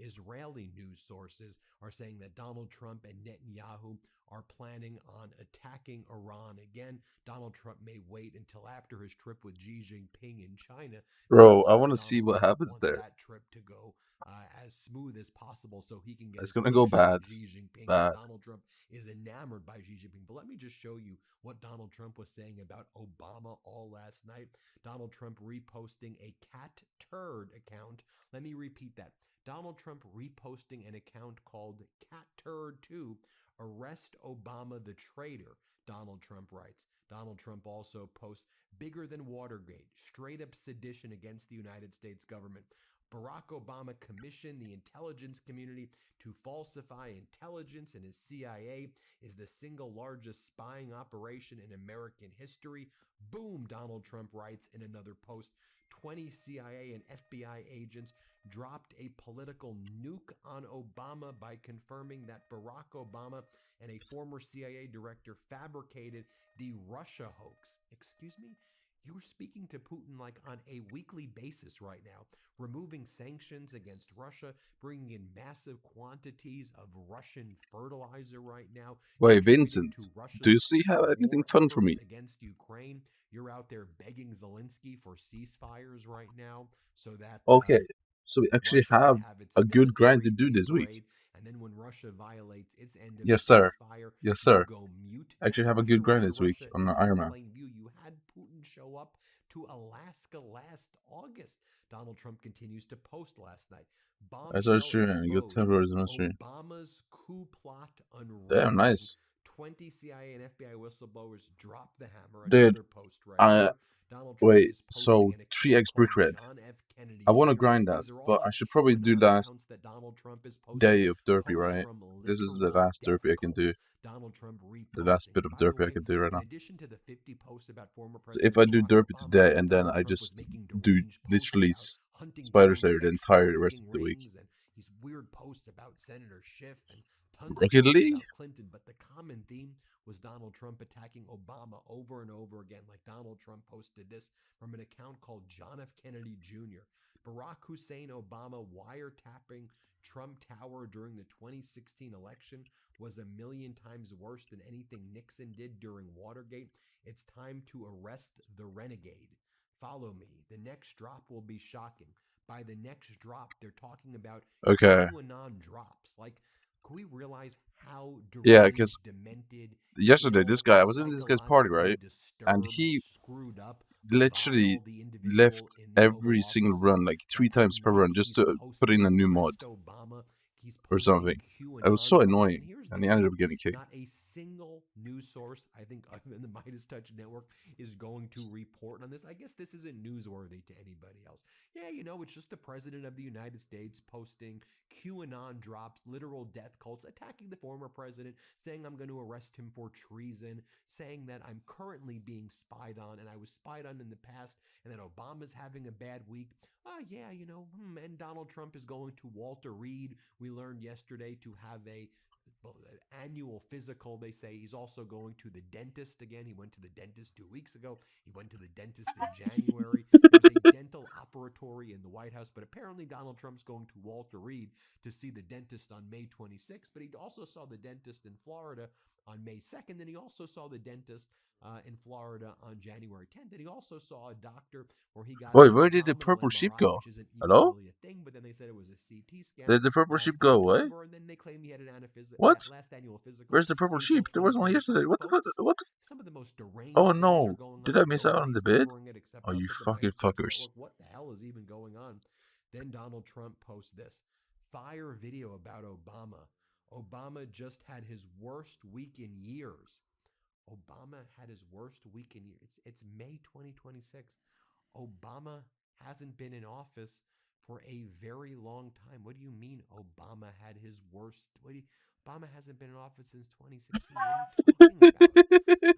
Israeli news sources are saying that Donald Trump and Netanyahu are planning on attacking Iran again. Donald Trump may wait until after his trip with Xi Jinping in China Bro, I because want to see Donald what Trump happens wants there. that trip to go as smooth as possible so he can get It's his gonna go picture with bad. Xi Jinping, because Bad. Donald Trump is enamored by Xi Jinping. But let me just show you what Donald Trump was saying about Obama all last night. Donald Trump reposting a cat turd account. Let me repeat that. Donald Trump reposting an account called Cat Turd 2. Arrest Obama the traitor, Donald Trump writes. Donald Trump also posts bigger than Watergate, straight up sedition against the United States government. Barack Obama commissioned the intelligence community to falsify intelligence, and his CIA is the single largest spying operation in American history. Boom, Donald Trump writes in another post. 20 CIA and FBI agents dropped a political nuke on Obama by confirming that Barack Obama and a former CIA director fabricated the Russia hoax. Excuse me? You're speaking to Putin like on a weekly basis right now, removing sanctions against Russia, bringing in massive quantities of Russian fertilizer right now, Wait, contributing Vincent, to do you Russia's see have anything war fun for efforts me? against Ukraine. You're out there begging Zelensky for ceasefires right now so that Okay, so we actually Russia can have have its a good grind to military do day this week. parade. And then when Russia violates its end of the Yes, sir. ceasefire, Yes, you sir. go mute. Yeah, Actually have a Russia, good grind Russia, this week Russia on the is in Iron Man. plain view. You had Putin show up to Alaska last August. Donald Trump continues to post last night. That's our Bombshell stream, and you got exposed. 10 viewers on the stream. Obama's coup plot Damn, unraveling. nice. 20 CIA and FBI whistleblowers drop the hammer. Dude, Another post right I here. Donald Trump wait, is posting so an account 3x called brick red. John F. Kennedy I want to Jr. grind that, These are but all I should probably do QAnon that accounts that Donald Trump is posting, day of derpy, posts right? from This is the literal last death derpy I can do. cults. Donald Trump The last reposting bit it. of By the derpy I way, can do right in now. addition to the 50 posts about former So if I President do Barack derpy Obama, today and then Donald I Trump was just making do deranged posts literally about hunting Spider down Slayer the sex entire rest trafficking of the week. rings and these weird posts about Senator Schiff and tons of Rocket posts League? about Clinton. But the common theme was Donald Trump attacking Obama over and over again. Like Donald Trump posted this from an account called John F. Kennedy Jr. Barack Hussein Obama wiretapping Trump Tower during the 2016 election was a million times worse than anything Nixon did during Watergate. It's time to arrest the renegade. Follow me. The next drop will be shocking. By the next drop, they're talking about Okay. QAnon drops. Like, can we realize how Yeah, because deranged, demented, yesterday this ill, guy, I was in this guy's party, psychologically right? And disturbed, he screwed up, literally vile the left individual in the Oval every single Office is? run like That three at times per night run just he's to put in posting a new mod Arrest Obama. He's or posting something. It was QAnon so drops. And annoying, here's the and he ended deal, up getting kicked. not a single news source, I think, other than the Midas Touch Network, is going to report on this. I guess this isn't newsworthy to anybody else. Yeah, it's just the President of the United States posting QAnon drops, literal death cults, attacking the former president, saying I'm going to arrest him for treason, saying that I'm currently being spied on and I was spied on in the past, and that Obama's having a bad week. Yeah, and Donald Trump is going to Walter Reed. We learned yesterday to have an annual physical. They say he's also going to the dentist again. He went to the dentist 2 weeks ago. He went to the dentist in January. There's a dental operatory in the White House, but apparently Donald Trump's going to Walter Reed to see the dentist on May 26th. But he also saw the dentist in Florida on May 2nd. Then he also saw the dentist in Florida on January 10th. And he also saw a doctor where he got Wait, an where did the abdominal purple sheep MRI, go? which isn't even Hello? really a thing. But then they said it was a CT scan Did the purple sheep last go away? October, and then they claim he had an What? last annual physical Where's the purple April sheep? There was one yesterday. 2025. What the fuck? Folks, What the? some of the most Oh deranged things are no! going Did on. I miss out on Nobody's the bid? covering it Oh, except you us at the fucking Midas Touch fuckers! Network. What the hell is even going on? Then Donald Trump posts this fire video about Obama. Obama just had his worst week in years. Obama had his worst week in years. It's May 2026. Obama hasn't been in office for a very long time. What do you mean Obama had his worst? Obama hasn't been in office since 2016. What are you talking about?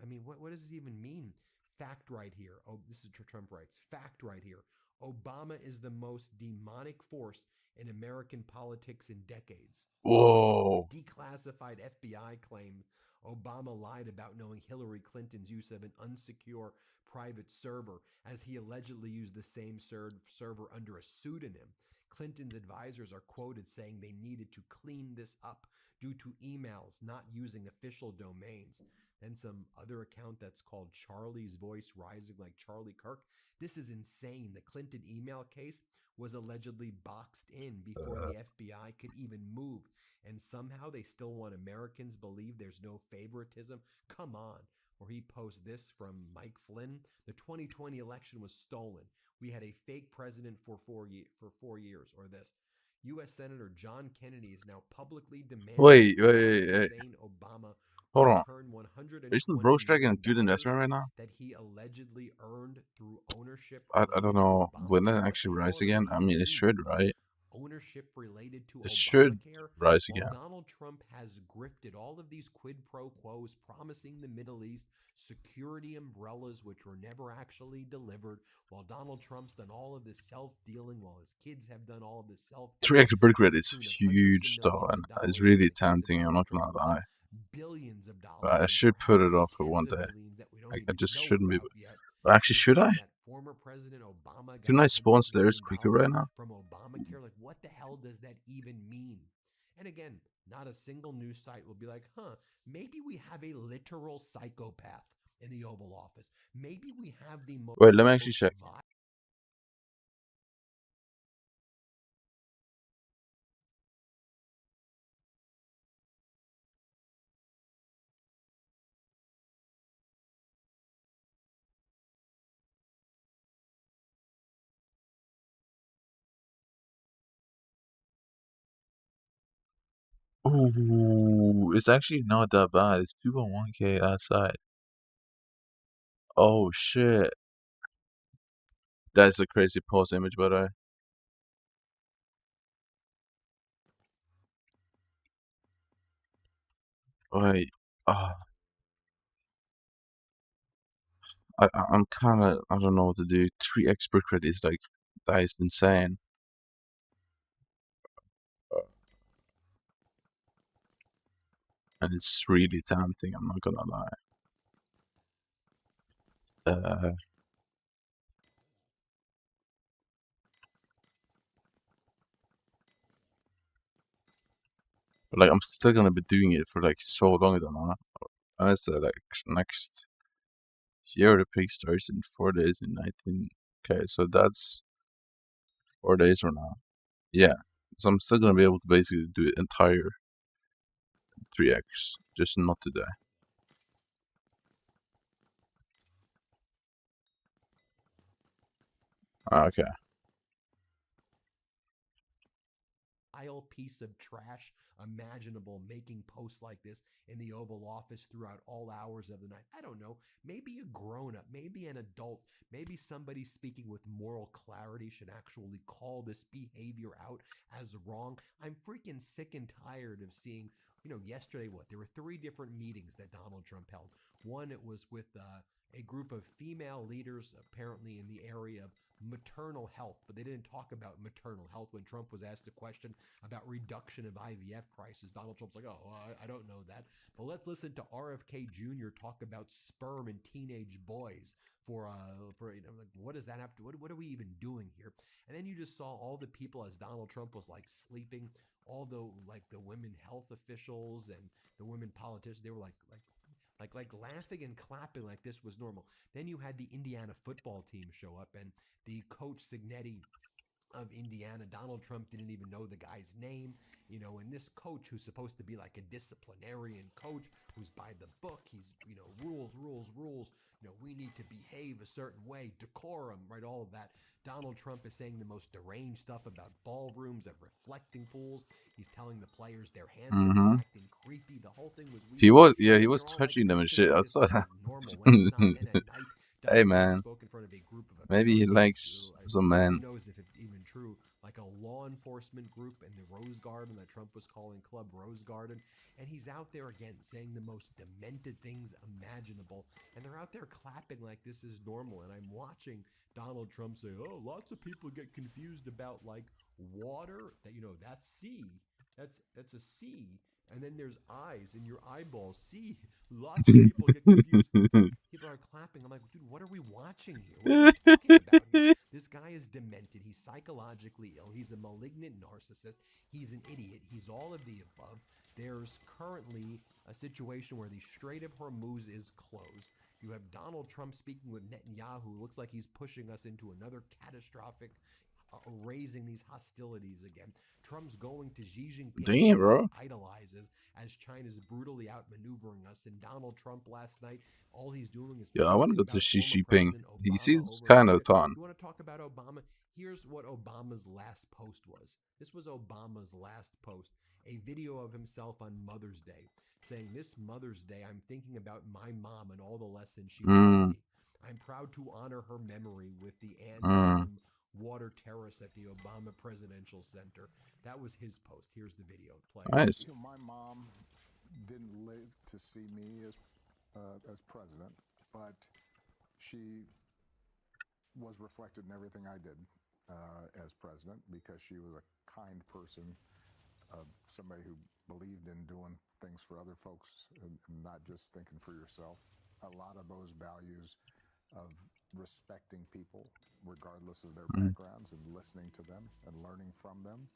I mean, what does this even mean? Fact right here. Oh, this is Trump writes. Fact right here. Obama is the most demonic force in American politics in decades. A Whoa. declassified FBI claimed Obama lied about knowing Hillary Clinton's use of an unsecure private server, as he allegedly used the same server under a pseudonym. Clinton's advisors are quoted saying they needed to clean this up due to emails not using official domains. Then some other account that's called Charlie's Voice Rising like Charlie Kirk. This is insane. The Clinton email case was allegedly boxed in before the FBI could even move. And somehow they still want Americans believe there's no favoritism. Come on. Or he posts this from Mike Flynn. The 2020 election was stolen. We had a fake president for 4 years. Or this. U.S. Senator John Kennedy is now publicly demanding Wait, that wait, Barack wait. Hussein Obama Hold on. return Isn't $120 Roach Dragon a million good investment right now? that he allegedly earned through ownership I don't related to know. Will that Obamacare. What the actually hell rise does that again? I even mean, it mean? should, right? Ownership related to It should Obamacare? rise While again. Donald Trump has grifted all of these quid pro quos, promising the Middle East security umbrellas which were never actually delivered, while Donald Trump's done all of this self-dealing, while his kids have done all of this self-dealing 3x bird to credit the is tune of hundreds of huge, though, millions and of it's dollars, and really in the case of tempting. I'm Donald not Trump gonna himself, lie. billions of But I dollars, and should put perhaps it off for tens one of day. billions that we don't I even just know shouldn't be. about yet. Actually, He's should saying I? that former President Obama got Couldn't I spawn $100 stairs million quicker right now? from Obamacare. Like, what the hell does that even mean? And again, not a single news site will be like, maybe we have a literal psychopath in the Oval Office. Maybe we have the most Wait, let me actually check. Ooh, it's actually not that bad. It's 2.1K outside. Oh shit. That's a crazy pause image, by the way. Wait. Ah, I'm kind of, I don't know what to do. 3 expert credit is like, that is insane. And it's really tempting, I'm not gonna lie. Uh, but like, I'm still gonna be doing it for like so long, I don't know. Honestly, like, next year the peak starts in 4 days in 19. Okay, so that's 4 days from now. Yeah. So I'm still gonna be able to basically do it entire 3x, just not today. Okay. Piece of trash imaginable making posts like this in the Oval Office throughout all hours of the night. I don't know. Maybe a grown up, maybe an adult, maybe somebody speaking with moral clarity should actually call this behavior out as wrong. I'm freaking sick and tired of seeing, yesterday, there were 3 different meetings that Donald Trump held. One, it was with a group of female leaders, apparently in the area of maternal health, but they didn't talk about maternal health. When Trump was asked a question about reduction of IVF prices, Donald Trump's like, oh, well, I don't know that. But let's listen to RFK Jr. talk about sperm in teenage boys for like, what does that have to, what are we even doing here? And then you just saw all the people as Donald Trump was like sleeping, all the like the women health officials and the women politicians, they were like laughing and clapping like this was normal. Then you had the Indiana football team show up, and the coach Signetti of Indiana, Donald Trump didn't even know the guy's name, and this coach who's supposed to be like a disciplinarian coach who's by the book, he's, rules, we need to behave a certain way, decorum, right, all of that. Donald Trump is saying the most deranged stuff about ballrooms and reflecting pools. He's telling the players they're handsome. He's Mm-hmm. acting creepy. The whole thing was weird. Yeah, And he then was they're all like touching them and acting shit. like I this saw was that. like normal when it's not. Then at night, Hey, Donald Trump man. spoke in front of a group of, Maybe he I guess, likes some who men. knows if it's even true, like a law enforcement group in the Rose Garden that Trump was calling Club Rose Garden. And he's out there again saying the most demented things imaginable. And they're out there clapping like this is normal. And I'm watching Donald Trump say, oh, lots of people get confused about like water, that, you know, that's sea. That's a sea. And then there's eyes in your eyeballs. See, lots of people get confused. People are clapping. I'm like, dude, what are we watching here? What are we talking about here? This guy is demented. He's psychologically ill. He's a malignant narcissist. He's an idiot. He's all of the above. There's currently a situation where the Strait of Hormuz is closed. You have Donald Trump speaking with Netanyahu. Looks like he's pushing us into another catastrophic, raising these hostilities again. Trump's going to Xi Jinping, Damn, who bro. idolizes, as China's brutally outmaneuvering us. And Donald Trump last night, all he's doing is Yeah, I want to posting go to about Xi former Jinping. President He Obama seems over and kind over of again. fun. You want to talk about Obama? Here's what Obama's last post was. This was Obama's last post, a video of himself on Mother's Day, saying, this Mother's Day, I'm thinking about my mom and all the lessons she taught Mm, me. I'm proud to honor her memory with the mm. Antietam water terrace at the Obama Presidential Center. That was his post. Here's the video. Play. Nice. You know, my mom didn't live to see me as president, but she was reflected in everything I did as president because she was a kind person, somebody who believed in doing things for other folks and not just thinking for yourself. A lot of those values of respecting people regardless of their Mm. backgrounds and listening to them and learning from them.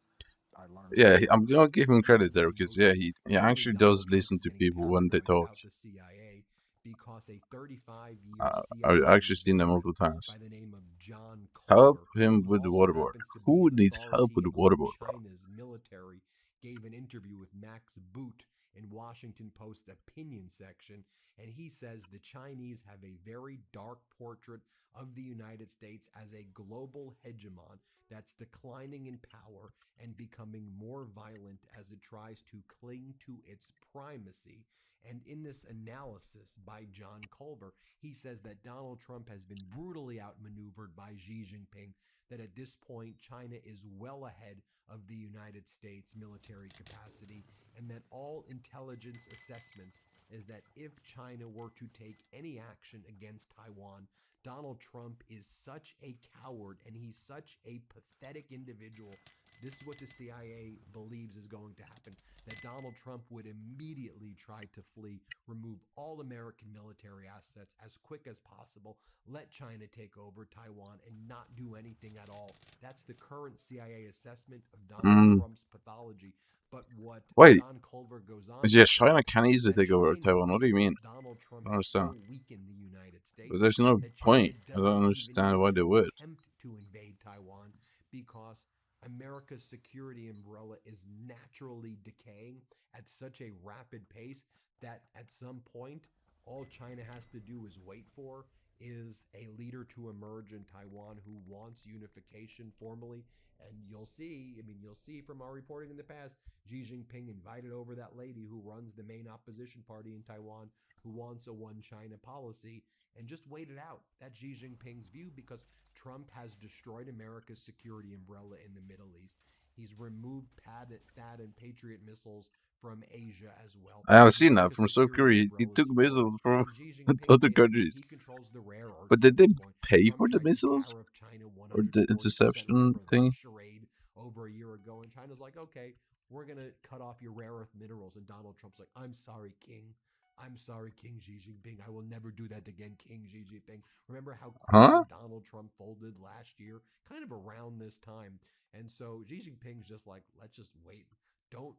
I learned Yeah, from I'm gonna give him Here's credit this there video because yeah, again he showing actually does Donald Trump listen is to getting people when they paranoid talk. about the CIA because a 35-year CIA I've actually seen them veteran multiple times. by the name of John Help Culver, him who with the also waterboard. happens to be Who an needs help with authority the on waterboard, bro? China's military, gave an interview with Max Boot in Washington Post opinion section, and he says the Chinese have a very dark portrait of the United States as a global hegemon that's declining in power and becoming more violent as it tries to cling to its primacy. And in this analysis by John Culver, he says that Donald Trump has been brutally outmaneuvered by Xi Jinping, that at this point, China is well ahead of the United States military capacity, and that all intelligence assessments is that if China were to take any action against Taiwan, Donald Trump is such a coward and he's such a pathetic individual. This is what the CIA believes is going to happen, that Donald Trump would immediately try to flee, remove all American military assets as quick as possible, let China take over Taiwan, and not do anything at all. That's the current CIA assessment of Donald Mm. Trump's pathology. But what Wait, John Culver goes on yeah, to say China can is easily that take over China Taiwan. What do you feels mean? that Donald I Trump don't has so understand. weakened the United But States there's no that China point. I doesn't don't even understand need why they to would. attempt to invade Taiwan because America's security umbrella is naturally decaying at such a rapid pace that at some point, all China has to do is wait for is a leader to emerge in Taiwan who wants unification formally. And you'll see from our reporting in the past, Xi Jinping invited over that lady who runs the main opposition party in Taiwan who wants a one China policy, and just wait it out. That's Xi Jinping's view because Trump has destroyed America's security umbrella in the Middle East. He's removed THAAD and Patriot missiles from Asia as well. I haven't seen that America's from South security Korea. He umbrella is took falling, missiles from and Xi Jinping other basically countries. he controls the rare But earths did at they this point. pay Trump for the tried to missiles tariff China or the 140%. interception Remember that thing? charade over a year ago? And China's like, okay, we're gonna cut off your rare earth minerals. And Donald Trump's like, I'm sorry, King. I'm sorry, King Xi Jinping. I will never do that again, King Xi Jinping. Remember how quickly Huh? Donald Trump folded last year, kind of around this time. And so Xi Jinping's just like, let's just wait. Don't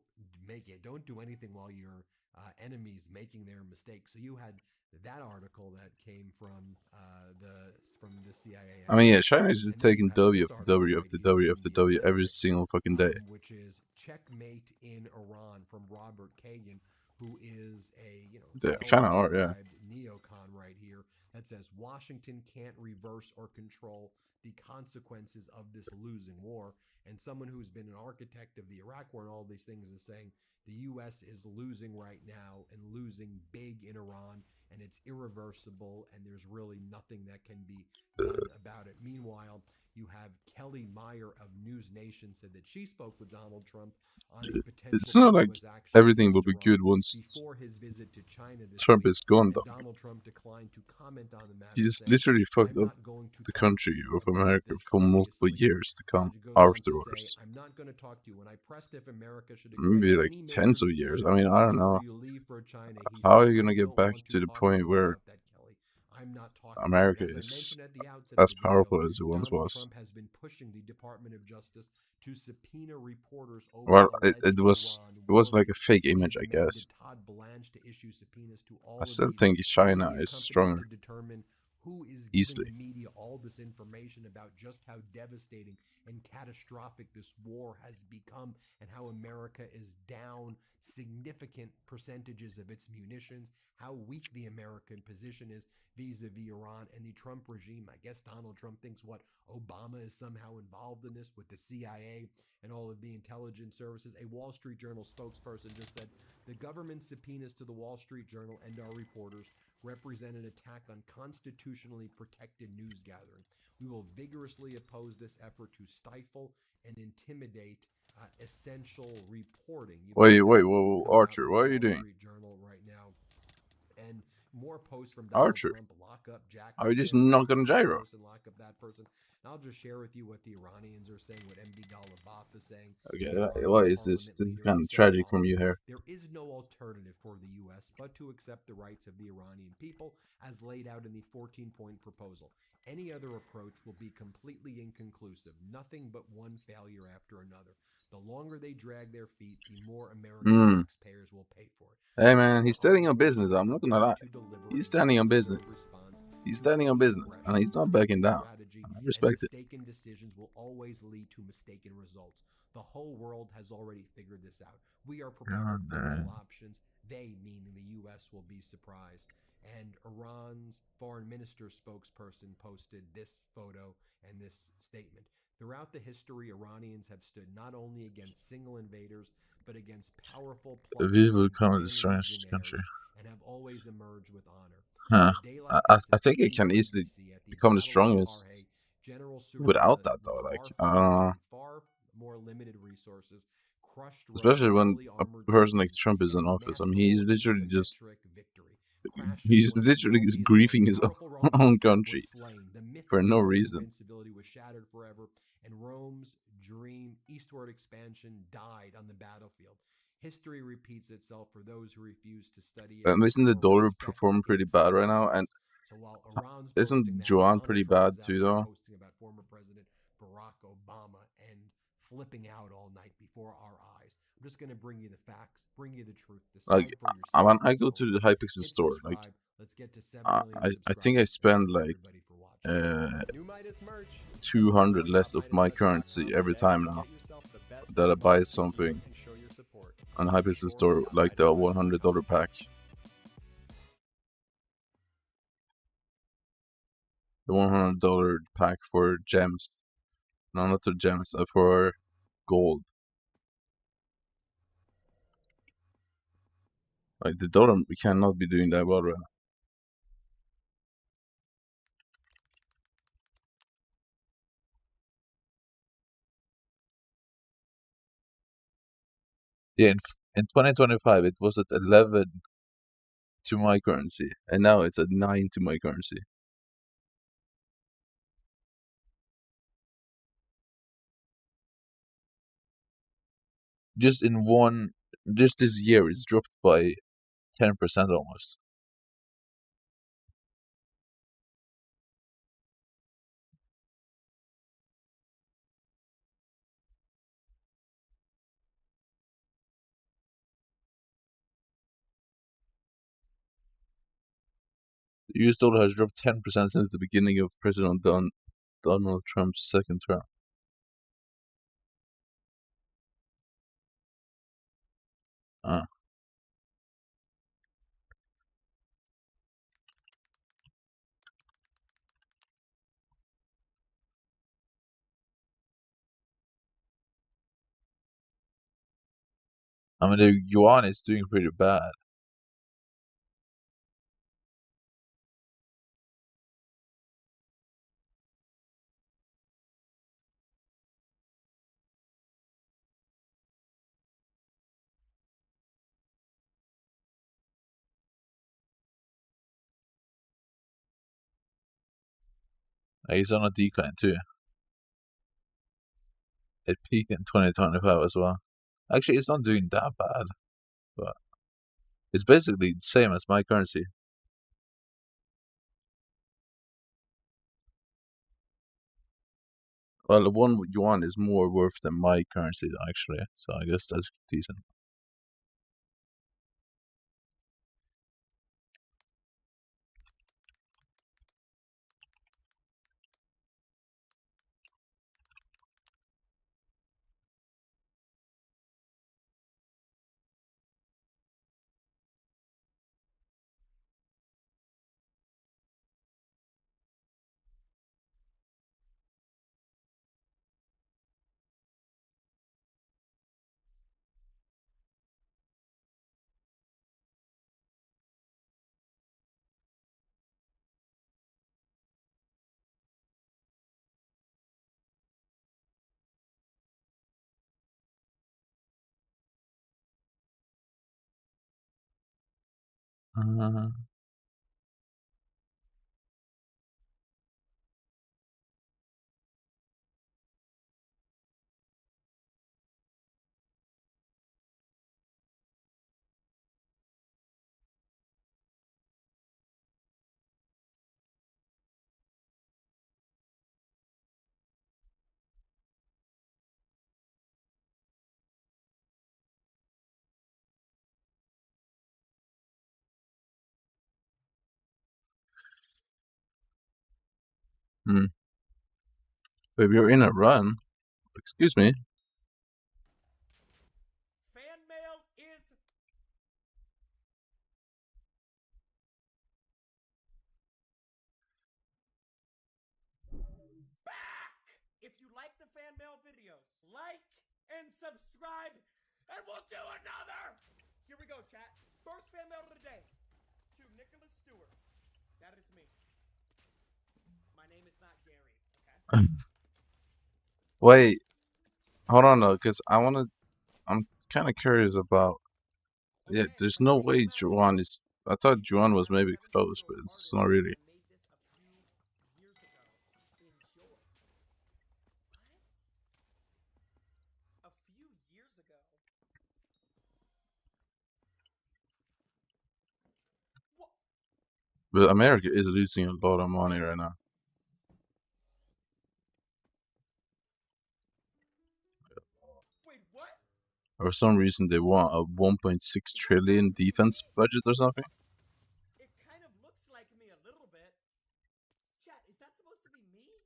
make it. Don't do anything while your enemies making their mistakes. So you had that article that came from the CIA I mean, yeah, experts, China's just and then you taking have W this after article W right after here W from after the W every Atlantic, single fucking day. which is checkmate in Iran from Robert Kagan, who is a They kind of are, yeah. self-described neocon right here, that says Washington can't reverse or control the consequences of this losing war. And someone who's been an architect of the Iraq War and all these things is saying the U.S. is losing right now and losing big in Iran, and it's irreversible, and there's really nothing that can be done about it. Meanwhile, you have Kelly Meyer of News Nation said that she spoke with Donald Trump on a It's potential not like U.S. action everything will against be Iran good once before his visit to China this Trump week. is gone, And though. Donald Trump declined to comment on the He matter, just saying, literally fucked I'm up not going to the talk to country you of about America this, for multiple obviously. years to come He goes on to say, afterwards. I'm not going to talk to you. When I pressed if America should expect Maybe like any major tens of years. decision I mean, I don't before know. you leave for China, he How said, are you I gonna get don't back want to the talk to point you where about that, Kelly. I'm not talking to you. America As I is mentioned at the outset of as the video, powerful as it once Donald was? Trump has been pushing the Department of Justice to subpoena reporters over Well, alleged Iran it was war like a rooms. fake He's image, I guess. demanded Todd Blanche to issue subpoenas to I all of still these think China media is companies stronger to determine who is giving easily. the media all this information about just how devastating and catastrophic this war has become, and how America is down significant percentages of its munitions, how weak the American position is vis-a-vis Iran and the Trump regime. I guess Donald Trump thinks what Obama is somehow involved in this with the CIA and all of the intelligence services. A Wall Street Journal spokesperson just said the government subpoenas to the Wall Street Journal and our reporters represent an attack on constitutionally protected news gathering. We will vigorously oppose this effort to stifle and intimidate essential reporting. You've got Wait, that whoa, coming out Archer, from what the are you Wall doing? Street Journal right now. And more posts from Donald Archer, Trump. Lock up Jack are you just Smith, lock not up gonna this gyro? person, lock up that person. And I'll just share with you what the Iranians are saying, what MD Ghalibaf is saying, Okay, the why Iranian is this? parliament This is leader. kind He of said the tragic from following: you here. there is no alternative for the U.S. but to accept the rights of the Iranian people as laid out in the 14-point proposal. Any other approach will be completely inconclusive, nothing but one failure after another. The longer they drag their feet, the more American taxpayers will pay for it. Hey man, Therefore, he's standing armed on business. forces I'm are not gonna lie. going to deliver He's a standing on business. well-deserved response He's to standing on any business, and aggression. he's not backing Mistaken down. strategy I and respect it. mistaken decisions will always lead to mistaken results. The whole world has already figured this out. We are prepared for all options. They, meaning the U.S., will be surprised. And Iran's foreign minister spokesperson posted this photo and this statement. Throughout the history, Iranians have stood not only against single invaders, but against powerful We pluses will of become the grand strangest country. legionnaires, and have always emerged with honor. On Huh. a day like this I in think it can 1890 easily BC at the become the Battle of strongest Karhay, General without Suleiman, that, with though. Like, far more limited resources, crushed Rome's especially when heavily a armored person like legions Trump is in in a office. I mean, he's masterful literally just asymmetric victory. Crashed as he's one of the literally just wealthiest, most griefing his powerful Romans own was country slain. The myth for of no Roman reason. invincibility was shattered forever, and Rome's dream eastward expansion died on the battlefield. History repeats itself for those who refuse to study it Isn't the or dollar respect performing pretty its bad right now? And lessons. So while Iran's posting isn't that, Joanne Donald pretty Trump bad is out too, there though? posting about former President Barack Obama and flipping out all night before our eyes. I'm just going to bring you the facts, bring you the truth. Like, Decide for yourself when at I this go to moment. the Hypixel Hit store, like, subscribe. Let's get to 7 million I think I subscribers. And spend thanks like everybody for watching. uh New Midas merch. Head to 200 less of my currency store.midas.com every today time and now get yourself the best that I pre-bought buy souvenir something and show your support. on the That's Hypixel store, like the store.midasmerch.com. $100 pack. The $100 pack for gems. No, not the gems, for gold. Like, the dollar, we cannot be doing that well right now. Yeah, in 2025, it was at 11 to my currency, and now it's at 9 to my currency. Just in just this year, it's dropped by 10% almost. The US dollar has dropped 10% since the beginning of President Donald Trump's second term. Ah. I mean, the yuan is doing pretty bad. He's on a decline too. It peaked in 2025 as well. Actually, it's not doing that bad, but it's basically the same as my currency. Well, 1 yuan is more worth than my currency, actually, so I guess that's decent. Uh, hmm. But if you're in a run, excuse me. Fan mail is back! If you like the fan mail videos, like and subscribe, and we'll do another! Here we go, chat. First fan mail of the day to Nicholas Stewart. That is me. My name is not Gary, okay? Wait, hold on though, because I'm kind of curious about. Yeah, Okay, there's from no Steve way Magic. Juan is. I thought Juan was Now, maybe 17 close, year but old it's artist not really. that made this a few years ago. Enjoy. What? A few years ago? What? But America is losing a lot of money right now. Wait, what? For some reason, they want a 1.6 trillion defense budget or something. It kind of looks like me a little bit. Chat, is that supposed to be me?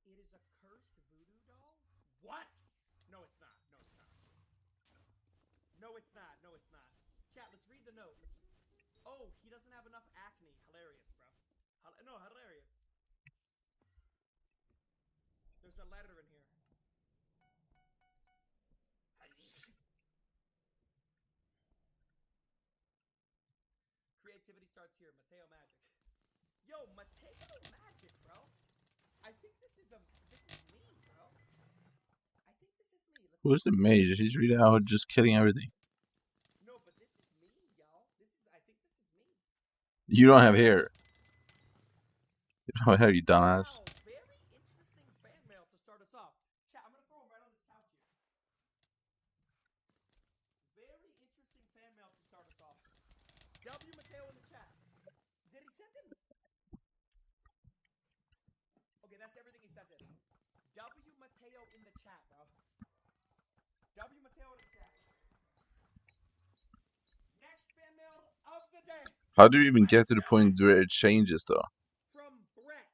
It is a cursed voodoo doll? What? No, it's not. No, it's not. No, it's not. No, it's not. Chat, let's read the note. Oh, he doesn't have enough acne. Hilarious, bro. No, hilarious. There's a letter in here. Creativity starts here. Mateo Magic. Yo, Mateo Magic, bro. I think this is me, bro. I think this is me. Who's the mage? He's really out just killing everything. No, but this is me, y'all. I think this is me. You don't have hair. You don't have hair, you dumbass. Wow, very interesting fan mail to start us off. Chat, I'm gonna throw him right on this couch here. Very interesting fan mail to start us off. W Mateo in the chat. Did he send in? Okay, that's everything he sent in. W Mateo in the chat, bro. W Mateo in the chat. Next fan mail of the day. How do you even get to the point where it changes, though? From Brett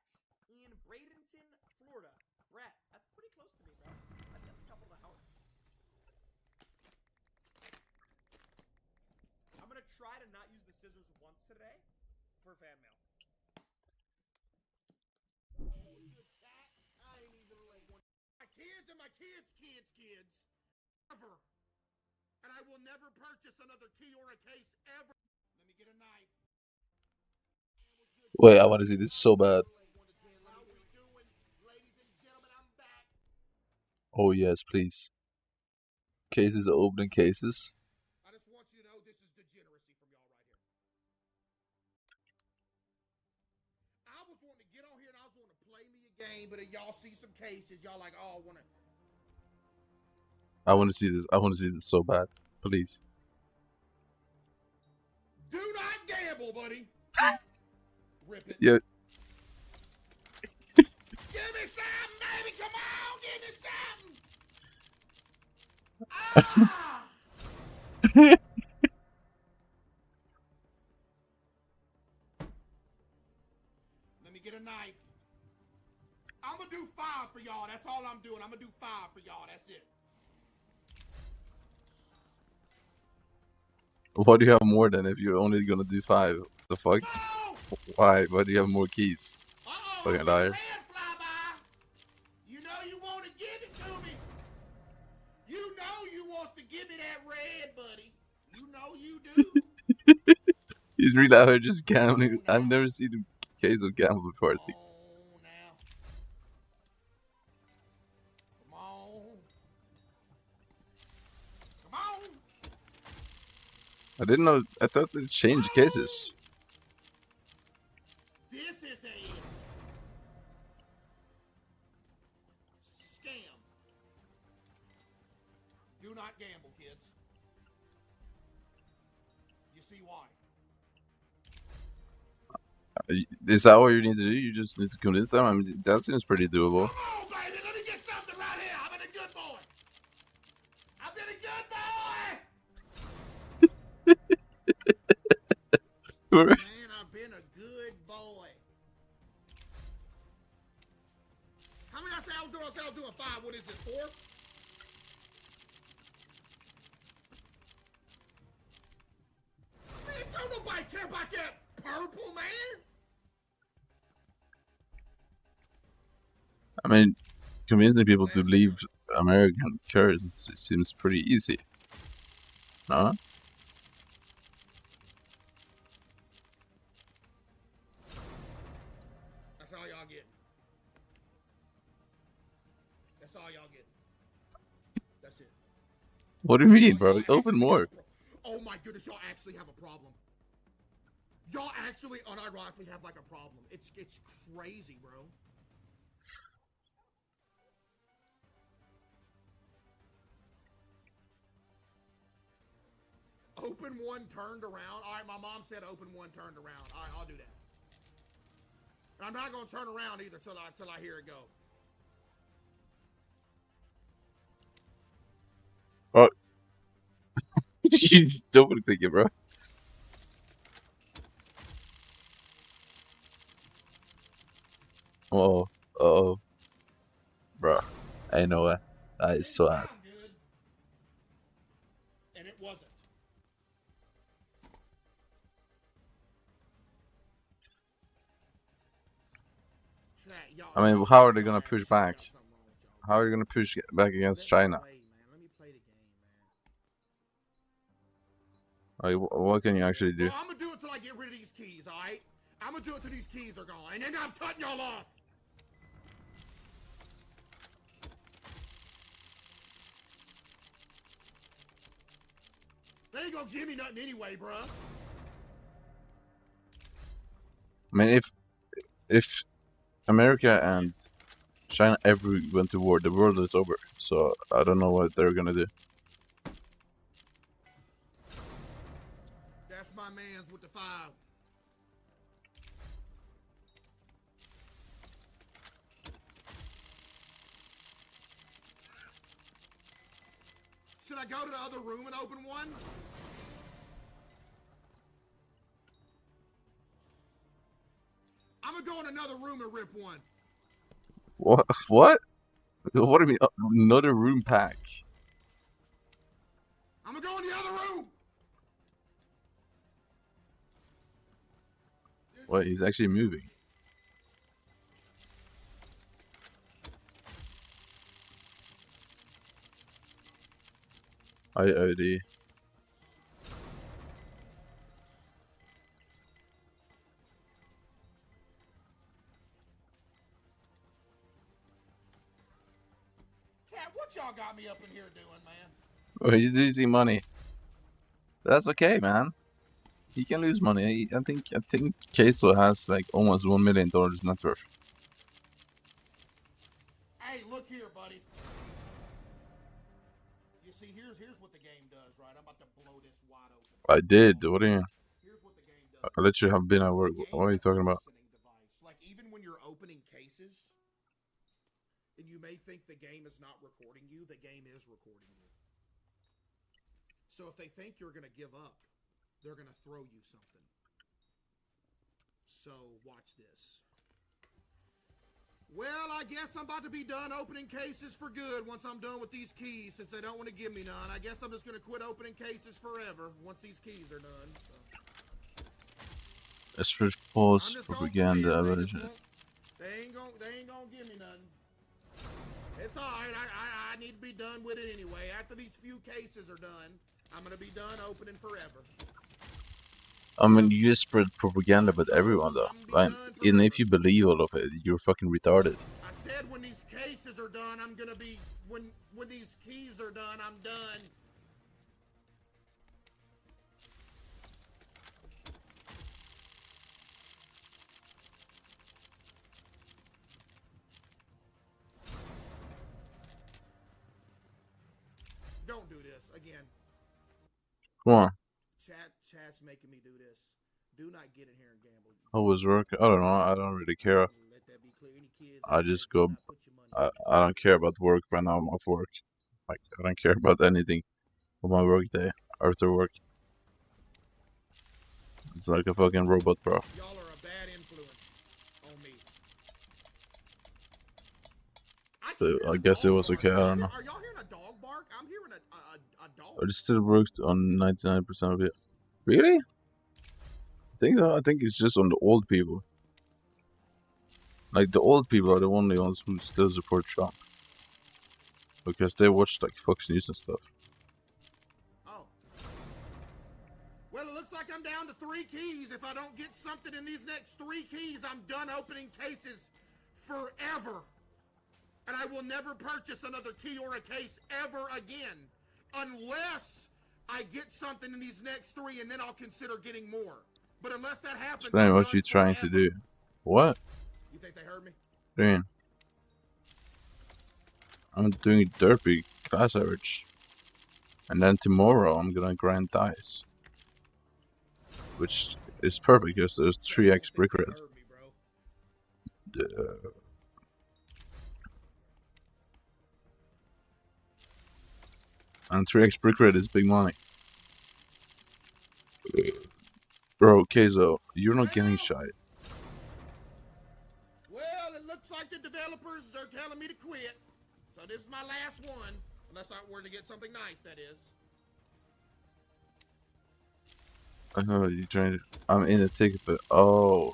in Bradenton, Florida. Brett, that's pretty close to me, bro. That's a couple of hours. I'm gonna try to not use the scissors once today for fan mail. My kids and my kids' kids' kids. Ever. And I I will never purchase another key or a case ever. Let me get a knife. Wait, I want to see this so bad. How we doing, ladies and gentlemen? I'm back. Oh yes, please. Cases, opening cases. I just want you to know this is degeneracy from y'all right here. I was wanting to get on here and I was wanting to play me a game, but if y'all see some cases, y'all like, oh, I want to. I want to see this. I want to see this so bad. Please. Do not gamble, buddy. Rip it. Yeah. Give me something, baby. Come on, give me something. Ah! Let me get a knife. I'm gonna do 5 for y'all. That's all I'm doing. I'm gonna do 5 for y'all. That's it. Why do you have more than if you're only gonna do 5? The fuck? Oh! Why? Why do you have more keys? Uh-oh, Fucking I see liar. red fly by. You know you want to give it to me. You know you wants to give me that red, buddy. You know you do. He's really out here just gambling. Come on I've now. never seen a case of gamble before, I think. Come on now. Come on. Come on. I didn't know. I thought they changed cases. This is a scam. Do not gamble, kids. You see why? Is that what you need to do? You just need to convince them? I mean, that seems pretty doable. Come on, baby. Let me get something right here. I've been a good boy. I've been a good boy. Man, I've been a good boy. How many I say I was doing? I said I was doing 5. What is this, 4? Man, don't nobody care about that purple, man. I mean, convincing people to leave American currency seems pretty easy. No? That's all y'all get. That's all y'all get. That's it. What do you mean, bro? Open more. Oh my goodness, y'all actually have a problem. Y'all actually unironically have like a problem. It's crazy, bro. Open one turned around. All right, my mom said open one turned around. All right, I'll do that. And I'm not gonna turn around either till I hear it go. Oh. You don't want to pick it, bro. Oh, oh, bro. Ain't no way. That is so ass. Good. And it wasn't. I mean, how are they gonna push back? How are you gonna push back against China? Let me play the game, man. Like, what can you actually do? Well, I'm gonna do it till I get rid of these keys, all right? I'm gonna do it till these keys are gone, and then I'm cutting y'all off. They ain't gonna give me nothing anyway, bruh. I mean, if America and China ever went to war, the world is over. So I don't know what they're gonna do. That's my man's with the 5. Should I go to the other room and open one? I'm gonna go in another room and rip one. What? What? What do you mean? Another room pack? I'm gonna go in the other room. What? He's actually moving. IOD. got me up in here doing, man? Oh, he's losing money. That's okay, man. He can lose money. I think Casewell has like almost $1 million net worth. Hey, look here, buddy. You see, here's what the game does, right? I'm about to blow this wide open. I did. What do you? Here's what the game does. I let you have been at work. The game What are you has a talking about? listening device. Like, even when you're opening cases, and you may think the game is not recording you, the game is recording you. So if they think you're going to give up, they're going to throw you something. So watch this. Well, I guess I'm about to be done opening cases for good once I'm done with these keys, since they don't want to give me none. I guess I'm just going to quit opening cases forever once these keys are done. So. Let's first pause propaganda version. They ain't gonna give me nothing. It's alright, I need to be done with it anyway. After these few cases are done, I'm gonna be done opening forever. I mean, you just spread propaganda about everyone, though. Like, even if you believe all of it, you're fucking retarded. I said when these cases are done, I'm gonna be... When these keys are done, I'm done. Don't do this again. Come on. Chat's making me do this. Do not get in here and gamble. How was work? I don't know. I don't really care. Let that be clear. Any kids I just go. do not put your money I don't care about work right now. I'm off work. Like, I don't care about anything on my work day after work. It's like a fucking robot, bro. Y'all are a bad influence on me. I guess it was okay. I don't know. Are y'all hearing a dog bark? I'm hearing a dog. It still worked on 99% of it. Really? I think it's just on the old people. Like, the old people are the only ones who still support Trump. Because they watch, like, Fox News and stuff. Oh. Well, it looks like I'm down to 3 keys. If I don't get something in these next 3 keys, I'm done opening cases forever. And I will never purchase another key or a case ever again. Unless I get something in these next 3, and then I'll consider getting more. But unless that happens, Explain what you're trying to do. What? You think they heard me? Doing? I'm doing derpy class average. And then tomorrow I'm gonna grind dice. Which is perfect because there's 3x brick red. And 3x brick red is big money. Bro, Keizo, you're not getting shy. Well, it looks like the developers are telling me to quit. So this is my last one. Unless I were to get something nice, that is. I know you're trying to... I'm in a ticket, but... Oh.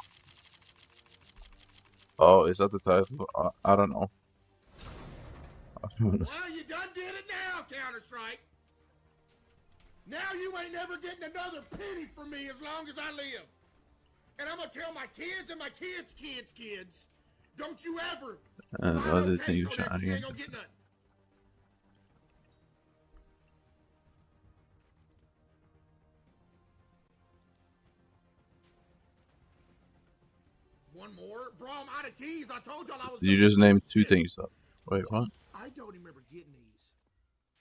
Oh, is that the title? I don't know. Well, you done did it now, Counter-Strike. Now you ain't never getting another penny from me as long as I live. And I'm gonna tell my kids and my kids' kids, don't you ever what did you trying to ain't gonna get nothing. One more? Bro, I'm out of keys. I told y'all I was... You just named 2 things, though. Wait, what? I don't remember getting these.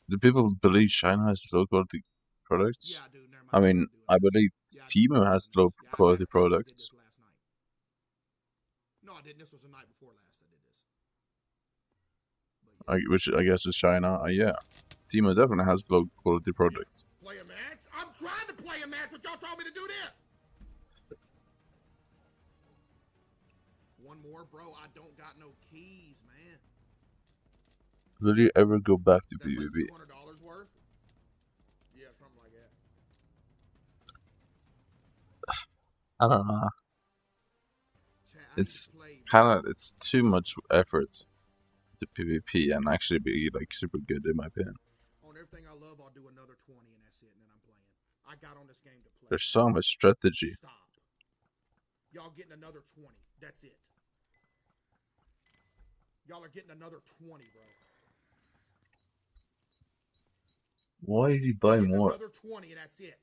Do people believe China has low quality products? Yeah, I do. Never mind. I mean, I believe Temu has low quality I products. did this last night. No, I didn't. This was the night before last I did this. Which I guess is China. Yeah. Temu definitely has low quality products. Play a match? I'm trying to play a match, but y'all told me to do this. One more, bro. I don't got no keys, man. Will you ever go back to That's PvP? like $200 worth? Yeah, something like that. I don't know. It's kind of, it's too much effort to PvP and actually be like super good in my opinion. On everything I love, I'll do another 20 and that's it, and then I'm playing. I got on this game to play. There's so much strategy. Stop. Y'all getting another 20. That's it. Y'all are getting another 20, bro. Why is he I'll buying get more? another 20 and that's it.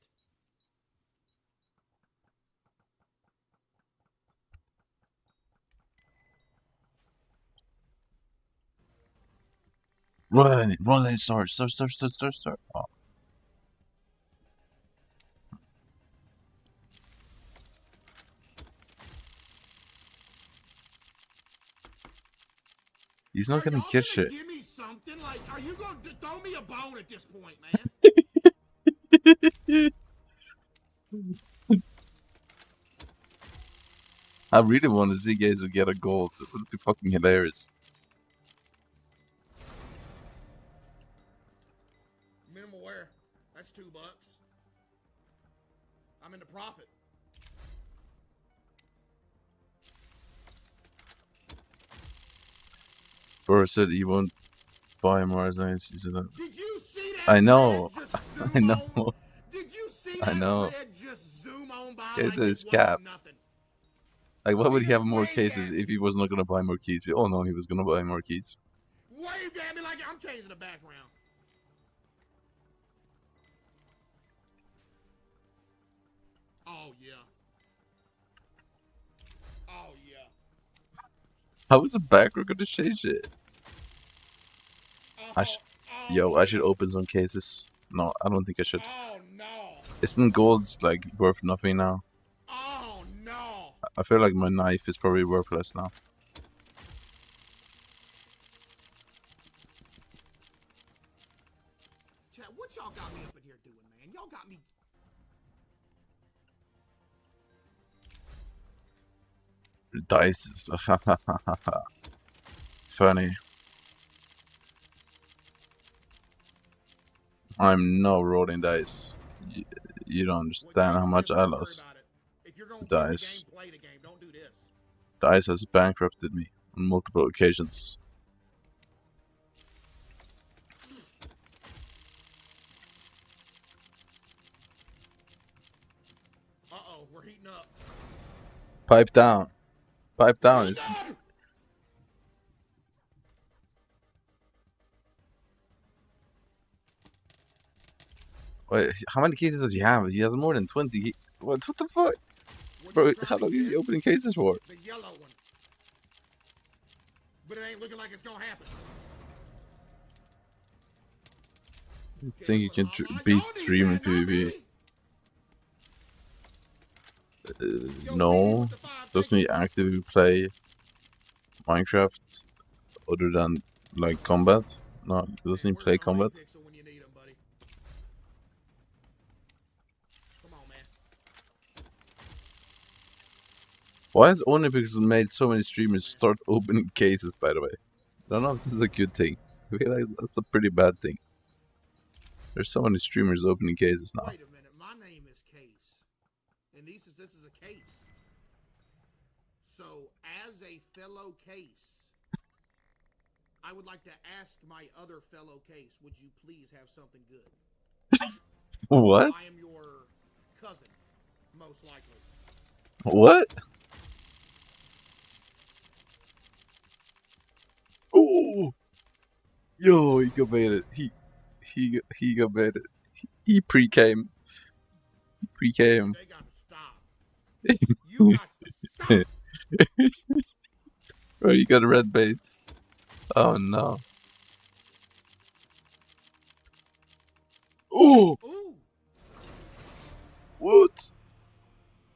Run, start. Oh. He's not Are gonna y'all get gonna shit. give me something? Like, are you gonna throw me a bone at this point, man? I really want to see guys who get a gold. It would be fucking hilarious. Minimal wear. That's $2. I'm in the profit. Bro said he won't buy more as nice. He said that. Did you see that? I know. Red just zoom I know. on? Did you see I that know. red just zoom on by Guys, like it's it wasn't cap. nothing? Like, why would he He have just more waved cases at me. if he was not gonna buy more keys? We all know he was gonna buy more keys. Waved at me like I'm changing the background. Oh yeah. Oh yeah. How is the background gonna change it? Oh, Yo, I should open some cases. No, I don't think I should. Oh no. Isn't gold's like worth nothing now? Oh no. I feel like my knife is probably worthless now. Chat, what y'all got me up in here doing, man? Y'all got me. Dice. Funny. I'm no rolling dice. You don't understand how much I lost. If you're gonna Dice. play the game. Don't do this. Dice has bankrupted me on multiple occasions. Uh-oh, we're heating up. Pipe down. Pipe down. It's... Wait, how many cases does he have? He has more than 20. What the fuck? Bro, how long is he opening cases for? The yellow one. But it ain't looking like it's gonna happen. Think you can beat Dream in PvP? No. Doesn't he actively play Minecraft other than like combat? No, doesn't he play combat? Why has only Hypixel made so many streamers start opening cases, by the way? I don't know if this is a good thing. I feel like that's a pretty bad thing. There's so many streamers opening cases now. Wait a minute, my name is Case. And this is a case. So, as a fellow Case, I would like to ask my other fellow Case, would you please have something good? What? I am your cousin, most likely. What? Oh! Yo, he got baited. He got baited. He pre-came. He pre-came. They gotta stop. You got to stop. Bro, you got a red bait. Oh no. Oh! Ooh. What?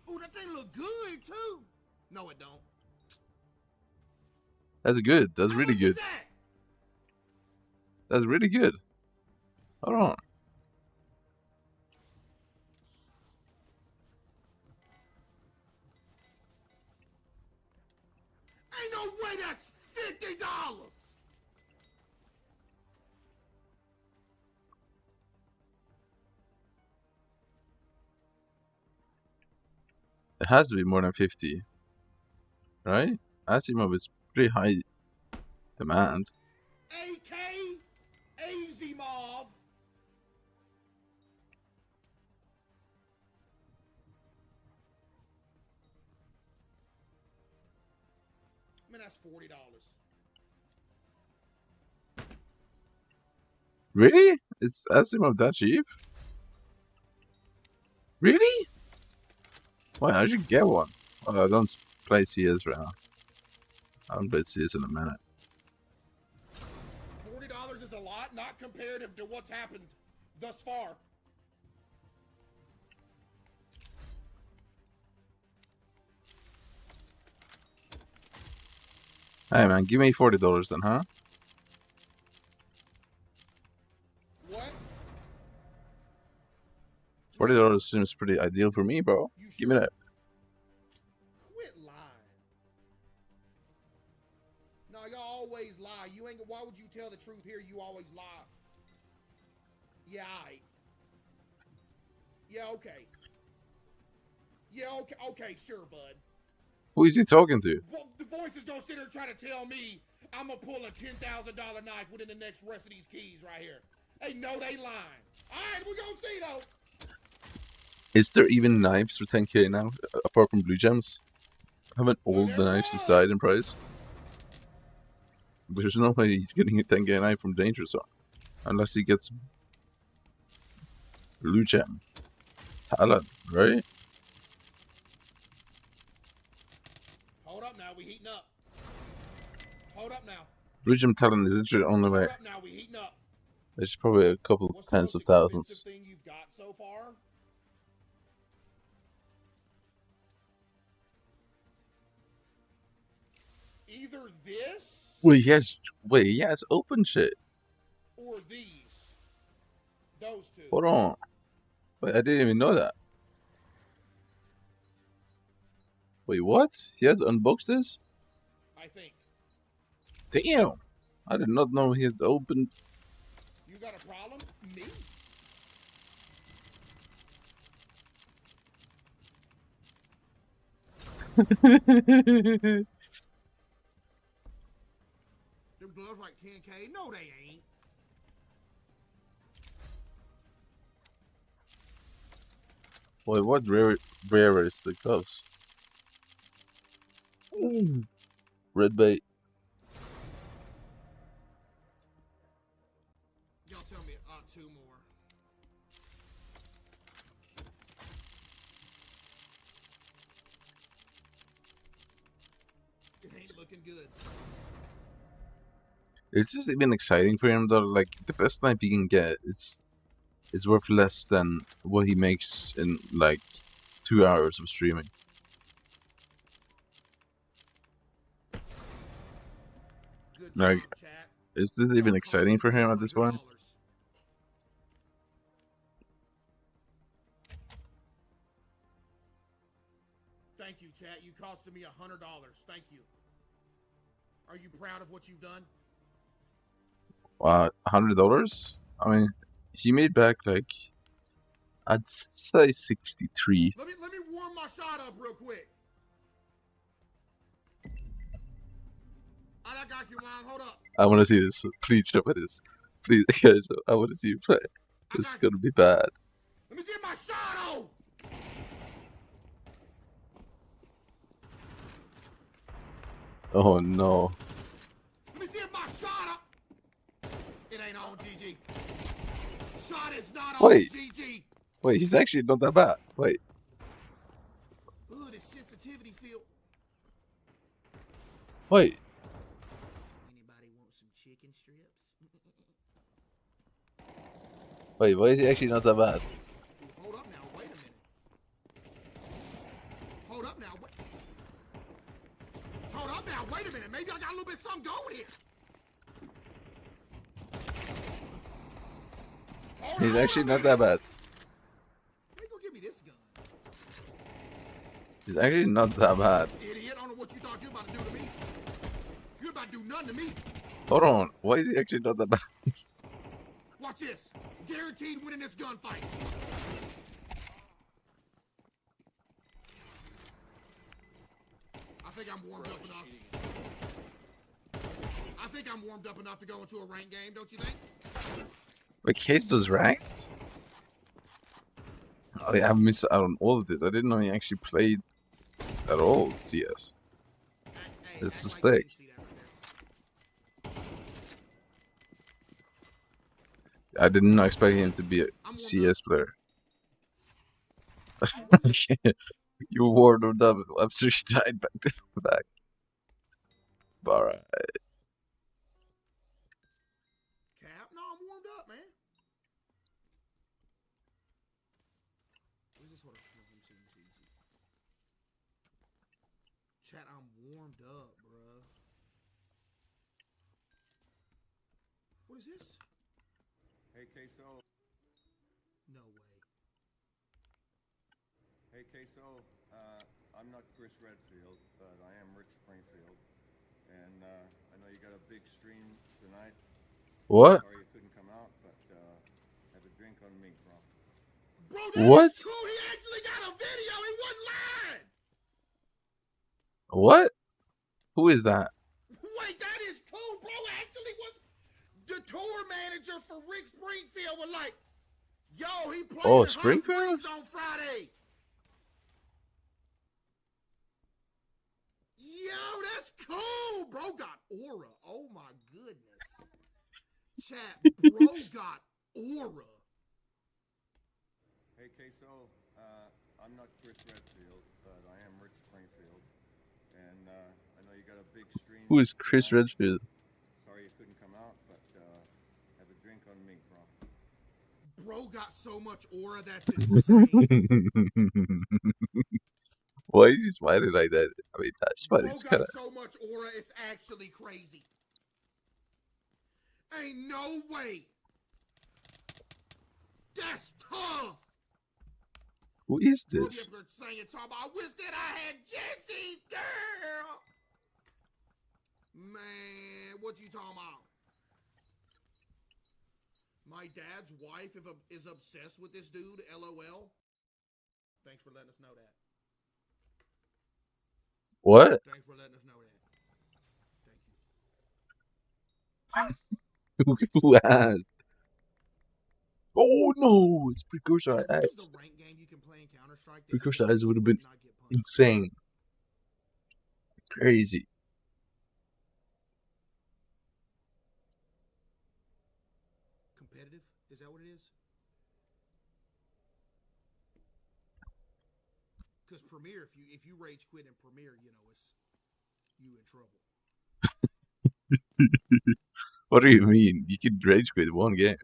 Ooh, that thing look good too. No, it don't. That's good. That's really good. That? That's really good. Hold on. Ain't no way that's $50. It has to be more than 50. Right? Asimov is pretty high demand. AK Asimov. Man, that's $40. Really? It's Asimov that cheap? Really? Well, I should get one. Well, I don't play CS right now. I haven't played CS in a minute. $40 is a lot, not comparative to what's happened thus far. Hey man, give me $40 then, huh? What? $40 seems pretty ideal for me, bro. You Give me sure? that. Quit lying. No, y'all always lie. You ain't. Why would you tell the truth here? You always lie. Yeah, aight. Yeah, okay. Yeah, okay. Okay, sure, bud. Who is he talking to? Well, the voice is gonna sit here and try to tell me I'm gonna pull a $10,000 knife within the next rest of these keys right here. They know they lying. All right, we're gonna see though. Is there even knives for 10k now, apart from blue gems? Haven't all the knives just died in price? There's no way he's getting a 10k knife from Danger Zone. Unless he gets blue gem. Talon, right? Hold up now, we heating up. Hold up now. Blue gem Talon is literally the only way. Hold up now, we heating up. There's probably a couple What's tens the of most thousands. expensive thing you've got so far? Either this Wait, he has open shit. or these. Those two. Hold on. Wait, I didn't even know that. Wait, what? He has unboxed this? I think. Damn! I did not know he had opened. You got a problem? Me? Them gloves like 10K? No, they ain't. Wait, what rare is the gloves? Ooh. Red bait. Y'all tell me, two more. It ain't looking good. It's just even exciting for him though. Like the best knife he can get is worth less than what he makes in like 2 hours of streaming. Good Like, job, chat. is this even exciting for him at this point? $100. Thank you, chat. You costed me $100. Thank you. Are you proud of what you've done? $100? I mean, he made back like, I'd say 63. Let me warm my shot up real quick. All right, I got you, Mom. Hold up. I want to see this. Please show me this. Please, guys, I want to see you play. This is gonna be bad. Let me see my shot on. Oh no. Let me see if my shot up. It ain't on, GG. Shot is not on, Wait. GG. Wait, he's actually not that bad. Wait. Ooh, this sensitivity feel. Wait. Anybody want some chicken strips? Wait, why is he actually not that bad? Hold up now, wait a minute. Hold up now, wait. Hold up now, wait a minute. Maybe I got a little bit of something going here. He's actually not that bad. Hey, go give me this gun. He's actually not that bad. Idiot, I don't know what you thought you were about to do to me. You're about to do nothing to me. Hold on. Why is he actually not that bad? Watch this. Guaranteed winning this gunfight. I think I'm warmed up enough. I think I'm warmed up enough to go into a ranked game, don't you think? Wait, Case does ranked? Oh yeah, I've missed out on all of this. I didn't know he actually played at all CS. Hey, This is act like you sick. didn't see that right there. I did not expect him to be a CS player. You warmed up. I'm sure she died back to back. Alright. Cap? No, I'm warmed up, man. Where's this? Hold on. Let me see. Chat, I'm warmed up, bruh. What is this? Hey, Queso. No way. Hey, Queso. I'm not Chris Redfield, but I am Rick Springfield. And I know you got a big stream tonight. What? Sorry you couldn't come out, but have a drink on me, bro. Bro, that What? is cool. He actually got a video. He wasn't lying. What? Who is that? Wait, that is cool. Bro actually was the tour manager for Rick Springfield. Was like, yo, he played Oh, in Hot Springfield? Springs on Friday. Yo, that's cool. Bro got aura. Oh my goodness. Chat, bro got aura. Hey, Queso. I'm not Chris Redfield, but I am Rick Springfield. And I know you got a big stream. Who is Chris tonight. Redfield? Sorry you couldn't come out, but have a drink on me, bro. Bro got so much aura, that's insane. Why is he smiling like that? I mean, that Bro smiling's got kind of. so much aura, it's actually crazy. Ain't no way. That's tough. Who is Bro, this? you saying, talking about, I wish that I had Jesse's girl. Man, what you talking about? My dad's wife is obsessed with this dude, LOL. Thanks for letting us know that. What? Thanks for letting us know that. Thank you. Who has? Oh no! It's Precursor What Eyes. is the rank game you can play in Counter-Strike that Precursor you Eyes would have been not get punched? insane. Crazy. Competitive? Is that what it is? Because Premiere, if you rage quit in Premiere, you know it's you in trouble. What do you mean? You can rage quit one game.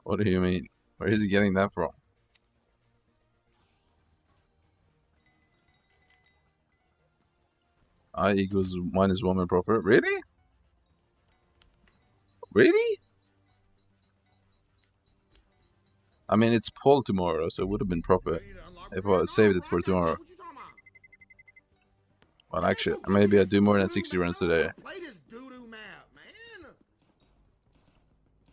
What do you mean? Where is he getting that from? I equals -1 profit. Really? Really? I mean, it's poll tomorrow, so it would have been profit if I saved it for tomorrow. Well, actually, maybe I do more than 60 runs today.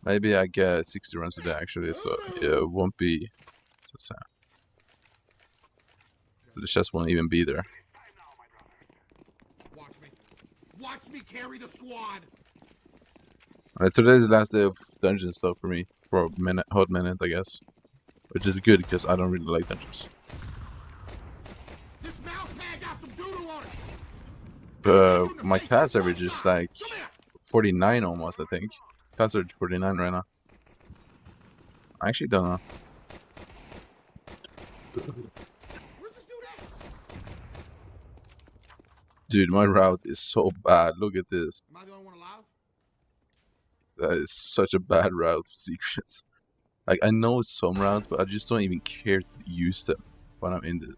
Maybe I get 60 runs today, actually, so yeah, it won't be so sad. So the chest won't even be there. Watch me carry the squad. Today's the last day of dungeon stuff for me, for a minute, hot minute, I guess. Which is good, because I don't really like dungeons. This mouse pad got some doodle on it. My class average is like 49 almost, I think. Class average 49 right now. I actually don't know. Where's this dude at? Dude, my route is so bad. Look at this. Am I the only one alive? That is such a bad route for secrets. Like, I know some routes, but I just don't even care to use them when I'm in the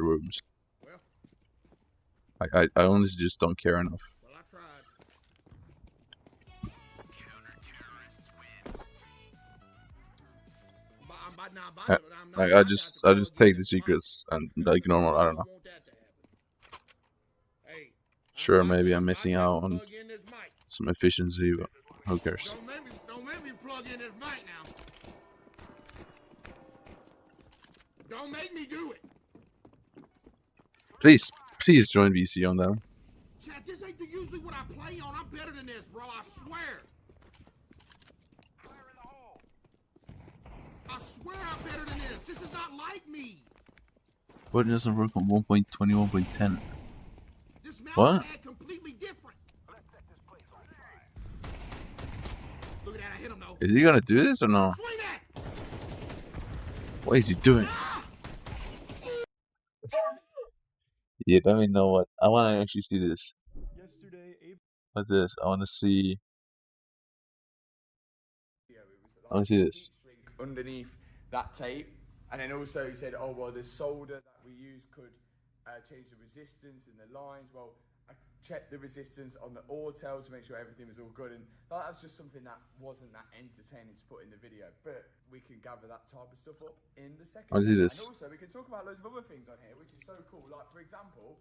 rooms. Well, Like, I honestly just don't care enough. well, I tried. Like, I just take the secrets and like normal. I don't know. Sure, maybe I'm missing out on some efficiency, but who cares? Don't make me plug in this mic now. Don't make me do it. Please join VC on that. Chat, this ain't usually what I play on. I'm better than this, bro. I swear. I swear I'm better than this. This is not like me. What doesn't work on 1.21.10? This mouse What? pad completely different. that. I hit him though. Is he gonna do this or no? Swing it! What is he doing? Yeah, let me know what. I want to actually see this. Yesterday, What's this? I want to see. I want to see this. underneath that tape, and then also he said, oh well, the solder that we use could change the resistance in the lines. Well, I checked the resistance on the Autel to make sure everything was all good, and that was just something that wasn't that entertaining to put in the video, but we can gather that type of stuff up in the second I'll do video. this. And also we can talk about loads of other things on here, which is so cool. Like, for example,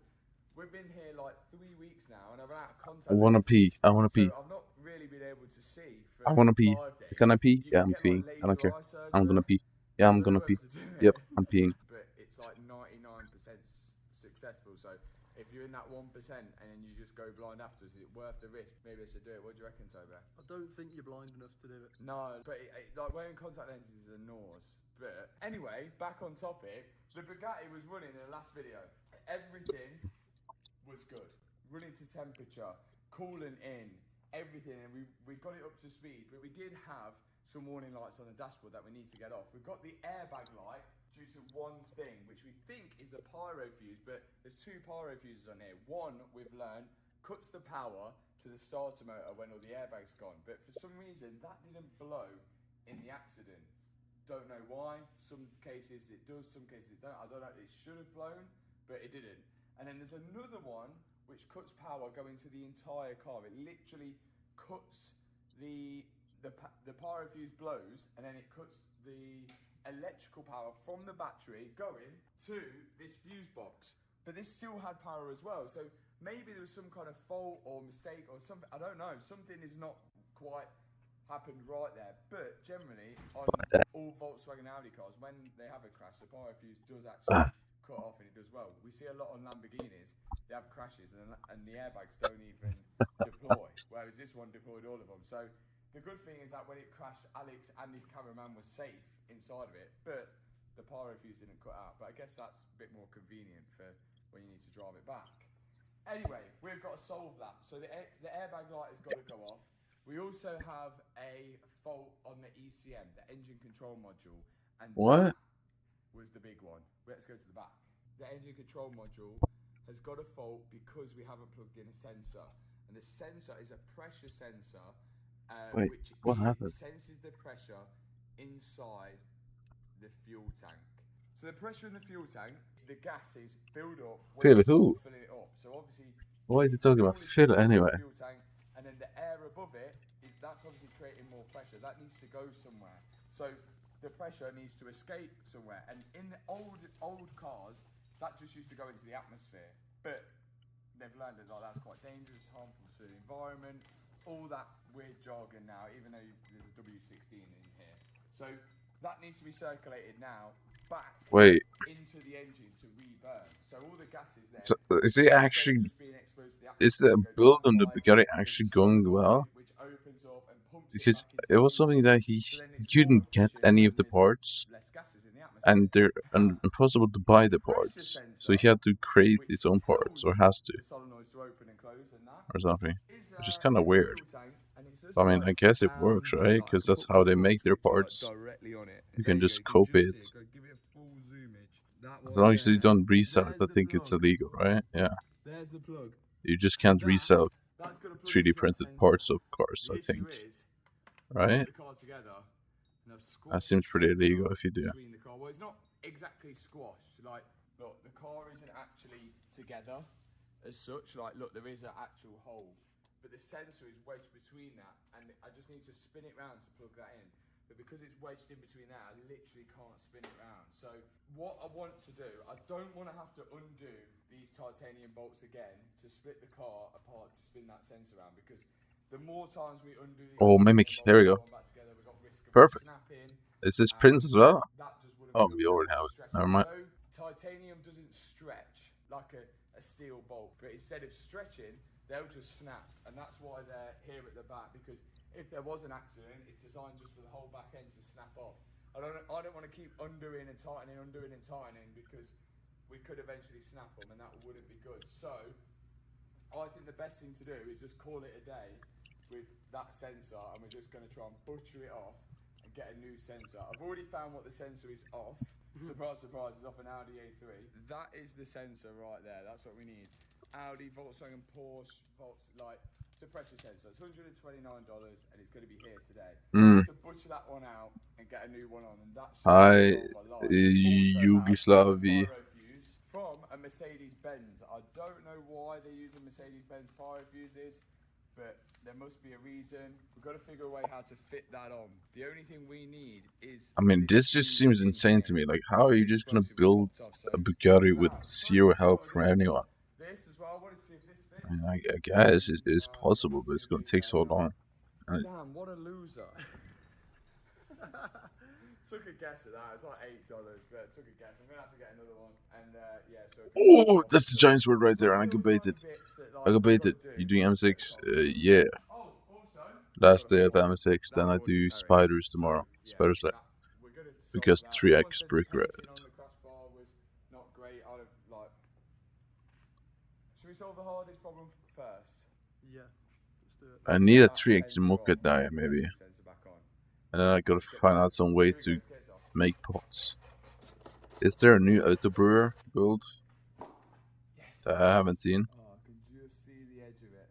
we've been here like 3 weeks now, and I've run out of contact. I want to pee. I want to pee. So I've not really been able to see for I want to pee. 5 days. Can I pee? You Yeah, can I'm get, peeing. like, I don't care. laser eye I'm gonna surgery. pee. Yeah, I I'm don't gonna know pee. whether to do Yep, it, I'm peeing. but it's like 99% successful. So if you're in that 1% and you just go blind afterwards, is it worth the risk? Maybe I should do it. What do you reckon, Toby? I don't think you're blind enough to do it. No, but like wearing contact lenses is a nose. But anyway, back on topic. The Bugatti was running in the last video. Everything was good. Running to temperature, cooling in, everything, and we got it up to speed. But we did have some warning lights on the dashboard that we need to get off. We've got the airbag light due to one thing, which we think is the pyro fuse, but there's 2 pyro fuses on here. One, we've learned, cuts the power to the starter motor when all the airbags gone, but for some reason that didn't blow in the accident. Don't know why. Some cases it does, some cases it don't. I don't know. It should have blown, but it didn't. And then there's another one which cuts power going to the entire car. It literally cuts the pyro fuse blows, and then it cuts the electrical power from the battery going to this fuse box. But this still had power as well. So maybe there was some kind of fault or mistake or something. I don't know. Something is not quite happened right there. But generally, on all Volkswagen Audi cars, when they have a crash, the pyro fuse does actually cut off, and it does well. We see a lot on Lamborghinis. They have crashes, and the airbags don't even deploy, whereas this one deployed all of them. So the good thing is that when it crashed, Alex and his cameraman was safe inside of it, but the pyro fuse didn't cut out. But I guess that's a bit more convenient for when you need to drive it back. Anyway, we've got to solve that. So the airbag light has got to go off. We also have a fault on the ECM, the engine control module, and What? that was the big one. Let's go to the back. The engine control module has got a fault because we haven't plugged in a sensor, and the sensor is a pressure sensor, Wait, which what happened? senses the pressure inside the fuel tank. So the pressure in the fuel tank, the gases build up when Fill you who? start filling it up. So obviously, Why is he talking about fill anyway? fuel tank, and then the air above it, that's obviously creating more pressure. That needs to go somewhere. So the pressure needs to escape somewhere. And in the old cars, that just used to go into the atmosphere. But they've learned that that's quite dangerous, harmful to the environment, all that weird jargon now, even though there's a W16 in here. So that needs to be circulated now back into the engine to reburn. So all the gases there. So is he actually? Is the build on the Bugatti actually going well? Because it was something that he couldn't get any of the parts, and they're impossible to buy the parts. So he had to create his own parts, or has to, or something, which is kind of weird. I mean, I guess it works, right? Because that's how they make their parts. You can just copy it. As long as you don't resell it, I think it's illegal, right? Yeah. There's the plug. You just can't resell 3D printed parts of cars, I think. Right? That seems pretty illegal if you do. Well, it's not exactly squashed. Like, look, the car isn't actually together as such. Like, look, there is an actual hole, but the sensor is wedged between that, and I just need to spin it round to plug that in. But because it's wedged in between that, I literally can't spin it round. So what I want to do, I don't want to have to undo these titanium bolts again to split the car apart to spin that sensor around, because the more times we undo these Mimic, there we go. together, we've got risk of Perfect. snapping. Is this Prince as well? That just wouldn't Oh, be we already have it. Never mind. Titanium doesn't stretch like a steel bolt, but instead of stretching, they'll just snap, and that's why they're here at the back, because if there was an accident, it's designed just for the whole back end to snap off. I don't want to keep undoing and tightening, because we could eventually snap them, and that wouldn't be good. So I think the best thing to do is just call it a day. with that sensor, and we're just going to try and butcher it off and get a new sensor. I've already found what the sensor is off. Surprise, surprise, it's off an Audi A3. That is the sensor right there. That's what we need. Audi, Volkswagen, Porsche, the pressure sensor. It's $129 and it's going to be here today. To butcher that one out and get a new one on, and that should solve a lot. Yugoslavi. From a Mercedes-Benz. I don't know why they're using Mercedes-Benz pyro fuses, but there must be a reason. We've got to figure a way how to fit that on. The only thing we need is... I mean, this just seems insane to me. Like, how are you just gonna build a Bugatti with zero help from anyone? This as well. I wanted to see if this fits. I mean, I guess it's possible, but it's gonna take so long. Damn, what a loser. Took a guess at that. It's like $8, but took a guess. I'm gonna have to get another one. And yeah, so. Oh, that's the giant sword right there, and I could bait it. I could bait it. You doing M6? Yeah. Last day of M6, then I do spiders tomorrow. Spider slap. Because 3x brick red. Not great. Should we solve the hardest problem first? Yeah, let's do it. I need a 3x Mocha die, maybe. And then I gotta find out some way to make pots. Is there a new auto brewer build that I haven't seen? Oh, I can just see the edge of it.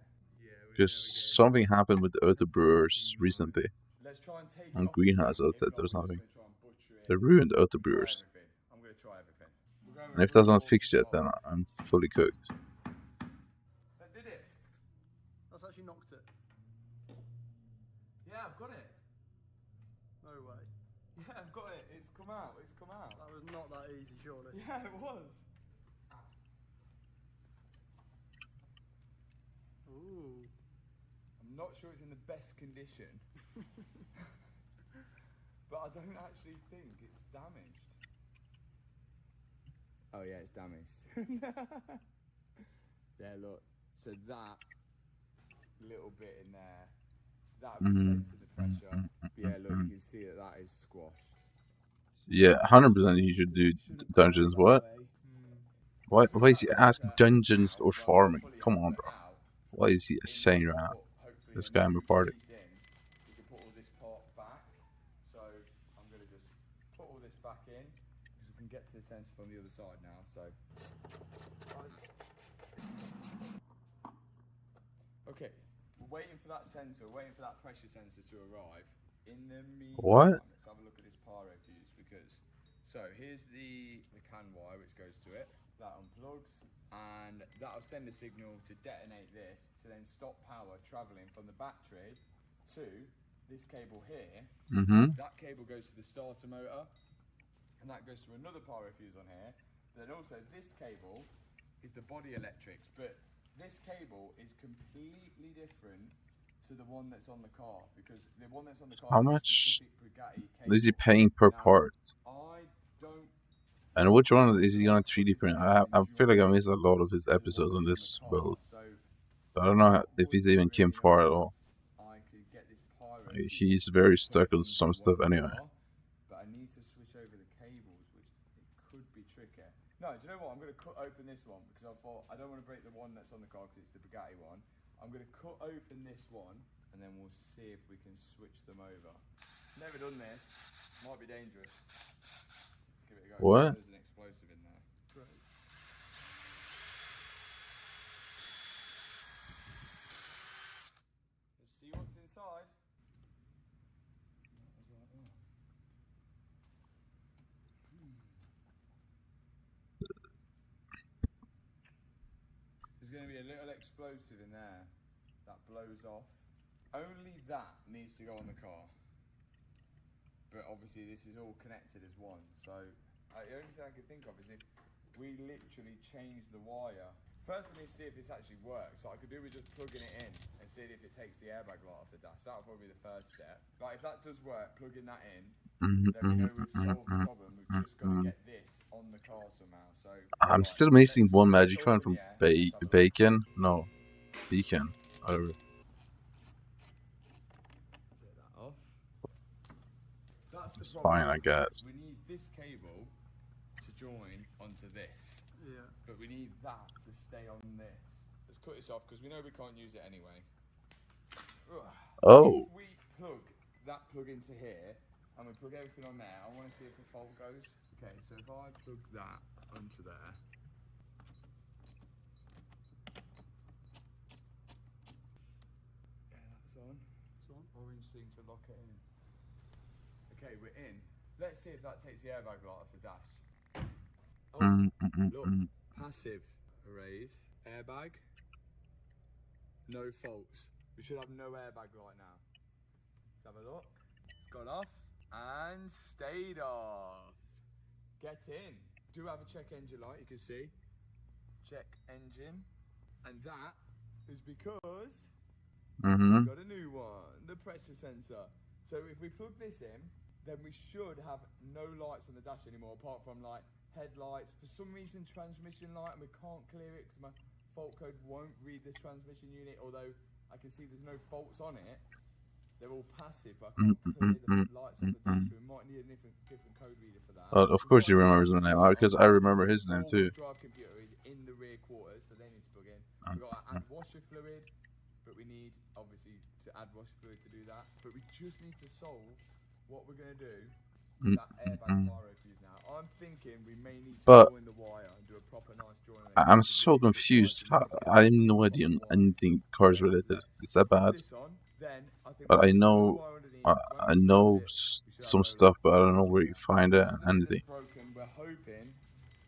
Because something happened with the auto brewers recently. Let's try and take On Greenhouse Outlet or something. They ruined auto brewers. I'm gonna try everything. And if that's not fixed yet, then I'm fully cooked. That did it. That's actually knocked it. Yeah, I've got it. No way. Yeah, I've got it. It's come out. It's come out. That was not that easy, surely. Yeah, it was. Ooh. I'm not sure it's in the best condition. But I don't actually think it's damaged. Oh yeah, it's damaged. Yeah, look. So that little bit in there, that would be sensing the pressure. But yeah, look, you can see that that is squashed. Yeah, 100% you should do dungeons. What? Why is he asking dungeons or farming? Come on, bro. Why is he saying right now? This guy I'm a party. We can put all this part back. So I'm going to just put all this back in because we can get to the sensor from the other side now. So. Okay, we're waiting for that sensor, waiting for that pressure sensor to arrive. In the meantime, What? let's have a look at this pyro fuse because. So here's the CAN wire which goes to it. That unplugs. And that'll send a signal to detonate this to then stop power travelling from the battery to this cable here. That cable goes to the starter motor, and that goes to another pyro fuse on here. Then also this cable is the body electrics, but this cable is completely different to the one that's on the car because the one that's on the car How is a much specific Bugatti cable. is he paying per part? I don't. And which one is he gonna 3D print? I feel like I missed a lot of his episodes on this build. I don't know if he's even came far at all. He's very stuck on some stuff anyway. But I need to switch over the cables, which it could be tricky. No, do you know what? I'm going to cut open this one because I thought I don't want to break the one that's on the car because it's the Bugatti one. I'm going to cut open this one and then we'll see if we can switch them over. Never done this. Might be dangerous. Let's give it a go. What? There's an explosive in there. Great. Let's see what's inside. There's going to be a little explosive in there that blows off. Only that needs to go on the car. But obviously this is all connected as one. So the only thing I can think of is if we literally change the wire. First I need to see if this actually works. So I could do with just plugging it in and seeing if it takes the airbag light off the dash. That'll probably be the first step. But if that does work, plugging that in, then we know we've solved the problem. We've just got to get this on the car somehow. So I'm still missing one magic phone from Bacon. No, Beacon. Whatever. It's fine, I guess. We need this cable to join onto this. Yeah. But we need that to stay on this. Let's cut this off because we know we can't use it anyway. Oh. If we plug that plug into here and we plug everything on there, I want to see if the fault goes. Okay, so if I plug that onto there. Yeah, that's on. It's on. Orange thing to lock it in. Okay, we're in. Let's see if that takes the airbag light off the dash. Oh, look. Passive arrays. Airbag. No faults. We should have no airbag light now. Let's have a look. It's gone off and stayed off. Get in. Do have a check engine light, you can see. Check engine. And that is because we've got a new one, the pressure sensor. So if we plug this in, then we should have no lights on the dash anymore, apart from like headlights. For some reason, transmission light, and we can't clear it because my fault code won't read the transmission unit, although I can see there's no faults on it. They're all passive, but I can't clear the lights off the dash, so we might need a different code reader for that. Of course he remembers the name, because I remember his name too. The drive computer is in the rear quarters, so they need to plug in. We've got to add washer fluid, but we need, obviously, to add washer fluid to do that. But we just need to solve what we're going to do with that airbag pyro fuse now. I'm thinking we may need to join the wire and do a proper nice join. I'm so confused. I have no idea on anything cars related. It's that bad. But I know some stuff, but I don't know where you find it and anything.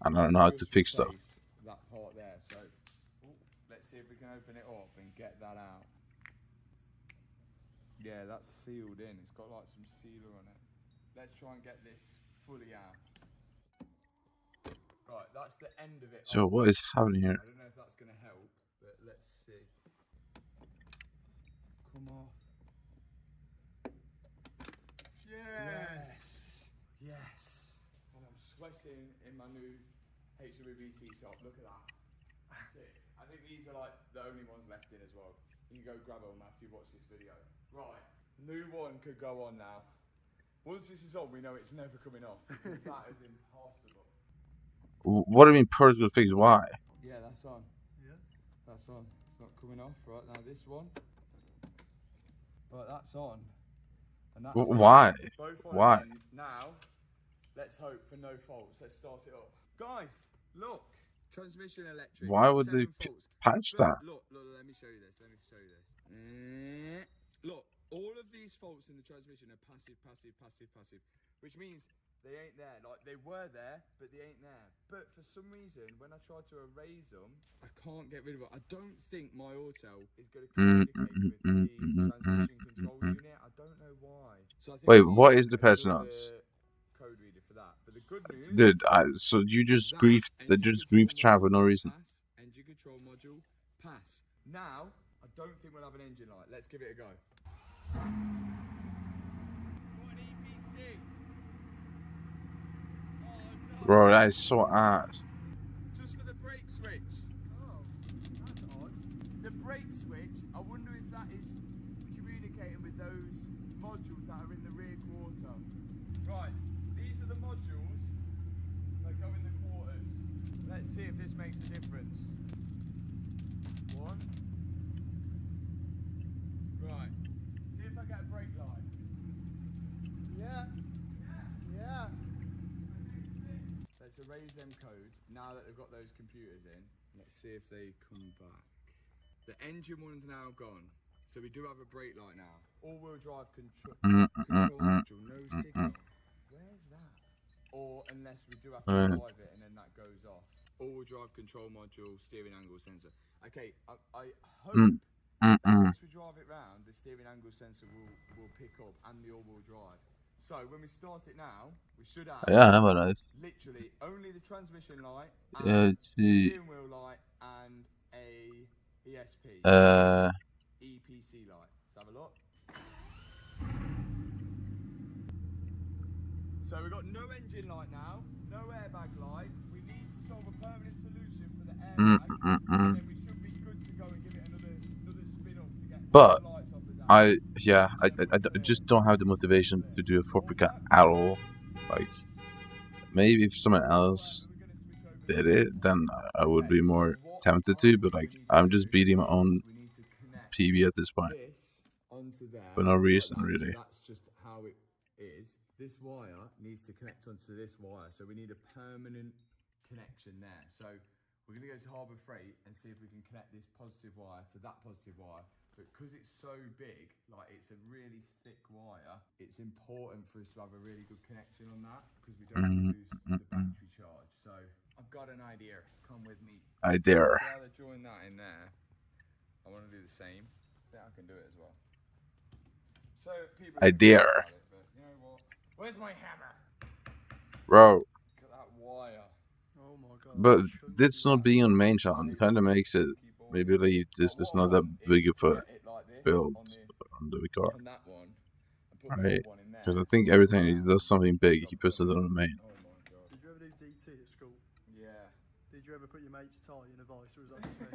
And I don't know how to fix stuff. That part there, so let's see if we can open it up and get that out. Yeah, that's sealed in. It's got like some sealer on it. Let's try and get this fully out. Right, that's the end of it. So what is happening here? I don't know if that's going to help, but let's see. Come off. Yes! Yes! And I'm sweating in my new HWBT top. Look at that. That's it. I think these are like the only ones left in as well. You can go grab them after you watch this video. Right, new one could go on now. Once this is on, we know it's never coming off, because that is impossible. What do you mean perfectly fix? Why? Yeah, that's on. Yeah, that's on. It's not coming off right now. This one. Right, that's on. And that's why? Why? Now, let's hope for no faults. Let's start it up. Guys, look. Transmission electric. Why would they patch that? Look, let me show you this. Look, all of these faults in the transmission are passive, which means they ain't there. Like, they were there, but they ain't there. But for some reason, when I try to erase them, I can't get rid of it. I don't think my auto is going to communicate with the transmission control unit. I don't know why. So I think wait, what is the patch notes? Code reader for that. But the good news, dude, so you just griefed Trav for no reason. Engine control module, pass. Now, I don't think we'll have an engine light. Let's give it a go. What an EPC. Oh, no. Bro, that is so ass. Just for the brake switch. Oh, that's odd. The brake switch, I wonder if that is communicating with those modules that are in the rear quarter. Right, these are the modules that go in the quarters. Let's see if this makes a difference. One. Right. See if I get a brake light. Yeah. Yeah. Let's erase them codes now that they've got those computers in. Let's see if they come back. The engine one's now gone. So we do have a brake light now. All-wheel drive control module, no signal. Where's that? Or unless we do have to drive it and then that goes off. All-wheel drive control module, steering angle sensor. Okay, I hope that once we drive it round, the steering angle sensor will pick up and the all-wheel drive. So when we start it now, we should have literally only the transmission light, and steering wheel light, and a ESP. EPC light. Let's have a look. So we've got no engine light now, no airbag light. We need to solve a permanent solution for the airbag, and then we should be good to go and give it another spin up to get but lights off the dash. I just don't have the motivation to do a 4PK at all. Like, maybe if someone else did it, then I would be more tempted to, but like, I'm just beating my own PB at this point. This onto there. For no like reason, that. really. So that's just how it is. This wire needs to connect onto this wire, so we need a permanent connection there. So we're going to go to Harbour Freight and see if we can connect this positive wire to that positive wire. But because it's so big, like it's a really thick wire, it's important for us to have a really good connection on that because we don't lose the battery charge. So I've got an idea. Come with me. I dare. See how they're drawing that in there? I want to do the same. I think I can do it as well. So people I dare. about it, but you know what? Where's my hammer? Bro. Look at that wire. Oh my god. But this not being on main channel kind of makes it me believe this is not that big of a build on the car. On that one, and put the Right? other one in there. Because I think everything he does something big, he puts it on the main. Oh my god. Did you ever do DT at school? Yeah. Did you ever put your mate's tie in a vice, or was that just me?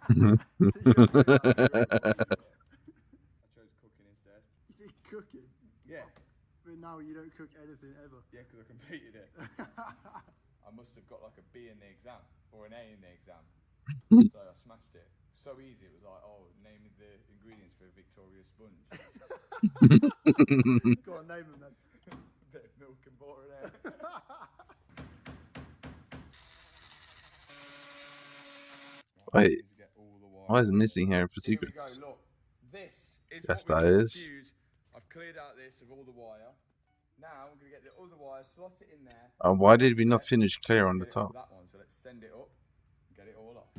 Did you ever do that? I chose cooking instead. You did cooking, Yeah. but now you don't cook anything ever. Yeah, because I completed it. I must have got like a B in the exam or an A in the exam. So I smashed it. So easy. It was like, oh, name the ingredients for a Victoria sponge. Go on, name them then. Bit of milk and butter in it. Wait, why is it missing here for Here we secrets? go, look. This is Yes, what that we're is. fuse. I've cleared out this of all the wire. Now I'm going to get the other wire, slot it in there. Why did we not finish clear on the Get it off top? That one, so let's send it up and get it all off.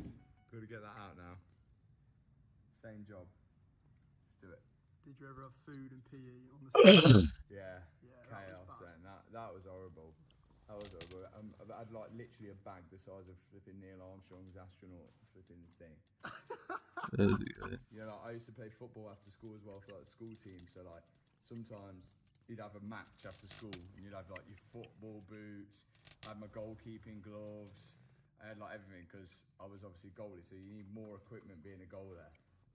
Got to get that out now. Same job. Let's do it. Did you ever have food and PE on the side? Yeah. Yeah, that was Chaos. bad. And that was horrible. That was horrible. I've had like literally a bag the size of flipping Neil Armstrong's astronaut flipping thing. You know, like I used to play football after school as well for like the school team. So like sometimes you'd have a match after school and you'd have like your football boots. I had my goalkeeping gloves. I had like everything because I was obviously goalie. So you need more equipment being a goaler.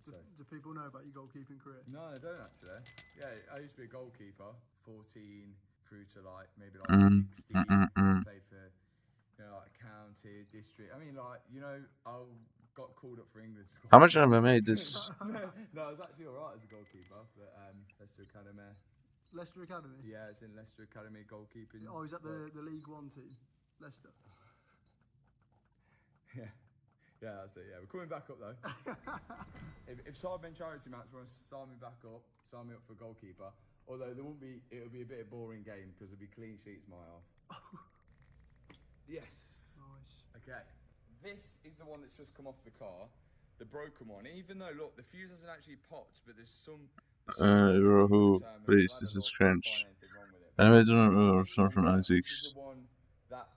So. Do people know about your goalkeeping career? No, they don't actually. Yeah, I used to be a goalkeeper, 14 through to like maybe like 16. Played for like county, district. I mean, like I got called up for England. How much have I made this? No, I was actually alright as a goalkeeper, but Leicester Academy. Leicester Academy? Yeah, it's in Leicester Academy goalkeeping. Oh, is that the League One team? Leicester? Yeah. Yeah, that's it. Yeah, we're coming back up though. if Sidemen Charity Match wants to sign me back up, sign me up for goalkeeper. Although it would be a bit of a boring game because it'll be clean sheets my half. Yes. Nice. Okay. This is the one that's just come off the car, the broken one. Even though look, the fuse hasn't actually popped, but there's some. Who? Please, this is cringe. Anyway, from 96. This is the one that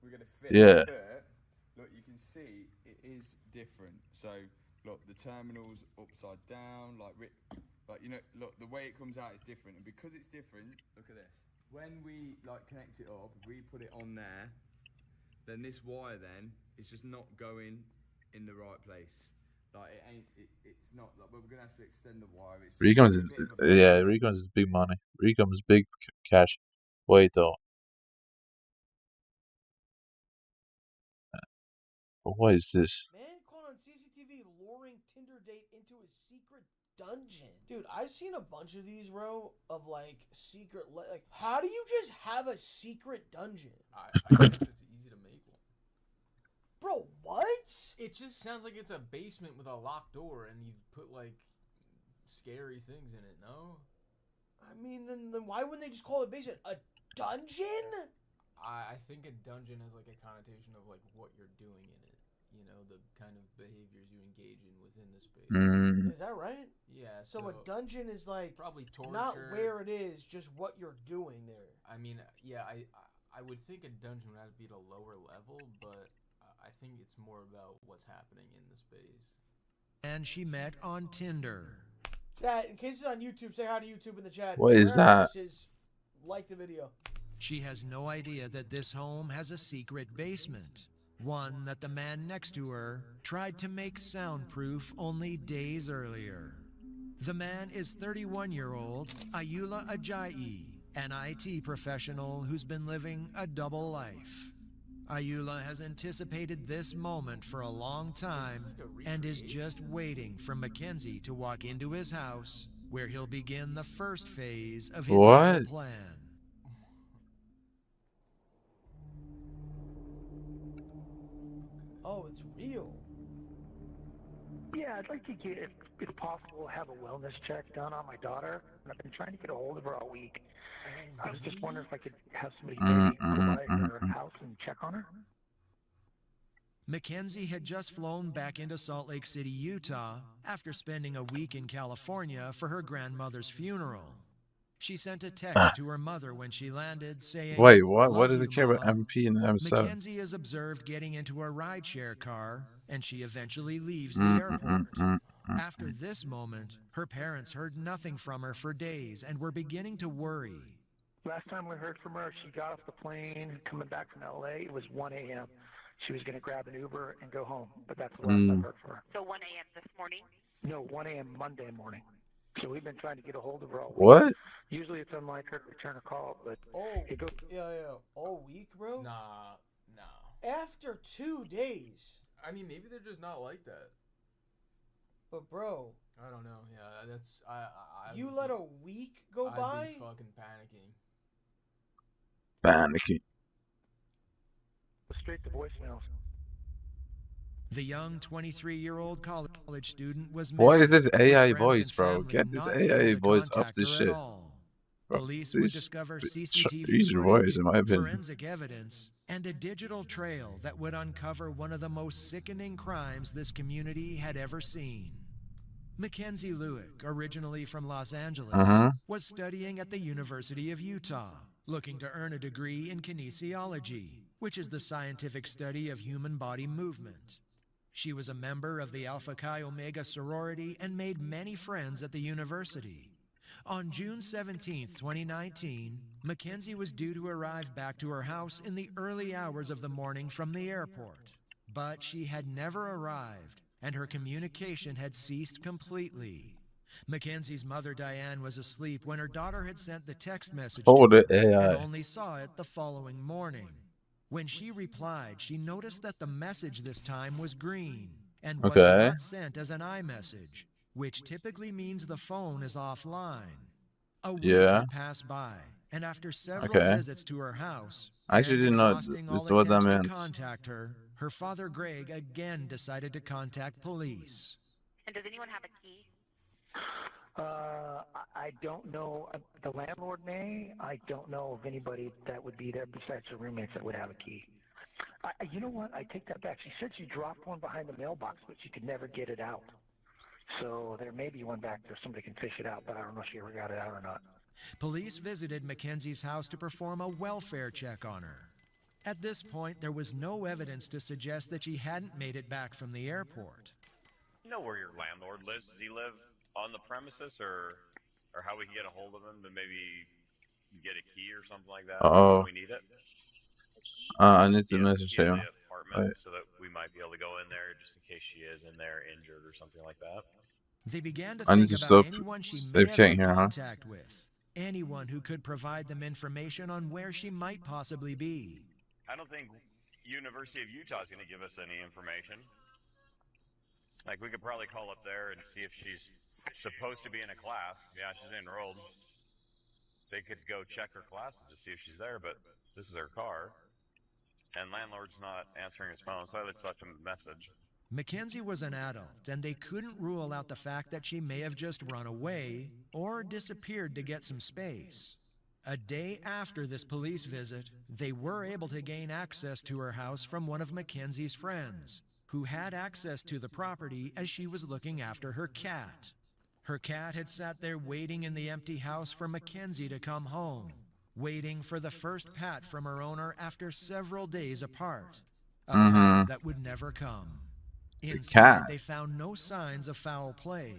we're gonna fit. Yeah. But, look, you can see it is different. So look, the terminal's upside down, like look, the way it comes out is different, and because it's different, look at this. When we like connect it up, we put it on there, then this wire then is just not going in the right place. Like it's not like we're gonna have to extend the wire. Recoms is big money. Recom is big cash. Wait though. What is this? Man caught on CCTV luring Tinder date into a secret dungeon. Dude, I've seen a bunch of these, bro, of like secret. Like, how do you just have a secret dungeon? I guess it's easy to make one. Bro, what? It just sounds like it's a basement with a locked door, and you put like scary things in it. No, I mean, then why wouldn't they just call it a basement? A dungeon? I think a dungeon has like a connotation of like what you're doing in it. You know, the kind of behaviors you engage in within the space. Is that right? Yeah. So a dungeon is like probably torture. Not where it is, just what you're doing there. I mean, yeah, I would think a dungeon would have to be at a lower level, but I think it's more about what's happening in the space. And she met on Tinder. Chat, in case it's on YouTube, say hi to YouTube in the chat. What is that? Like the video. She has no idea that this home has a secret basement. One that the man next to her tried to make soundproof only days earlier. The man is 31-year-old Ayula Ajayi, an IT professional who's been living a double life. Ayula has anticipated this moment for a long time and is just waiting for Mackenzie to walk into his house where he'll begin the first phase of his What? evil plan. Oh, it's real. Yeah, I'd like to get, if possible, have a wellness check done on my daughter. I've been trying to get a hold of her all week. I was just wondering if I could have somebody maybe go by her house and check on her. Mackenzie had just flown back into Salt Lake City, Utah, after spending a week in California for her grandmother's funeral. She sent a text to her mother when she landed saying, Wait, what? What "Love did you, it care about Mama." MP and M7? Mackenzie is observed getting into a rideshare car, and she eventually leaves the airport. After this moment, her parents heard nothing from her for days and were beginning to worry. Last time we heard from her, she got off the plane coming back from L.A. It was 1 a.m. She was going to grab an Uber and go home, but that's the last I've heard from her. So 1 a.m. this morning? No, 1 a.m. Monday morning. So we've been trying to get a hold of her all week. What? Usually it's unlike her to return a call, but it goes... Yeah. All week, bro? Nah. After 2 days. I mean, maybe they're just not like that. But bro, I don't know. Yeah, that's you let a week go by? I'd be fucking panicking. Panicking. Straight to voicemails. The young 23-year-old college student was What is missing, this AI with friends voice, and bro? family Get this not AI able to voice off contact this her shit. at all. Bro, Police would this discover use CCTV your voice, footage, in my opinion. forensic evidence, and a digital trail that would uncover one of the most sickening crimes this community had ever seen. Mackenzie Lewick, originally from Los Angeles, was studying at the University of Utah, looking to earn a degree in kinesiology, which is the scientific study of human body movement. She was a member of the Alpha Chi Omega sorority and made many friends at the university. On June 17, 2019, Mackenzie was due to arrive back to her house in the early hours of the morning from the airport. But she had never arrived, and her communication had ceased completely. Mackenzie's mother, Diane, was asleep when her daughter had sent the text message to her and only saw it the following morning. When she replied, she noticed that the message this time was green and was not sent as an iMessage, which typically means the phone is offline. A week had passed by, and after several visits to her house, I actually didn't know this what that meant. to contact her, her father Greg again decided to contact police. And does anyone have a key? I don't know. The landlord may. I don't know of anybody that would be there besides her roommates that would have a key. You know what? I take that back. She said she dropped one behind the mailbox, but she could never get it out. So there may be one back there. Somebody can fish it out, but I don't know if she ever got it out or not. Police visited Mackenzie's house to perform a welfare check on her. At this point, there was no evidence to suggest that she hadn't made it back from the airport. You know where your landlord lives? Does he live on the premises, or how we can get a hold of him to maybe get a key or something like that? Oh. We need it. I need to message him. So that we might be able to go in there just in case she is in there injured or something like that. They began to I need think to about stop anyone she may have saying had here, huh? contact with, anyone who could provide them information on where she might possibly be. I don't think University of Utah is going to give us any information. Like, we could probably call up there and see if she's supposed to be in a class. Yeah, she's enrolled. They could go check her classes to see if she's there, but this is her car. And landlord's not answering his phone, so I just left him a message. Mackenzie was an adult, and they couldn't rule out the fact that she may have just run away or disappeared to get some space. A day after this police visit, they were able to gain access to her house from one of Mackenzie's friends, who had access to the property as she was looking after her cat. Her cat had sat there waiting in the empty house for Mackenzie to come home, waiting for the first pat from her owner after several days apart, a pat that would never come. Inside, they found no signs of foul play,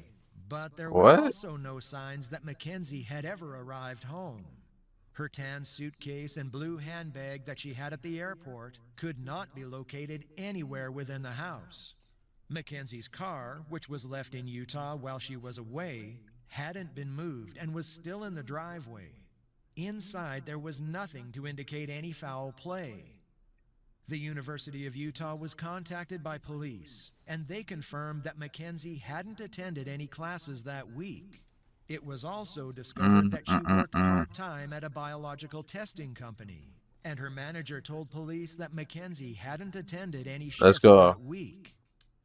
but there was also no signs that Mackenzie had ever arrived home. Her tan suitcase and blue handbag that she had at the airport could not be located anywhere within the house. Mackenzie's car, which was left in Utah while she was away, hadn't been moved and was still in the driveway. Inside, there was nothing to indicate any foul play. The University of Utah was contacted by police, and they confirmed that Mackenzie hadn't attended any classes that week. It was also discovered that she worked part-time at a biological testing company, and her manager told police that Mackenzie hadn't attended any Let's shifts go. that week.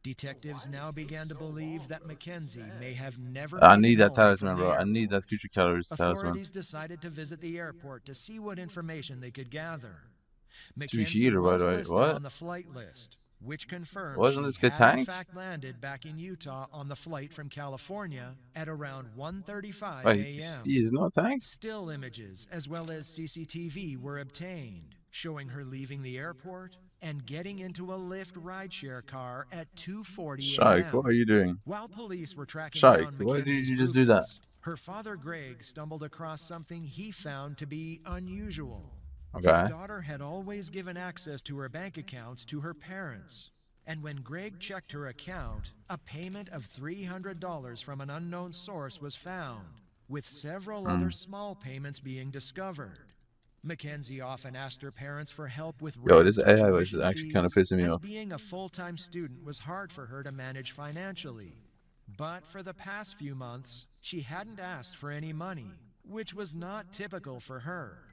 Detectives now began to believe that Mackenzie may have never I made need it that home talisman, from the bro. I airport. need that future calories talisman. Authorities decided to visit the airport to see what information they could gather. To Mackenzie heater, by was the way. listed What? on the flight list, which confirmed Wasn't she this good had in tank? fact landed back in Utah on the flight from California at around 1:35 Wait, a.m. he's not a tank? Still images as well as CCTV were obtained, showing her leaving the airport and getting into a Lyft rideshare car at 2:40 Shaik, a.m. what are you doing? While police were tracking Shaik, down why did Mackenzie's you just do that? movements, her father Greg stumbled across something he found to be unusual. His Okay. daughter had always given access to her bank accounts to her parents. And when Greg checked her account, a payment of $300 from an unknown source was found, with several other small payments being discovered. Mackenzie often asked her parents for help with Yo, this rent or AI voice is tuition actually kind of fees, pissing me as off. being a full-time student was hard for her to manage financially. But for the past few months, she hadn't asked for any money, which was not typical for her.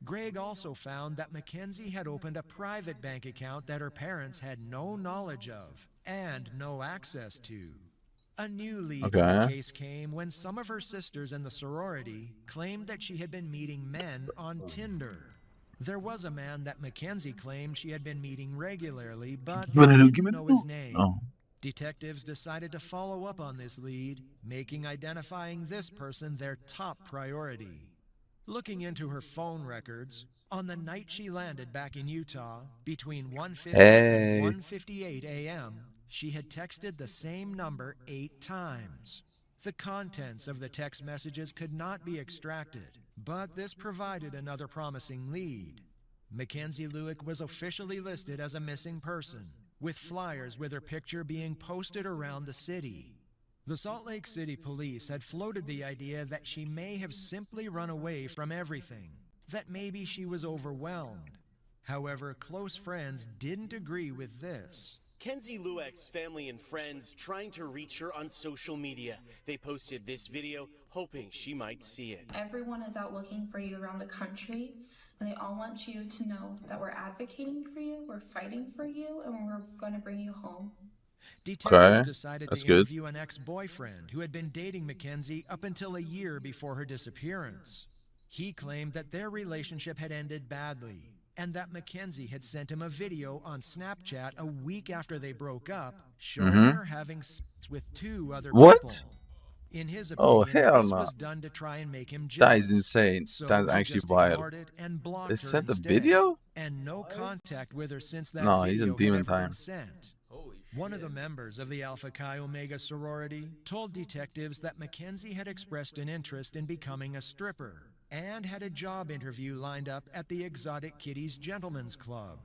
Greg also found that Mackenzie had opened a private bank account that her parents had no knowledge of and no access to. A new lead in the Okay. case came when some of her sisters in the sorority claimed that she had been meeting men on Tinder. There was a man that Mackenzie claimed she had been meeting regularly, but they didn't know his name. Oh. Detectives decided to follow up on this lead, making identifying this person their top priority. Looking into her phone records, on the night she landed back in Utah, between 1:50 and 1:58 a.m., she had texted the same number 8 times. The contents of the text messages could not be extracted, but this provided another promising lead. Mackenzie Lewick was officially listed as a missing person, with flyers with her picture being posted around the city. The Salt Lake City police had floated the idea that she may have simply run away from everything, that maybe she was overwhelmed. However, close friends didn't agree with this. Kenzie Lewick's family and friends trying to reach her on social media. They posted this video hoping she might see it. Everyone is out looking for you around the country, and they all want you to know that we're advocating for you, we're fighting for you, and we're going to bring you home. Detectives decided that's to good. interview an ex-boyfriend who had been dating Mackenzie up until a year before her disappearance. He claimed that their relationship had ended badly, and that Mackenzie had sent him a video on Snapchat a week after they broke up, showing her having sex with 2 other What? people. In his Oh, opinion, hell this no. was done to try and make him That jealous. is insane. So That is he actually just wild. ignored it and blocked They her sent the instead. video? And no contact with her since that No, he's video in demon had ever been time. sent. Holy One of the members of the Alpha Chi Omega sorority told detectives that Mackenzie had expressed an interest in becoming a stripper and had a job interview lined up at the Exotic Kitties Gentlemen's Club.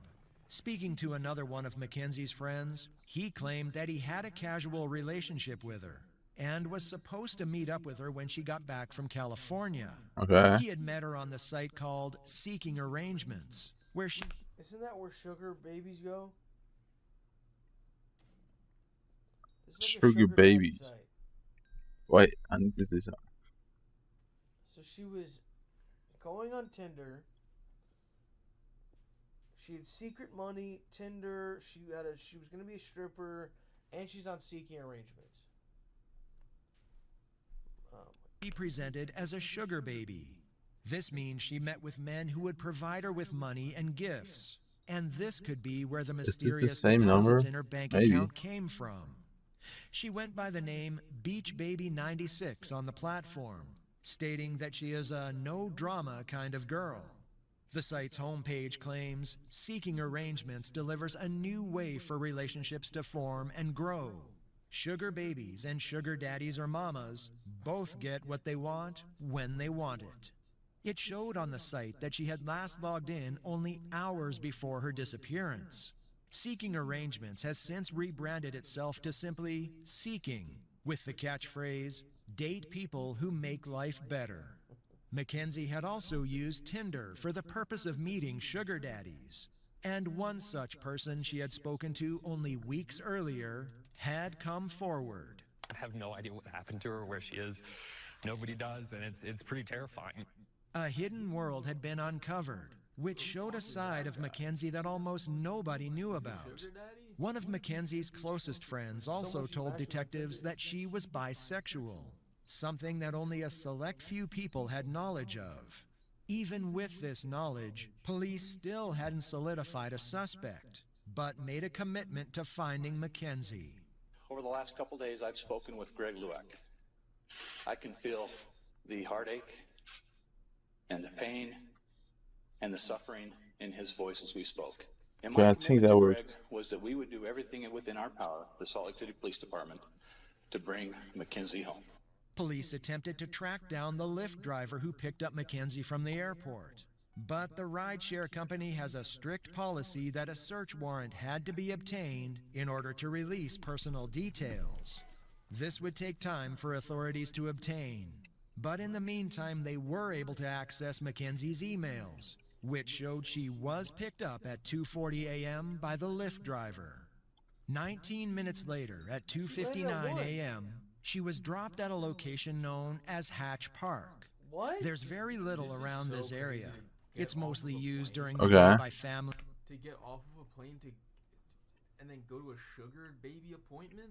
Speaking to another one of Mackenzie's friends, he claimed that he had a casual relationship with her and was supposed to meet up with her when she got back from California. Okay. He had met her on the site called Seeking Arrangements, where she... Isn't that where sugar babies go? This is like a Sugar daddy babies. site. Wait, I need to do this. So she was going on Tinder. She had secret money, Tinder. She was going to be a stripper, and she's on Seeking Arrangements. She presented as a sugar baby. This means she met with men who would provide her with money and gifts. And this could be where the mysterious same deposits number? in her bank Maybe. account came from. She went by the name Beach Baby 96 on the platform, stating that she is a no-drama kind of girl. The site's homepage claims Seeking Arrangements delivers a new way for relationships to form and grow. Sugar babies and sugar daddies or mamas both get what they want when they want it. It showed on the site that she had last logged in only hours before her disappearance. Seeking Arrangements has since rebranded itself to simply Seeking, with the catchphrase, "Date people who make life better." Mackenzie had also used Tinder for the purpose of meeting sugar daddies. And one such person she had spoken to only weeks earlier had come forward. I have no idea what happened to her, where she is. nobody does, and it's pretty terrifying. A hidden world had been uncovered, which showed a side of Mackenzie that almost nobody knew about. One of Mackenzie's closest friends also told detectives that she was bisexual, something that only a select few people had knowledge of. Even with this knowledge, police still hadn't solidified a suspect, but made a commitment to finding Mackenzie. Over the last couple days, I've spoken with Greg Lueck. I can feel the heartache and the pain and the suffering in his voice as we spoke. And my commitment to Greg was that we would do everything within our power, the Salt Lake City Police Department, to bring Mackenzie home. Police attempted to track down the Lyft driver who picked up Mackenzie from the airport. But the rideshare company has a strict policy that a search warrant had to be obtained in order to release personal details. This would take time for authorities to obtain. But in the meantime, they were able to access Mackenzie's emails, which showed she was picked up at 2:40 a.m. by the Lyft driver. 19 minutes later, at 2:59 a.m., she was dropped at a location known as Hatch Park. What? There's very little around this area. It's mostly used during the day by family. To get off of a plane and then go to a sugar baby appointment?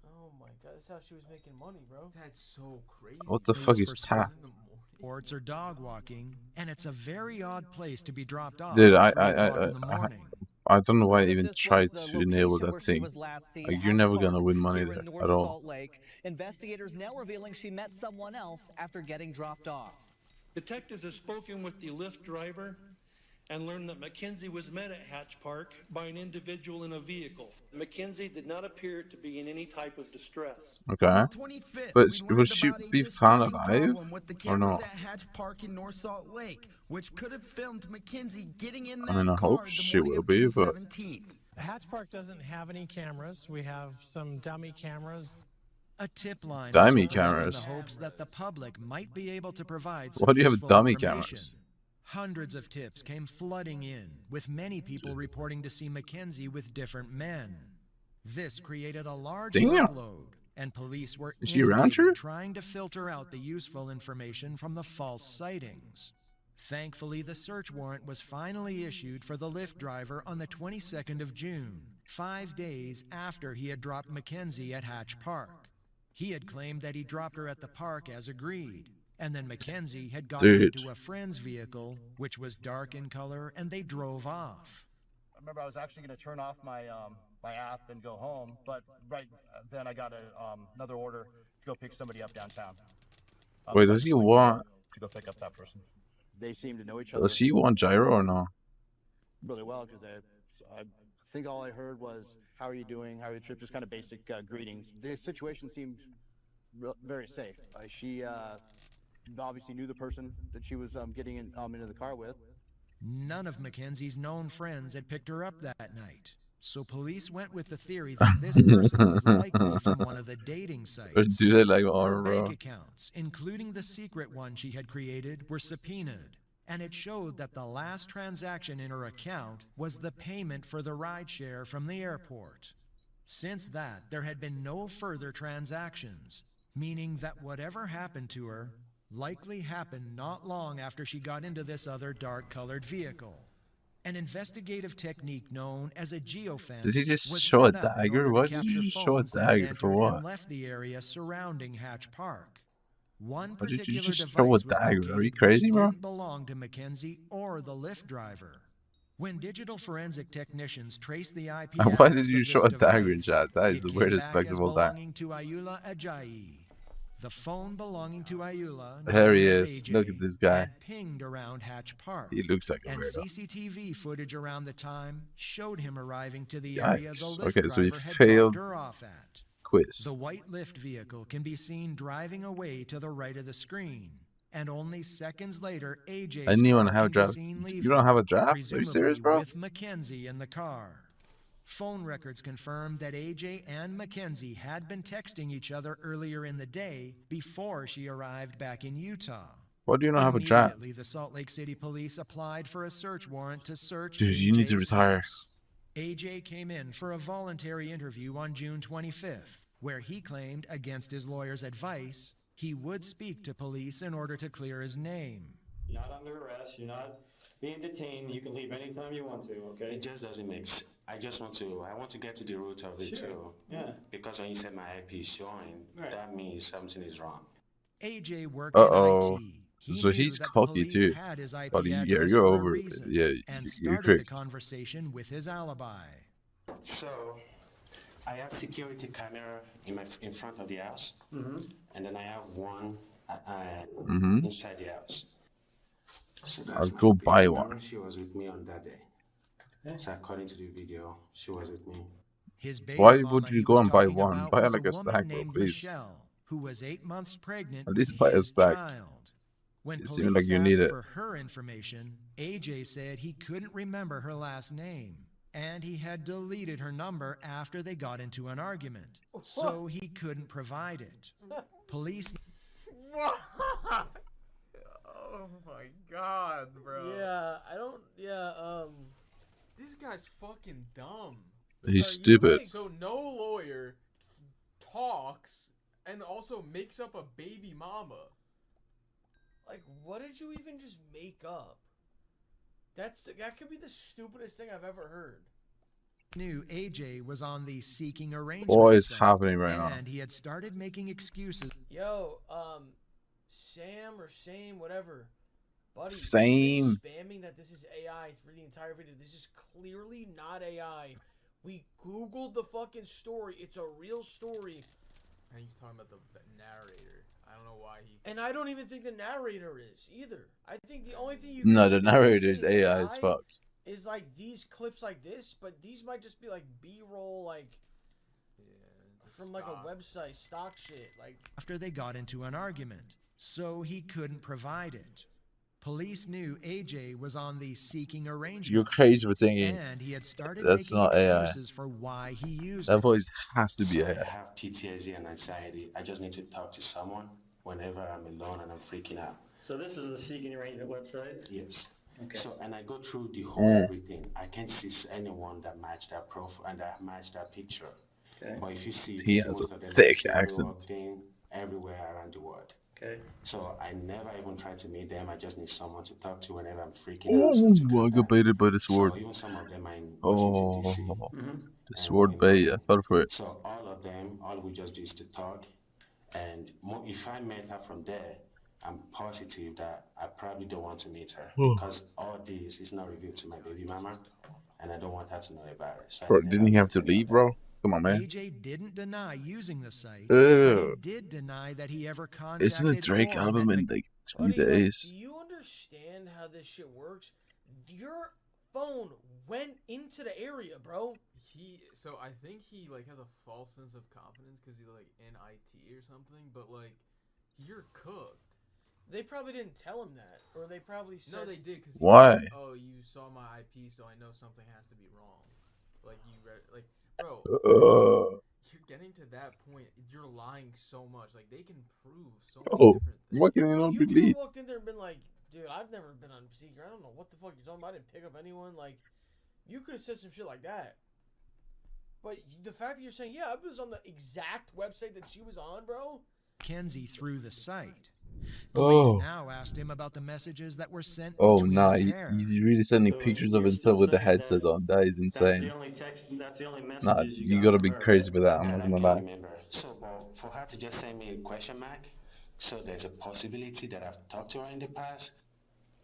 Oh my god, that's how she was making money, bro. That's so crazy. What the fuck is that? Sports or dog walking, and it's a very odd place to be dropped off. Dude, I don't know why I even tried to enable that thing. Like, you're never gonna win money there at all. Investigators now revealing she met someone else after getting dropped off. Detectives have spoken with the Lyft driver and learned that Mackenzie was met at Hatch Park by an individual in a vehicle. Mackenzie did not appear to be in any type of distress. Okay. But will she be found alive or not? At Hatch Park in North Salt Lake, which could have filmed Mackenzie getting in I mean, I hope she will be, but Hatch Park doesn't have any cameras. We have some dummy cameras. A tip line dummy in cameras. the hopes that the public might be able to provide Why do you have useful dummy information. cameras? Hundreds of tips came flooding in, with many people reporting to see Mackenzie with different men. This created a large workload, and police were Is she around here? trying to filter out the useful information from the false sightings. Thankfully, the search warrant was finally issued for the Lyft driver on the 22nd of June, 5 days after he had dropped Mackenzie at Hatch Park. He had claimed that he dropped her at the park as agreed, and then Mackenzie had gotten into a friend's vehicle, which was dark in color, and they drove off. I remember I was actually going to turn off my my app and go home, but right then I got another order to go pick somebody up downtown. Wait, does he want? To go pick up that person. They seem to know each other. Does he want gyro or no? Really well, because I think all I heard was, "How are you doing? How are your trip?" Just kind of basic greetings. The situation seemed very safe. She obviously knew the person that she was getting into the car with. None of Mackenzie's known friends had picked her up that night, so police went with the theory that this person was likely from one of the dating sites. Do they like Her bro? bank accounts, including the secret one she had created, were subpoenaed, and it showed that the last transaction in her account was the payment for the rideshare from the airport. Since that, there had been no further transactions, meaning that whatever happened to her likely happened not long after she got into this other dark-colored vehicle. An investigative technique known as a geofence. Did he just was show a set up in dagger? order to Why did capture you show a phones that had dagger for entered what? and left the area surrounding Hatch Park. One Why did you particular just device show a was dagger? Are you located crazy, which bro? didn't belong to Mackenzie or the Lyft driver. When digital forensic technicians traced the IP And why address did you of show this a dagger in device, chat? That is it the came weirdest back fact as of all time. belonging to Ayula Ajayi. The phone belonging to Ayula, There he known as is. AJ, Look at this guy. had pinged around Hatch Park. He looks like a And weirdo. CCTV footage around the time showed him arriving to the area the Yikes. Lyft Okay, so he driver had failed dropped her off at. quiz. The white Lyft vehicle can be seen driving away to the right of the screen, and only seconds later, AJ's I didn't even car have a can be draft. seen You leaving, don't have a draft? Are you presumably serious, bro? with Mackenzie in the car. Phone records confirmed that AJ and Mackenzie had been texting each other earlier in the day before she arrived back in Utah. Why do you not have a draft? Immediately, the Salt Lake City police applied for a search warrant to search Dude, you need to AJ's retire. house. AJ came in for a voluntary interview on June 25th, where he claimed, against his lawyer's advice, He would speak to police in order to clear his name. You're not under arrest. You're not being detained. You can leave anytime you want to, okay? It just doesn't make sense. I want to get to the root of it too. Yeah. Because when you said my IP is showing, that means something is wrong. AJ worked in IT. He So knew he's that the cocky police too. had his IP But yeah, address you're for a over it. reason, Yeah, and you're started the tricked. conversation with his alibi. So, I have security camera in front of the house, and then I have one inside the house. So I'll go buy one. She was with me on that day. So according to the video, she was with me. His baby Why mama would you he go was and buy talking one? about Buy was like a a woman stack, bro, named please. Michelle, who was 8 months pregnant At with least buy a his stack. child. When It police seemed like you asked need it. for her information, AJ said he couldn't remember her last name, and he had deleted her number after they got into an argument, so he couldn't provide it. Police. What? Oh my god, bro. Yeah, I don't. Yeah, This guy's fucking dumb. He's stupid. So no lawyer talks and also makes up a baby mama. Like, what did you even just make up? That could be the stupidest thing I've ever heard. Knew AJ was on the seeking arrangement What is site, happening right now? and he had started making excuses. Yo, Sam or Same, whatever. Buddy, Same. you've been spamming that this is AI for the entire video. This is clearly not AI. We Googled the fucking story. It's a real story. And he's talking about the narrator. I don't know why he... And I don't even think the narrator is, either. I think the only thing you No, can the do narrator is AI as fuck. is like these clips like this, but these might just be like B-roll, like from like a website, stock shit. Like After they got into an argument, so he couldn't provide it. Police knew AJ was on the seeking arrangement. You're crazy for thinking and he had started that's making not AI. excuses for why he used That it. voice has to be I AI. have PTSD and anxiety. I just need to talk to someone whenever I'm alone and I'm freaking out. So this is a seeking arrangement website? Yes. Okay. So, and I go through the whole everything. I can't see anyone that matched that profile and that matched that picture. Okay. But if you see, He has most a of them thick are accent. everywhere around the world. Okay. So I never even try to meet them. I just need someone to talk to whenever I'm freaking Oh, out. I got baited by the sword. So even some of them are in Oh, Washington, the sword bait. I fell for it. So all of them, all we just do is to talk. And if I met her from there, I'm positive that I probably don't want to meet her because all this is not revealed to my baby mama, and I don't want her to know about it. So Bro, didn't he have to leave, bro? Come on, man. AJ didn't deny using the site, but he Ugh. did deny that he ever contacted Isn't a Drake or album met in like 2 buddy, days? do you understand how this shit works? Your phone went into the area, bro. So I think he like has a false sense of confidence because he's like in IT or something. But like, you're cooked. They probably didn't tell him that, or they probably said. No, they did. Cause Why? Like, oh, you saw my IP, so I know something has to be wrong. Like you read, like, bro, you're getting to that point. You're lying so much. Like they can prove so many Oh, different things. what can you not You could believe? have walked in there and been like, dude, I've never been on Secret. I don't know what the fuck you're talking about. I didn't pick up anyone. Like, you could have said some shit like that. But the fact that you're saying, yeah, I was on the exact website that she was on, bro. Kenzie through the site. Police Oh. now asked him about the messages that were sent Oh, between nah. the He pair. really sending pictures of himself with the headset on. That is insane. That's the only message Nah, you gotta be crazy for that. I'm not gonna lie. So for her to just send me a question mark, so there's a possibility that I've talked to her in the past.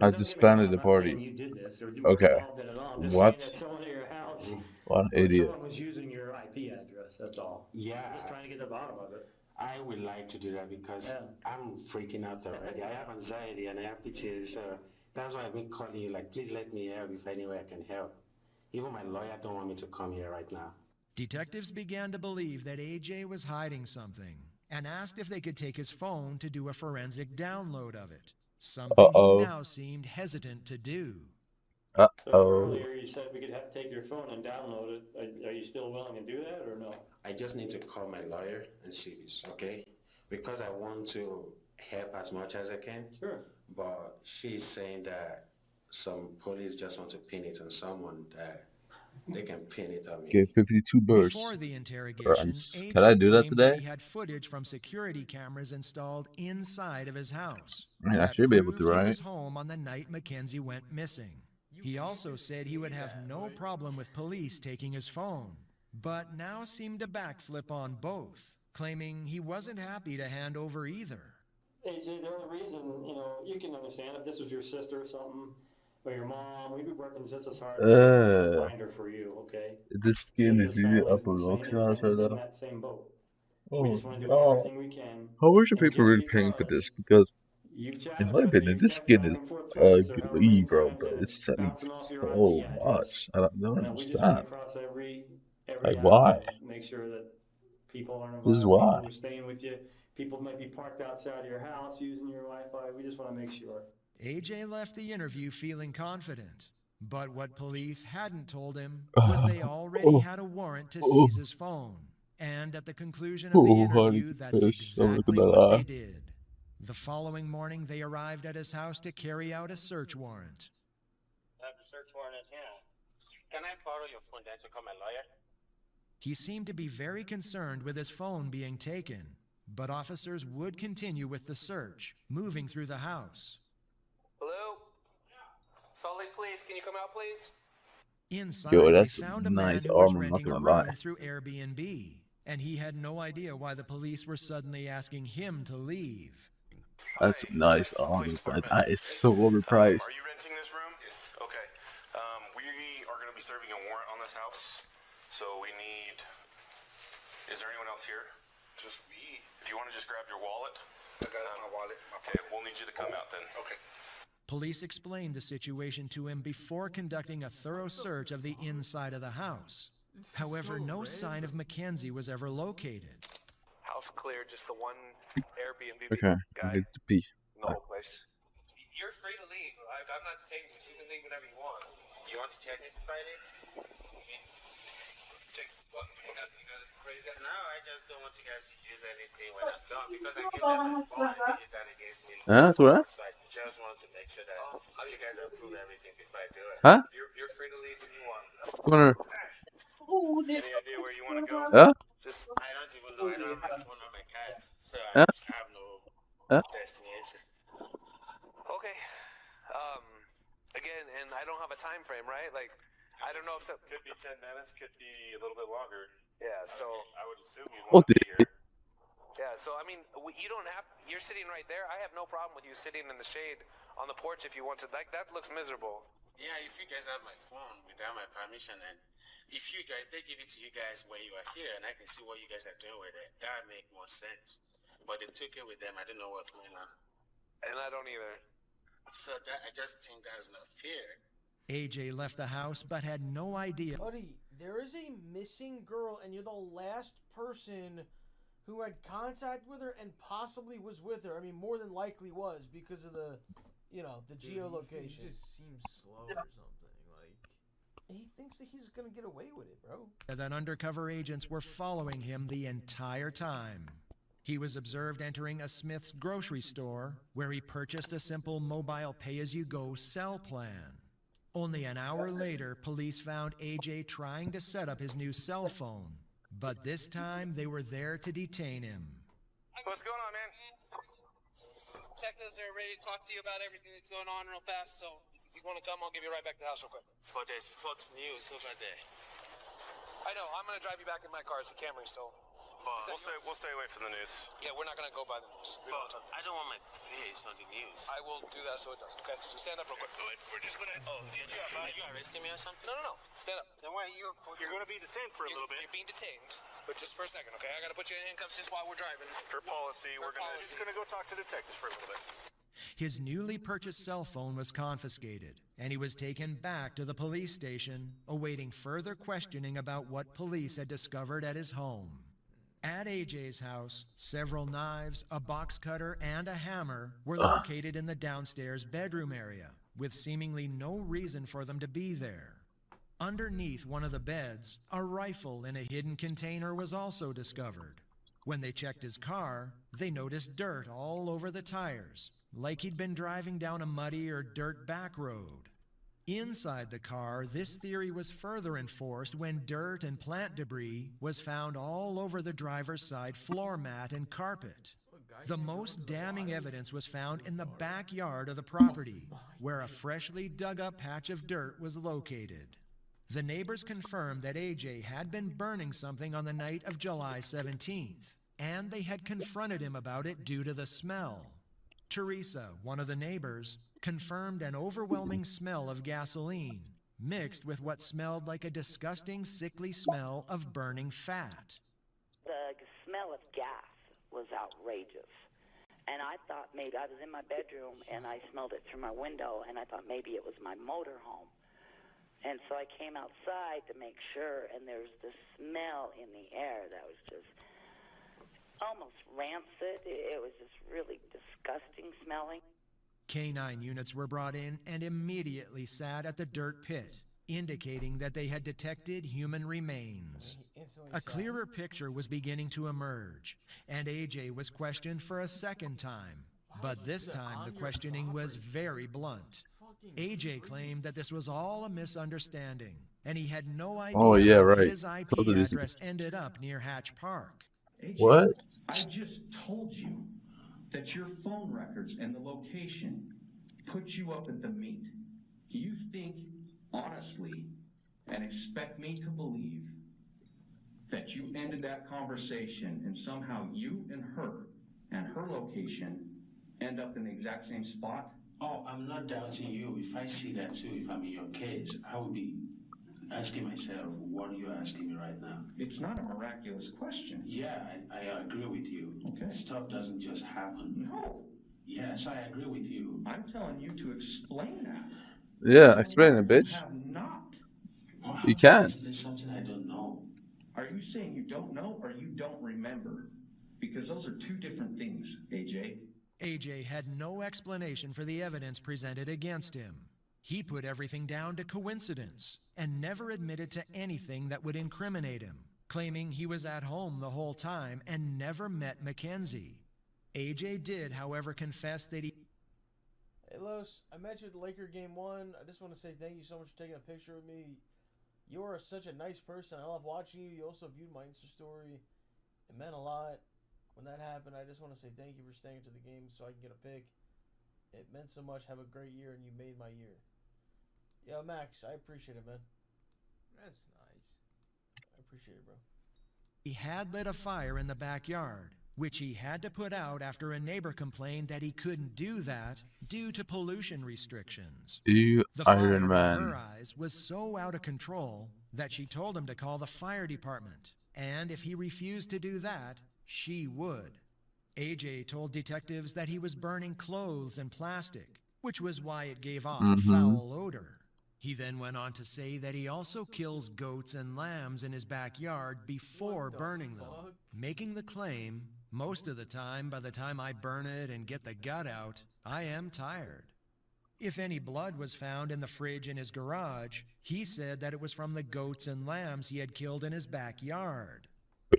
I disbanded the party. You did this or you were Okay. involved in it all. I'm just What? saying that someone at your house, What an or idiot. someone was using your IP address. That's all. Yeah. I'm just trying to get to the bottom of it. I would like to do that because I'm freaking out already. I have anxiety and I have PTSD, so that's why I've been calling you. Like, please let me help if any way I can help. Even my lawyer don't want me to come here right now. Detectives began to believe that AJ was hiding something and asked if they could take his phone to do a forensic download of it, something he now seemed hesitant to do. So Uh-oh. earlier you said we could take your phone and download it. Are you still willing to do that or no? I just need to call my lawyer and see if it's okay. Because I want to help as much as I can. Sure. But she's saying that some police just want to pin it on someone that they can pin it on me. Okay, 52 bursts. Before the interrogation, Can AJ I do that claimed that today? he had footage from security cameras installed inside of his house I mean, I that should be able proved to, he right? was home on the night Mackenzie went missing. He also said he would have no problem with police taking his phone, but now seemed to backflip on both, claiming he wasn't happy to hand over either. AJ, the only reason, you know, you can understand if this was your sister or something, or your mom, we'd be working just as hard to find her for you, okay? This skin is really up on Roxas right in now. that same boat. We Oh just want to do no. everything we can. How much are and people get really these paying for cars. this? Because, You've chatted in my with her, opinion, you've this texted skin back is and forth twice, or however many ugly, bro, times, but and it's selling bouncing off your so IP address. much. I don't And we just want understand. to cross every Like, avenue why? and make sure that people aren't in This is violation, why. people are staying with you, people might be parked outside of your house using your Wi-Fi. We just want to make sure. AJ left the interview feeling confident, but what police hadn't told him was they already had a warrant to seize his phone. And at the conclusion of the interview, that's exactly what they did. The following morning, they arrived at his house to carry out a search warrant. I have a search warrant here. Can I borrow your phone then to call my lawyer? He seemed to be very concerned with his phone being taken, but officers would continue with the search, moving through the house. Hello? Salt Lake Police, can you come out, please? Inside, Yo, they that's found a nice man who was armor, I'm not renting a gonna room lie. through Airbnb, and he had no idea why the police were suddenly asking him to leave. That's nice armor, but that is so overpriced. Are you renting this room? Yes. Okay. We are going to be serving a warrant on this house, so we need... Is there anyone else here? Just me. If you want to just grab your wallet. I got it in my wallet. Okay, we'll need you to come out then. Okay. Police explained the situation to him before conducting a thorough search of the inside of the house. However, no sign of Mackenzie was ever located. House clear, just the one Airbnb Okay, guy I get to pee. in the whole place. You're free to leave. I'm not detaining you, so you can leave whenever you want. You want to check it Friday? Check what? You got crazy? No, I just don't want you guys to use anything when I'm done because I give them my phone and they use that against me. Huh? What? So I just want to make sure that you guys approve everything before I do it. Huh? You're free to leave when you want. Corner. Any idea where you want to go? Huh? Just I don't even know. I don't have my phone or my card, so Huh? I have no Huh? destination. Okay. Again, and I don't have a time frame, right? Like, I don't know if that Could be 10 minutes, could be a little bit longer. Yeah. So I would assume you'd Oh, want to be here. yeah. So I mean, you don't have. You're sitting right there. I have no problem with you sitting in the shade on the porch if you want to. Like that looks miserable. Yeah, if you guys have my phone without my permission, and if you guys, they give it to you guys when you are here, and I can see what you guys are doing with it, that would make more sense. But they took it with them. I don't know what's going on. And I don't either. So that I just think that's not fair. AJ left the house but had no idea. Buddy, there is a missing girl, and you're the last person who had contact with her and possibly was with her. I mean, more than likely was because of the, you know, the geolocation. He just seems slow or something. Like he thinks that he's gonna get away with it, bro. That undercover agents were following him the entire time. He was observed entering a Smith's grocery store where he purchased a simple mobile pay-as-you-go cell plan. Only an hour later, police found AJ trying to set up his new cell phone, but this time they were there to detain him. What's going on, man? Detectives are ready to talk to you about everything that's going on real fast, so if you want to come, I'll give you right back to the house real quick. But there's Fox News over there. I know, I'm going to drive you back in my car. It's the Camry, so... We'll stay away from the news. Yeah, we're not going to go by the news. I don't want my face on the news. I will do that so it does, okay? So stand up real quick. We're just gonna... Oh, are you arresting me or something? No. Stand up. Then why you're gonna be detained for a little bit. You're being detained, but just for a second, okay? I got to put you in handcuffs just while we're driving. Per policy, we're just gonna go talk to detectives for a little bit. His newly purchased cell phone was confiscated, and he was taken back to the police station, awaiting further questioning about what police had discovered at his home. At AJ's house, several knives, a box cutter, and a hammer were located in the downstairs bedroom area, with seemingly no reason for them to be there. Underneath one of the beds, a rifle in a hidden container was also discovered. When they checked his car, they noticed dirt all over the tires, like he'd been driving down a muddy or dirt back road. Inside the car, this theory was further enforced when dirt and plant debris was found all over the driver's side floor mat and carpet. The most damning evidence was found in the backyard of the property, where a freshly dug up patch of dirt was located. The neighbors confirmed that AJ had been burning something on the night of July 17th, and they had confronted him about it due to the smell. Teresa, one of the neighbors, confirmed an overwhelming smell of gasoline, mixed with what smelled like a disgusting, sickly smell of burning fat. The smell of gas was outrageous. And I thought maybe, I was in my bedroom and I smelled it through my window and I thought maybe it was my motorhome. And so I came outside to make sure, and there was this smell in the air that was just almost rancid. It was just really disgusting smelling. Canine units were brought in and immediately sat at the dirt pit, indicating that they had detected human remains. A clearer picture was beginning to emerge, and AJ was questioned for a second time. But this time the questioning was very blunt. AJ claimed that this was all a misunderstanding, and he had no idea how his IP address ended up near Hatch Park. What? I just told you that your phone records and the location put you up at the meet. You think honestly and expect me to believe that you ended that conversation and somehow you and her location end up in the exact same spot? Oh, I'm not doubting you. If I see that too, if I'm in your case, I would be asking myself, what are you asking me right now? It's not a miraculous question. Yeah, I agree with you. Okay. Stuff doesn't just happen. No. Yes, I agree with you. I'm telling you to explain that. Yeah, explain it, bitch. You have not. You can't. There's something I don't know. Are you saying you don't know or you don't remember? Because those are two different things, AJ. AJ had no explanation for the evidence presented against him. He put everything down to coincidence and never admitted to anything that would incriminate him, claiming he was at home the whole time and never met Mackenzie. AJ did, however, confess that he... Hey, Los, I met you at the Laker game 1. I just want to say thank you so much for taking a picture with me. You are such a nice person. I love watching you. You also viewed my Insta story. It meant a lot. When that happened, I just want to say thank you for staying to the game so I can get a pic. It meant so much. Have a great year, and you made my year. Yo, Max, I appreciate it, man. That's nice. I appreciate it, bro. He had lit a fire in the backyard, which he had to put out after a neighbor complained that he couldn't do that due to pollution restrictions. You The fire Iron in Man. her eyes was so out of control that she told him to call the fire department, and if he refused to do that, she would. AJ told detectives that he was burning clothes and plastic, which was why it gave off a foul odor. He then went on to say that he also kills goats and lambs in his backyard before burning them, making the claim, most of the time, by the time I burn it and get the gut out, I am tired. If any blood was found in the fridge in his garage, he said that it was from the goats and lambs he had killed in his backyard.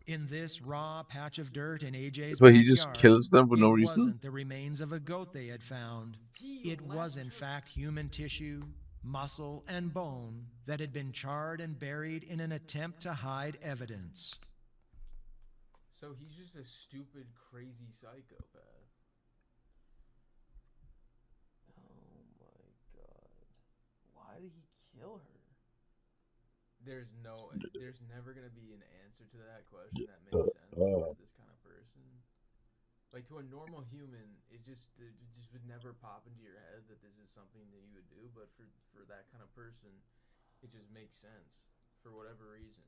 In this raw patch of dirt in AJ's But he backyard, just kills them for no it reason? wasn't the remains of a goat they had found. It was in fact human tissue, muscle, and bone that had been charred and buried in an attempt to hide evidence. So he's just a stupid, crazy psychopath. Oh my god. Why did he kill her? There's never gonna be an answer to that question that makes sense for this kind of person. Like, to a normal human, it just would never pop into your head that this is something that you would do, but for that kind of person, it just makes sense for whatever reason.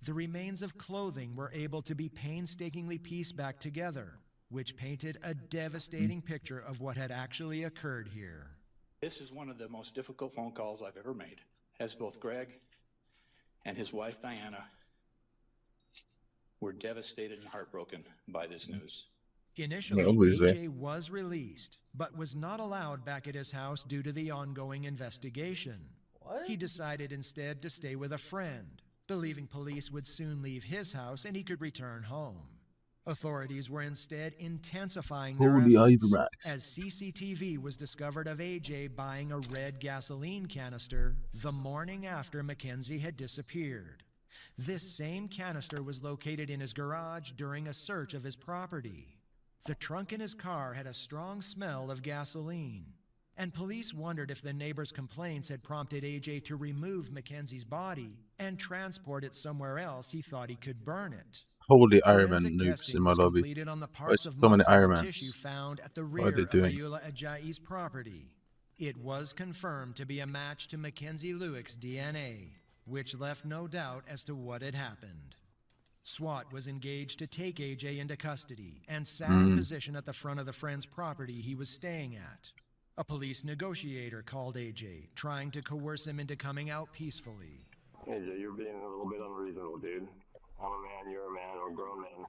The remains of clothing were able to be painstakingly pieced back together, which painted a devastating picture of what had actually occurred here. This is one of the most difficult phone calls I've ever made, as both Greg and his wife Diana were devastated and heartbroken by this news. Initially, AJ was released, but was not allowed back at his house due to the ongoing investigation. What? He decided instead to stay with a friend, believing police would soon leave his house and he could return home. Authorities were instead intensifying Holy their efforts Ivorax. as CCTV was discovered of AJ buying a red gasoline canister the morning after Mackenzie had disappeared. This same canister was located in his garage during a search of his property. The trunk in his car had a strong smell of gasoline, and police wondered if the neighbor's complaints had prompted AJ to remove Mackenzie's body and transport it somewhere else he thought he could burn it. Holy Iron Man Forensic noobs in testing my was lobby. completed on the Why parts is of so many muscle Iron and tissue Mans? found at the What are rear they of doing? Ayoola Ajayi's property. It was confirmed to be a match to Mackenzie Lewick's DNA, which left no doubt as to what had happened. SWAT was engaged to take AJ into custody and sat in position at the front of the friend's property he was staying at. A police negotiator called AJ, trying to coerce him into coming out peacefully. AJ, you're being a little bit unreasonable, dude. I'm a man, you're a man, we're grown men.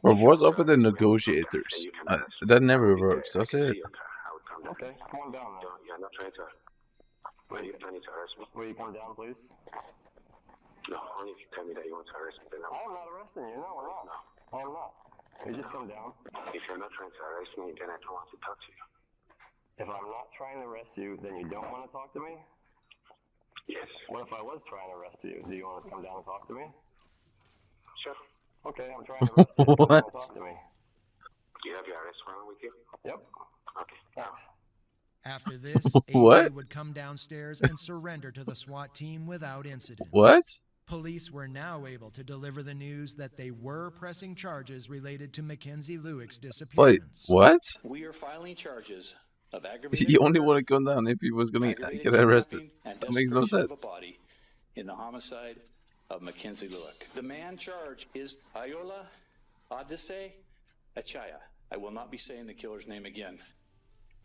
Bro, what's up with the negotiators? That never works, does it? Okay, come on down then. You're not trying to. When you're trying to arrest me? Will you come down, please? No, only if you tell me that you want to arrest me, then I'm not arresting you, no, we're not. No. I'm not. You just come down. If you're not trying to arrest me, then I don't want to talk to you. If I'm not trying to arrest you, then you don't want to talk to me? Yes. What if I was trying to arrest you? Do you want to come down and talk to me? Sure. Okay, I'm trying to arrest you. Come down and talk to me. You have your arrest warrant with you? Yep. Okay. Thanks. After this, What? AJ would come downstairs and surrender to the SWAT team without incident. What? Police were now able to deliver the news that they were pressing charges related to Mackenzie Lewick's Wait, disappearance. what? We are filing charges of aggravated He only murder, wanted to come down if he was gonna aggravated get arrested. kidnapping, and That makes no desecration of a sense. body in the homicide of Mackenzie Lewick. The man charged is Ayoola Achaya. I will not be saying the killer's name again.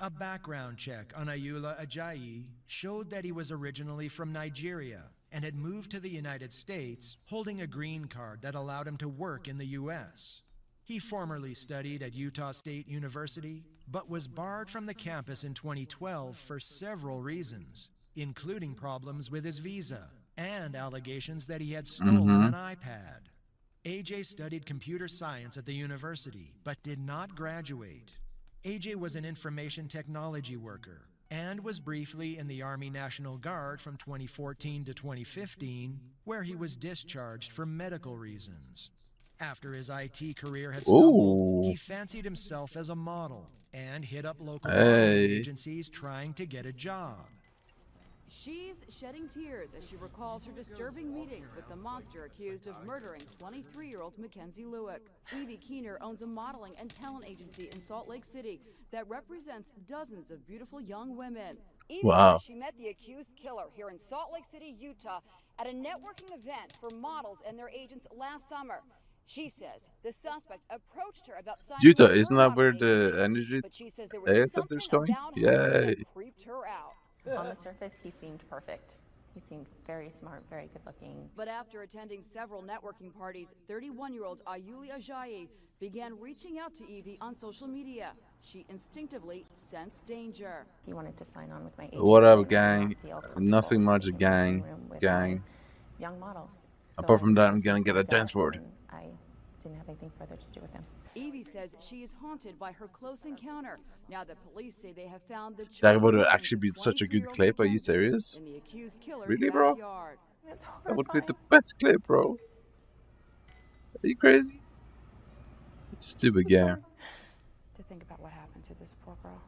A background check on Ayoola Ajayi showed that he was originally from Nigeria and had moved to the United States holding a green card that allowed him to work in the U.S. He formerly studied at Utah State University, but was barred from the campus in 2012 for several reasons, including problems with his visa and allegations that he had stolen an iPad. AJ studied computer science at the university, but did not graduate. AJ was an information technology worker and was briefly in the Army National Guard from 2014 to 2015, where he was discharged for medical reasons. After his IT career had stumbled, he fancied himself as a model and hit up local modeling agencies trying to get a job. She's shedding tears as she recalls her disturbing meeting with the monster accused of murdering 23-year-old Mackenzie Lewick. Evie Keener owns a modeling and talent agency in Salt Lake City that represents dozens of beautiful young women. Evie says she met the accused killer here in Salt Lake City, Utah, at a networking event for models and their agents last summer. She says the suspect approached her about signing Utah, a isn't word that where on the agency, energy but she says there was data something center's coming? about him that Yay. creeped her out. On the surface, he seemed perfect. He seemed very smart, very good looking. But after attending several networking parties, 31-year-old Ayoola Ajayi began reaching out to Evie on social media. She instinctively sensed danger. He wanted to sign on with my agency. What up, and I did not gang? feel Nothing comfortable much, in the gang. same room with Gang. young models. Apart from that, I'm gonna gonna get a dance word. I didn't have anything further to do with him. Evie says she is haunted by her close encounter. Now that police say they have found the That would have actually been such a good clip. Are you serious? in the accused killer's Really, bro? backyard. That would be the best clip, bro. Are you crazy? Stupid game. To think about what happened to this poor girl.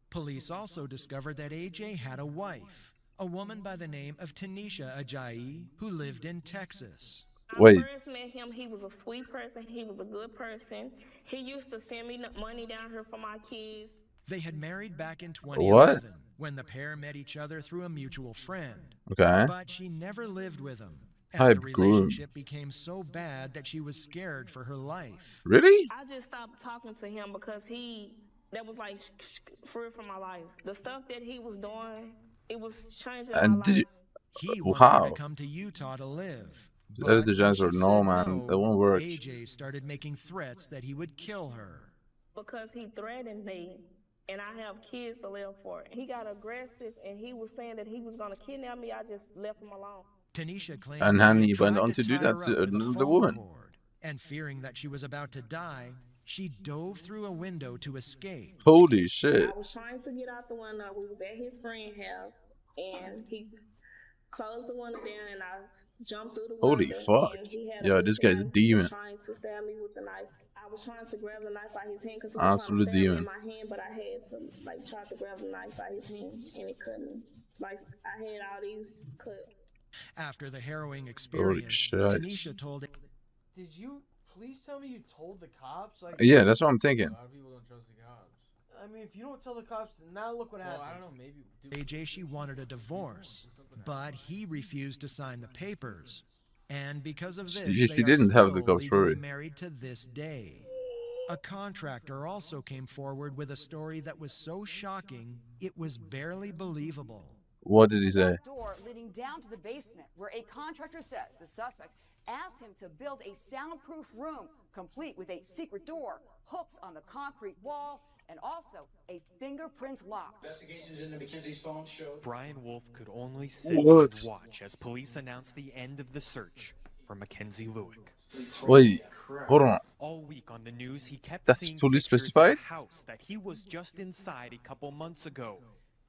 Police also discovered that AJ had a wife, a woman by the name of Tanisha Ajayi, who lived in Texas. Wait. I first met him, he was a sweet person, he was a good person. He used to send me money down here for my kids. They had married back in 2011 when the pair met each other through a mutual friend. Okay. But she never lived with him. And Hype the groom. relationship became so bad that she was scared for her life. Really? I just stopped talking to him because that was like free from my life. The stuff that he was doing, it was changing my life. He wanted her Wow. to come to Utah to live. The other But chance when or she no, said man. That won't work. AJ started making threats that he would kill her. Because he threatened me, and I have kids to live for. He got aggressive, and he was saying that he was going to kidnap me. I just left him alone. Tanisha claimed And that then he he had went tried on to do tie that her to up with a another phone woman. cord, and fearing that she was about to die, she dove through a window to escape. Holy shit. I was trying to get out the window. We was at his friend's house, and he closed the window down, and I jumped through the Holy window, fuck. and he had a Yeah, this butcher guy's a knife, demon. trying to stab me with the knife. I was trying to grab the knife out his hand because he was trying to Absolute stab me in demon. my hand, but I had to like try to grab the knife out his hand, and it couldn't. Like I had all these cuts. After the harrowing Holy experience, shit. Tanisha told Did you please tell me you told the cops? Like, Yeah, that's what I'm thinking. A lot of people don't trust the cops. I mean, if you don't tell the cops, now look what happened. I don't know, maybe. AJ she wanted a divorce, but he refused to sign the papers. And because of this, She they are didn't have to still go legally through it. married to this day. A contractor also came forward with a story that was so shocking, it was barely believable. What did he say? Door leading down to the basement, where a contractor says the suspect asked him to build a soundproof room, complete with a secret door, hooks on the concrete wall, and also a fingerprint lock. Investigations into McKenzie's phone showed Brian Wolf could only sit What? and watch as police announced the end of the search for Mackenzie Lewick. Wait, hold on. All week on the news, he kept That's seeing fully pictures specified? of the house that he was just inside a couple months ago.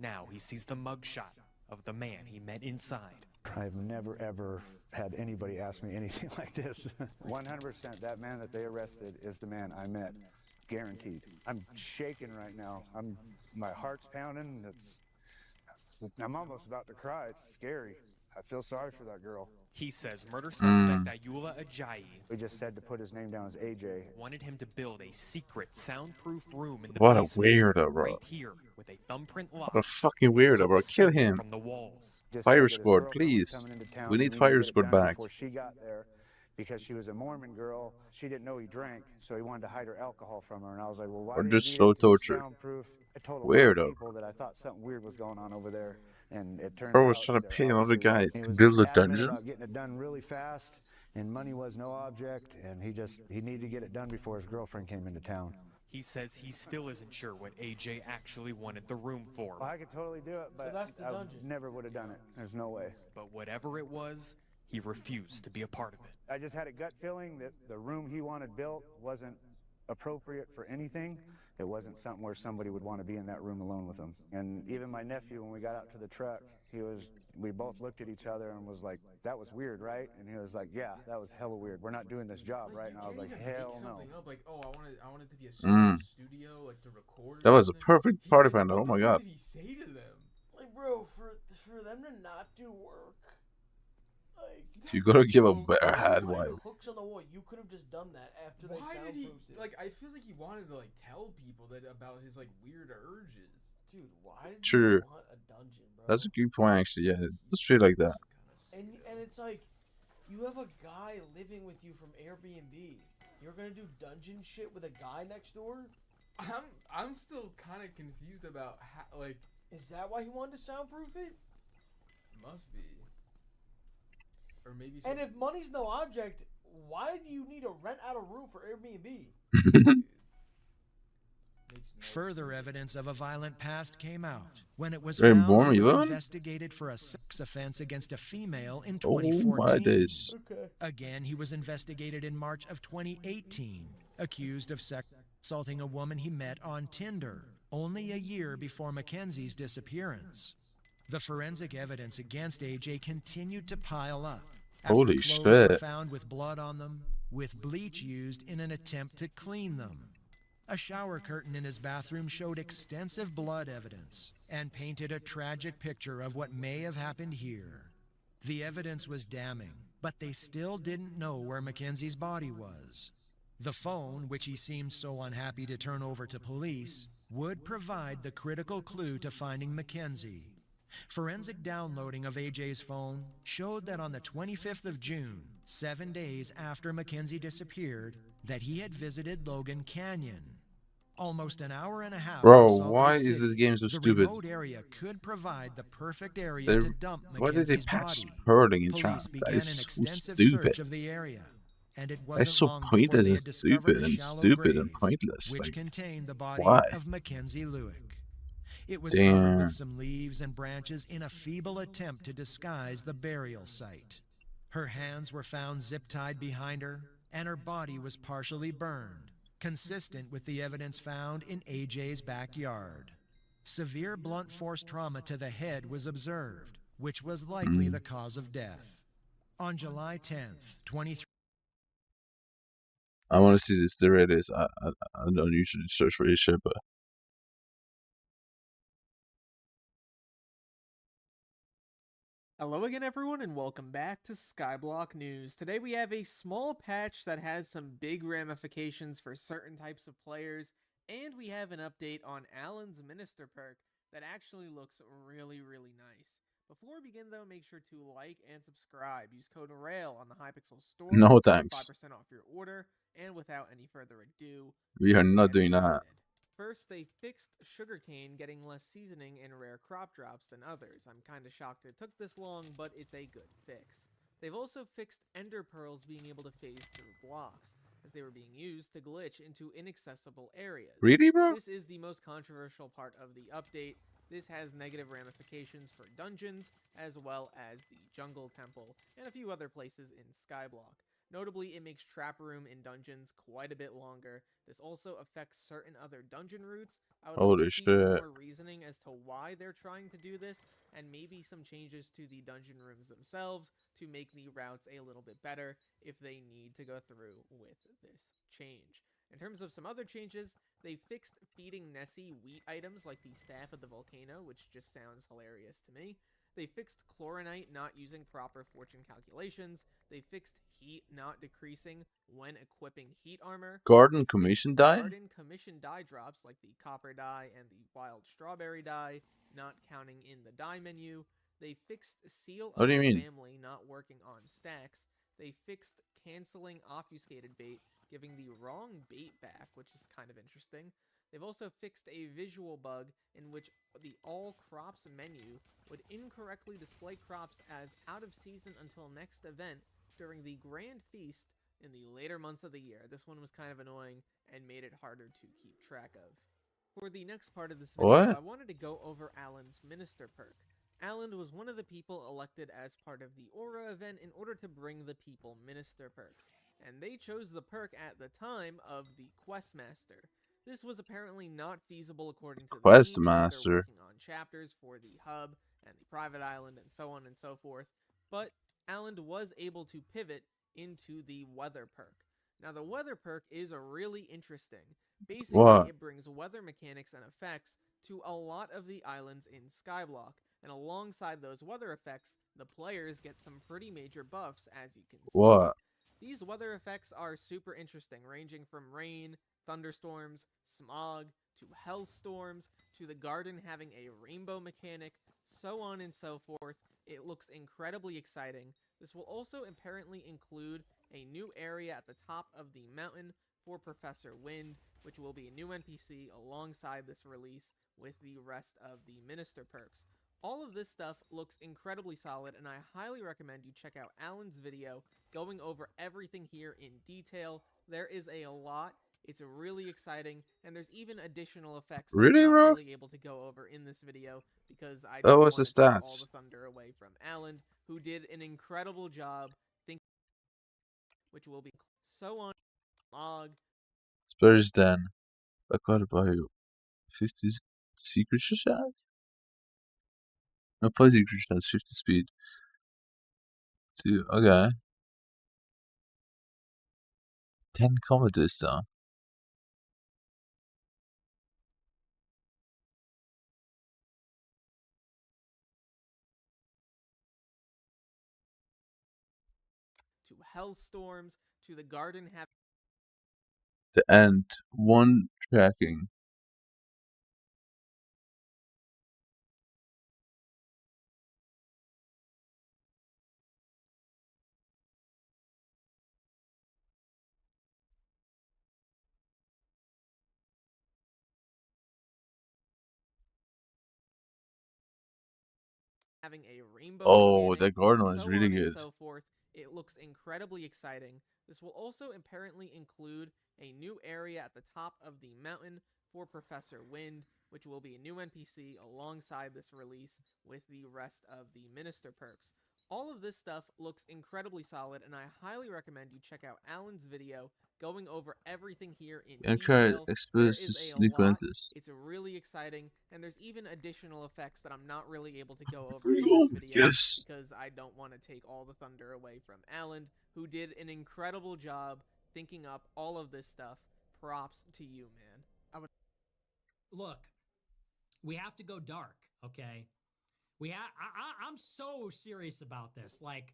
Now he sees the mugshot of the man he met inside. I've never ever had anybody ask me anything like this. 100% that man that they arrested is the man I met. Guaranteed. I'm shaking right now. My heart's pounding. I'm almost about to cry. It's scary. I feel sorry for that girl. He says murder suspect Ayula Ajayi We just said to put his name down as AJ. wanted him to build a secret soundproof room in the What a basement, weirdo, bro. right here with a thumbprint lock. What a fucking weirdo, bro. Kill him. From the walls. Just Fire said that his squad, girlfriend was please. coming into town We and need he fire needed to get it squad done back. Before she got there, because she was a Mormon girl, she didn't know he drank, so he wanted to hide her alcohol from her. And I was like, well, why Or do just you need slow it to be torture. soundproof? I told a lot of Weirdo. people that I thought something weird was going on over there, and it turns Bro was out trying to that pay another obviously guy he to was build a adamant dungeon? about getting it done really fast, and money was no object, and he needed to get it done before his girlfriend came into town. He says he still isn't sure what AJ actually wanted the room for. I could totally do it, but that's the I dungeon. never would have done it. There's no way. But whatever it was, he refused to be a part of it. I just had a gut feeling that the room he wanted built wasn't appropriate for anything. It wasn't something where somebody would want to be in that room alone with him. And even my nephew, when we got out to the truck, we both looked at each other and was like, that was weird, right? And he was like, yeah, that was hella weird. We're not doing this job, right? And I was like, hell no. Up, like, oh, I wanted to be a studio, like to record. That was a perfect party finder. Oh my god. What did he say to them? Like, bro, for them to not do work, like You gotta give a so better cool. head Like, wipe. hooks on the wall. You could have just done that after they Why did he? soundproofed it. Like, I feel like he wanted to like tell people that about his like weird urges. Dude, why did True. you want a dungeon, bro? That's a good point, actually. Yeah, just feel like that. And it's like, you have a guy living with you from Airbnb. You're gonna do dungeon shit with a guy next door? I'm still kind of confused about how, like, is that why he wanted to soundproof it? Must be. Or maybe. And if money's no object, why do you need to rent out a room for Airbnb? Further evidence of a violent past came out when it was Very found warm, he was Ivan? investigated for a sex offense against a female in Oh 2014. my days. Okay. Again, he was investigated in March of 2018, accused of assaulting a woman he met on Tinder, only a year before Mackenzie's disappearance. The forensic evidence against AJ continued to pile up. After Holy clothes were shit. found with blood on them, with bleach used in an attempt to clean them. A shower curtain in his bathroom showed extensive blood evidence and painted a tragic picture of what may have happened here. The evidence was damning, but they still didn't know where Mackenzie's body was. The phone, which he seemed so unhappy to turn over to police, would provide the critical clue to finding Mackenzie. Forensic downloading of AJ's phone showed that on the 25th of June, 7 days after Mackenzie disappeared, that he had visited Logan Canyon. Almost an hour and a half Bro, from Salt why Lake is City, this game so the stupid? remote area could provide the perfect area They- to dump why did they Mackenzie's patch body. hurling in Police traffic? That began is an so extensive stupid. search of the area, and it wasn't That's so long before pointless they and had discovered stupid a and shallow stupid grave, and pointless. which Like, contained the body why? of Mackenzie Lewick. It was covered Damn. with some leaves and branches in a feeble attempt to disguise the burial site. Her hands were found zip-tied behind her, and her body was partially burned, consistent with the evidence found in AJ's backyard. Severe blunt force trauma to the head was observed, which was likely the cause of death. On July 10th, 23... I want to see this. There it is. I don't usually search for this shit, but Hello again, everyone, and welcome back to Skyblock News. Today we have a small patch that has some big ramifications for certain types of players, and we have an update on Alan's Minister perk that actually looks really, really nice. Before we begin, though, make sure to like and subscribe. Use code RAIL on the Hypixel store no for thanks. 5% off your order, and without any further ado, We are let's not get doing started. that. First, they fixed sugarcane getting less seasoning in rare crop drops than others. I'm kinda shocked it took this long, but it's a good fix. They've also fixed ender pearls being able to phase through blocks, as they were being used to glitch into inaccessible areas. Really, bro? This is the most controversial part of the update. This has negative ramifications for dungeons, as well as the jungle temple, and a few other places in Skyblock. Notably, it makes Trap Room in dungeons quite a bit longer. This also affects certain other dungeon routes. I would like Holy to see some shit. more reasoning as to why they're trying to do this, and maybe some changes to the dungeon rooms themselves to make the routes a little bit better if they need to go through with this change. In terms of some other changes, they fixed feeding Nessie wheat items like the Staff of the Volcano, which just sounds hilarious to me. They fixed Chloronite not using proper fortune calculations. They fixed heat not decreasing when equipping heat armor. Garden commission die? Garden commission die drops like the copper die and the wild strawberry die not counting in the die menu. They fixed seal What of do you the mean? family not working on stacks. They fixed canceling obfuscated bait, giving the wrong bait back, which is kind of interesting. They've also fixed a visual bug in which the all crops menu would incorrectly display crops as out of season until next event during the Grand Feast in the later months of the year. This one was kind of annoying and made it harder to keep track of. For the next part of this video, What? I wanted to go over Alan's Minister perk. Alan was one of the people elected as part of the Aura event in order to bring the people Minister perks, and they chose the perk at the time of the Questmaster. This was apparently not feasible according to the team because they're Questmaster. working on chapters for the hub and the private island and so on and so forth, but Alan was able to pivot into the weather perk. Now the weather perk is really interesting. Basically, What? it brings weather mechanics and effects to a lot of the islands in Skyblock, and alongside those weather effects, the players get some pretty major buffs, as you can see. What? These weather effects are super interesting, ranging from rain, thunderstorms, smog, to hellstorms, to the garden having a rainbow mechanic, so on and so forth. It looks incredibly exciting. This will also apparently include a new area at the top of the mountain for Professor Wind, which will be a new NPC alongside this release with the rest of the Minister perks. All of this stuff looks incredibly solid, and I highly recommend you check out Alan's video going over everything here in detail. There is a lot. It's really exciting, and there's even additional effects that Really, I'm not bro? really able to go over in this video because I That don't was want the to take all stats. the thunder away from Alan, who did an incredible job which will be so on log. It's better than I gotta buy you 50 secret shots? No, 5 secret shots, 50 speed. 2, okay. 10 combat this though. To hellstorms, to the garden The end. 1 tracking. having a rainbow Oh, mechanic, that garden one is so really on and good. so forth. It looks incredibly exciting. This will also apparently include a new area at the top of the mountain for Professor Wind, which will be a new NPC alongside this release with the rest of the Minister perks. All of this stuff looks incredibly solid, and I highly recommend you check out Alan's video going over everything here in detail. There is a lot. It's really exciting, and there's even additional effects that I'm not really able to go over in this video because I don't want to take all the thunder away from Alan, who did an incredible job thinking up all of this stuff. Props to you, man. Look, we have to go dark, okay? I'm so serious about this. Like,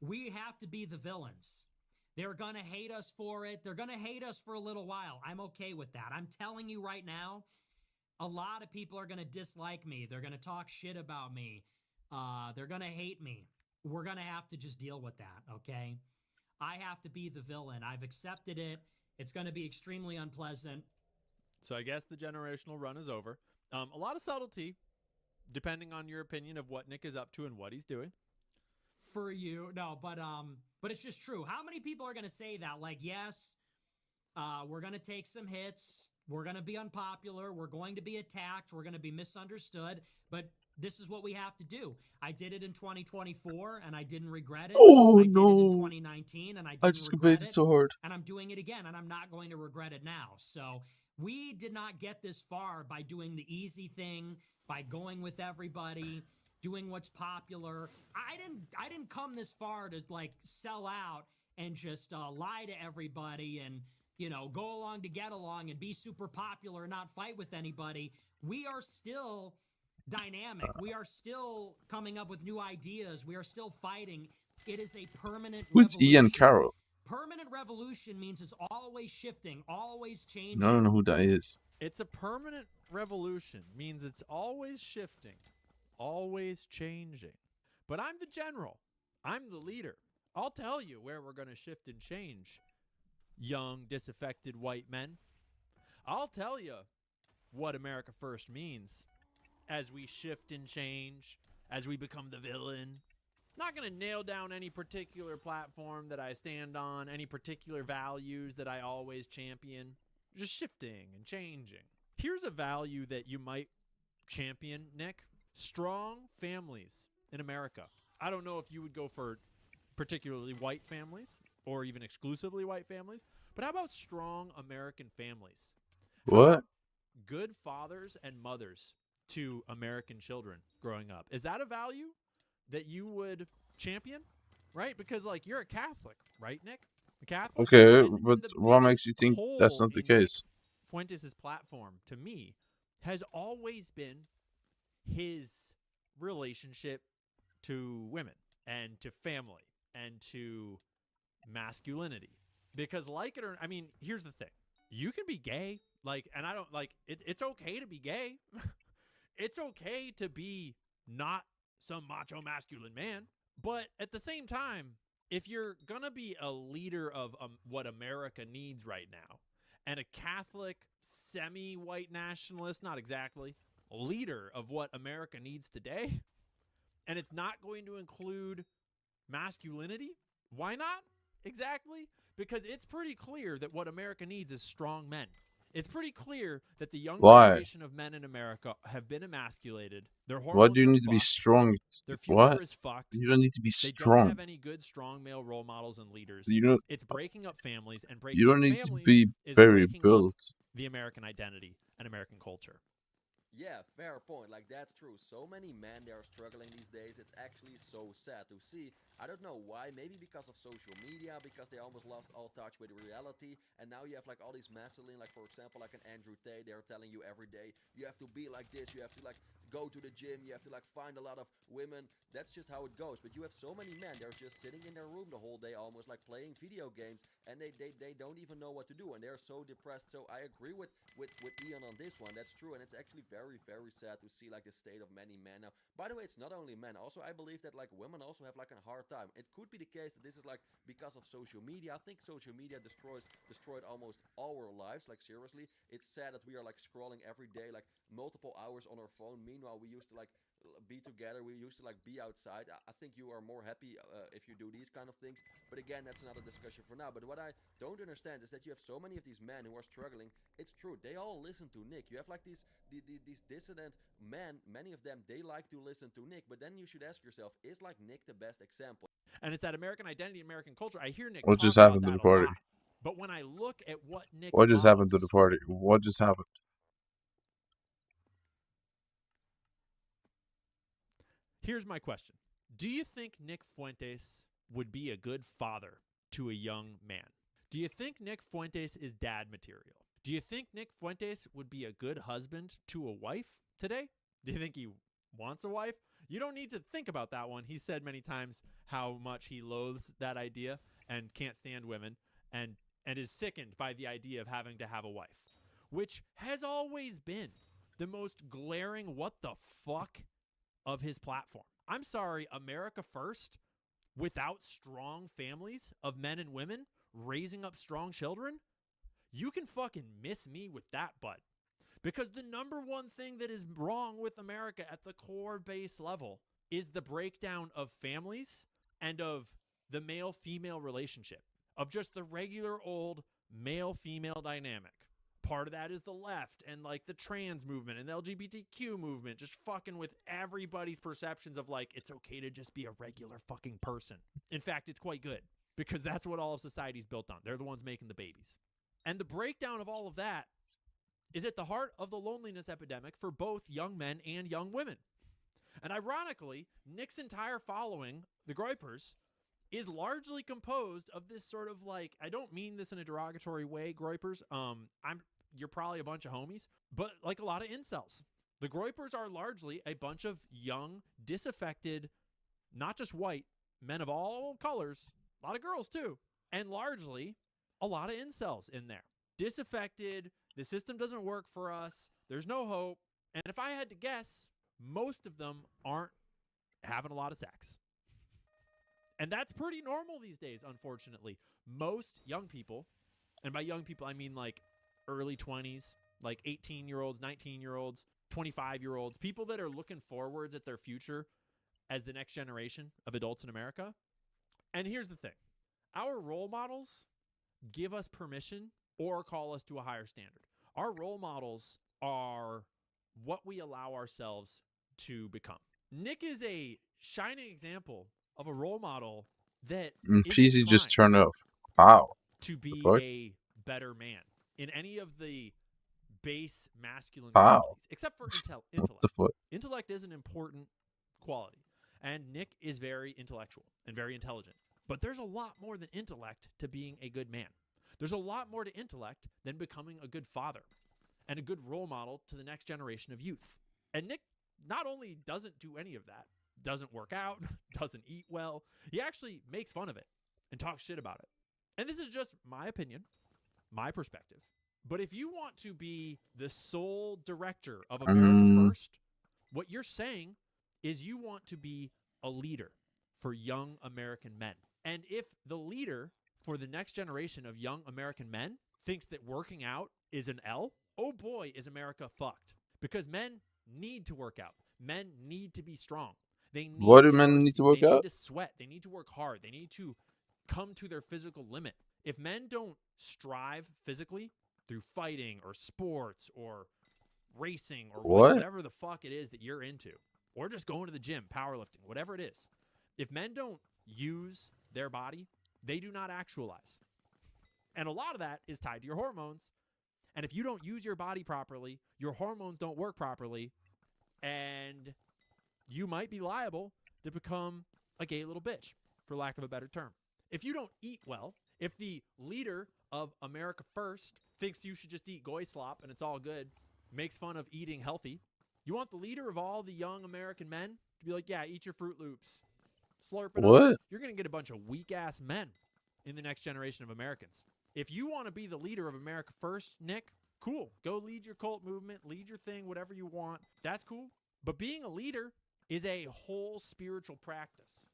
we have to be the villains. They're going to hate us for it. They're going to hate us for a little while. I'm okay with that. I'm telling you right now, a lot of people are going to dislike me. They're going to talk shit about me. They're going to hate me. We're going to have to just deal with that, okay? I have to be the villain. I've accepted it. It's going to be extremely unpleasant. So I guess the generational run is over. A lot of subtlety, depending on your opinion of what Nick is up to and what he's doing. For you, no, but it's just true. How many people are going to say that? Like, yes, we're going to take some hits. We're going to be unpopular. We're going to be attacked. We're going to be misunderstood. But this is what we have to do. I did it in 2024, and I didn't regret it. Oh, I did no. it in 2019, and I didn't regret it. So hard. And I'm doing it again, and I'm not going to regret it now. So we did not get this far by doing the easy thing, by going with everybody, doing what's popular. I didn't come this far to like sell out and just lie to everybody and, you know, go along to get along and be super popular and not fight with anybody. We are still dynamic. We are still coming up with new ideas. We are still fighting. It is a permanent Who's revolution. Ian Carroll? Permanent revolution means it's always shifting, always changing. I don't know who that is. It's a permanent revolution. Means it's always shifting, always changing. But I'm the general. I'm the leader. I'll tell you where we're going to shift and change, young, disaffected white men. I'll tell you what America First means as we shift and change, as we become the villain. Not going to nail down any particular platform that I stand on, any particular values that I always champion. Just shifting and changing. Here's a value that you might champion, Nick. Strong families in America. I don't know if you would go for particularly white families or even exclusively white families, but how about strong American families? What? Good fathers and mothers to American children growing up. Is that a value that you would champion? Right? Because, like, you're a Catholic, right, Nick? A Catholic? Okay, but what makes you think that's not the case? Fuentes' platform, to me, has always been his relationship to women and to family and to masculinity. Because, like it or, I mean, here's the thing. You can be gay, like, and I don't, like, it's okay to be gay. It's okay to be not some macho masculine man. But at the same time, if you're going to be a leader of what America needs right now, and a Catholic, semi-white nationalist, not exactly, leader of what America needs today, and it's not going to include masculinity, why not? Exactly. Because it's pretty clear that what America needs is strong men. It's pretty clear that the young generation of men in America have been emasculated. Their hormones Why do you are need to be fucked. strong? Their future What? is fucked. You don't need to be They don't strong. have any good strong male role models and leaders. You don't. It's breaking up families, and breaking You don't up need to families be is very breaking up built. the American identity and American culture. Yeah, fair point. Like, that's true. So many men, they are struggling these days. It's actually so sad to see. I don't know why. Maybe because of social media, because they almost lost all touch with reality. And now you have, like, all these masculine, like, for example, like an Andrew Tate. They're telling you every day, you have to be like this. You have to, like, go to the gym. You have to, like, find a lot of women. That's just how it goes. But you have so many men. They're just sitting in their room the whole day, almost like playing video games. And they don't even know what to do. And they're so depressed. So I agree with Ian on this one. That's true. And it's actually very, very sad to see, like, the state of many men now. By the way, it's not only men. Also, I believe that, like, women also have, like, a hard time. It could be the case that this is, like, because of social media. I think social media destroyed almost our lives. Like, seriously, it's sad that we are, like, scrolling every day, like, multiple hours on our phone. Meanwhile, we used to, like, be together. We used to like be outside. I think you are more happy if you do these kind of things. But again, that's another discussion for now. But what I don't understand is that you have so many of these men who are struggling. It's true. They all listen to Nick. You have like these dissident men. Many of them, they like to listen to Nick. But then you should ask yourself, is like Nick the best example? And it's that American identity, American culture. I hear Nick What talk just about happened to that the a party? lot. But when I look at what Nick What just happened to the loves, party? What just happened? here's my question. Do you think Nick Fuentes would be a good father to a young man? Do you think Nick Fuentes is dad material? Do you think Nick Fuentes would be a good husband to a wife today? Do you think he wants a wife? You don't need to think about that one. He said many times how much he loathes that idea and can't stand women and is sickened by the idea of having to have a wife, which has always been the most glaring what the fuck of his platform. I'm sorry, America first, without strong families of men and women raising up strong children, you can fucking miss me with that butt. Because the number one thing that is wrong with America at the core base level is the breakdown of families and of the male-female relationship, of just the regular old male-female dynamic. Part of that is the left and like the trans movement and the LGBTQ movement, just fucking with everybody's perceptions of like, it's okay to just be a regular fucking person. In fact, it's quite good because that's what all of society is built on. They're the ones making the babies. And the breakdown of all of that is at the heart of the loneliness epidemic for both young men and young women. And ironically, Nick's entire following, the Groypers, is largely composed of this sort of like, I don't mean this in a derogatory way, Groypers. You're probably a bunch of homies, but like a lot of incels. The Groypers are largely a bunch of young, disaffected, not just white, men of all colors, a lot of girls too, and largely a lot of incels in there. Disaffected, the system doesn't work for us, there's no hope, and if I had to guess, most of them aren't having a lot of sex. And that's pretty normal these days, unfortunately. Most young people, and by young people I mean like early 20s, like 18-year-olds, 19-year-olds, 25-year-olds, people that are looking forwards at their future as the next generation of adults in America. And here's the thing. Our role models give us permission or call us to a higher standard. Our role models are what we allow ourselves to become. Nick is a shining example of a role model that PC just trying turned off. How? to be fuck? a better man in any of the base masculine How? qualities, except for What intellect. the fuck? Intellect is an important quality, and Nick is very intellectual and very intelligent. But there's a lot more than intellect to being a good man. There's a lot more to intellect than becoming a good father and a good role model to the next generation of youth. And Nick not only doesn't do any of that, doesn't work out, doesn't eat well, he actually makes fun of it and talks shit about it. And this is just my opinion, my perspective. But if you want to be the sole director of America First, what you're saying is you want to be a leader for young American men. And if the leader for the next generation of young American men thinks that working out is an L, oh boy, is America fucked. Because men need to work out. Men need to be strong. They need What do men need to work they out? need to sweat. They need to work hard. They need to come to their physical limit. If men don't strive physically through fighting or sports or racing or What? whatever the fuck it is that you're into, or just going to the gym, powerlifting, whatever it is, if men don't use their body, they do not actualize. And a lot of that is tied to your hormones. And if you don't use your body properly, your hormones don't work properly, and you might be liable to become a gay little bitch, for lack of a better term. If you don't eat well, if the leader of America First thinks you should just eat goy slop and it's all good, makes fun of eating healthy, you want the leader of all the young American men to be like, yeah, eat your Fruit Loops, slurp it up. What? You're going to get a bunch of weak-ass men in the next generation of Americans. If you want to be the leader of America First, Nick, cool. Go lead your cult movement, lead your thing, whatever you want. That's cool. But being a leader is a whole spiritual practice.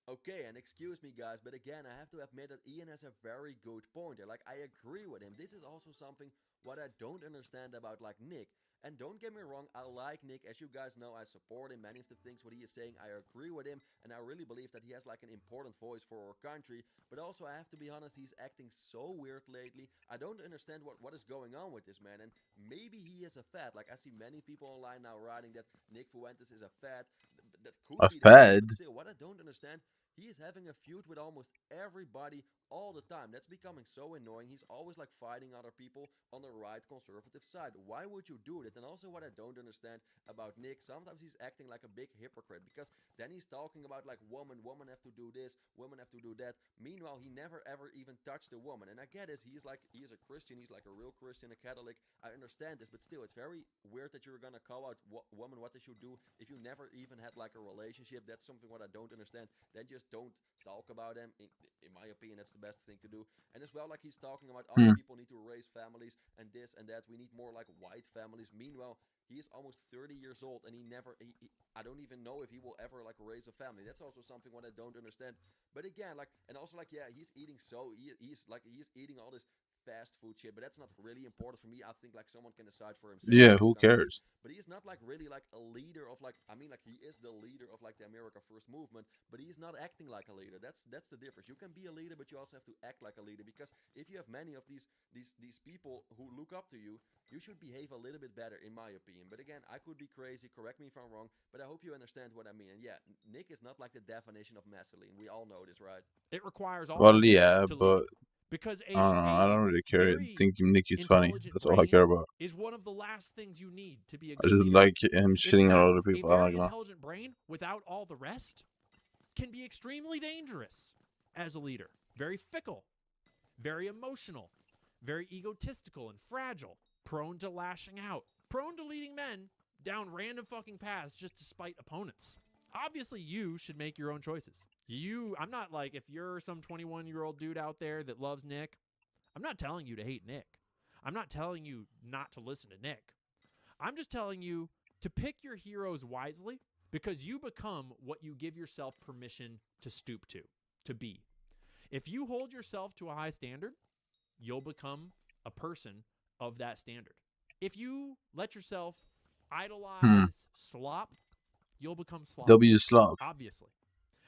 Okay, and excuse me guys, but again, I have to admit that Ian has a very good point there. Like, I agree with him. This is also something what I don't understand about like Nick. And don't get me wrong, I like Nick. As you guys know, I support him. Many of the things what he is saying, I agree with him. And I really believe that he has like an important voice for our country. But also, I have to be honest, he's acting so weird lately. I don't understand what is going on with this man. And maybe he is a fad. Like, I see many people online now writing that Nick Fuentes is a fad. That could A be the case. fad. But still, what I don't understand, he is having a feud with almost everybody all the time. That's becoming so annoying. He's always like fighting other people on the right conservative side. Why would you do that? And also what I don't understand about Nick, sometimes he's acting like a big hypocrite because then he's talking about like women have to do this, women have to do that. Meanwhile, he never ever even touched a woman. And I get it, he is a Christian, he's like a real Christian, a Catholic. I understand this, but still, it's very weird that you're gonna call out women what they should do if you never even had like a relationship. That's something what I don't understand. Then just don't talk about them. In my opinion, that's the best thing to do. And as well, like he's talking about other people need to raise families and this and that. We need more like white families. Meanwhile, he is almost 30 years old and I don't even know if he will ever like raise a family. That's also something what I don't understand. But again, like, and also like, yeah, he's eating he's eating all this fast food shit, but that's not really important for me. I think like someone can decide for himself Yeah, who cares? but he's not like really like a leader of like, I mean, like he is the leader of like the America First movement, but he's not acting like a leader. That's the difference. You can be a leader, but you also have to act like a leader, because if you have many of these people who look up to you, you should behave a little bit better, in my opinion. But again, I could be crazy, correct me if I'm wrong, but I hope you understand what I mean. And yeah, Nick is not like the definition of masculine. We all know this, right? It requires all Well, of you yeah, to but lead. Because I don't know. I don't really care. I very think Nick is funny. intelligent That's all I brain care about. is one of the last things you need to be a I good just leader. like him In shitting on fact, other a people. I very don't know. intelligent brain without all the rest can be extremely dangerous as a leader. Very fickle, very emotional, very egotistical and fragile, prone to lashing out, prone to leading men down random fucking paths just to spite opponents. Obviously, you should make your own choices. I'm not like, if you're some 21-year-old dude out there that loves Nick, I'm not telling you to hate Nick. I'm not telling you not to listen to Nick. I'm just telling you to pick your heroes wisely, because you become what you give yourself permission to stoop to be. If you hold yourself to a high standard, you'll become a person of that standard. If you let yourself idolize slop, you'll become slop. W slop. Obviously.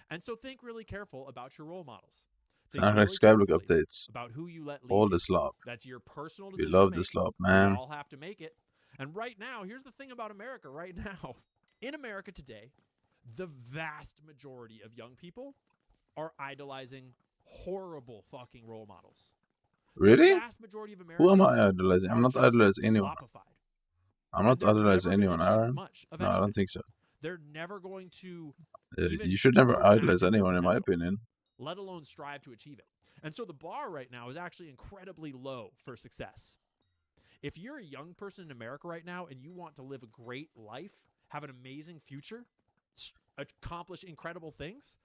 And so think really careful about your role models. Think Sound like really Skyblock carefully updates. about who you let lead All you. the slop. That's your personal We decision love to the make. slop, We man. all have to make it. And right now, here's the thing about America right now. In America today, the vast majority of young people are idolizing horrible fucking role models. Really? The vast majority of Who am Americans I idolizing? I'm are not just idolizing anyone. slopified. I'm not And they're idolizing never gonna anyone, achieve Aaron. much of No, I don't anything. think so. They're never going to even You should get never to idolize imagine their anyone, in my potential, opinion. let alone strive to achieve it. And so the bar right now is actually incredibly low for success. If you're a young person in America right now and you want to live a great life, have an amazing future, accomplish incredible things,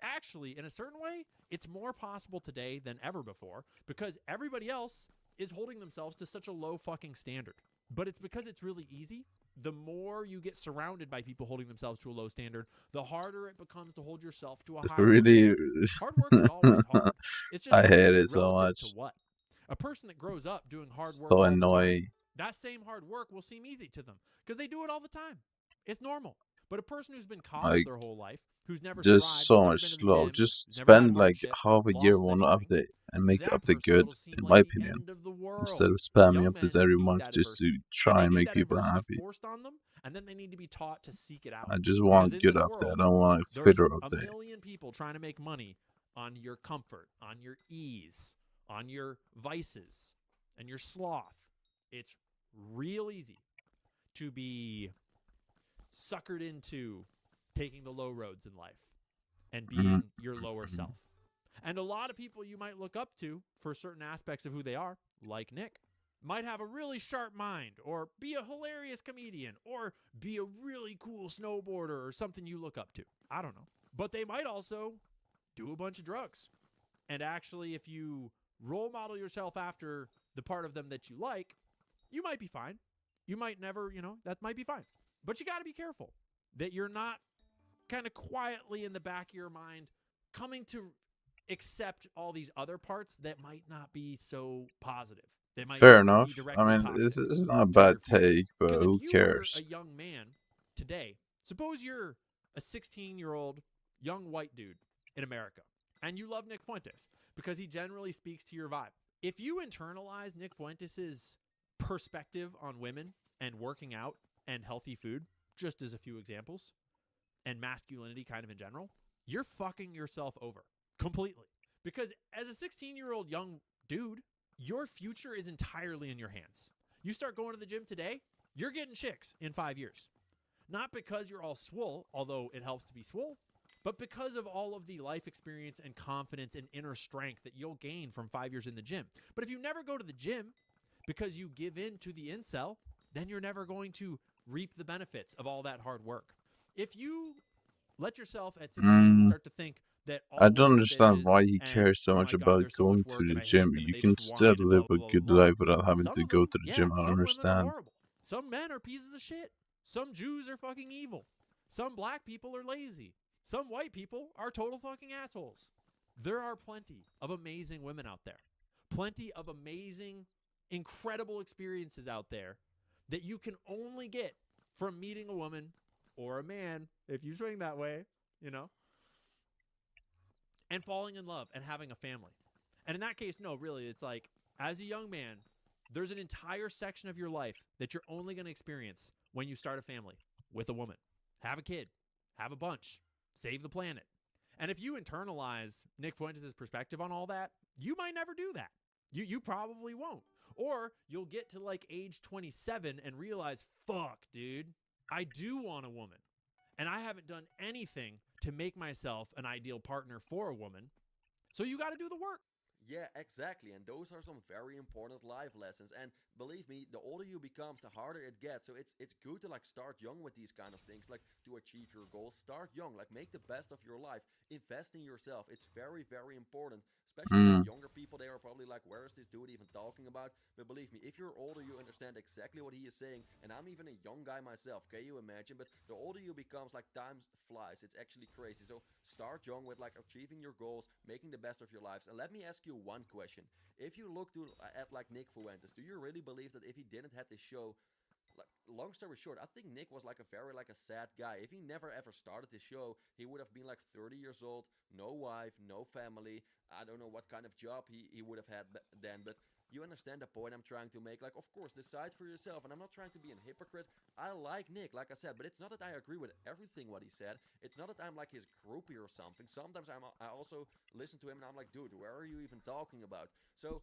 actually, in a certain way, it's more possible today than ever before, because everybody else is holding themselves to such a low fucking standard. But it's because it's really easy. The more you get surrounded by people holding themselves to a low standard, the harder it becomes to hold yourself to a high Really, one. Hard work is always hard. It's just I hard hate it so relative much. to what? A person that grows up doing hard work So all the time, annoying. that same hard work will seem easy to them because they do it all the time. It's normal. But a person who's been coddled Like, their whole life, who's never just strived, so who's never much been to the slow. gym, Just who's never had spend like hardship, half a year lost on an savoring, update and make the that update person, good, it'll seem in like my the opinion. end of the world. Instead of spamming Young updates men every need month that just to adversity. try And and they need make that people adversity happy. forced on them, and then they need to be taught to seek it out. I just Because want in good this update. I world, don't want a there's fitter a update. million people trying to make money on your comfort, on your ease, on your vices, and your sloth. It's real easy to be suckered into taking the low roads in life and being your lower self. And a lot of people you might look up to for certain aspects of who they are, like Nick, might have a really sharp mind or be a hilarious comedian or be a really cool snowboarder or something you look up to. I don't know. But they might also do a bunch of drugs. And actually, if you role model yourself after the part of them that you like, you might be fine. You might never, that might be fine. But you got to be careful that you're not kind of quietly in the back of your mind coming to accept all these other parts that might not be so positive. That might Fair be enough. I directly mean, toxic this is not a to bad your future. take, but Because who if you were cares? a young man today, suppose you're a 16-year-old young white dude in America, and you love Nick Fuentes because he generally speaks to your vibe. If you internalize Nick Fuentes' perspective on women and working out and healthy food, just as a few examples, and masculinity kind of in general, you're fucking yourself over completely. Because as a 16-year-old young dude, your future is entirely in your hands. You start going to the gym today, you're getting chicks in 5 years. Not because you're all swole, although it helps to be swole, but because of all of the life experience and confidence and inner strength that you'll gain from 5 years in the gym. But if you never go to the gym because you give in to the incel, then you're never going to reap the benefits of all that hard work. If you let yourself at 16 start to think that all I don't women are understand bitches why he and, cares so oh much my God, about they're so going much work to and the I hate gym. them and You they can just still whine and live blah, a blah, blah, good blah. life without having Some to of go them, to the yeah, gym. I some women are understand. horrible. Some men are pieces of shit. Some Jews are fucking evil. Some black people are lazy. Some white people are total fucking assholes. There are plenty of amazing women out there. Plenty of amazing, incredible experiences out there that you can only get from meeting a woman or a man, if you swing that way, you know, and falling in love and having a family. And in that case, no, really, it's like, as a young man, there's an entire section of your life that you're only going to experience when you start a family with a woman. Have a kid. Have a bunch. Save the planet. And if you internalize Nick Fuentes' perspective on all that, you might never do that. You probably won't. Or you'll get to like age 27 and realize, fuck, dude, I do want a woman. And I haven't done anything to make myself an ideal partner for a woman. So you got to do the work. Yeah, exactly, and those are some very important life lessons. And believe me, the older you becomes, the harder it gets. So it's good to like start young with these kind of things, like to achieve your goals. Start young, like make the best of your life. Invest in yourself. It's very, very important. Especially like younger people, they are probably like, "Where is this dude even talking about?" But believe me, if you're older, you understand exactly what he is saying. And I'm even a young guy myself. Can you imagine? But the older you becomes, like time flies. It's actually crazy. So start young with like achieving your goals, making the best of your lives. And let me ask you one question. If you look to at like Nick Fuentes, do you really believe that if he didn't have this show, like long story short, I think Nick was like a very like a sad guy. If he never ever started this show, he would have been like 30 years old, no wife, no family. I don't know what kind of job he would have had then, but you understand the point I'm trying to make. Like, of course, decide for yourself, and I'm not trying to be a hypocrite. I like Nick, like I said, but it's not that I agree with everything what he said. It's not that I'm like his groupie or something. Sometimes I also listen to him and I'm like, dude, where are you even talking about? So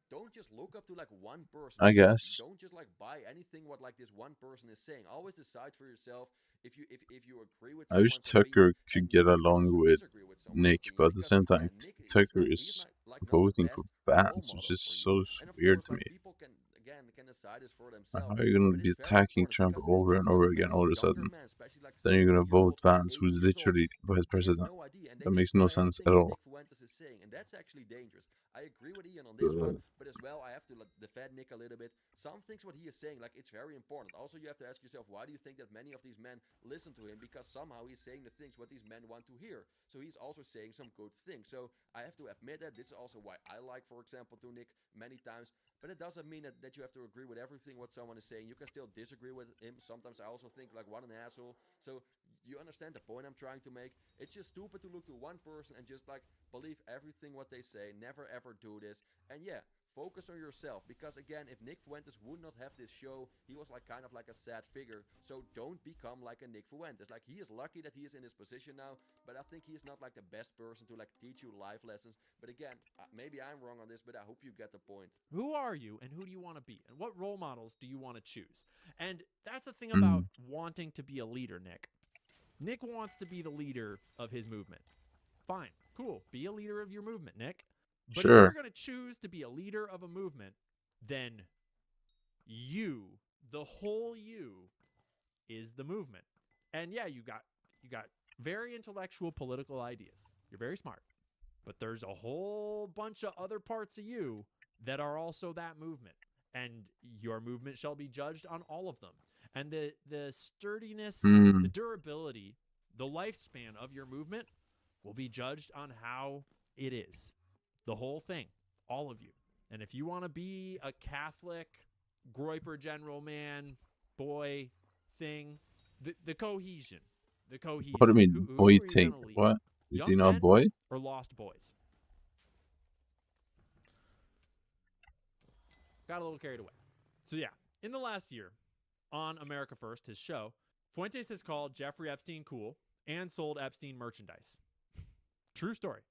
don't just look up to like one person. I guess. Don't just like buy anything what like this one person is saying. Always decide for yourself. If you agree with I wish someone's opinion, Tucker could and get you can along also with disagree with someone's Nick, opinion, but at the because same time, yeah, Nick Tucker he's is not like not the voting for best role bans, which model is for you. so And of weird course, to like me. people can decide this for How themselves, are you going to but be it's very attacking important Trump because it is over true. and Like over again all of a younger sudden? men, especially like Then you're 16 going to years vote old, Vance, 18 who's years old, literally vice they have president. no idea, and they That makes just no buy sense anything at what all. Nick Fuentes is saying, and that's actually dangerous. I agree with Ian on this one, but as well, I have to like, defend Nick a little bit. Some things what he is saying, like it's very important. Also, you have to ask yourself, why do you think that many of these men listen to him? Because somehow he's saying the things what these men want to hear. So he's also saying some good things. So I have to admit that this is also why I like, for example, to Nick many times. But it doesn't mean that you have to agree with everything what someone is saying. You can still disagree with him. Sometimes I also think like, what an asshole. So you understand the point I'm trying to make. It's just stupid to look to one person and just like believe everything what they say. Never ever do this. And yeah, focus on yourself, because again, if Nick Fuentes would not have this show, he was like kind of like a sad figure. So don't become like a Nick Fuentes. Like, he is lucky that he is in this position now, but I think he is not like the best person to like teach you life lessons. But again, maybe I'm wrong on this, but I hope you get the point. Who are you and who do you want to be? And what role models do you want to choose? And that's the thing about wanting to be a leader, Nick. Nick wants to be the leader of his movement. Fine, cool. Be a leader of your movement, Nick. But if you're going to choose to be a leader of a movement, then you, the whole you, is the movement. And yeah, you got very intellectual political ideas. You're very smart. But there's a whole bunch of other parts of you that are also that movement. And your movement shall be judged on all of them. And the sturdiness, the durability, the lifespan of your movement will be judged on how it is. The whole thing, all of you. And if you want to be a Catholic, Groiper general man, boy thing, the cohesion. The cohesion. What do you mean, Who boy are you thing? gonna lead? What? Is he Young not a men boy? or lost boys? Got a little carried away. So yeah, in the last year, on America First, his show, Fuentes has called Jeffrey Epstein cool and sold Epstein merchandise. True story.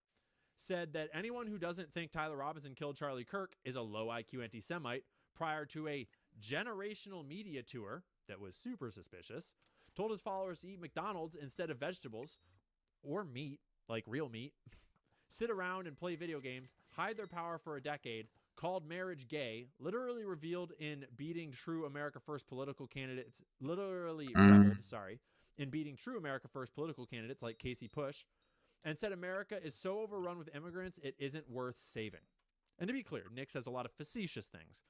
Said that anyone who doesn't think Tyler Robinson killed Charlie Kirk is a low IQ anti-Semite prior to a generational media tour that was super suspicious. Told his followers to eat McDonald's instead of vegetables or meat, like real meat. Sit around and play video games, hide their power for a decade, called marriage gay, literally revealed in beating true America First political candidates, reveled, in beating true America First political candidates like Casey Push, and said America is so overrun with immigrants it isn't worth saving. And to be clear, Nick says a lot of facetious things,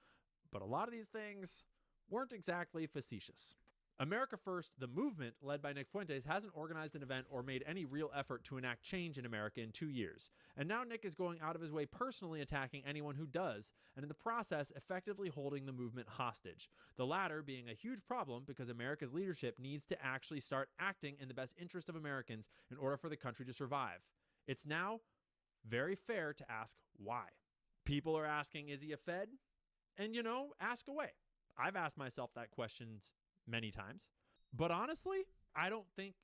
but a lot of these things weren't exactly facetious. America First, the movement led by Nick Fuentes, hasn't organized an event or made any real effort to enact change in America in 2 years. And now Nick is going out of his way personally attacking anyone who does, and in the process effectively holding the movement hostage. The latter being a huge problem because America's leadership needs to actually start acting in the best interest of Americans in order for the country to survive. It's now very fair to ask why. People are asking, is he a Fed? And ask away. I've asked myself that question many times. But honestly, I don't think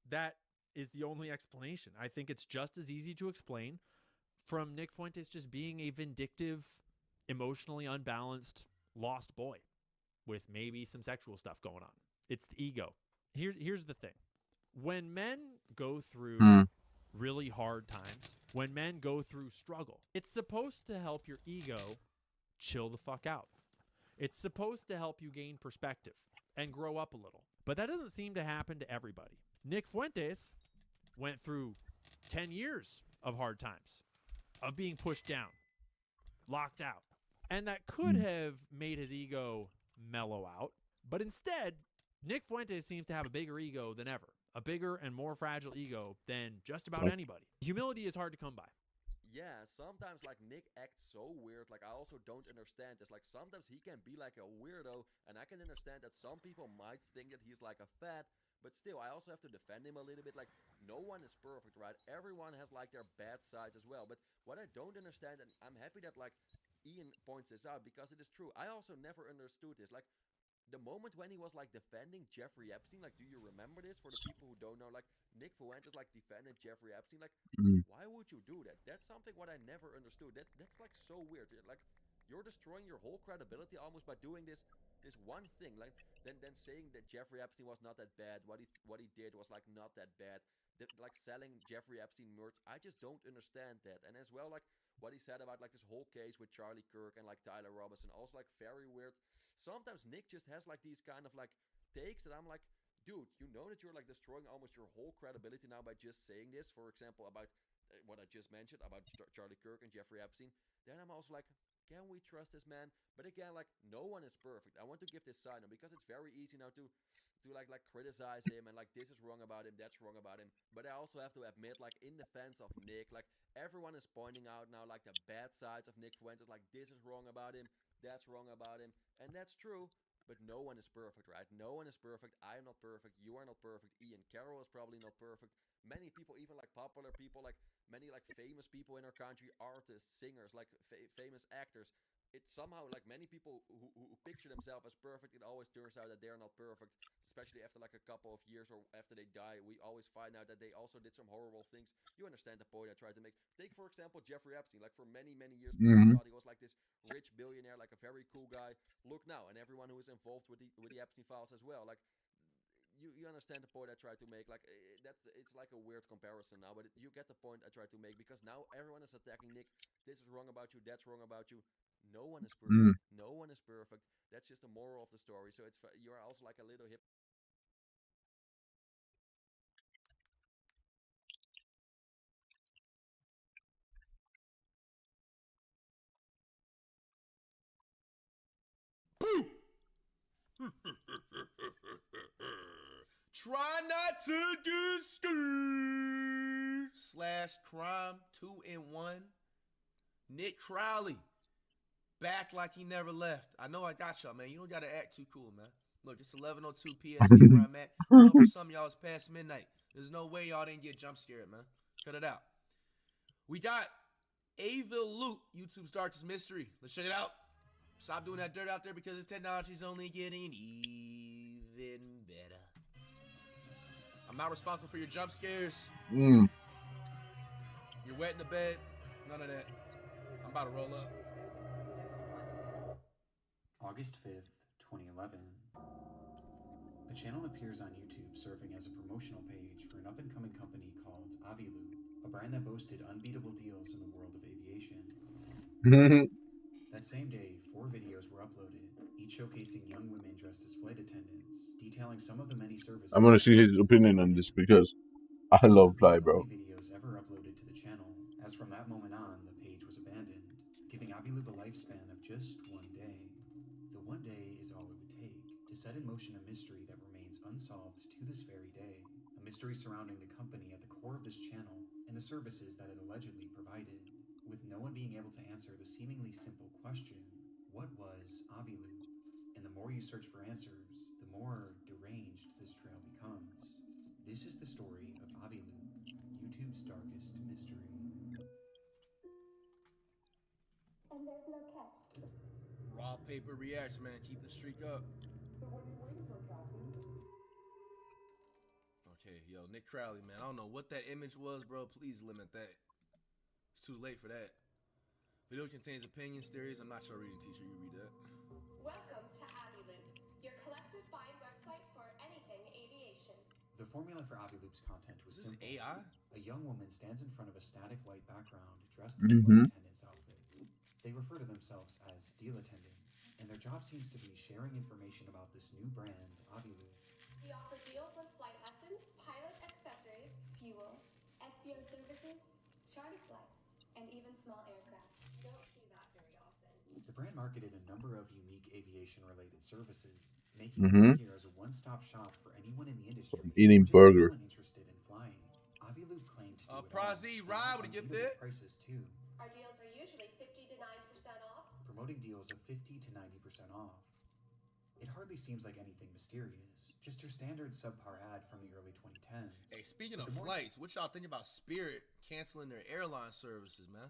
that is the only explanation. I think it's just as easy to explain from Nick Fuentes just being a vindictive, emotionally unbalanced, lost boy with maybe some sexual stuff going on. It's the ego. Here's the thing. When men go through really hard times, when men go through struggle, it's supposed to help your ego chill the fuck out. It's supposed to help you gain perspective and grow up a little. But that doesn't seem to happen to everybody. Nick Fuentes went through 10 years of hard times, of being pushed down, locked out. And that could have made his ego mellow out. But instead, Nick Fuentes seems to have a bigger ego than ever. A bigger and more fragile ego than just about anybody. Humility is hard to come by. Yeah, sometimes like Nick acts so weird, like I also don't understand this. Like sometimes he can be like a weirdo, and I can understand that some people might think that he's like a fat, but still I also have to defend him a little bit. Like no one is perfect, right? Everyone has like their bad sides as well. But what I don't understand, and I'm happy that like Ian points this out because it is true. I also never understood this. Like the moment when he was like defending Jeffrey Epstein, like do you remember this for the people who don't know? Like Nick Fuentes like defended Jeffrey Epstein, like why would you do that? That's something what I never understood. That's like so weird. Like you're destroying your whole credibility almost by doing this one thing. Like then saying that Jeffrey Epstein was not that bad. What he did was like not that bad. Like selling Jeffrey Epstein merch, I just don't understand that. And as well, like what he said about like this whole case with Charlie Kirk and like Tyler Robinson, also like very weird. Sometimes Nick just has like these kind of like takes that I'm like, dude, you know that you're like destroying almost your whole credibility now by just saying this. For example, about what I just mentioned about Charlie Kirk and Jeffrey Epstein. Then I'm also like, can we trust this man? But again, like no one is perfect. I want to give this side note because it's very easy now to like criticize him and like this is wrong about him, that's wrong about him. But I also have to admit, like in defense of Nick, like everyone is pointing out now like the bad sides of Nick Fuentes, like this is wrong about him, that's wrong about him, and that's true. But no one is perfect, right? No one is perfect. I am not perfect. You are not perfect. Ian Carroll is probably not perfect. Many people, even like popular people, like many like famous people in our country, artists, singers, like famous actors. It somehow like many people who picture themselves as perfect, it always turns out that they're not perfect. Especially after like a couple of years or after they die, we always find out that they also did some horrible things. You understand the point I tried to make. Take for example Jeffrey Epstein. Like for many years, people thought he was like this rich billionaire, like a very cool guy. Look now, and everyone who is involved with the Epstein files as well. Like you understand the point I tried to make. Like it's like a weird comparison now, but you get the point I tried to make because now everyone is attacking Nick. This is wrong about you. That's wrong about you. No one is perfect. No one is perfect. That's just the moral of the story. So you are also like a little hip. Try not to get scared. /crime 2 in 1. Nick Crowley. back like he never left. I know I got y'all, man. You don't gotta act too cool, man. Look, it's 11:02 PST where I'm at. I know for some of y'all it's past midnight. There's no way y'all didn't get jump scared, man. Cut it out. We got Avil Loot, YouTube's darkest mystery. Let's check it out. Stop doing that dirt out there because this technology's only getting even better. I'm not responsible for your jump scares. Mm. You're wet in the bed. None of that. I'm about to roll up. August 5th, 2011. A channel appears on YouTube serving as a promotional page for an up-and-coming company called Aviloop, a brand that boasted unbeatable deals in the world of aviation. That same day, 4 videos were uploaded, each showcasing young women dressed as flight attendants, detailing some of the many services. I'm gonna see his opinion on this because I love Fly, bro. Videos ever uploaded to the channel, as from that moment on, the page was abandoned, giving Aviloop a lifespan of just 1 day. The 1 day is all it would take to set in motion a mystery that remains unsolved to this very day, a mystery surrounding the company at the core of this channel and the services that it allegedly provided, with no one being able to answer the seemingly simple question, what was Aviloop? And the more you search for answers, the more deranged this trail becomes. This is the story of Aviloop, YouTube's darkest mystery. And there's no catch. Raw paper reacts, man. Keeping the streak up. So what are you waiting for, Captain? Okay, yo, Nick Crowley, man. I don't know what that image was, bro. Please limit that. It's too late for that. Video contains opinions, theories. I'm not your reading teacher. You read that. Welcome to Aviloop, your collective find website for anything aviation. The formula for Aviloop's content was simple. AI? A young woman stands in front of a static white background dressed in a flight attendant's outfit. They refer to themselves as deal attendants, and their job seems to be sharing information about this new brand, Aviloop. We offer deals on flight lessons, pilot accessories, fuel, FBO services, charter flights, and even small aircraft. Don't see that very often. The brand marketed a number of unique aviation-related services, making it appear as a one-stop shop for anyone in the industry Eating burger. interested in flying. Aviloop claimed to do it Prazi, Rye, would you get there? Prices too. Our deals are usually 50 to 90% off. Promoting deals of 50 to 90% off. It hardly seems like anything mysterious, just your standard subpar ad from the early 2010s. Hey, speaking of flights, what y'all think about Spirit canceling their airline services, man?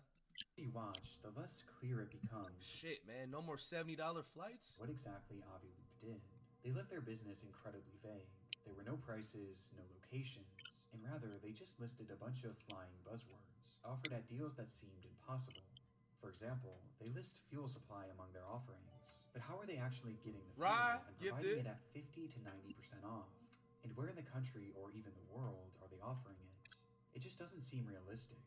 You watch, the less clear it becomes. Shit, man, no more $70 flights? What exactly Aviloop did. They left their business incredibly vague. There were no prices, no locations, and rather they just listed a bunch of flying buzzwords, offered at deals that seemed impossible. For example, they list fuel supply among their offerings, but how are they actually getting the fuel and providing it at 50 to 90% off? And where in the country or even the world are they offering it? It just doesn't seem realistic.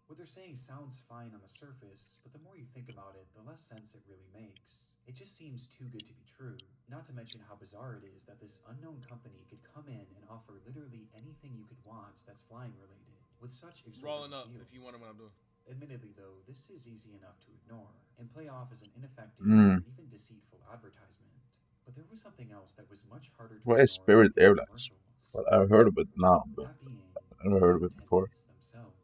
What they're saying sounds fine on the surface, but the more you think about it, the less sense it really makes. It just seems too good to be true, not to mention how bizarre it is that this unknown company could come in and offer literally anything you could want that's flying related, with such exorbitant Rolling up, deals. if you wonder what I'm doing. Admittedly though, this is easy enough to ignore, and play off as an ineffective or even deceitful advertisement. But there was something else that was much harder to What is Spirit Airlines? Well, I've heard of it now, but I've never heard of it before. Themselves.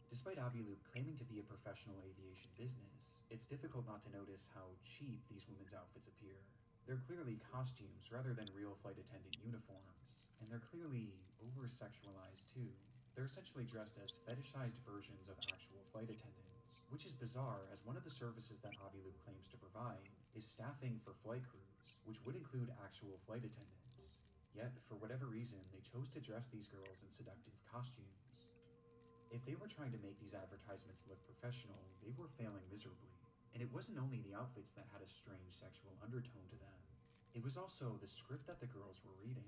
Despite Aviloop claiming to be a professional aviation business, it's difficult not to notice how cheap these women's outfits appear. They're clearly costumes rather than real flight attendant uniforms, and they're clearly over-sexualized too. They're essentially dressed as fetishized versions of actual flight attendants, which is bizarre as one of the services that Aviloop claims to provide is staffing for flight crews, which would include actual flight attendants. Yet, for whatever reason, they chose to dress these girls in seductive costumes. If they were trying to make these advertisements look professional, they were failing miserably. And it wasn't only the outfits that had a strange sexual undertone to them. It was also the script that the girls were reading.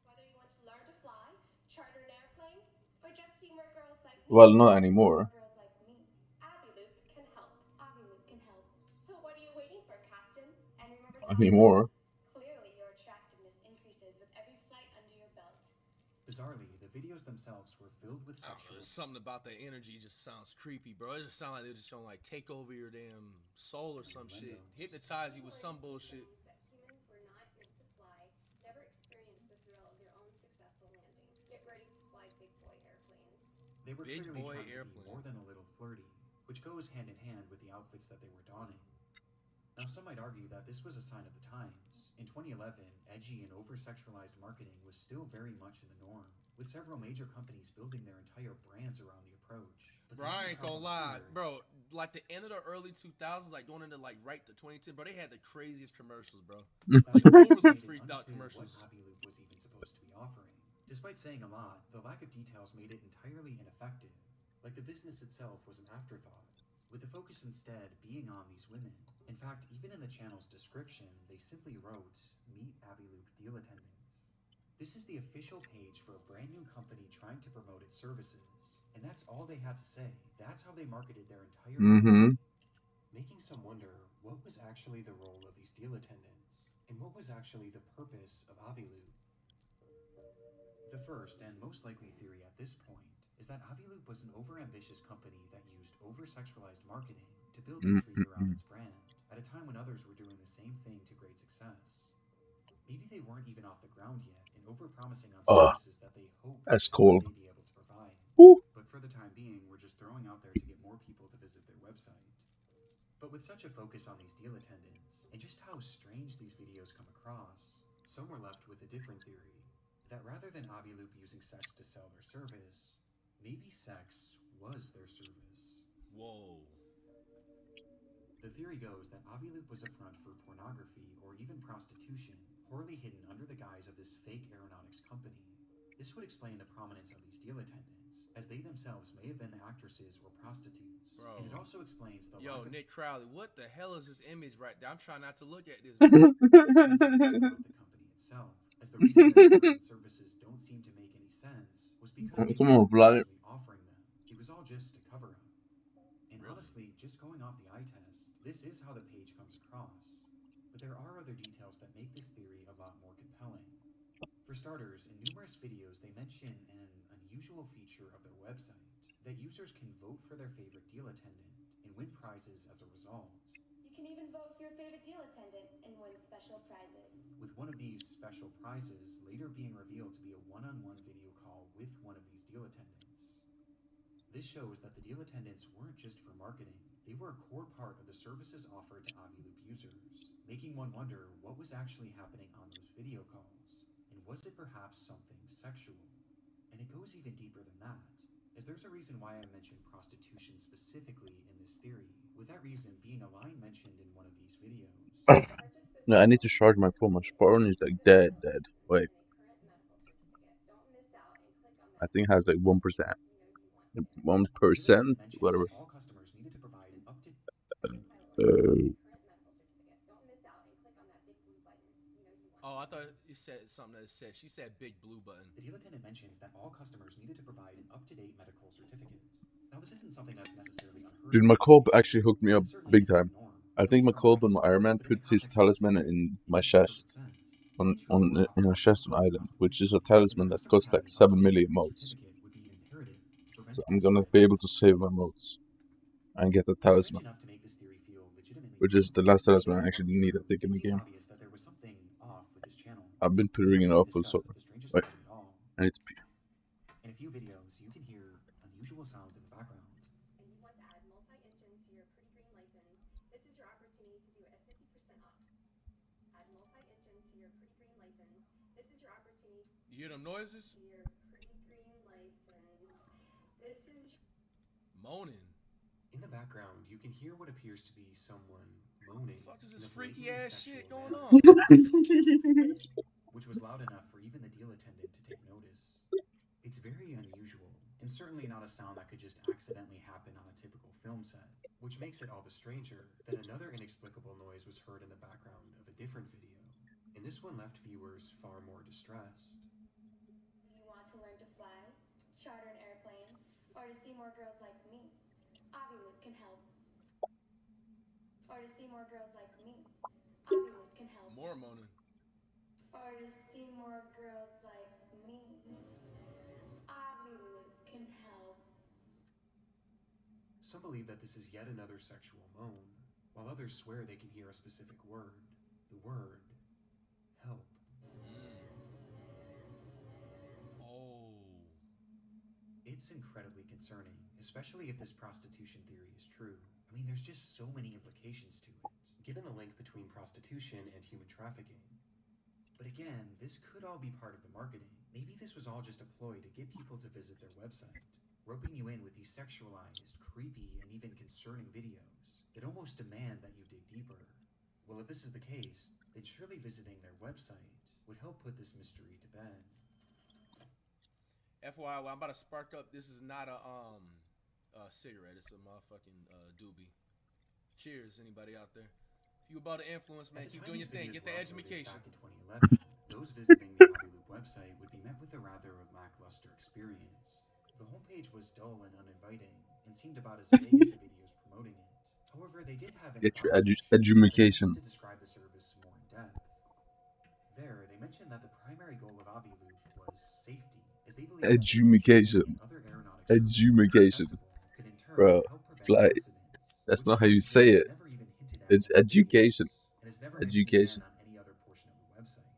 Whether you want to learn to fly, charter an airplane, or just see more girls like me. Well, not anymore. Girls like me. Aviloop can help. Aviloop can help. So what are you waiting for, Captain? And remember to Anymore. clearly your attractiveness increases with every flight under your belt. Bizarrely, the videos themselves were filled with sexual... Something about that energy just sounds creepy, bro. It just sounds like they're just gonna like take over your damn soul or some shit. Hypnotize you with some bullshit. Humans were not built to fly, never experienced the thrill of their own successful landing. Get ready to fly big boy airplanes. They were clearly trying to be more than a little flirty. which goes hand in hand with the outfits that they were donning. Now, some might argue that this was a sign of the times. In 2011, edgy and over-sexualized marketing was still very much in the norm, with several major companies building their entire brands around the approach. But Bro, I ain't gonna lie, bro. Like the end of the early 2000s, like going into like right to 2010, bro. They had the craziest commercials, bro. Like boomers were freaked out commercials. What Aviloop was even supposed to be offering. Despite saying a lot, the lack of details made it entirely ineffective. Like the business itself was an afterthought, with the focus instead being on these women. In fact, even in the channel's description, they simply wrote, "Meet Aviloop deal attendants." This is the official page for a brand new company trying to promote its services. And that's all they had to say. That's how they marketed their entire company. Making some wonder what was actually the role of these deal attendants, and what was actually the purpose of Aviloop. The first and most likely theory at this point is that Aviloop was an overambitious company that used over-sexualized marketing to build intrigue around its brand, at a time when others were doing the same thing to great success. Maybe they weren't even off the ground yet and over-promising on services that they hoped That's they cool. may be able to provide. Woo. But for the time being, we're just throwing out there to get more people to visit their website. But with such a focus on these deal attendants, and just how strange these videos come across, some were left with a different theory, that rather than Aviloop using sex to sell their service, maybe sex was their service. Whoa. The theory goes that Aviloop was a front for pornography or even prostitution, poorly hidden under the guise of this fake aeronautics company. This would explain the prominence of these deal attendants, as they themselves may have been the actresses or prostitutes. Bro. And it also explains the Yo, Nick Crowley, what the hell is this image right there? I'm trying not to look at this. the company itself, as the reason their goods and services don't seem to make any sense was because they weren't actually offering them. It was all just a cover-up. And honestly, just going off the eye test, this is how the page comes across. But there are other details that make this theory a lot more compelling. For starters, in numerous videos they mention an unusual feature of their website, that users can vote for their favorite deal attendant and win prizes as a result. You can even vote for your favorite deal attendant and win special prizes. With one of these special prizes later being revealed to be a one-on-one video call with one of these deal attendants. This shows that the deal attendants weren't just for marketing, they were a core part of the services offered to Aviloop users, making one wonder what was actually happening on those video calls, and was it perhaps something sexual? And it goes even deeper than that, as there's a reason why I mentioned prostitution specifically in this theory, with that reason being a line mentioned in one of these videos. No, I need to charge my phone. My phone is like dead. Wait. I think it has like 1%. 1%? Whatever. All customers needed to provide an up-to-date Oh, I thought you said something that said, she said big blue button. The deal attendant mentions that all customers needed to provide an up-to-date medical certificate. Now, this isn't something that's necessarily unheard Dude, of. McCulp actually hooked me up big time. I think McCulp and my Iron Man put his talisman in my chest. In a chest on Island, which is a talisman that costs like 7 million motes. So I'm gonna be able to save my motes and get the talisman, which is the last talisman I actually need, I think, in the game. I've been putting it off for so. Wait, I need to pee. In a few videos, you can hear unusual sounds in the background. And you want to add multi-engine to your Pretty Green license, this is your opportunity to do a 50% off. Add multi-engine to your Pretty Green license, this is your opportunity. You hear them noises? Your Pretty Green license, this is moaning. In the background, you can hear what appears to be someone moaning. What the fuck is this freaky ass shit going on? Which was loud enough for even the deal attendant to take notice. It's very unusual, and certainly not a sound that could just accidentally happen on a typical film set, which makes it all the stranger that another inexplicable noise was heard in the background of a different video, and this one left viewers far more distressed. You want to learn to fly, charter an airplane, or to see more girls like me? Aviloop can help. Or to see more girls like me? Aviloop can help. More moaning. Or to see more girls like me? Aviloop can help. Some believe that this is yet another sexual moan, while others swear they can hear a specific word, the word help. Oh. It's incredibly concerning, especially if this prostitution theory is true. I mean, there's just so many implications to it, given the link between prostitution and human trafficking. But again, this could all be part of the marketing. Maybe this was all just a ploy to get people to visit their website, roping you in with these sexualized, creepy, and even concerning videos that almost demand that you dig deeper. Well, if this is the case, then surely visiting their website would help put this mystery to bed. FYI, I'm about to spark up. This is not a cigarette. It's a motherfucking doobie. Cheers, anybody out there? If you about to influence, man, keep doing your thing. Get the education. Back in 2011, those visiting the Aviloop website would be met with a rather lackluster experience. The homepage was dull and uninviting, and seemed about as vague as the videos promoting it. However, they did have an Get your about section that education. attempted to describe the service more in depth. There, they mentioned that the primary goal of Aviloop was safety, as they believed that Education. and other aeronautics services Education. could in turn Bro, help prevent fly. accidents. That's Which not how you the say page it. never even hinted at It's in the education. videos, and is never mentioned Education. again on any other portion of the website.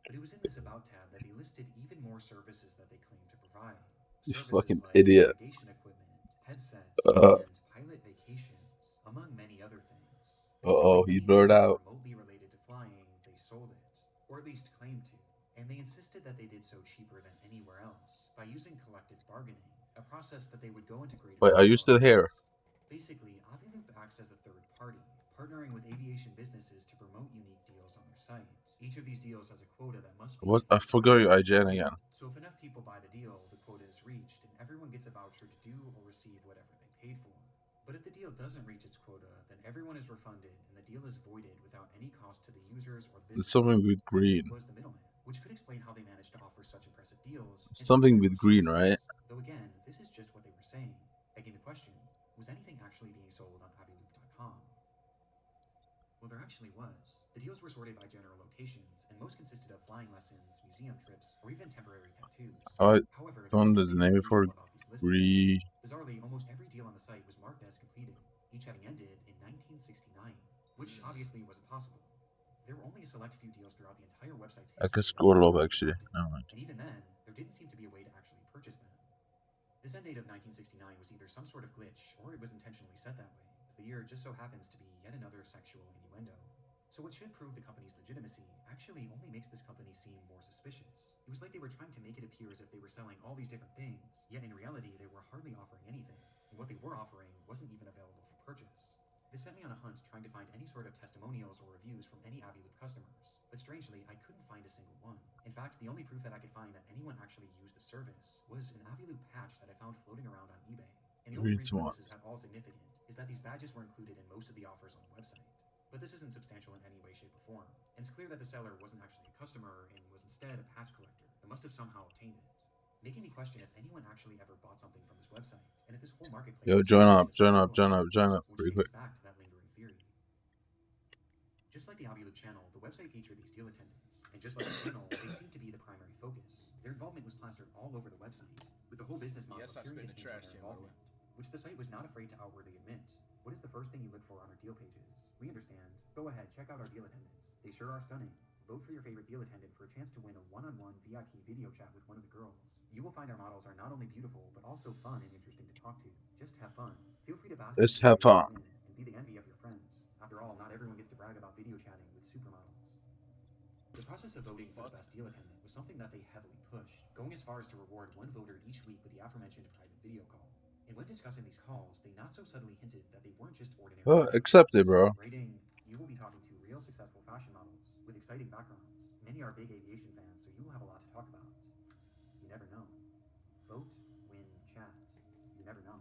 But it was in this About tab that they listed even more services that they claimed to provide. You Services fucking like idiot. navigation equipment, headsets, Uh and pilot vacations, among many other things. oh, he Basically, blurred anything out. remotely related to flying, they sold it, or at least claimed to. And they insisted that they did so cheaper than anywhere else by using collective bargaining, a process that they would go into greater Wait, are you detail still about. here? Basically, Aviloop acts as a third party, partnering with aviation businesses to promote unique deals on their site. Each of these deals has a quota that must be What? hit I for forgot your commission. IGN again. So if enough people buy the deal, the quota is reached, and everyone gets a voucher to do or receive whatever they paid for. But if the deal doesn't reach its quota, then everyone is refunded, and the deal is voided without any cost to the users or the It's business. something with green. Aviloop was the middleman, which could explain how they managed to offer such impressive deals It's and such something with diverse green, services. right? Though again, this is just what they were saying, begging the question, was anything actually being sold on Aviloop.com? Well, there actually was. The deals were sorted by general locations, and most consisted of flying lessons, museum trips, or even temporary tattoos. I However, there was found the something name unusual for about these listings. green. Bizarrely, almost every deal on the site was marked as completed, each having ended in 1969, which obviously wasn't possible. There were only a select few deals throughout the entire website's I can history that scroll were up actually actually. active, Never mind. and even then, there didn't seem to be a way to actually purchase them. This end date of 1969 was either some sort of glitch, or it was intentionally set that way, as the year just so happens to be yet another sexual innuendo. So what should prove the company's legitimacy actually only makes this company seem more suspicious. It was like they were trying to make it appear as if they were selling all these different things, yet in reality they were hardly offering anything, and what they were offering wasn't even available for purchase. This set me on a hunt trying to find any sort of testimonials or reviews from any Aviloop customers, but strangely I couldn't find a single one. In fact, the only proof that I could find that anyone actually used the service was an Aviloop patch that I found floating around on eBay. And the only Green reason that this swans. is at all significant is that these badges were included in most of the offers on the website. But this isn't substantial in any way, shape, or form, and it's clear that the seller wasn't actually a customer and was instead a patch collector that must have somehow obtained it, making me question if anyone actually ever bought something from this website, and if this whole marketplace Yo, was join actually up, just a join up, ploy. join up, join up, Which pretty takes quick. us back to that lingering theory. Just like the Aviloop channel, the website featured these deal attendants, and just like the channel, they seemed to be the primary focus. Their involvement was plastered all over the website, with the whole business model Yes, I appearing spit in to the hinge on trash their can, by the way. involvement, which the site was not afraid to outwardly admit. What is the first thing you look for on our deal pages? We understand. Go ahead, check out our deal attendants. They sure are stunning. Vote for your favorite deal attendant for a chance to win a one-on-one VIP video chat with one of the girls. You will find our models are not only beautiful, but also fun and interesting to talk to. Just have fun. Feel free to bask in Let's the have glory of fun. your win and be the envy of your friends. After all, not everyone gets to brag about video chatting with supermodels. The process of voting for the best deal attendant was something that they heavily pushed, going as far as to reward one voter each week with the aforementioned private video call. And when discussing these calls, they not so subtly hinted that they weren't just ordinary video Accept it, calls, bro. writing, "You will be talking to real successful fashion models with exciting backgrounds. Many are big aviation fans, so you will have a lot to talk about. You never know. Vote, win, chat. You never know."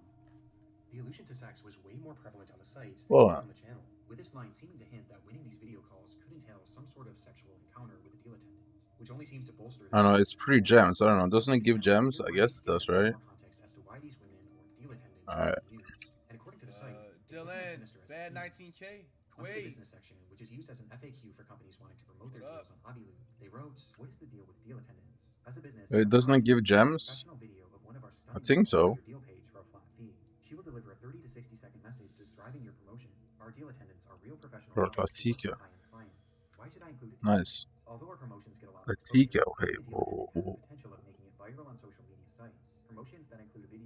The allusion to sex was way more prevalent on the site than Hold even on. on the channel, with this line seeming to hint that winning these video calls could entail some sort of sexual encounter with a deal attendant, which only seems to bolster I this don't know, theory it's even free more. gems. I don't know. Doesn't But it give again, gems? we will I bring guess this it together does, to get right? more context as to why these women or deal attendants Alright. are being used. And according to the site, it Dylan, wasn't as sinister as bad it seems. 19K. Under the Quaid. business section, which is used as an FAQ for companies wanting to promote their What deals up? on Aviloop, they wrote, "What is the deal with deal attendants? As a business, It doesn't it give a gems? professional video of one of our I stunning think models on so. your deal page for a flat fee. She will deliver a 30 to 60-second message describing your promotion. Our deal attendants are real professional For models who work Latika. for high-end clients. Why should I include a deal Nice. attendant? Although our promotions get a lot of Latika, exposure, okay. having a deal attendant has the potential of making it viral on social media sites. Promotions that include a video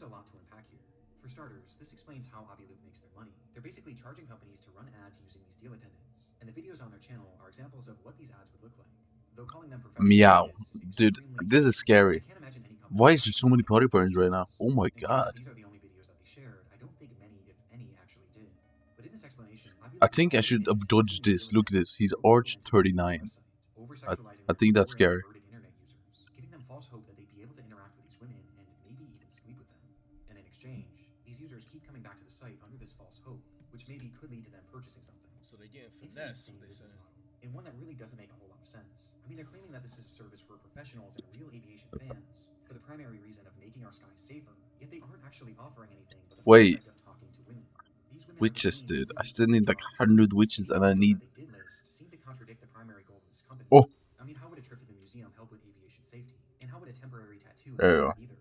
there's a lot to unpack here. For starters, this explains how Aviloop makes their money. They're basically charging companies to run ads using these deal attendants, and the videos on their channel are examples of what these ads would look like. Though calling them professional Meow. is Dude, extremely this is I scary. can't imagine any company Why is there so many party burns right now? Oh my and given god. that these are the only videos that they shared, I don't think many, if any, actually did. But in this explanation, I Aviloop is think I quite should admitting have to dodged using this. Look at this. He's deal Arch attendants to 39. manipulate their website, over-sexualizing I their think that's poor and scary. perverted internet users, giving them false hope that they'd be able to interact with these women and maybe even sleep with them. And in exchange, these users keep coming back to the site under this false hope, which maybe could lead to them purchasing something. So they're getting It's finesse, an what they insane saying. business model, and one that really doesn't make a whole lot of sense. I mean, they're claiming that this is a service for professionals and real aviation fans for the primary reason of making our skies safer, yet they aren't actually offering anything but the Wait. prospect of talking to women. These women are Witches, claiming dude. to I really still do need the like jobs. 100 witches The and I videos need... that they did list seem to contradict the primary goal of this company. Oh. I mean, how would a trip to the museum help with aviation safety? And how would a temporary tattoo There help you with go. either?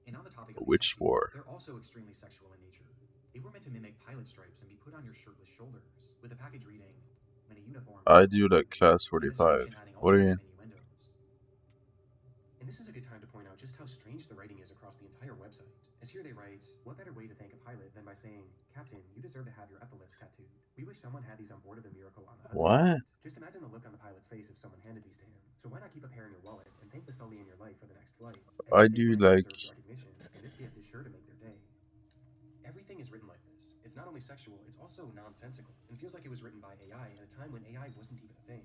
And on the topic of these Witch tattoos, 4. they're also extremely sexual in nature. They were meant to mimic pilot stripes and be put on your shirtless shoulders, with a package reading, "I'm in a uniform." I do like class And the 45. description adding all What are sorts you of in? innuendos. And this is a good time to point out just how strange the writing is across the entire website. As here they write, "What better way to thank a pilot than by saying, 'Captain, you deserve to have your epaulets tattooed. We wish someone had these on board of the Miracle on the Hudson.'" What? Just imagine the look on the pilot's face if someone handed these to him. So why not keep a pair in your wallet and thank the Sully in your life for the next flight? I Every do single like... deserves recognition, and this gift is sure to make their day. Everything is written like this. It's not only sexual, it's also nonsensical, and feels like it was written by AI at a time when AI wasn't even a thing.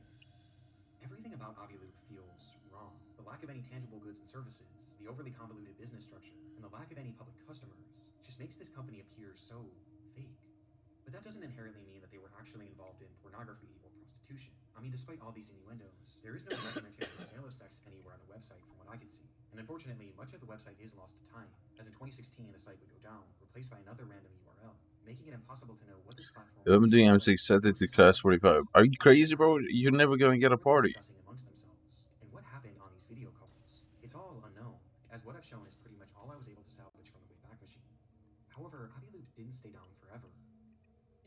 Everything about Aviloop feels wrong. The lack of any tangible goods and services, the overly convoluted business structure, and the lack of any public customers just makes this company appear so fake. But that doesn't inherently mean that they were actually involved in pornography or prostitution. I mean, despite all these innuendos, there is no direct mention of the sale of sex anywhere on the website from what I could see. And unfortunately, much of the website is lost to time, as in 2016 the site would go down, replaced by another random URL, making it impossible to know what this platform If I'm doing M6, set it to class 45. Are you crazy, bro? You're never gonna get a party. discussing amongst themselves. And what happened on these video calls? It's all unknown, as what I've shown is pretty much all I was able to salvage from the Wayback Machine. However, Aviloop didn't stay down forever.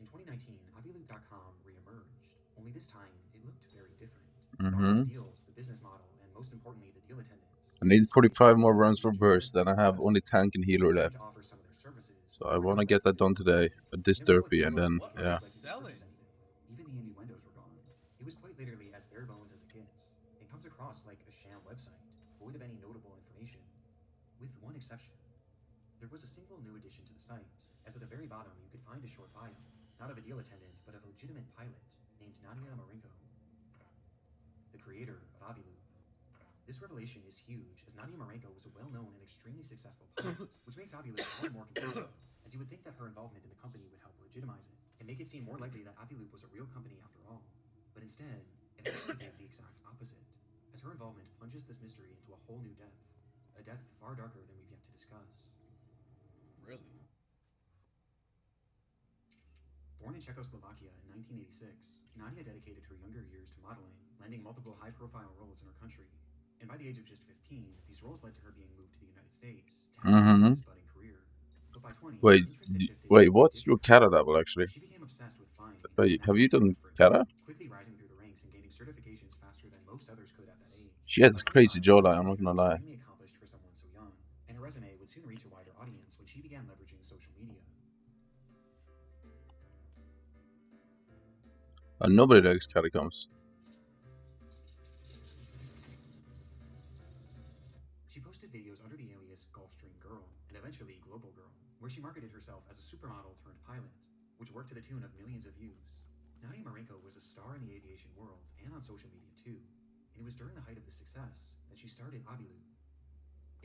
In 2019, Aviloop.com re-emerged, only this time it looked very different. Not only the deals, the business model, and most importantly, the deal attendants. I need 45 more runs for burst, then I have only tank and healer left. To offer some of their services, So I wanna get that done today. This derpy and then, yeah. Selling. Even the innuendos were gone. It was quite literally as bare bones as it gets. It comes across like a sham website, void of any notable information. With one exception. There was a single new addition to the site, as at the very bottom you could find a short bio, not of a deal attendant, but of a legitimate pilot named Nadia Marinko, the creator of Aviloop. This revelation is huge, as Nadia Marinko was a well-known and extremely successful pilot, which makes Aviloop all the more confusing, as you would think that her involvement in the company would help legitimize it, and make it seem more likely that Aviloop was a real company after all. But instead, it actually did the exact opposite, as her involvement plunges this mystery into a whole new depth, a depth far darker than we've yet to discuss. Really? Born in Czechoslovakia in 1986, Nadia dedicated her younger years to modeling, landing multiple high-profile roles in her country. And by the age of just 15, these roles led to her being moved to the United States to help this budding career. But by 20, Wait, what's your kata level actually? she became obsessed with flying. Wait, have you done kata? Quickly rising through the ranks and gaining certifications faster than most others could at that age. She has this crazy jawline, I'm not gonna lie. Extremely accomplished for someone so young, and her resume would soon reach a wider audience when she began leveraging social media. Nobody likes catacombs. She posted videos under the alias Gulfstream Girl, and eventually Global Girl, where she marketed herself as a supermodel turned pilot, which worked to the tune of millions of views. Nadia Marinko was a star in the aviation world and on social media too, and it was during the height of this success that she started Aviloop.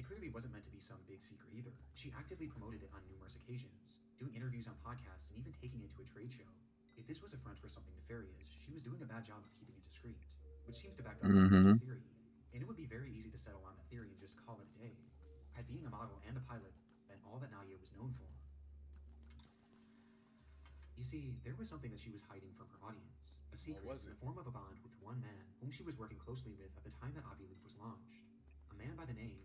It clearly wasn't meant to be some big secret either. She actively promoted it on numerous occasions, doing interviews on podcasts and even taking it to a trade show. If this was a front for something nefarious, she was doing a bad job of keeping it discreet, which seems to back up her theory. And it would be very easy to settle on a theory and just call it a day, had being a model and a pilot been all that Nadia was known for. You see, there was something that she was hiding from her audience, a secret in the form of a bond with one man whom she was working closely with at the time that Aviloop was launched, a man by the name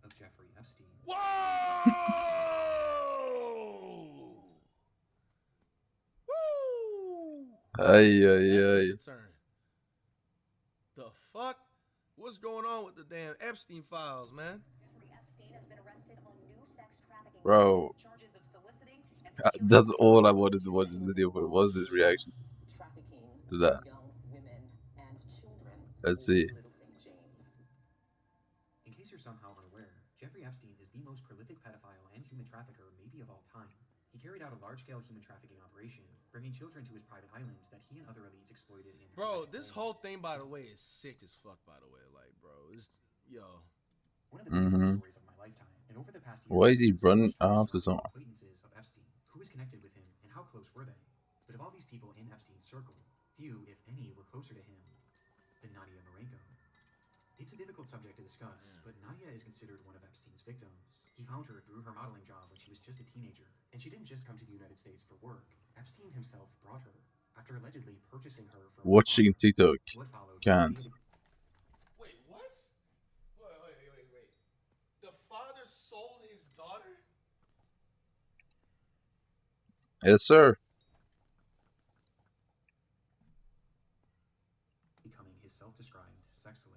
of Jeffrey Epstein. Whoa! Woo! Ay. Turn. The fuck? What's going on with the damn Epstein files, man? Bro, that's all I wanted to watch this video for. Was this reaction to that? Let's see. In case you're somehow unaware, Jeffrey Epstein is the most prolific pedophile and human trafficker maybe of all time. He carried out a large-scale human trafficking operation, bringing children to his private island that he and other elites exploited in. Bro, this whole thing, by the way, is sick as fuck. By the way, like, bro, it's One of the biggest news stories of my lifetime, and over the past year, Why is he running discovered after someone? acquaintances of Epstein, who was connected with him, and how close were they? But of all these people in Epstein's circle, few, if any, were closer to him than Nadia Marenko. It's a difficult subject to discuss, but Nadia is considered one of Epstein's victims. He found her through her modeling job when she was just a teenager, and she didn't just come to the United States for work. Epstein himself brought her, after allegedly purchasing her from Watching TikTok. Can't. Wait, what? Wait. The father sold his daughter? Yes, sir. Becoming his self-described sex slave.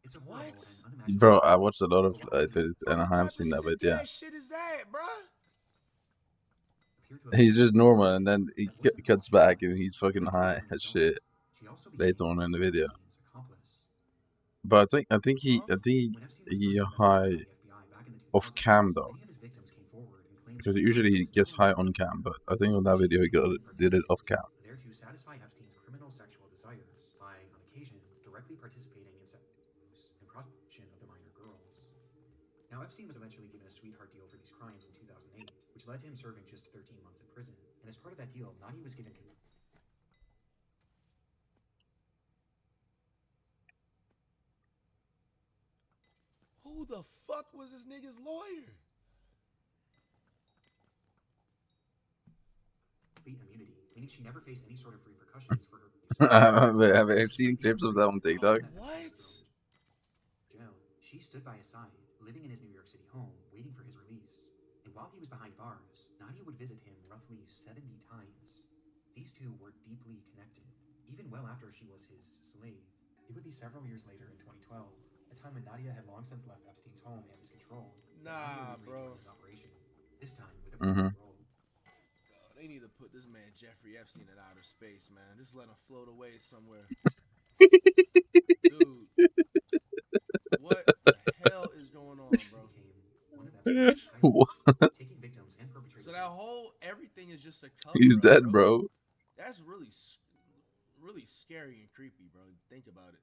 It's a what? Bro, I watched a lot of and I haven't seen that, but yeah. What shit is that, bro? He's just normal, and then he cuts back, and he's fucking high as shit later on in the video. But I think he high off cam though, because usually he gets high on cam. But I think on that video he did it off cam. There to satisfy Epstein's criminal sexual desires by, on occasion, directly participating in sex and prostitution of the minor girls. Now, Epstein was eventually given a sweetheart deal for these crimes in 2008, which led to him serving just 13 months in prison. And as part of that deal, Nadia was given. Who the fuck was this nigga's lawyer? Immunity, meaning she never faced any sort of repercussions for her. I've seen clips of that on TikTok. What? Jail. She stood by his side, living in his New York City home, waiting for his release. And while he was behind bars, Nadia would visit him roughly 70 times. These two were deeply connected, even well after she was his slave. It would be several years later in 2012, a time when Nadia had long since left Epstein's home and his control. Nah, bro. His operation. This time with a role. They need to put this man Jeffrey Epstein in outer space, man. Just let him float away somewhere. Dude. What the hell is going on, bro? What? So that whole everything is just a cover. He's dead, bro. That's really scary and creepy, bro. Think about it.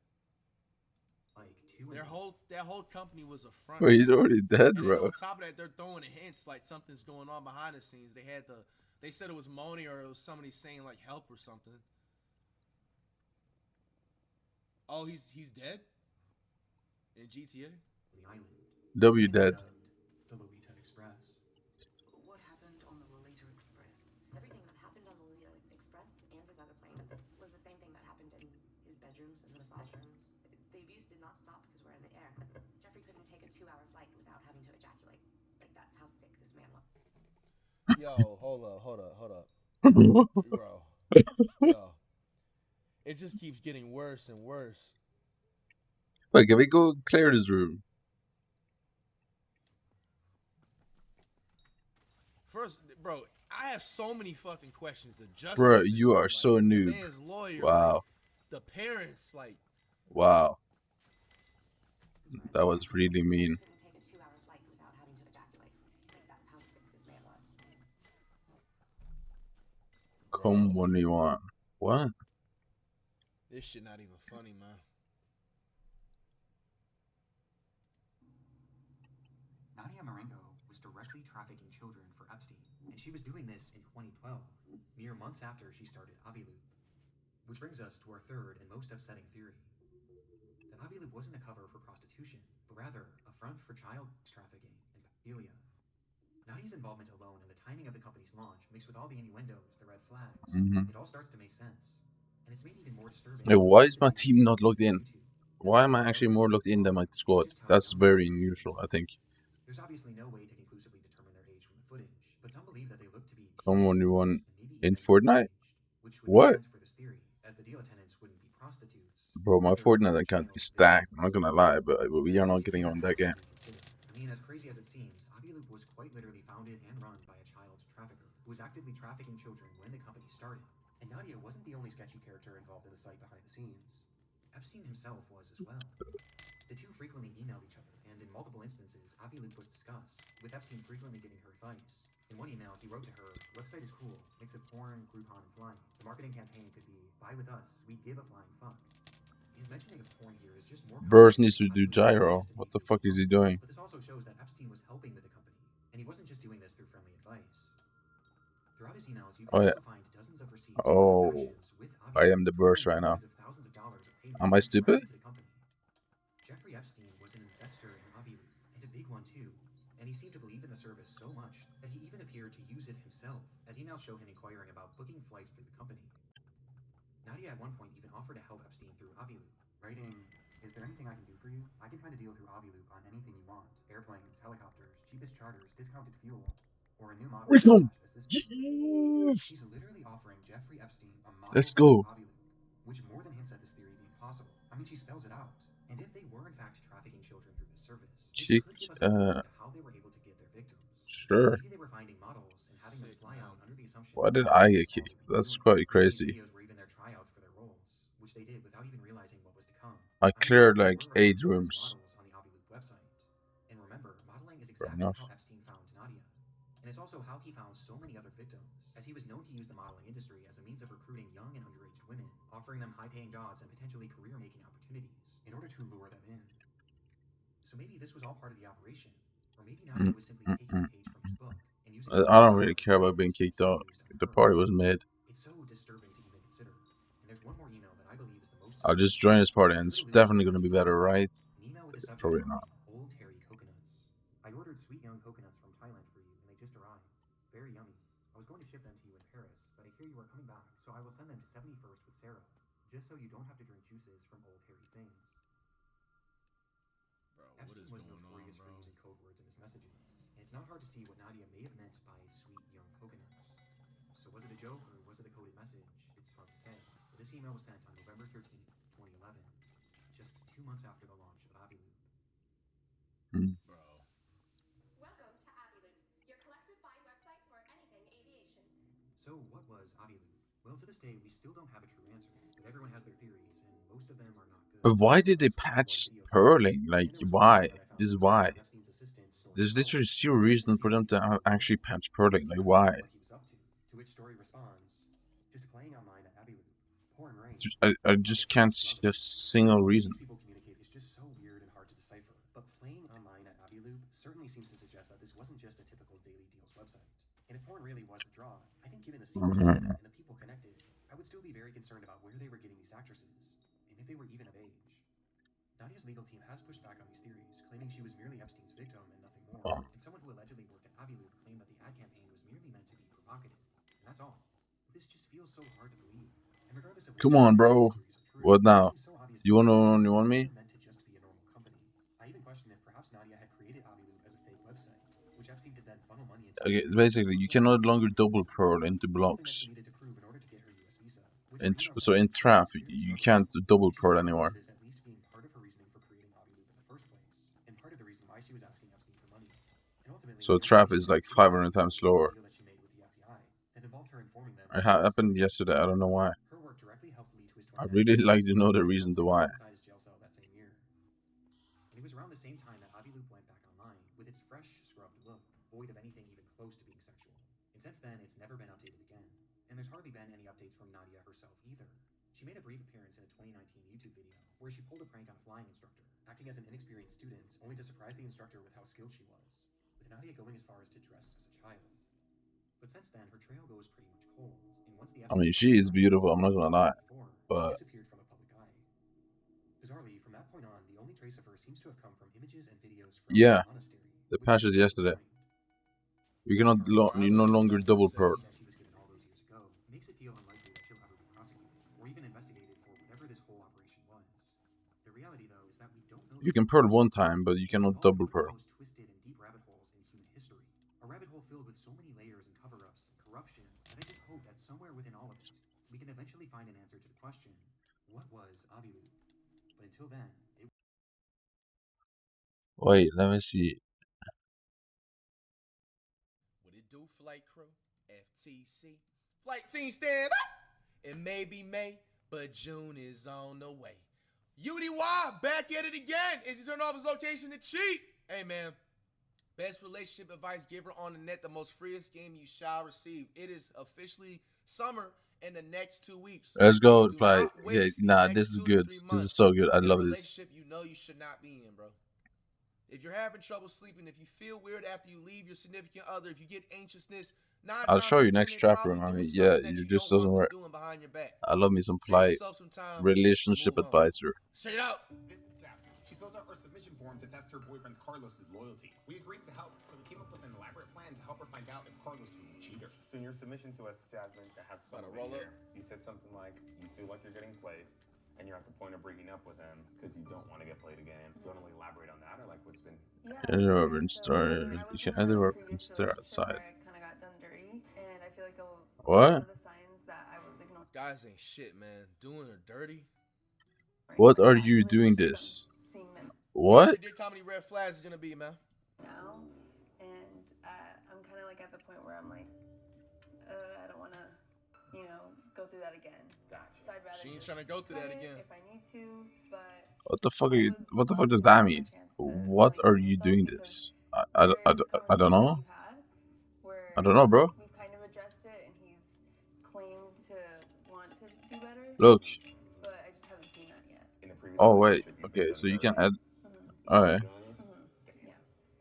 That whole company was a front. Bro, he's already dead, and bro. On top of that, they're throwing hints like something's going on behind the scenes. They said it was money or it was somebody saying like help or something. Oh, he's dead? In GTA? The island. W dead. The Lolita Express. What happened on the Lolita Express? Everything that happened on the Lolita Express and his other planes was the same thing that happened in his bedrooms and massage rooms. The abuse did not stop because we're in the air. Jeffrey couldn't take a 2-hour flight without having to ejaculate. Like, that's how sick this man was. Yo, hold up. Bro. Yo. It just keeps getting worse and worse. Wait, can we go clear this room? First, bro, I have so many fucking questions. The justice Bro, system, you are like, so the noob. man's lawyer, Wow. like, the parents, like. Wow. That was really mean. Come when you want. What? This shit not even funny, man. Nadia Marenko was directly trafficking children for Epstein, and she was doing this in 2012, mere months after she started Aviloop. Which brings us to our third and most upsetting theory. That Aviloop wasn't a cover for prostitution, but rather a front for child trafficking and pedophilia. Nadia's involvement alone and the timing of the company's launch, mixed with all the innuendos, the red flags, it all starts to make sense. And it's made even more disturbing. Hey, why is my team not logged in? Why am I actually more logged in than my squad? That's very unusual, I think. There's obviously no way to conclusively determine their age from the footage, but some believe that they look to be Come on, you in Fortnite? which would What? make sense for this theory, as the deal attendants wouldn't be prostitutes. Bro, my Fortnite account is stacked. I'm not gonna lie, but we are not getting on that game. I mean, as crazy as it seems, Aviloop was quite literally founded and run by a child trafficker who was actively trafficking children when the company started. And Nadia wasn't the only sketchy character involved in the site behind the scenes. Epstein himself was as well. The two frequently emailed each other, and in multiple instances, Aviloop was discussed, with Epstein frequently giving her advice. In one email, he wrote to her, "Website is cool, mix of porn, Groupon, and flying. The marketing campaign could be, buy with us, we give a flying fuck." His mentioning of porn here is just more Burst confirmation needs to that do Aviloop wasn't gyro. just What the fuck is he doing? but this also shows that Epstein was helping with the company, and he wasn't just doing this through friendly advice. Throughout his emails, you can Oh yeah. also find dozens of receipts and Oh, transactions with I Aviloop am the burst right now. hundreds of thousands of dollars of payments Am I sent stupid? directly to the company. Jeffrey Epstein was an investor in Aviloop, and a big one too, and he seemed to believe in the service so much that he even appeared to use it himself, as emails show him inquiring about booking flights through the company. Nadia at one point even offered to help Epstein through Aviloop, writing, "Is there anything I can do for you? I can find a deal through Aviloop on anything you want. Airplanes, helicopters, cheapest charters, discounted fuel, or a new model Wait, home. assistant." Yes. He's literally offering Jeffrey Epstein a Let's model through go. Aviloop, which more than hints at this theory being possible. I mean, she spells it out. And if they were in fact trafficking children through this service, this Chick. could give us a clue into how they were able to get their victims. Sure. Maybe they were finding models and having them fly out under the assumption Why did I get kicked? That's quite maybe these crazy. videos were even their tryouts for their roles, which they did without even realizing what was to come. I I mean, cleared some of them like were 8 referenced as rooms. models on the Aviloop website. And remember, modeling is Fair exactly enough. how Epstein found Nadia. And it's also how he found so many other victims, as he was known to use the modeling industry as a means of recruiting young and underage women, offering them high-paying jobs and potentially career-making opportunities in order to lure them in. So maybe this was all part of the operation, or maybe Nadia was simply taking a page from his book and using the I same don't really style care about being kicked out. The party was mid. It's so disturbing to even consider. And there's one more email that I believe is the most I'll just disturbing. join this party and it's definitely gonna be better, right? An email with the subject Probably line, not. "Old Hairy Coconuts. I ordered sweet young coconuts from Thailand for you, and they just arrived. Very yummy. I was going to ship them to you in Paris, but I hear you are coming back, so I will send them to 71st with Sarah, just so you don't have to drink juices from old hairy things." Epstein was notorious for using code words in his messages, and it's not hard to see what Nadia may have meant by sweet young coconuts. So was it a joke or was it a coded message? It's hard to say. But this email was sent on November 13th, 2011, just 2 months after the launch of Aviloop. Welcome to Aviloop, your collective buy website for anything aviation. So what was Aviloop? Well, to this day, we still don't have a true answer, but everyone has their theories, and most of them are not good. But why did they patch purling? Like, why? This is why. There's literally zero reason for them to actually patch purling. Like, why? What he was up to which Story responds, "Just playing online at Aviloop. Pouring rain. I just can't see a single reason. People communicate is just so weird and hard to decipher. But playing online at Aviloop certainly seems to suggest that this wasn't just a typical daily deals website. And if porn really was the draw, I think given the secrecy and the people connected, I would still be very concerned about where they were getting these actresses, and if they were even of age. Nadia's legal team has pushed back on these theories, claiming she was merely Epstein's victim and nothing more. And someone who allegedly worked at Aviloop claimed that the ad campaign was merely meant to be provocative. And that's all. But this just feels so hard to believe. And regardless of Come on, bro. What now? You want me? meant to just be a normal company. I even question if perhaps Nadia had created Aviloop as a fake website, which Epstein could then funnel money into. Okay, basically, you can no longer double pearl into blocks. So in trap, you can't double pearl anymore. At least being part of her reasoning for creating Aviloop in the first place, and part of the reason why she was asking Epstein for money. And ultimately, So trap is like 500 times slower. that involved her informing them. It happened yesterday. I don't know why. Her work directly helped lead to his I really like to know the reason to why. inside his jail cell that same year. And it was around the same time that Aviloop went back online with its fresh, scrubbed look, void of anything even close to being sexual. And since then, it's never been updated again. And there's hardly been any updates from Nadia herself either. She made a brief appearance in a 2019 YouTube video where she pulled a prank on a flying instructor, acting as an inexperienced student, only to surprise the instructor with how skilled she was, with Nadia going as far as to dress as a child. But since then, her trail goes pretty much cold, and once the I mean, she is beautiful. I'm not gonna lie, but she disappeared from the public eye. Bizarrely, from that point on, the only trace of her seems to have come from images and videos from yeah, the monastery. they patched it yesterday. You cannot, you no longer double pearl. That she was given all those years ago makes it feel unlikely that she'll ever be prosecuted or even investigated for whatever this whole operation was. The reality, though, is that we don't know. You can pearl one time, but you cannot double pearl. Most twisted and deep rabbit holes in human history. A rabbit hole filled with so many layers and cover-ups and corruption that I just hope that somewhere within all of it, we can eventually find an answer to the question, what was Aviloop? But until then, it Wait, let me see. What it do, flight crew? FTC. Flight team stand up! It may be May, but June is on the way. UDY back at it again. Is he turned off his location to cheat? Hey man, best relationship advice giver on the net, the most freest game you shall receive. It is officially summer in the next 2 weeks. Let's go Do fly. not Yeah, waste these nah, next this is 2 to good. 3 This is months so good. I in a love this. relationship you know you should not be in, bro. If you're having trouble sleeping, if you feel weird after you leave your significant other, if you get anxiousness, 9 I'll times show out you of 10 next they're trap probably room. I doing mean, yeah, something that it you just don't doesn't want work. them doing behind your back. I love me some Save fly yourself some time. relationship Move on. advisor. Straight up. This is Jasmine. She filled out her submission form to test her boyfriend Carlos's loyalty. We agreed to help, so we came up with an elaborate plan to help her find out if Carlos was a cheater. So in your submission to us, Jasmine, I have some roll here. You said something like, you feel like you're getting played, and you're at the point of breaking up with him because you don't want to get played again. Do you want to elaborate on that, or like what's been? Urban Star. You can enter Urban Star outside. kind of got done dirty, and I feel like a What? lot of the signs that I was ignoring. Guys ain't shit, man. Doing her dirty. What are you doing this? What? Your comedy red flags is gonna be, man. Now, and I'm kind of like at the point where I'm like, I don't want to, go through that again. Gotcha. So I'd rather She ain't just trying to go through that cut it again. if I need to, but What the fuck are you? What the fuck does that mean? What are you doing this? I don't know. I don't know, bro. we've kind of addressed it, and he's claimed to want to do better. Look. But I just haven't seen that yet. In a previous Oh wait. relationship, you've Okay, done so you better, can add. right? Alright.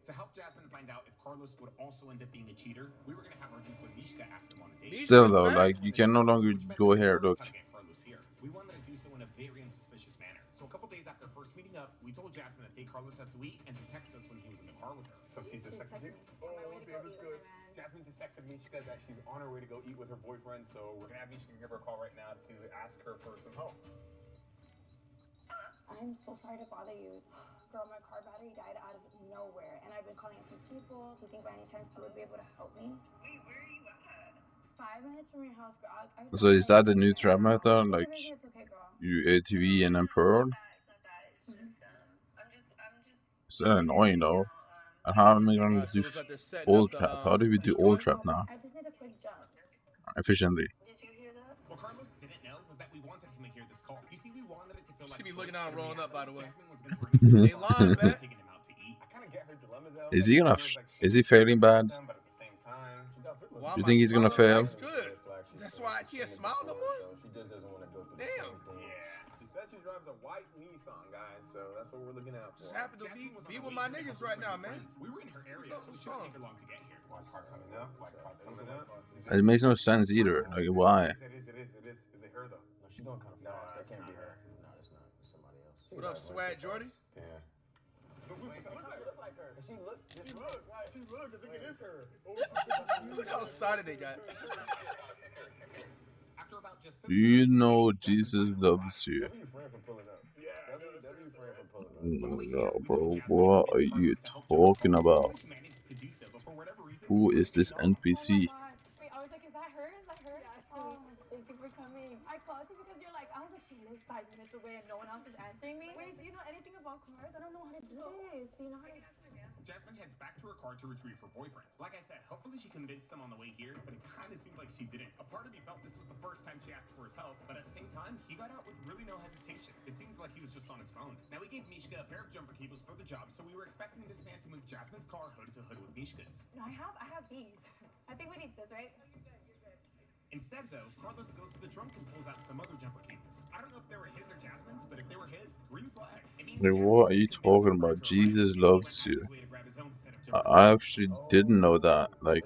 To help Jasmine find out if Carlos would also end up being a cheater, we were gonna have our Duke with Mishka ask him on a date. Still though, like you can no longer go here. Look. Carlos here. We wanted to do so in a very unsuspicious manner. So a couple days after first meeting up, we told Jasmine to take Carlos out to eat and to text us when he was in the car with her. So she just texted you? Oh, okay, that's good. Jasmine just texted Mishka that she's on her way to go eat with her boyfriend, so we're gonna have Mishka give her a call right now to ask her for some help. I'm so sorry to bother you. Girl, my car battery died out of nowhere, and I've been calling a few people. Do you think by any chance you would be able to help me? Wait, where are you at? 5 minutes from your house, girl. So is that the new trap method? Like It's okay, girl. you ATV and then Pearl? It's so annoying though. And how am I gonna do old trap? How do we do old trap now? I just need a quick jump. Efficiently. What Carlos didn't know was that we wanted him to hear this call. You see, we wanted it to feel like She be looking out, rolling up, by the way. Jasmine was gonna bring him They lying, man. taking him out to eat. I kind of get her dilemma though. Is he gonna? Is he failing bad? But at the same time, she got good Why You am think I he's gonna smiling? fail? That's good. That's why I can't smile no more. She just doesn't want to go through Damn. the same thing. Yeah. She says she drives a white Nissan, guys, so that's what we're looking out for. Just happen to be with my niggas right now, man. We were in her area, so it shouldn't take her long to get here. White car coming up. White car coming up. It makes no sense either. Like why? It is. Is it her though? No, she's going kind of fast. That can't be her. No, it's not. It's somebody else. What up, Swag Jordy? Yeah. Look like her. She look. I think it is her. Look how excited they got. After about just Do you know Jesus loves you? W friend for pulling up. Yeah. W friend for pulling up. No, bro. What are you talking about? Who is this NPC? Wait, I was like, is that her? Is that her? Oh, thank you for coming. I called you because you're like, I was like, she lives 5 minutes away and no one else is answering me. Wait, do you know anything about cars? I don't know how to do this. Do you know how to... Jasmine heads back to her car to retrieve her boyfriend. Like I said, hopefully she convinced them on the way here, but it kind of seemed like she didn't. A part of me felt this was the first time she asked for his help, but at the same time, he got out with really no hesitation. It seems like he was just on his phone. Now, we gave Mishka a pair of jumper cables for the job, so we were expecting this man to move Jasmine's car hood to hood with Mishka's. No, I have these. I think we need this, right? Instead, though, Carlos goes to the trunk and pulls out some other jumper cables. I don't know if they were his or Jasmine's, but if they were his, green flag. It means Like, what are you talking about? Jesus loves you. I actually didn't know that. Like,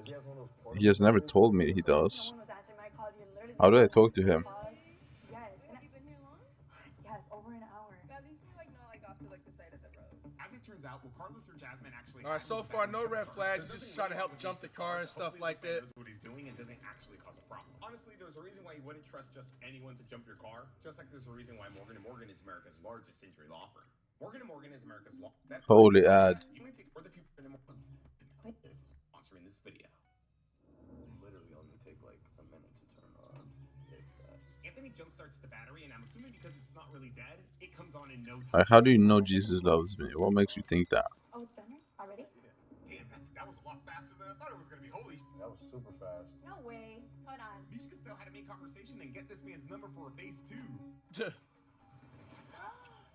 he has never told me he does. How do I talk to him? Yes, over an hour. At least we not off to the side of the road. As it turns out, will Carlos or Jasmine actually? All right, so far no red flags. Just trying to help jump the car and stuff like that. What he's doing and doesn't actually cause a problem. Honestly, there's a reason why you wouldn't trust just anyone to jump your car. Just like there's a reason why Morgan & Morgan is America's largest injury law firm. Morgan & Morgan is America's law. Holy ad. Sponsoring this video. Literally only take like a minute to turn on. mechanic jump starts the battery, and I'm assuming because it's not really dead, it comes on in no time. Like, how do you know Jesus loves me? What makes you think that? Oh, it's done already? Damn, that was a lot faster than I thought it was gonna be. Holy. That was super fast. No way. Hold on. Mishka still had to make conversation and get this man's number for a phase 2.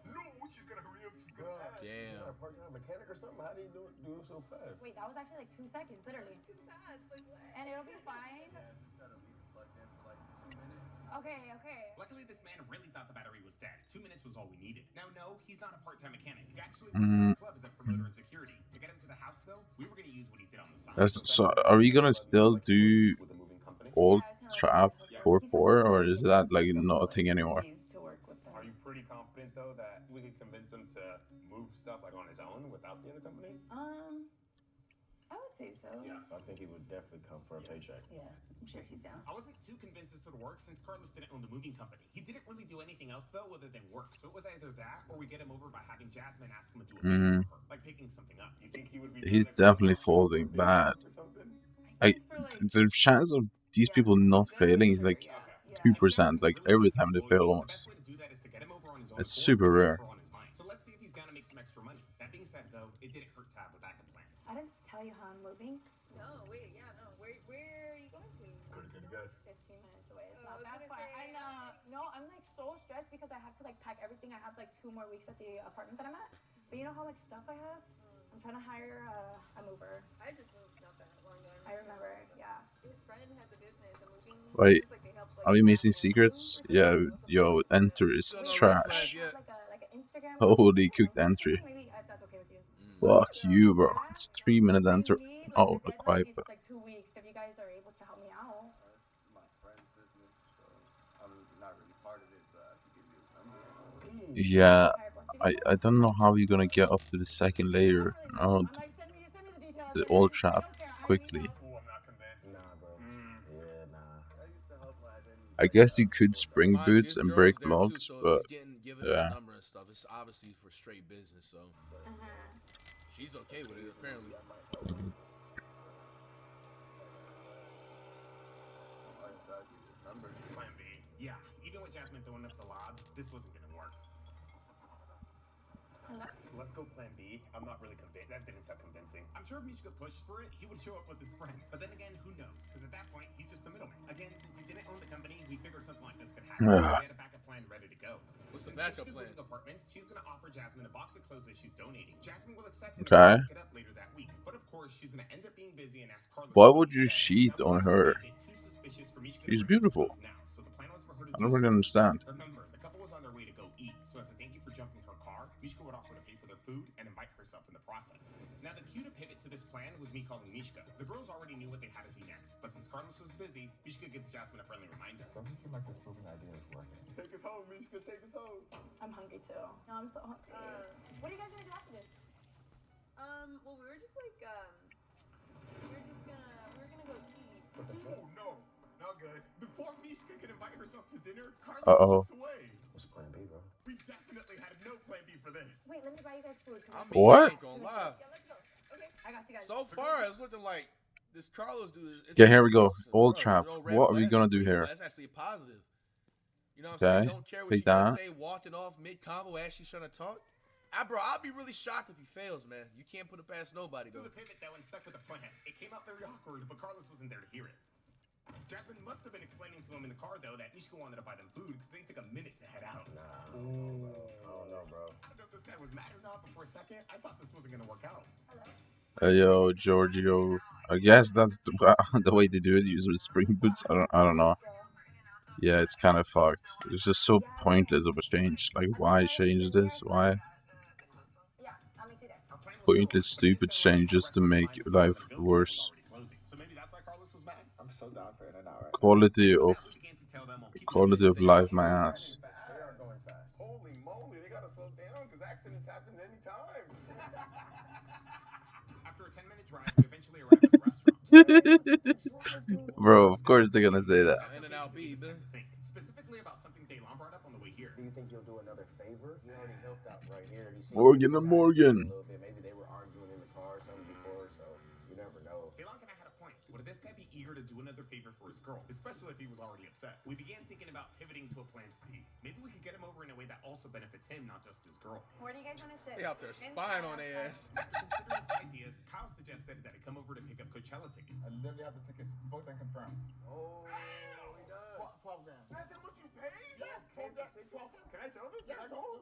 No, she's gonna hurry up. She's gonna ask. Damn. Is that a part-time mechanic or something? How do you do it so fast? Wait, that was actually like 2 seconds, literally. Too fast. Like what? And it'll be fine. Just gotta leave it plugged in for like 2 minutes. Okay, okay. Luckily, this man really thought the battery was dead. 2 minutes was all we needed. Now, no, he's not a part-time mechanic. He actually works at the club as a promoter and security. To get him to the house, though, we were gonna use what he did on the side. So, are we gonna still do old trap 4-4, or is that like not a thing anymore? Are you pretty confident though that we could convince him to move stuff like on his own without the other company? I would say so. Yeah, I think he would definitely come for a paycheck. Yeah, I'm sure he's down. I wasn't too convinced this would work since Carlos didn't own the moving company. He didn't really do anything else though other than work. So it was either that or we get him over by having Jasmine ask him to do a favor for her, like picking something up. You think he would be He's definitely folding bad. The chance of these people not failing is like 2%. Like every time they fail once. It's super rare. So let's see if he's down to make some extra money. That being said though, it didn't hurt to have a backup plan. I didn't tell you how I'm moving. No, wait, yeah, no. Where are you going to? Good. 15 minutes away. It's not that far. I know. No, I'm like so stressed because I have to like pack everything. I have like 2 more weeks at the apartment that I'm at. But you know how much stuff I have? I'm trying to hire a mover. I just moved not that long ago. I remember, yeah. His friend has a business, a moving. Wait, Like they help, are we missing secrets? Yeah, yo, enter is trash. Holy cooked entry. Fuck you, bro. It's 3-minute enter. Oh, a quiet. It's like 2 weeks if you guys are able to help me out. My friend's business, so I'm not really part of it, but I can give you his number. Yeah, I don't know how you're gonna get up to the second layer. Oh, the old trap quickly. I guess you could spring boots and break logs, but yeah. It's obviously for straight business, so she's okay with it apparently. Plan B. Yeah, even with Jasmine throwing up the lob, this wasn't gonna work. Let's go plan B. I'm not really convinced. That didn't sound convincing. I'm sure if Mishka pushed for it, he would show up with his friend. But then again, who knows? Because at that point, he's just the middleman. Again, since he didn't own the company, we figured something like this could happen. So we had a backup plan ready to go. What's the Since backup Mishka's plan? moving apartments, she's gonna offer Jasmine a box of clothes that she's donating. Jasmine will accept it Okay. and pick it up later that week. But of course, she's gonna end up being busy and ask Carlos. Why would you cheat on her? She's beautiful. I don't really understand. Remember, the couple was on their way to go eat, so as a thank you for jumping her car, Mishka would offer to pay for their food and invite herself in the process. Now, the cue to pivot to this plan was me calling Mishka. The girls already knew what they had to do next, but since Carlos was busy, Mishka gives Jasmine a friendly reminder. Doesn't seem like this moving idea is working. Take us home, Mishka, take us home. I'm hungry too. No, I'm so hungry. What are you guys gonna do after this? Well, we were just like, we were gonna go eat. Oh, no, not good. Before Mishka could invite herself to dinner, Carlos walks away. What's plan B, bro? We definitely had no plan B for this. Wait, let me buy you guys food. What? I ain't gonna lie. Yeah, let's go. Okay, I got you guys. So far, it's looking like this Carlos dude is. Yeah, here we go. Old trap. What are we gonna do here? That's actually positive. You know what I'm saying? Don't care what Take she's gonna that. say, walking off mid combo as she's trying to talk. I'll be really shocked if he fails, man. You can't put it past nobody, Through though. the pivot, though, and stuck with the plan. It came out very awkward, but Carlos wasn't there to hear it. Jasmine must have been explaining to him in the car, though, that Mishka wanted to buy them food because they took a minute to head out. Oh no, bro. I don't know if this guy was mad or not, but for a second, I thought this wasn't going to work out. Yo, Giorgio. I guess that's the way to do it. Use with spring boots. I don't know. Yeah, it's kind of fucked. It's just so pointless of a change. Like, why change this? Why? Pointless, stupid change just to make life worse. So maybe that's why Carlos was mad? I'm so down for it now, right? Quality of life, my ass. They are going fast. Holy moly, they gotta slow down because accidents happen at any time. After a 10-minute drive, we eventually arrived at the restaurant. Bro, of course they're gonna say that. In and out B, man. Specifically about something Daylon brought up on the way here. Do you think you'll do another favor? You already helped out right here. You Morgan and Morgan. a little bit. Maybe they were arguing in the car or something before, so you never know. Daylon kind of had a point. What if this guy be eager to do another favor for his girl, especially if he was already upset? We began thinking about pivoting to a plan C. Maybe we could get him over in a way that also benefits him, not just his girl. Where do you guys want to sit? They out there spying on their ass. After considering some ideas, Kyle suggested that I come over to pick up Coachella tickets. I literally have the tickets booked and confirmed. Oh, he does. 12 grand. That's how much you paid? Yes, 12 grand. Can I show this? Yeah, Can I go?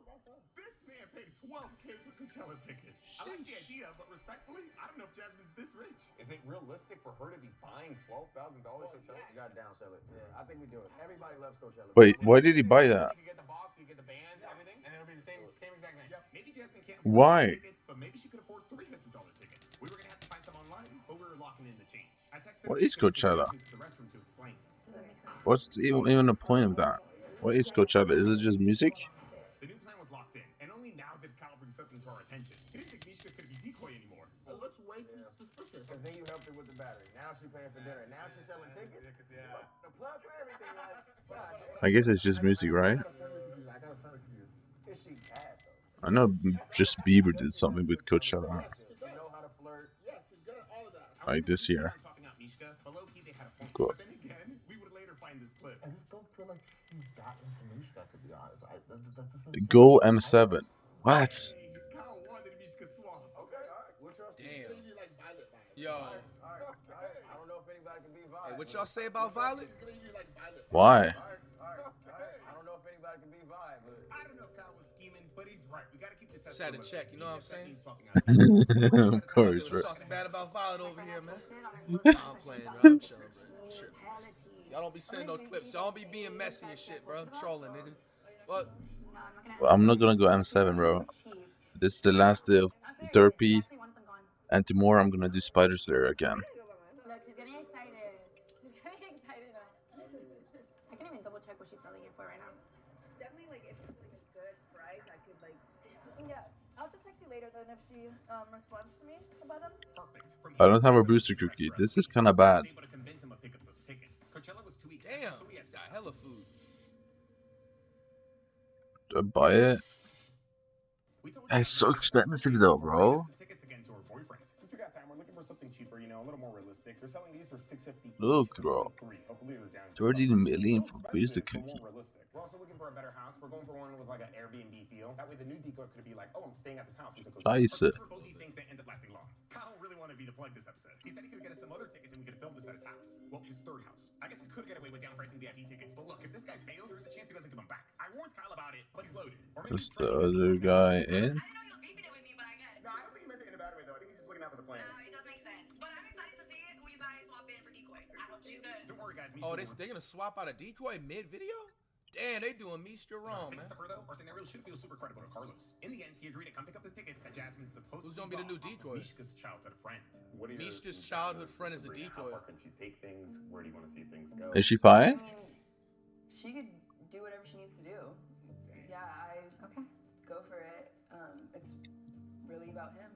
This man paid $12K for Coachella tickets. I like the idea, but respectfully, I don't know if Jasmine's this rich. Is it realistic for her to be buying $12,000 Coachella? You gotta downsell it. Yeah, I think we do it. Everybody loves Coachella. Wait, why did he buy that? You get the box, you get the band, everything, and it'll be the same exact thing. Yep. Maybe Jasmine can't afford Why? tickets, but maybe she could afford $300 tickets. We were gonna have to find some online, but we were locking in the change. I texted What her is to take Coachella? me to the restroom to explain. What's even the point of that? What is Coachella? Is it just music? The new plan was locked in, and only now did Kyle bring something to our attention. He didn't think Mishka could be decoy anymore. It looks way too suspicious. Because then you helped her with the battery. Now she's paying for dinner. Now she's selling tickets. Yeah. The plug for everything, like, God, I guess it's just music, right? I got a friend confused. Is she bad, though? I know just Bieber did something with Coachella, She know how to flirt. Yes, she's good at all of that. like this year. Talking about Mishka, but low-key they had a point. Cool. But then again, we would later find this clip. I just don't feel like she's that into Mishka, to be honest. That just Go M7. What? Kyle wanted Mishka swap. Okay, all right. We'll trust you. Damn. you like Violet vibes. Yo. All right. I don't know if anybody can be Violet. Hey, what y'all say about Violet? You like Violet. Why? All right. I don't know if anybody can be Violet, but... I don't know if Kyle was scheming, but he's right. We gotta keep the test. Just had to check, you know what I'm saying? Of course, We're right. talking bad about Violet over here, man. I'm playing, bro. I'm chilling, bro. Sure. Y'all don't be sending those clips. Y'all don't be being messy and shit, bro. I'm trolling, nigga. What? Well, I'm not gonna go M7, bro. This is the last day of Derpy, and tomorrow I'm gonna do Spider Slayer again. Look, she's getting excited. She's getting excited. I can't even double check what she's selling it for right now. Definitely, like, if it's like a good price, I could, like... Yeah, I'll just text you later, then, if she responds to me about them. Perfect. I don't have a booster cookie. This is kind of bad. Able to convince him to pick up those tickets. Coachella was 2 weeks. Damn. So we had Got hella food. Do I buy it? It's so expensive though, bro. tickets again to her boyfriend. Since we got time, we're looking for something cheaper, you know, a little more realistic. They're selling these for $650. Look, bro. Hopefully they're down. 30 million for booster cookie. More realistic. We're also looking for a better house. We're going for one with like an Airbnb feel. That way the new decoy could be like, oh, I'm staying at this house. Scheiße. For both these things that end up lasting long. Kyle really wanted me to plug this episode. He said he could get us some other tickets and we could film this at his house. Well, his third house. I guess we could get away with downpricing VIP tickets, but look, if this guy fails, there's a chance he doesn't give them back. I warned Kyle about it, but he's loaded. Or maybe Is the other guy in? No, I don't think he meant it in a bad way though. I think he's just looking out for the plan. It does make sense. But I'm excited to see who you guys swap in for decoy. I hope you good. Don't worry, guys. Oh, they're gonna swap out a decoy mid-video? Damn, they doing Mishka wrong, man. Though, our scenario should feel super credible to Carlos. In the end, he agreed to come pick up the tickets that Jasmine supposedly Who's gonna be the new bought off decoy? of Mishka's childhood friend. What are your Mishka's childhood friend is a Sabrina, decoy. How far can she take things? Where do you want to see things go? Is she fine? I mean, she could do whatever she needs to do. Yeah, I go for it. It's really about him.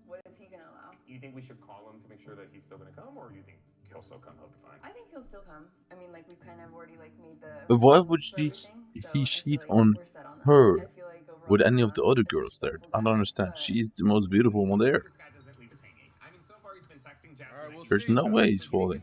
What is he gonna allow? You think we should call him to make sure that he's still gonna come, or you think he'll still come? He'll be fine. I think he'll still come. I mean, like we've kind of already like made the. But why would for he everything, so he I cheat feel like on we're set on that. her I feel like overall with any of the other girls there? I don't understand. She's the most beautiful one there. This guy doesn't leave us hanging. I mean, so far he's been texting Jasmine. All right, we'll There's see. no way he's falling.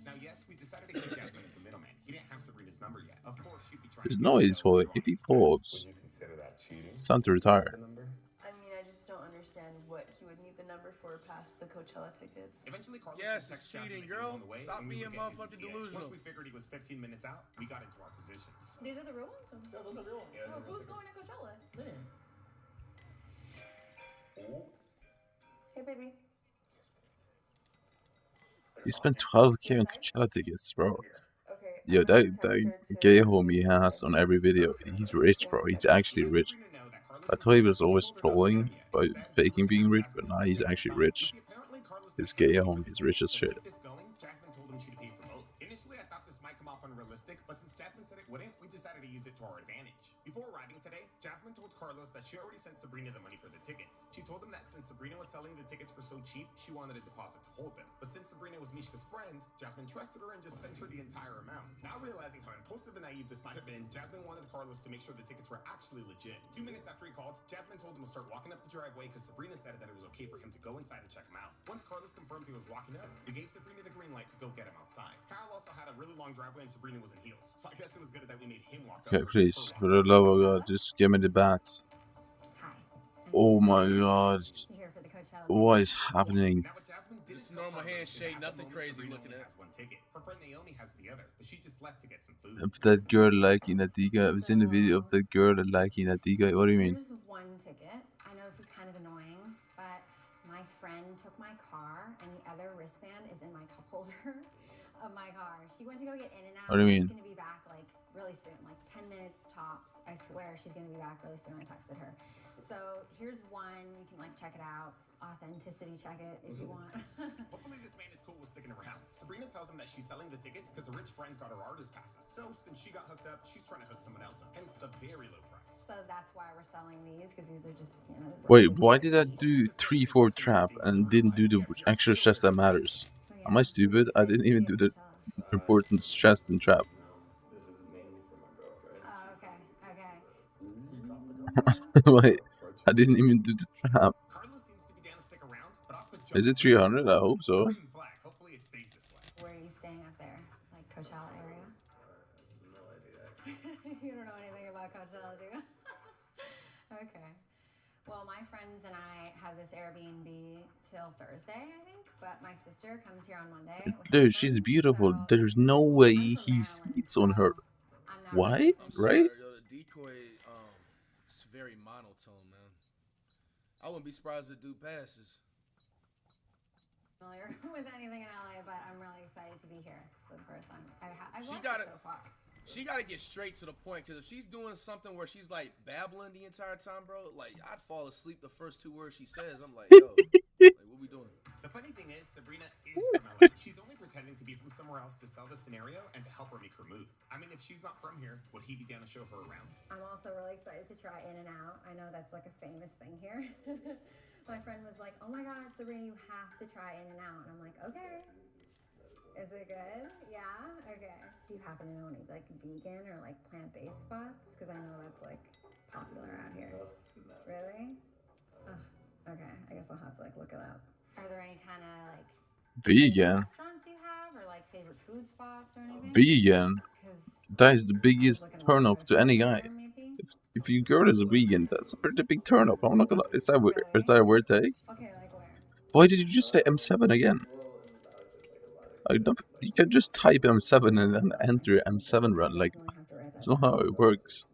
Now, yes, we decided to get Jasmine as the middleman. He didn't have Sabrina's number yet. Of course, she'd be trying There's to no way he's falling. If he falls, Would you consider that cheating? it's time to retire. The number? I mean, I just don't understand what he would need the number for past the Coachella tickets. Eventually, Carlos Yes, would it's text Jasmine cheating, that he was girl. on the way, Stop and we being would get his motherfucking ETA. delusional. Once we figured he was 15 minutes out, we got into our positions. These are the real ones? Yeah, those are real ones. Oh, who's going to Coachella? Hey, baby. You spent 12K on Coachella tickets, bro. Okay. Yo, I'm gonna that text her to gay homie he has on every video, he's rich, bro. He's actually rich. I thought he was always trolling by faking being rich, but now he's actually rich. His gay homie is rich as shit. Jasmine told him she'd pay for both. Initially, I thought this might come off unrealistic, but since Jasmine said it wouldn't, we decided to use it to our advantage. Before arriving today, Jasmine told Carlos that she already sent Sabrina the money for the tickets. She told him that since Sabrina was selling the tickets for so cheap, she wanted a deposit to hold them. But since Sabrina was Mishka's friend, Jasmine trusted her and just sent her the entire amount. Now realizing how impulsive impulsive and naive this might have been, Jasmine wanted Carlos to make sure the tickets were actually legit. 2 minutes after he called, Jasmine told him to start walking up the driveway because Sabrina said that it was okay for him to go inside and check him out. Once Carlos confirmed he was walking up, he gave Sabrina the green light to go get him outside. Kyle also had a really long driveway and Sabrina was in heels, so I guess it was good that we made him walk up. Okay, please, for the love of God, just give me the bats. Oh my God. What is happening? Just normal handshake, nothing crazy looking at. Her friend Naomi has the other, but she just left to get some food. Of that girl liking that guy. I've seen the video of that girl liking that guy. What do you mean? Here's one ticket. I know this is kind of annoying, but my friend took my car, and the other wristband is in my cup holder of my car. She went to go get in and out. What do you mean? She's gonna be back like really soon, like 10 minutes tops. I swear she's gonna be back really soon. I texted her. So here's one. You can like check it out. Authenticity check it if you want. Hopefully this man is cool with sticking around. Sabrina tells him that she's selling the tickets because her rich friends got her artist passes. So since she got hooked up, she's trying to hook someone else up. Hence the very low price. So that's why we're selling these, because these are just, you know. Wait, why did I do 3-4 trap and didn't do the extra chest that matters? Am I stupid? I didn't even do the important chest and trap. Wait, I didn't even do the trap. Is it 300? I hope so. Hopefully it stays this way. Where are you staying up there? Like Coachella area? No idea. You don't know anything about Coachella, do you? Okay. Well, my friends and I have this Airbnb till Thursday, I think. But my sister comes here on Monday. Dude, she's beautiful. There's no way he cheats on her. Why? Right? The decoy, it's very monotone, man. I wouldn't be surprised if the dude passes. Familiar with anything in LA, but I'm really excited to be here for the first time. I've She loved gotta, it so far. she gotta get straight to the point, because if she's doing something where she's like babbling the entire time, bro, like I'd fall asleep the first 2 words she says. I'm like, yo, like, what we doing? The funny thing is, Sabrina is from LA. She's only pretending to be from somewhere else to sell the scenario and to help her make her move. I mean, if she's not from here, would he be down to show her around? I'm also really excited to try In-N-Out. I know that's like a famous thing here. My friend was like, oh my God, Sabrina, you have to try In-N-Out. And I'm like, okay. Is it good? Yeah? Okay. Do you happen to know any like vegan or like plant-based spots? Because I know that's like popular out here. No. Really? Oh, okay. I guess I'll have to like look it up. Are there any kind of like Vegan. restaurants you have or like favorite food spots or anything? Vegan. That is the biggest turnoff to any guy. If your girl is a vegan, that's a pretty big turnoff. I'm not gonna. Is that a weird take? Okay, like where? Why did you just say M7 again? I don't, you can just type M7 and then enter M7 run. Like, that's not how it works.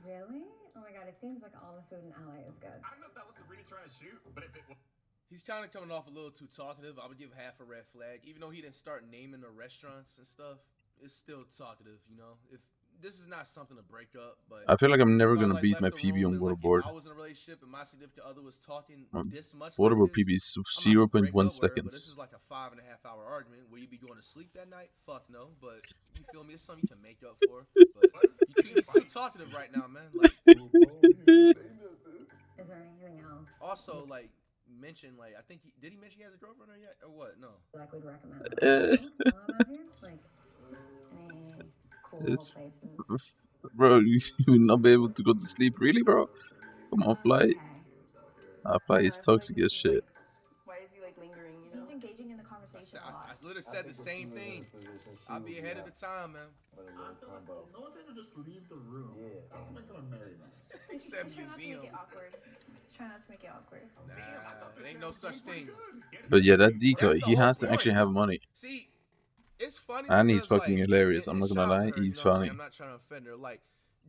Really? Oh my God, it seems like all the food in LA is good. I don't know if that was Sabrina trying to shoot, but if it was... He's kind of coming off a little too talkative. I would give half a red flag. Even though he didn't start naming the restaurants and stuff, it's still talkative, you know? If this is not something to break up, but I feel like I'm never if I, gonna like, beat left my the PB room on and, like, waterboard. if I was in a relationship and my significant other was talking this much Waterboard like PB this, is I'm not gonna break 0.1 up with her, but this seconds. is like a 5.5 hour argument. Will you be going to sleep that night? Fuck no. But you feel me? It's something you can make up for. But he's too talkative right now, man. Like, Is there anything else? also, like, mention, like, I think did he mention he has a girlfriend or yet or what? No. Like would recommend out here? Like any cool It's, places? bro, you will not be able to go to sleep, really, bro? Come on, Fly. Fly is toxic as shit. Why is he like lingering? You know? He's engaging in the conversation a lot. I literally said the same thing. I'll be ahead of the time, man. No one's ever just leave the room. Yeah. That's not gonna marry me. He said He's trying not to museum. make it awkward. He's trying not to make it awkward. Nah, there ain't no such thing. But yeah, that decoy, he has to actually have money. See, it's funny And he's because, fucking like, hilarious. I'm not and gonna shout out lie, to her, he's you know what I'm funny. saying? I'm not trying to offend her. Like,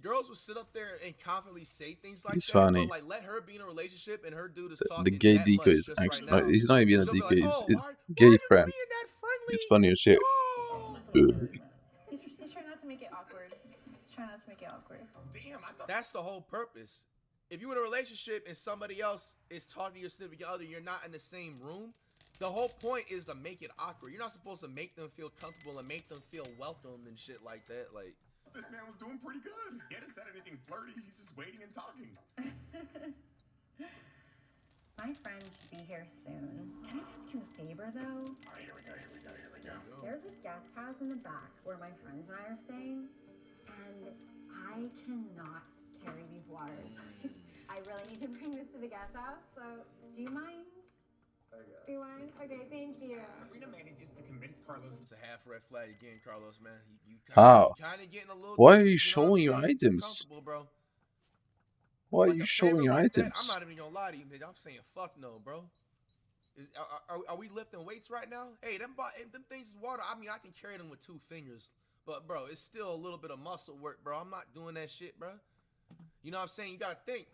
girls will sit up there and confidently say things like He's that, funny. but like let her be in a relationship and her dude is The talking gay that decoy much is just actually right now. he's not even a She'll be decoy. like, He's oh, gay friend. He's funny as shit. He's trying not to make it awkward. He's trying not to make it awkward. Damn, I thought... That's the whole purpose. If you're in a relationship and somebody else is talking to your significant other, you're not in the same room. The whole point is to make it awkward. You're not supposed to make them feel comfortable and make them feel welcomed and shit like that. Like, This man was doing pretty good. He hadn't said anything flirty. He's just waiting and talking. My friend should be here soon. Can I ask you a favor though? Here we go. There's a guest house in the back where my friends and I are staying, and I cannot carry these waters. I really need to bring this to the guest house, so do you mind? Do you mind? Okay, thank you. Sabrina manages to convince Carlos. It's a half red flag again, Carlos, man. You How? kind of getting a little Why too, are you you know what I'm showing your saying, too items? comfortable, bro. Why are Like you a showing favor your like that, I'm items? not even gonna lie to you, nigga. I'm saying fuck no, bro. Are we lifting weights right now? Hey, them things is water. I mean, I can carry them with 2 fingers, but bro, it's still a little bit of muscle work, bro. I'm not doing that shit, bro. You know what I'm saying? You gotta think.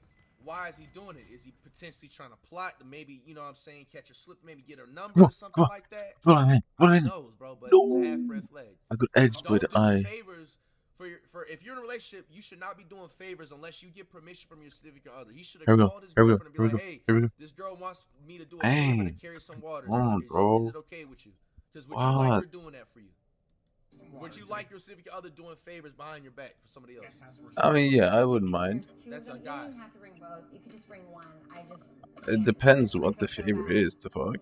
Why is he doing it? Is he potentially trying to plot to maybe, you know what I'm saying, catch her slip, maybe get her number or something like that? Fly. Who knows, bro? But it's a half red flag. I got edged by the Don't do eye. favors for if you're in a relationship, you should not be doing favors unless you get permission from your significant other. He should have called his girlfriend and be like, hey, this girl wants me to do a favor to carry some waters. Come on, bro. Is it okay with you? Because would you like What? her doing that for you? Would you like your significant other doing favors behind your back for somebody else? I mean, yeah, I wouldn't mind. That's a You guy. don't even have to bring both. You could just bring one. I just. It depends what the favor is, the fuck. Are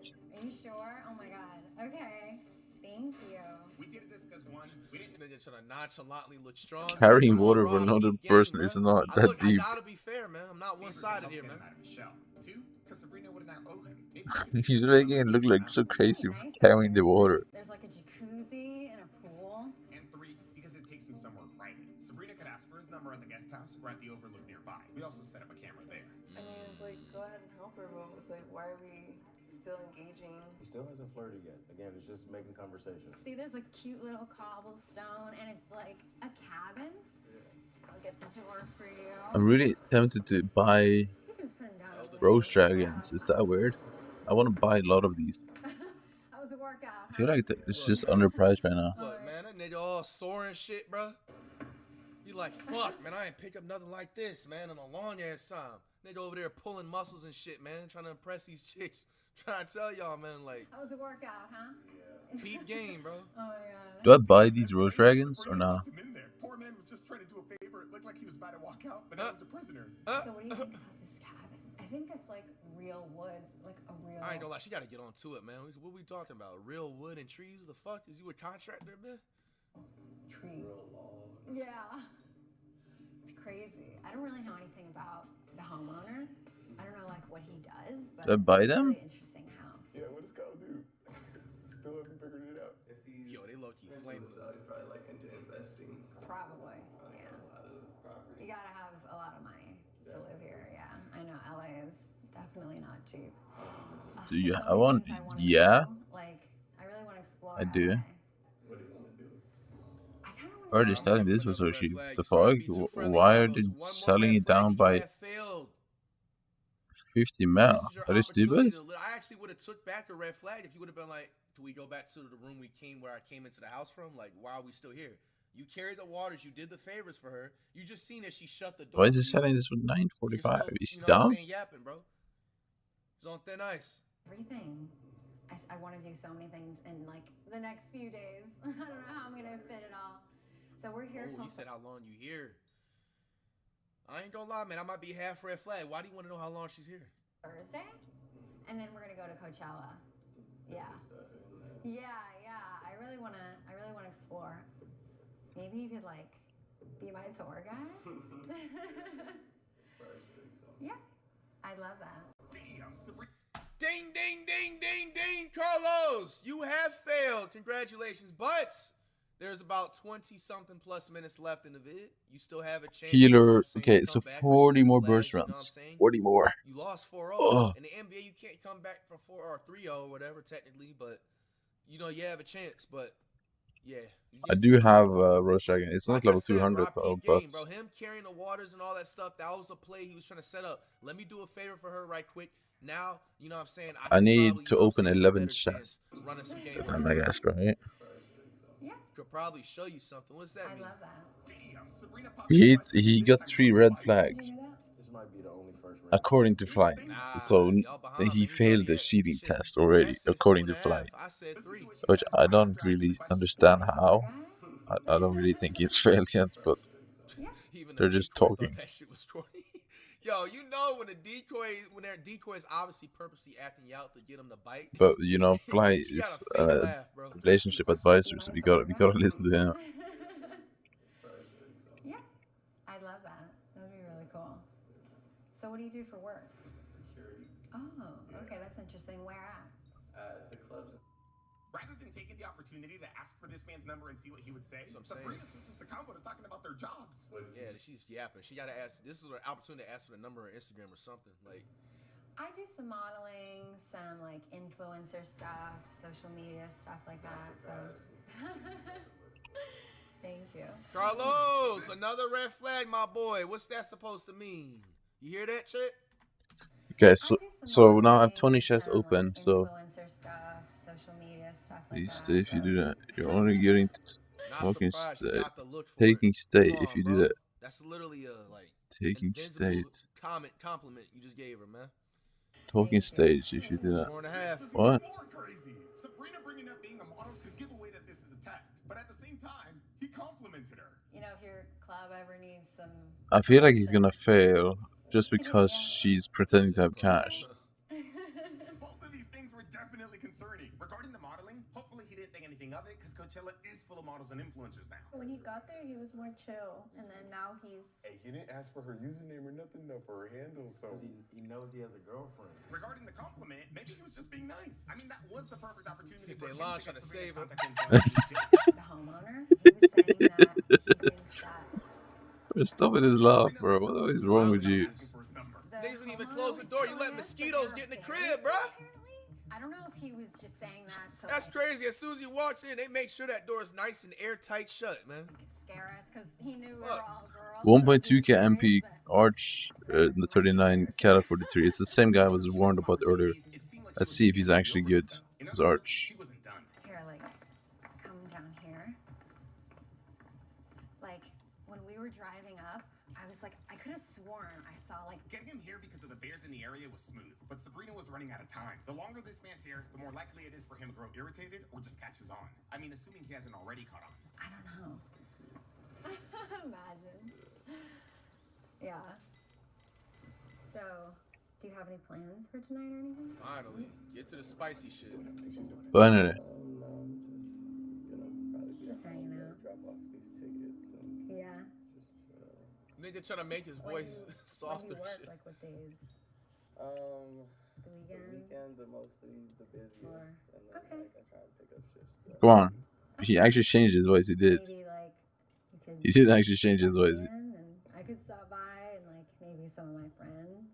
you sure? Oh my god. Okay. Thank you. We did this because one, we didn't. Nigga trying to nonchalantly look strong. Carrying Come on, water bro, for I'm another deep game, person bro. is not I that deep. gotta be fair, man. I'm not one-sided here, man. 2, because Sabrina would not owe him. Maybe He's making it look like so crazy for carrying the water. There's like a jacuzzi and a pool. And 3, because it takes him somewhere private. Sabrina could ask for his number at the guest house or at the overlook nearby. We also set up a camera there. I mean, it's like, go ahead and help her, but it's like, why are we still engaging? He still hasn't flirted yet. Again, it's just making conversation. See, there's a cute little cobblestone, and it's like a cabin. I'll get the door for you. I'm really tempted to buy You can just put them down. Rose Dragons. Is that weird? I want to buy a lot of these. How was the workout? I feel like it's just underpriced right now. Look, man, that nigga all sore and shit, bro. You like, fuck, man, I ain't pick up nothing like this, man, in a long ass time. Nigga over there pulling muscles and shit, man, trying to impress these chicks. Trying to tell y'all, man, like, How was the workout, huh? peak game, bro. Oh my god. Do I buy these Rose Dragons or not? Him in there. Poor man was just trying to do a favor. It looked like he was about to walk out, but he was a prisoner. So what do you think about this cabin? I think it's like real wood, like a real. I ain't gonna lie, she gotta get on to it, man. What we talking about? Real wood and trees? What the fuck? Is you a contractor, man? tree. Yeah. It's crazy. I don't really know anything about the homeowner. I don't know like what he does, but Do I buy it's a them? really interesting house. Yeah, what does Kyle do? Still haven't figured it out. If he's Yo, they low-key flaming. he's probably like into investing. Probably. Yeah. A lot of property. You gotta have a lot of money to live here. Yeah, I know LA is definitely not cheap. Do you There's so have many one? things I wanna Yeah, do. Like, I really want to explore. I do. LA. What do you want to do? Why are they selling this for so cheap? The fuck? Why are they selling it down by 50 mil? Are they stupid? I actually would have took back a red flag if you would have been like, "Do we go back to the room where I came into the house from? Like, why are we still here? You carried the waters, you did the favors for her. You just seen that she shut the door. Why is he selling this for 9.45? Is he You know what I'm down? saying? Yapping, bro. It's on thin ice. Everything. I want to do so many things in like the next few days. I don't know how I'm gonna fit it all. So we're here Oh, till you said how long you here. I ain't gonna lie, man. I might be half red flag. Why do you want to know how long she's here? Thursday, and then we're gonna go to Coachella. Yeah. Yeah. I really wanna explore. Maybe you could like be my tour guide. Yeah, I'd love that. Damn, Sabrina. Ding, ding, ding, ding, ding, Carlos! You have failed. Congratulations. But there's about 20-something plus minutes left in the vid. You still have a chance. You know what Healer. I'm saying, Okay, to so come back 40 for more seven burst flags, you know what I'm runs. saying? 40 more. You lost 4-0. Ugh. In the NBA, you can't come back from 4 or 3-0 or whatever, technically. But, you know, you have a chance. But, yeah. I do have Rose Dragon. It's not Like I level said, 200 Rob, though, peep but game, bro. Him carrying the waters and all that stuff, that was a play he was trying to set up. Let me do a favor for her right quick. Now, you know what I'm saying? I need probably, to you know what I'm open saying, 11 better chance chests. running some game with And her. I guess, right? Yeah. Could probably show you something. What's that I mean? love that. Damn, Sabrina popped the He question. he This got time 3 goes red by. flags This might be the only first round. according to Flight. Nah, So y'all behind, he man. You failed already the at cheating shit. test already, Chess says according to 2.5. Flight. I said 3. Which I don't really understand how. I don't really think it's failed yet, but Even the they're just Bitcoin thought talking. that shit was 20. Yo, you know when their decoy is obviously purposely acting you out to get them to bite. But you know, Fly She got is a fake laugh, bro. relationship advisor, so we gotta listen to him. Yeah, I'd love that. That'd be really cool. So what do you do for work? Security. Oh, okay, that's interesting. Where at? The clubs. Rather than taking the opportunity to ask for this man's number and see what he would say, That's what I'm Sabrina switches the combo to talking about their jobs. Yeah, she's yapping. She got to ask. This is an opportunity to ask for the number on Instagram or something. Like, I do some modeling, some like influencer stuff, social media stuff like that. So, thank you. Carlos, another red flag, my boy. What's that supposed to mean? You hear that, chick? Okay, so now I have 20 chests open, so Influencer stuff, social media stuff like please that. stay if you do that. You're only getting smoking surprised you state. got to look for Taking state Come if on, you do bro. that. That's literally a like Taking invincible state. compliment you just gave her, man. Talking stage if you do that. 4.5. What? More crazy. Sabrina bringing up being a model could give away that this is a test, but at the same time, he complimented her. You know, if your club ever needs some. I feel like he's gonna fail just because she's pretending to have cash. Both of these things were definitely concerning. Regarding the modeling, hopefully he didn't think anything of it, because Coachella is full of models and influencers now. When he got there, he was more chill, and then now he's. Hey, he didn't ask for her username or nothing though for her handle, so he knows he has a girlfriend. Regarding the compliment, maybe he was just being nice. I mean, that was the perfect opportunity for him Delon to trying get to Sabrina's save him. contact info. The homeowner, he was saying that he thinks that. Stop with this laugh, bro. What is wrong with you? Niggas didn't even close the door. You let mosquitoes get in the crib, bro. I don't know if he was just saying that to That's like, crazy. As soon as he walks in, they make sure that door is nice and airtight shut, man. scare us because he knew we were all girls. 1.2k MP Arch in the 39, Cat at 43. It's the same guy I was warned about earlier. Let's see if he's actually good as Arch. Here, like, come down here. Like, when we were driving up, I was like, I could have sworn I saw like. Getting him here because of the bears in the area was smooth, but Sabrina was running out of time. The longer this man's here, the more likely it is for him to grow irritated or just catches on. I mean, assuming he hasn't already caught on. I don't know. Imagine. Yeah. So, do you have any plans for tonight or anything? Finally, get to the spicy shit. Finally. Just hanging out. Yeah. Nigga trying to make his voice softer. When you work, Shit. like what days? The weekends? weekends are mostly the busiest, and then Okay. like I try to pick up shifts. Come on. He actually changed his voice. He did. Maybe like you could. He did actually change his voice. And I could stop by and like maybe some of my friends.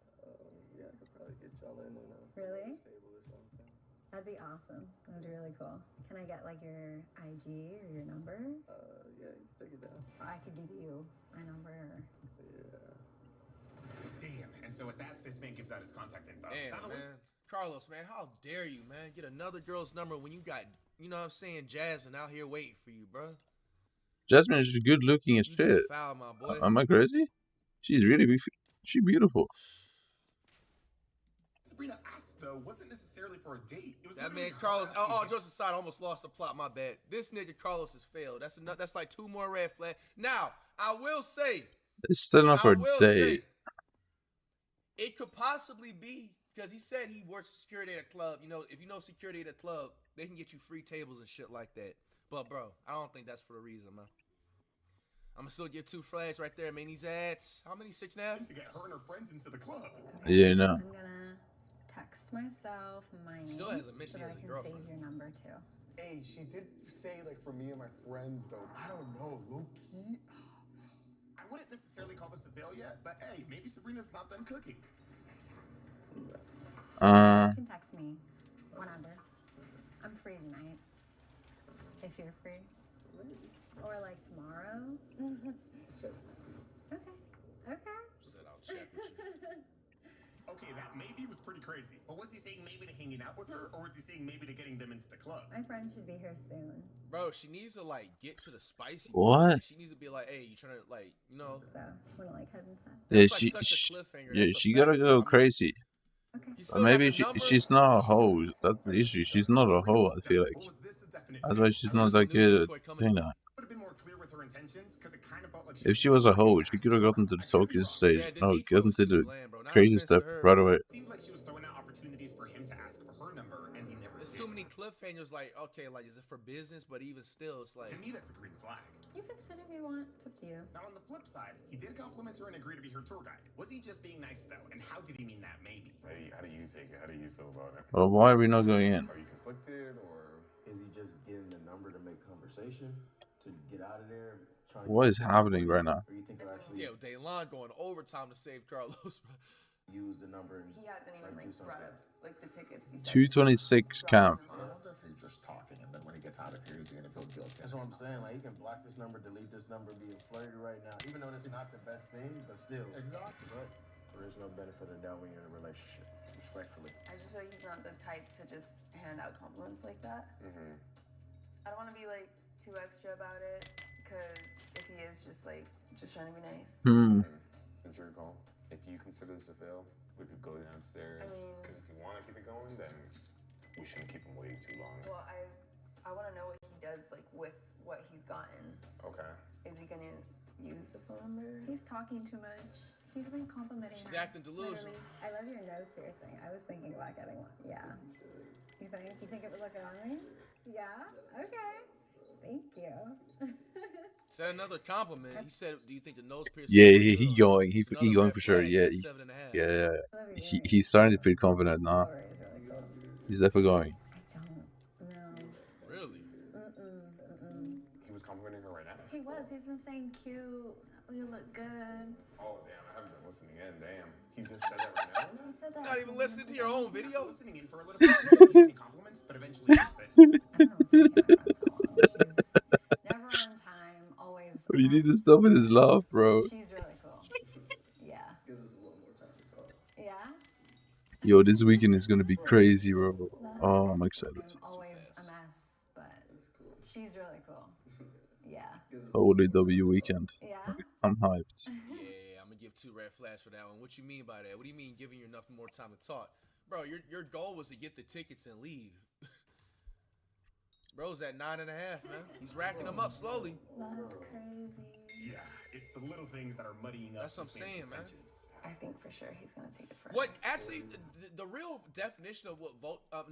Yeah, I could probably get y'all in and Really? table or something. That'd be awesome. That'd be really cool. Can I get like your IG or your number? Yeah, you can take it down. Or I could give you my number. Or... Damn. And so at that, this man gives out his contact info. Damn, Now, the man. Carlos, man, how dare you, man? Get another girl's number when you got, you know what I'm saying, Jasmine out here waiting for you, bro. Jasmine is good looking as You shit. just foul, my boy. Am I crazy? She's really beautiful. Sabrina asked, though, wasn't necessarily for a date. It was That literally man her Carlos. asking Oh, him. jokes aside, I almost lost the plot. My bad. This nigga Carlos has failed. That's like 2 more red flags. Now, I will say. It's still not for a date. It could possibly be because he said he works security at a club. You know, if you know security at a club, they can get you free tables and shit like that. But bro, I don't think that's for the reason, man. I'm gonna still get 2 flags right there, man. These ads. How many? 6 now? To get her and her friends into the club. Yeah, no. I'm gonna text myself my name. Still hasn't mentioned so he that has I a can girlfriend. save your number too. Hey, she did say like for me and my friends though. I don't know, low key. I wouldn't necessarily call this a fail yet, but hey, maybe Sabrina's not done cooking. You can text me whenever. I'm free tonight. If you're free. Or like tomorrow. Okay. Okay. Said I'll check with you. Okay, that maybe was pretty crazy. But was he saying maybe to hanging out with her, or was he saying maybe to getting them into the club? My friend should be here soon. Bro, she needs to like get to the spicy. What? She needs to be like, hey, you trying to like, you know? So, wanna like head inside? Yeah, That's like such a cliffhanger. yeah, That's a she fact, gotta bro. go crazy. Okay. You Or still maybe got the number? she's not a hoe. That's the issue. She's not a hoe, I feel like. That's why she's not that good at doing that. Would have been more clear with her intentions because it kind of felt like If she was a hoe, she could have gotten to the talking stage. Yeah, the No, decoy gotten was to too the bland, bro. Not crazy offense to step her, right but away. it seemed like she was throwing out opportunities for him to ask for her number, and he never There's did. so many cliffhangers. Like, okay, like, is it for business? But even still, it's like. To me, that's a green flag. You can sit if you want. It's up to you. Now, on the flip side, he did compliment her and agree to be her tour guide. Was he just being nice, though? And how did he mean that, maybe? How do you take it? How do you feel about it? Well, why are we not going in? Are you conflicted, or is he just getting the number to make conversation to get out of there? What is happening right now? Or you think he'll actually Yo, Daylon going overtime to save Carlos, bro. use the number and He hasn't even like brought up like the tickets. 226 camp. I wonder if he's just talking, and then when he gets out of here, he's gonna feel guilty. that's what I'm saying. Like, he can block this number, delete this number, being flirty right now. Even though that's not the best thing, but still. Exactly. But there is no benefit of doubt when you're in a relationship. Respectfully. I just feel like he's not the type to just hand out compliments like that. Mm-hmm. I don't want to be like too extra about it because if he is just like just trying to be nice. It's your call. If you consider this a fail, we could go downstairs. Because if you want to keep it going, then we shouldn't keep him waiting too long. Well, I want to know what he does like with what he's gotten. Okay. Is he gonna use the phone number? He's talking too much. He's been complimenting She's acting delusional. I love your nose piercing. I was thinking about getting one. Yeah. You think? You think it would look good on me? Yeah? Okay. Thank you. Said another compliment. He said, "Do you think the nose piercing?" Yeah, would look he good?" going. It's He another going red for sure. flag. Yeah, That's 7.5. yeah. He's starting to feel confident now. He's definitely going. Really? He was complimenting her right now. He was. He's been saying cute. You look good. Oh, damn. I haven't been listening in. Damn. He just said that right now? He said that. Not even listening to your own video. Listening in for a little bit. He didn't give any compliments, but eventually did this. Never on time. Always. Bro, you need to stop with his laugh, bro. She's really cool. Yeah. Give us a little more time to talk. Yeah. Yo, this weekend is gonna be crazy, bro. Oh, I'm excited. Always a mess, but she's really cool. Yeah. ODW weekend. Yeah. I'm hyped. Yeah, I'm gonna give 2 red flags for that one. What you mean by that? What do you mean giving you enough more time to talk, bro? Your goal was to get the tickets and leave. Bro's at 9.5, man. He's racking them up slowly. That's crazy. Yeah, it's the little things that are muddying up. That's what I'm this man's saying, man. intentions. I think for sure he's gonna take it for What actually the real definition of what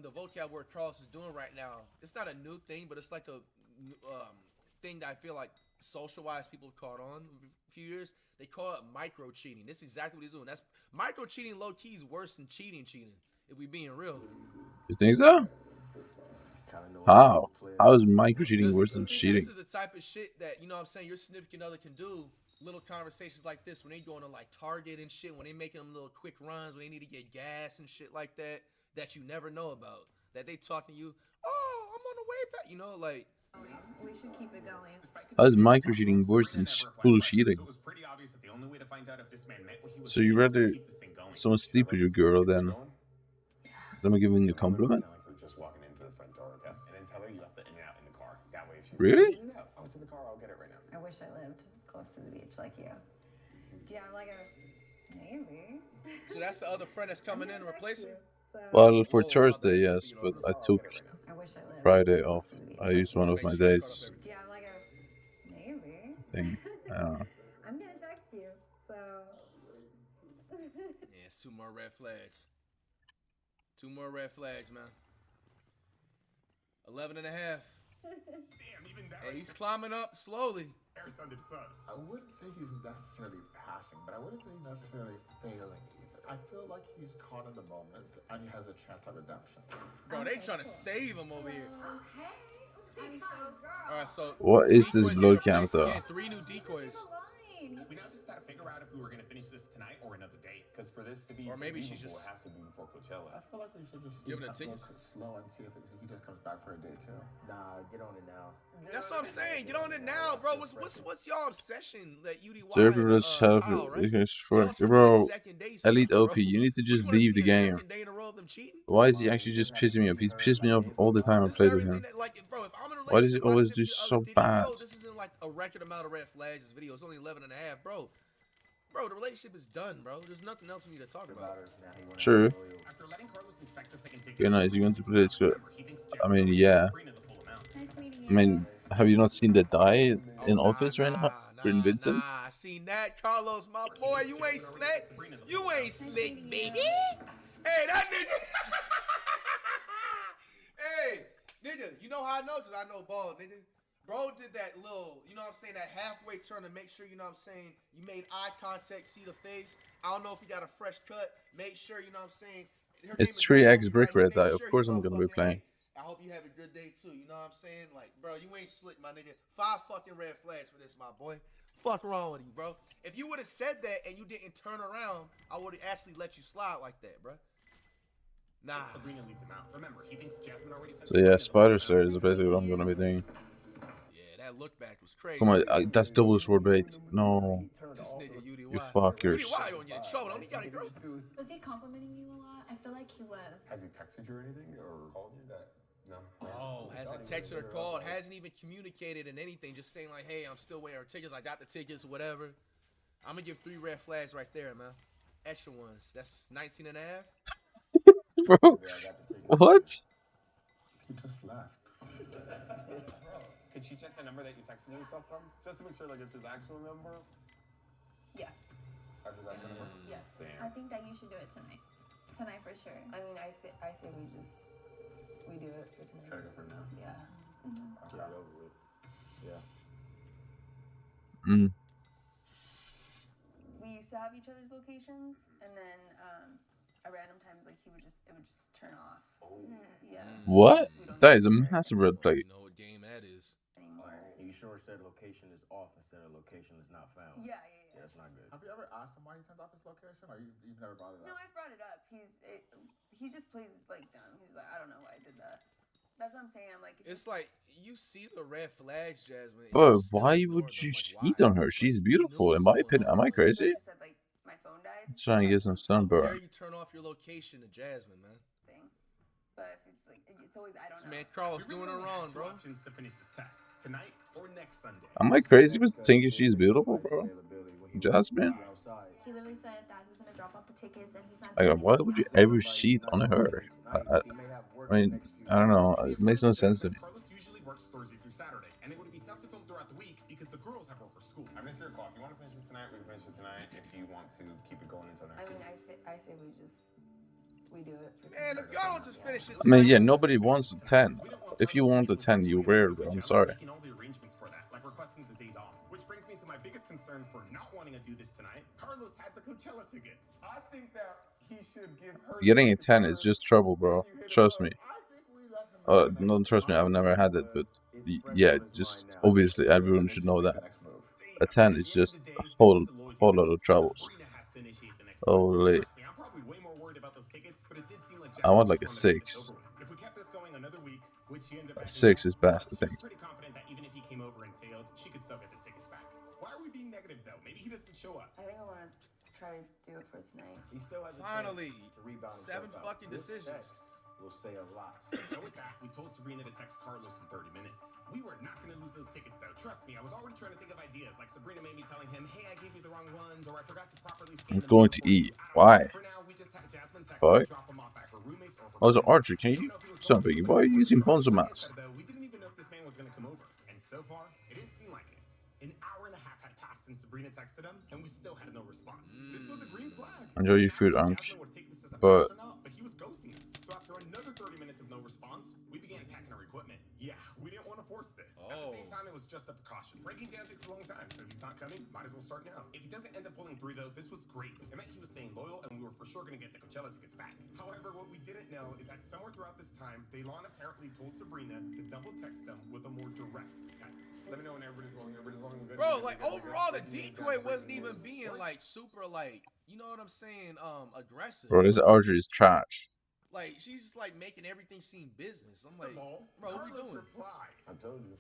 the vocab word Carlos is doing right now? It's not a new thing, but it's like a thing that I feel like social-wise people have caught on a few years. They call it micro cheating. This is exactly what he's doing. That's micro cheating. Low key is worse than cheating. If we being real. You think so? How? How is micro cheating worse than cheating? This is the type of shit that, you know what I'm saying, your significant other can do. Little conversations like this when they going to like Target and shit, when they making them little quick runs, when they need to get gas and shit like that, that you never know about. That they talking to you, oh, I'm on the way back. You know, like. We should keep it going. How is micro cheating worse than full cheating? So it was pretty obvious that the only way to find out if this man meant what he was So you saying was to rather keep this thing going. someone sleep with your girl than giving you a compliment? Like, just walking into the front door, okay? And then tell her you left the In-N-Out in the car. That way, if she's Really? like, "In-N-Out." Oh, it's in the car. I'll get it right now. I wish I lived close to the beach like you. Do you have like a maybe? So that's the other friend that's coming in to replace her? Well, for Thursday, yes, but I took I wish I lived Friday off. I used one of my days. Do you have like a maybe? Thing. I don't know. I'm gonna text you. So. Yeah, it's 2 more red flags. 2 more red flags, man. 11.5. Damn, even that. Hey, he's climbing up slowly. Air sounded sus. I wouldn't say he's necessarily passing, but I wouldn't say he's necessarily failing either. I feel like he's caught in the moment and he has a chance at redemption. Bro, they trying to save him over here. All right, so What is this decoys blood in place count, though? again, 3 new decoys. We now just gotta figure out if we were gonna finish this tonight or another day. Because for this to be Or maybe she's believable, just- it has to be before Coachella. I feel like we should just Give him the see tickets. slow and see if he just comes back for a day too. Nah, get on it now. That's what I'm saying. Get on it now, bro. What's y'all obsession that UDY Serverless have Kyle, right? because for Y'all trying to bro, get second day stuff, Elite bro. OP, you need to just wanna leave see the a game. second day in a row of them cheating? Why is he actually just pissing me off? He's pissed me off all the time I play with him. Like, bro, if I'm in a Why does he relationship, I always sent do you the so other video, bad? This isn't like a record amount of red flags. This video is only 11.5, bro. Bro, the relationship is done, bro. There's nothing else we need to talk about. True. After letting Carlos inspect the second ticket, Okay, nice. You want to play this? he thinks I mean, yeah. Nice meeting you. I mean, Have you not seen the die in office right now? Green Vincent? I seen that. Carlos, my boy, you ain't slick. You ain't slick, baby. Hey, that nigga. Hey, nigga, you know how I know? Because I know ball, nigga. Bro did that little, you know what I'm saying, that halfway turn to make sure, you know what I'm saying, you made eye contact, see the face. I don't know if he got a fresh cut. Make sure, you know what I'm saying. Her name It's is 3x Naomi, brick right? He red made die. Of sure he course I'm gonna be motherfucking, playing. hey, I hope you have a good day too. You know what I'm saying? Like, bro, you ain't slick, my nigga. 5 fucking red flags for this, my boy. Fuck wrong with you, bro. If you would have said that and you didn't turn around, I would have actually let you slide like that, bro. Nah. Sabrina leads him out. Remember, he thinks Jasmine already sent So yeah, Sabrina spider the stairs is basically what I'm gonna be doing. Yeah, that look back was crazy. Come on, that's double sword bait. No. This nigga UDY. You fuckers. UDY gonna get in trouble. Don't he got a girl? Was he complimenting you a lot? I feel like he was. Has he texted you or anything or called you that? No. Oh, hasn't texted or called, hasn't even communicated in anything, just saying like, hey, I'm still waiting for tickets, I got the tickets, whatever. I'm gonna give 3 red flags right there, man. Extra ones. That's 19 and a half. Bro, what? He just left. Could she check the number that you texted yourself from? Just to make sure like it's his actual number? Yeah. That's his actual number? Yeah. Damn. I think that you should do it tonight. Tonight for sure. I mean, I say we do it for tonight. Try to go for now. Yeah. Get it over with. Yeah. We used to have each other's locations, and then at random times, like it would just turn off. Oh. Yeah. What? That is a massive red flag. You know what game that is. Anymore. Are you sure it said location is off instead of location is not found? Yeah. Yeah, that's not good. Have you ever asked him why he turned off his location, or you've never brought it up? No, I brought it up. He just plays like dumb. He's like, I don't know why I did that. That's what I'm saying. I'm like, It's like you see the red flags, Jasmine. Bro, why would you cheat on her? She's beautiful, in my opinion. Am I crazy? like I said, like my phone died. Trying to get some How dare sunburn. you turn off your location to Jasmine, man? But if it's like, it's always, I don't know. Man, Carl's We doing really her only have wrong, 2 bro. options to finish this test. Tonight or next Sunday. Am I crazy with thinking she's beautiful, bro? Jasmine? He literally said that he was gonna drop off the tickets and he's not. Like, why would you ever cheat on her? I mean, I don't know. It makes no sense to me. Carlos usually works Thursday through Saturday, and it would be tough to film throughout the week because the girls have work or school. I mean, it's your call. If you want to finish it tonight, we can finish it tonight. If you want to keep it going until next I mean, week. I say we do it. For Man, if y'all don't just finish it. I mean, yeah, nobody wants a 10. If you want a 10, you wear it, bro. I'm sorry. Making all the arrangements for that, like requesting the days off. Which brings me to my biggest concern for not wanting to do this tonight. Carlos had the Coachella tickets. I think that he should give her. Getting a 10 is just trouble, bro. Trust me. Don't trust me, I've never had it, but yeah, just obviously everyone should know that. A 10 is just a whole lot of troubles. Holy. I'm probably way more worried about those tickets, but it did seem like I want like a 6. if we kept this going another week, which she ended up A 6 is best, I think. pretty confident that even if he came over and failed, she could still get the tickets back. Why are we being negative though? Maybe he doesn't show up. I think I want to try to do it for tonight. He still has a Finally, chance to rebound 7 himself out. fucking This decisions. text will say a lot. So with that, we told Sabrina to text Carlos in 30 minutes. We were not going to lose those tickets though. Trust me, I was already trying to think of ideas. Like Sabrina made me telling him, hey, I gave you the wrong ones, or I forgot to properly scan I'm going to eat. Why? For now, we just had Jasmine text Fuck. drop him off at her roommate's or her Also, Archer, can you do something? Why are you using Bonzo Max? we didn't even know if this man was going to come over. And so far, it didn't seem like it. An hour and a half had passed since Sabrina texted him, and we still had no response. This was a green flag. Enjoy your food, Unc. But But he was ghosting us. So after another 30 minutes of no response, we began packing our equipment. Yeah, we didn't want to force this. At the same time, it was just a precaution. Breaking down takes a long time, so if he's not coming, might as well start now. If he doesn't end up pulling through, though, this was great. It meant he was staying loyal, and we were for sure going to get the Coachella tickets back. However, what we didn't know is that somewhere throughout this time, Daylon apparently told Sabrina to double text him with a more direct text. Let me know when everybody's rolling. Everybody's rolling good. Bro, like overall, the decoy wasn't even being like super like, you know what I'm saying, aggressive. bro, this Archer is trash. Like she's just like making everything seem business. I'm like, bro, what we doing? I told you.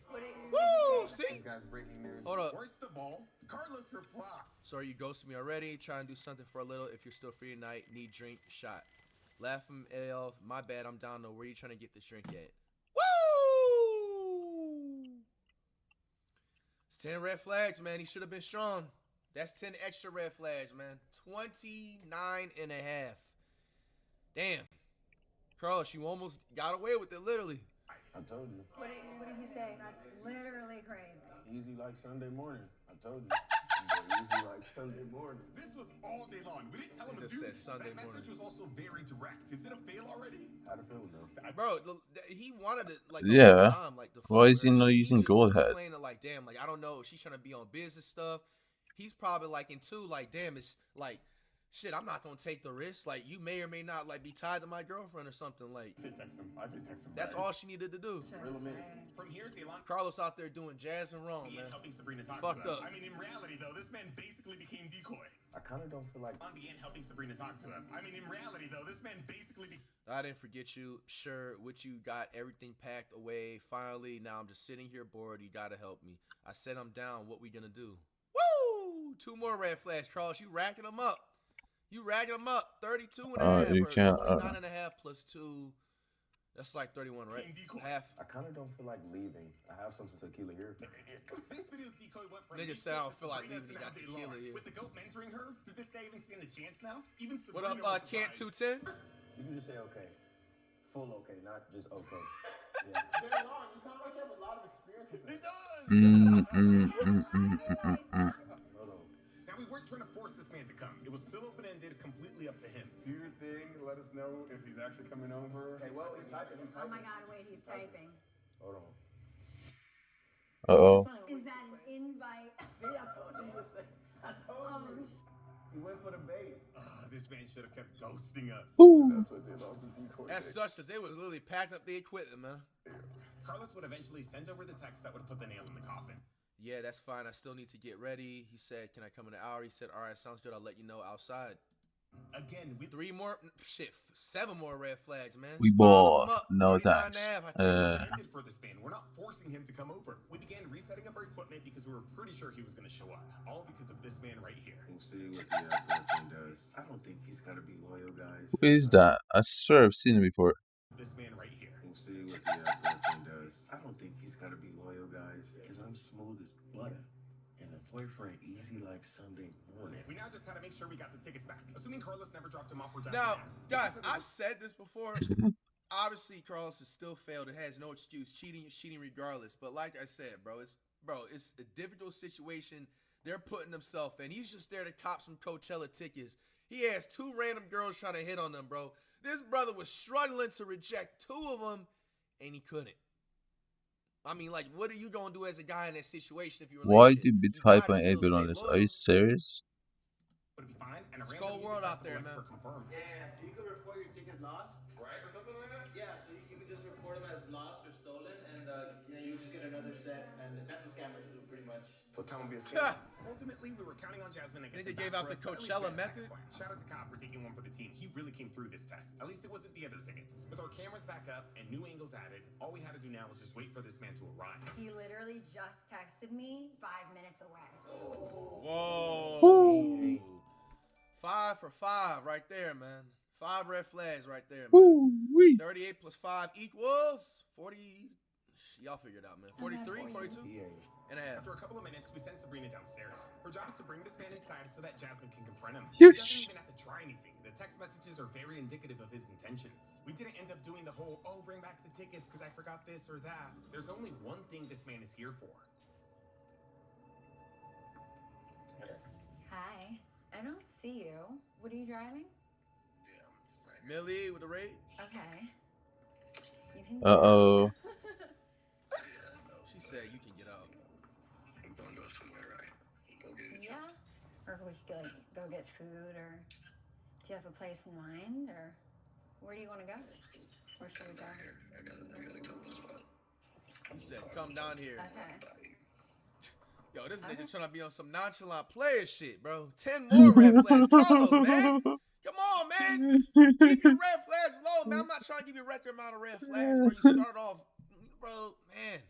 Woo! See? This guy's breaking news. Hold up. Worst of all, Carlos replied. Sorry you ghosted me already. Try and do something for a little. If you're still free tonight, need drink, shot. Laugh from AL. My bad, I'm down though. Where you trying to get this drink at? Woo! It's 10 red flags, man. He should have been strong. That's 10 extra red flags, man. 29 and a half. Damn. Carlos, you almost got away with it, literally. I told you. What did he say? That's literally crazy. Easy like Sunday morning. I told you. Easy like Sunday morning. This was all day long. We didn't tell him to Just do said this. Sunday That message morning. was also very direct. Is it a fail already? How'd it feel though? Bro, he wanted it like the Yeah. whole time, like the Why fuck is he with her. not She using just gold was head? playing it like, damn, like I don't know. She's trying to be on business stuff. He's probably like into like, damn, it's like, shit. I'm not gonna take the risk. Like you may or may not like be tied to my girlfriend or something. Like I should text him. that's all she needed to do. From here, Delon Carlos out there doing Jasmine wrong, man. helping Sabrina talk Fucked to him. up. I mean, in reality, though, this man basically became decoy. I kind of don't feel like. On began helping Sabrina talk to him. I mean, in reality, though, this man basically. I didn't forget you. Sure, what you got everything packed away. Finally, now I'm just sitting here bored. You gotta help me. I said I'm down. What we gonna do? Woo! 2 more red flags, Carlos. You racking them up. You racking them up. 32 and a half you or can't, 29 and a half plus 2. That's like 31, right? Half. I kind of don't feel like leaving. I have some tequila here. This video's decoy went from. Nigga said I don't feel like leaving. He got tequila here. With the goat mentoring her, did this guy even stand a chance now? Even What Sabrina up, was Kent surprised. 210? You can just say okay. Full okay, not just okay. Very long. You sound like you have a lot of experience with It it. does. Now we weren't trying to force this man to come. It was still open-ended, completely up to him. Do your thing. Let us know if he's actually coming over. Hey, well, he's typing. Oh my god, wait, he's typing. Hold on. Uh-oh. Is that an invite? See, I told you he was saying. I told you. He went for the bait. This man should have kept ghosting us. That's what they love to decoy. As such, as they was literally packing up the equipment, man. Carlos would eventually send over the text that would put the nail in the coffin. Yeah, that's fine. I still need to get ready. He said, can I come in an hour? He said, all right, sounds good. I'll let you know outside. Again, we 3 more, shit, 7 more red flags, man. We Ball bought. No 39 and a thanks. half, I think. ended for this man. We're not forcing him to come over. We began resetting up our equipment because we were pretty sure he was going to show up. All because of this man right here. We'll see what the boyfriend does. I don't think he's gonna be loyal, guys. Who is that? I swear I've seen him before. This man right here. We'll see what the boyfriend does. I don't think he's gonna be loyal, guys. Because I'm smooth as butter. And the boyfriend easy like Sunday morning. We now just had to make sure we got the tickets back. Assuming Carlos never dropped him off where Now, Jasmine asked. guys, I've said this before. Obviously, Carlos has still failed. It has no excuse. Cheating is cheating regardless. But like I said, bro, it's a difficult situation they're putting themselves in. He's just there to cop some Coachella tickets. He has 2 random girls trying to hit on them, bro. This brother was struggling to reject 2 of them, and he couldn't. I mean, like, what are you gonna do as a guy in that situation if you're? Why do you bid 5.8 bid on this? Are you serious? Would it be fine? And a It's random cold music world out festival there, man. expert confirmed. Yeah, so you can report your ticket lost. Right, or something like that? Yeah, so you can just report them as lost or stolen, and you just get another set, and that's what scammers do pretty much. So tell him to be a scam. Ultimately, we were counting on Jasmine to get Nigga them gave back out for the us, but at least Coachella we had a method. backup plan. Shout out to Cobb for taking one for the team. He really came through this test. At least it wasn't the other tickets. With our cameras back up and new angles added, all we had to do now was just wait for this man to arrive. He literally just texted me 5 minutes away. Whoa. 5 for 5 right there, man. 5 red flags right there, man. 38 plus 5 equals 40. Y'all figure it out, man. 43, 42? And a half. After a couple of minutes, we sent Sabrina downstairs. Her job is to bring this man inside so that Jasmine can confront him. He doesn't even have to try anything. The text messages are very indicative of his intentions. We didn't end up doing the whole, oh, bring back the tickets because I forgot this or that. There's only one thing this man is here for. Hi. I don't see you. What are you driving? Millie with the rate. Okay. You can. Uh-oh. She said you can get out. Yeah. Or we could like go get food, or do you have a place in mind, or where do you want to go? Where should we go? He said, come down here. Okay. Yo, this nigga trying to be on some nonchalant player shit, bro. 10 more red flags. Carlos, man. Come on, man. Keep your red flags low, man. I'm not trying to give you a record amount of red flags, bro. You start off, bro, man.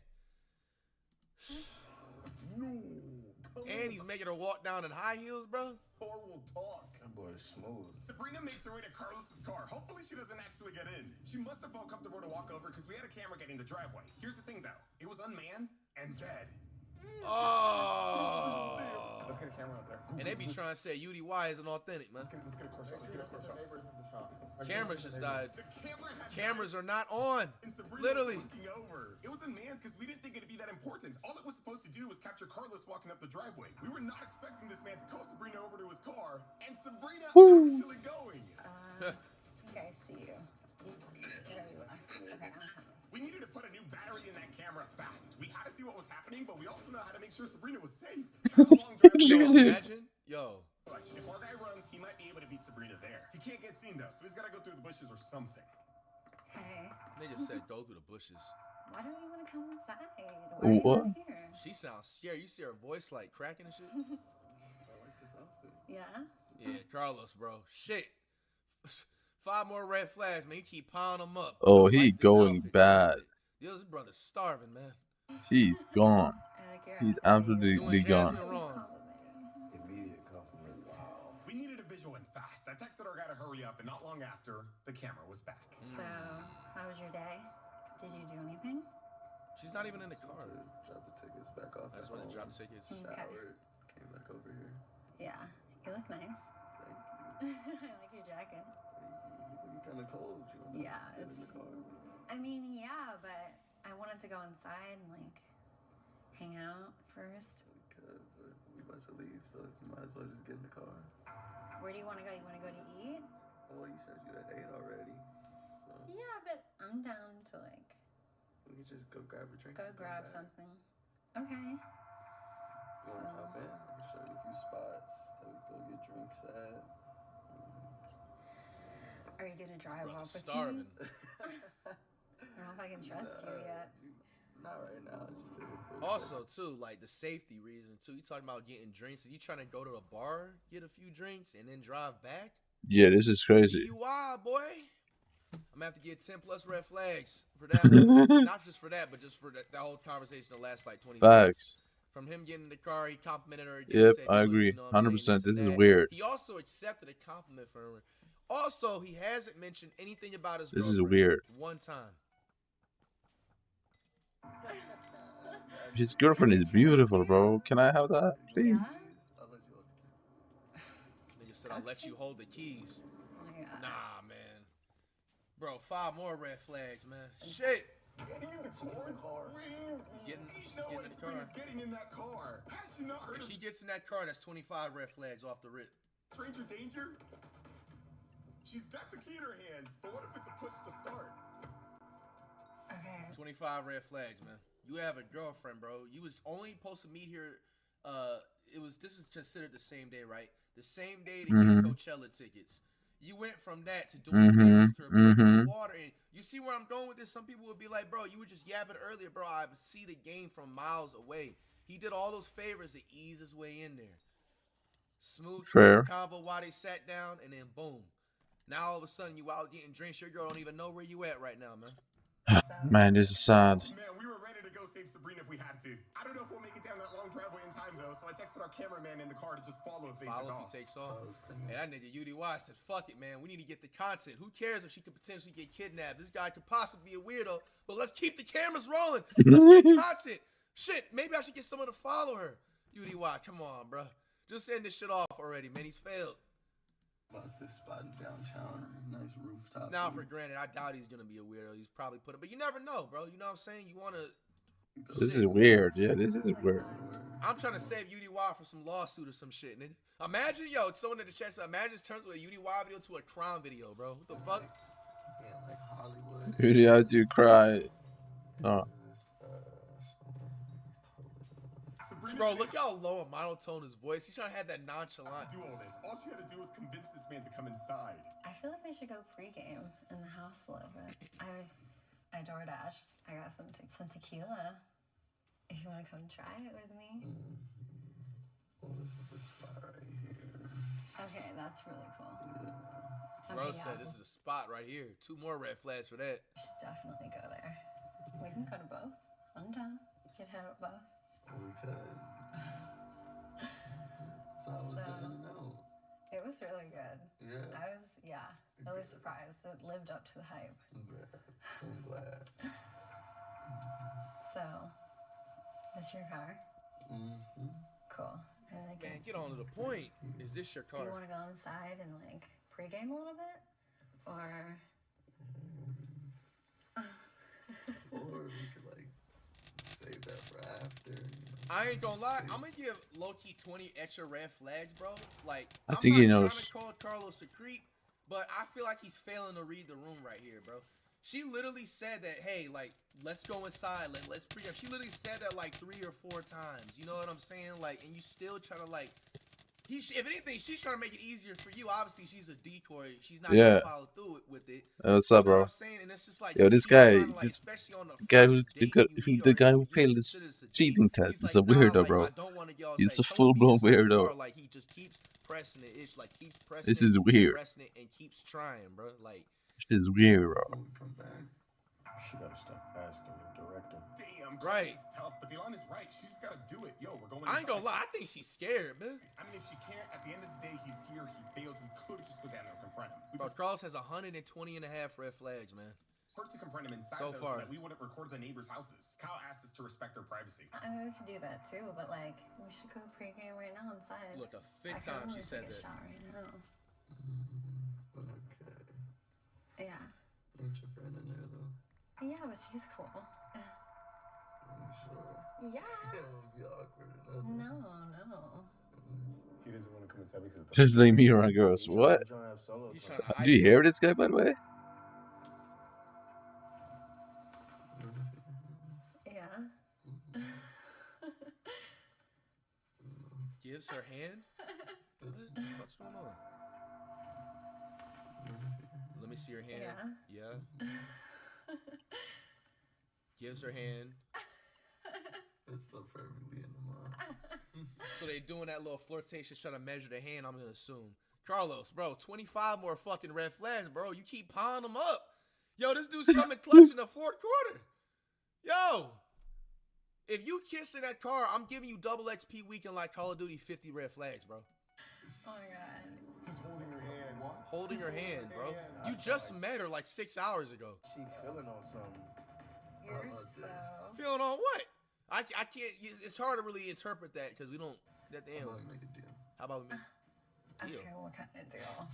And he's making her walk down in high heels, bro. Horrible talk. That boy is smooth. Sabrina makes her way to Carlos's car. Hopefully she doesn't actually get in. She must have felt comfortable to walk over because we had a camera getting the driveway. Here's the thing, though. It was unmanned and dead. Oh. Let's get a camera out there. And they be trying to say UDY isn't authentic, man. Let's get a car shot. Let's get a car shot. Cameras just died. The camera had Cameras are not on. And Sabrina Literally. was looking over. It was unmanned because we didn't think it'd be that important. All it was supposed to do was capture Carlos walking up the driveway. We were not expecting this man to call Sabrina over to his car, and Sabrina actually going. I think I see you. There you are. Okay, I'm coming. We needed to put a new battery in that camera fast. We had to see what was happening, but we also know how to make sure Sabrina was safe. Imagine, yo. If our guy runs, he might be able to beat Sabrina there. He can't get seen though, so he's got to go through the bushes or something. Hey, They just said go through the bushes. why don't you want to come inside? Why are you What? not here? She sounds scared. You see her voice like cracking and shit. Yeah? Yeah, Carlos, bro. Shit. 5 more red flags, man. You keep piling them up. Oh, I he like this going outfit. bad. Yo, this brother's starving, man. He's gone. I like your He's outfit, so absolutely Doing gone. Jasmine wrong. Immediate compliment. Wow. We needed a visual and fast. I texted our guy to hurry up, and not long after, the camera was back. So, how was your day? Did you do anything? She's not even in the car. Drop the tickets back off. I just want to drop the tickets. Okay. Showered, came back over here. Yeah, you look nice. Thank you. I like your jacket. You're kind of cold. You want to Yeah, get in the it's. car? I mean, yeah, but I wanted to go inside and like hang out first. We could, but we about to leave, so you might as well just get in the car. Where do you want to go? You want to go to eat? Well, you said you had 8 already, so Yeah, but I'm down to like we could just go grab a drink. go and come grab back. something. Okay. You want to hop in? I can show you a few spots that we go get drinks at. Are you gonna drive Brother's off with starving. me? I don't know if I can trust you yet. Not right now. Just sit here for a Also, too, like the safety reason, too. You talking about getting drinks? Are you trying to go to a bar, get a few drinks, and then drive back? Yeah, this is crazy. You wild, boy. I'm gonna have to get 10 plus red flags for that. Not just for that, but just for that whole conversation that lasts like 20 seconds. Facts. From him getting in the car, he complimented her. Yep, said, I "Look, agree. you know what I'm 100%. saying, This and is that." weird. He also accepted a compliment from her. Also, he hasn't mentioned anything about his This is girlfriend weird. one time. His girlfriend is beautiful, bro. Can I have that, please? I'll let you hold this. They just said, "I'll let you hold the keys." Oh my god. Nah, man. Bro, 5 more red flags, man. Shit. Getting in the car is crazy. Getting No in way the Sabrina's car. getting in that car. Has she not heard If of she gets in that car, that's 25 red flags off the rip. stranger danger? She's got the key in her hands, but what if it's a push to start? Okay. 25 red flags, man. You have a girlfriend, bro. You was only supposed to meet here. This is considered the same day, right? The same day to get Coachella tickets. You went from that to doing favors to her breaking the water. And you see where I'm going with this? Some people would be like, bro, you were just yapping earlier, bro. I see the game from miles away. He did all those favors to ease his way in there. Smooth Fair. convo while they sat down, and then boom. Now all of a sudden you out getting drinks. Your girl don't even know where you at right now, man. Man, this is sad. Man, we were ready to go save Sabrina if we had to. I don't know if we'll make it down that long driveway in time, though, so I texted our cameraman in the car to just follow if they Follow took if off. he takes off. And that nigga UDY said, fuck it, man. We need to get the content. Who cares if she could potentially get kidnapped? This guy could possibly be a weirdo, but let's keep the cameras rolling. Let's get content. Shit, maybe I should get someone to follow her. UDY, come on, bro. Just end this shit off already, man. He's failed. About this spot in downtown. Nice rooftop. Now, view. for granted, I doubt he's going to be a weirdo. He's probably put it, but you never know, bro. You know what I'm saying? You want to. This is weird. Yeah, this is weird. I'm trying to save UDY from some lawsuit or some shit. And imagine, yo, someone in the chat said, imagine this turns from a UDY video to a crime video, bro. What the fuck? Yeah, like Hollywood. Really, I do cry. Oh. Bro, look how low and monotone his voice. He's trying to have that nonchalant. Do all this. All she had to do was convince this man to come inside. I feel like we should go pregame in the house a little bit. I DoorDashed. I got some tequila. If you want to come try it with me. Well, this is the spot right here. Okay, that's really cool. Bro Okay, said yeah, this is a spot right here. 2 more red flags for that. we should definitely go there. We can go to both. I'm down. We can head at both. We could. So I was in and out. It was really good. Yeah. I was, really surprised. It lived up to the hype. I'm glad. So, this your car? Mm-hmm. Cool. I like Man, it. get on to the point. Is this your Do you car? want to go inside and like pregame a little bit, or? Or we could like save that for after. I ain't gonna lie, I'm gonna give low-key 20 extra red flags, bro. Like, I I'm think not he trying knows. to call Carlos a creep, but I feel like he's failing to read the room right here, bro. She literally said that, hey, like, let's go inside, let's pregame. She literally said that like 3 or 4 times. You know what I'm saying? Like, and you still trying to like, if anything, she's trying to make it easier for you. Obviously, she's a decoy. She's not Yeah. gonna follow through with it. What's You up, know what bro? I'm saying? And it's just like, Yo, you this keep guy, trying to, like, this especially on the guy first who date the guy who failed his consider this a date. cheating test He's is like, a weirdo, like, bro. I don't want to get all He's a excited. full blown Inside the weirdo. car, like, he just keeps pressing it. It's like keeps pressing This it, is weird. pressing it, and keeps trying, bro. Like, This is weird, bro. When we come back, she gotta stop asking the director. Damn, Right. This is tough, but Dylan is right. She's just gotta do it. Yo, we're going. I ain't gonna inside. lie, I think she's scared, man. I mean, if she can't, at the end of the day, he's here. He failed. We could just go down there and confront him. We Bro, Carlos has 120 and a half red flags, man. prefer to confront him inside So though, far. so that we wouldn't record the neighbors' houses. Kyle asked us to respect their privacy. I mean, we could do that too, but like, we should go pregame right now inside. Look, a I fifth kinda time she wanna said take a that. shot right now. Okay. Yeah. Ain't your friend in there though? Yeah, but she's cool. Are you sure? Yeah. It won't be awkward or nothing. No. He doesn't want to come inside because Just like me around girls. What? He's trying to Do you hear this guy, by the way? Yeah. Gives her hand. What's going on? Let me see your hand. Yeah. Gives her hand. It's so perfectly in the mind. So they doing that little flirtation, trying to measure the hand, I'm gonna assume. Carlos, bro, 25 more fucking red flags, bro. You keep piling them up. Yo, this dude's coming clutch in the fourth quarter. Yo, if you kiss in that car, I'm giving you double XP weekend like Call of Duty 50 red flags, bro. Oh my god. He's holding her hand. Holding her hand, bro. You just met her like 6 hours ago. She feeling on something. You're so. Feeling on what? I can't. It's hard to really interpret that because we don't. At the end, How about we make a deal? how about we make deal? Okay, what kind of deal?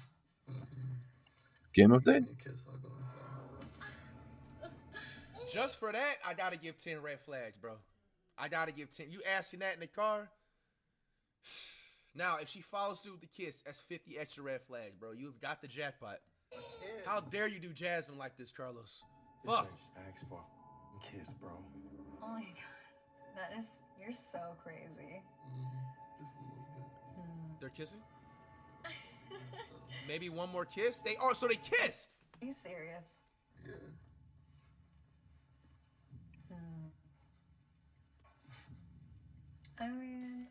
Game Give update? me a kiss, I'll go inside. Just for that, I gotta give 10 red flags, bro. I gotta give 10. You asking that in the car? Now, if she follows through with the kiss, that's 50 extra red flags, bro. You've got the jackpot. How dare you do Jasmine like this, Carlos? This Fuck. man just asked for a kiss, bro. Oh my god. That is. You're so crazy. Just a little bit. They're kissing? Maybe one more kiss? They are, so they kissed! Are you serious? Yeah. I mean.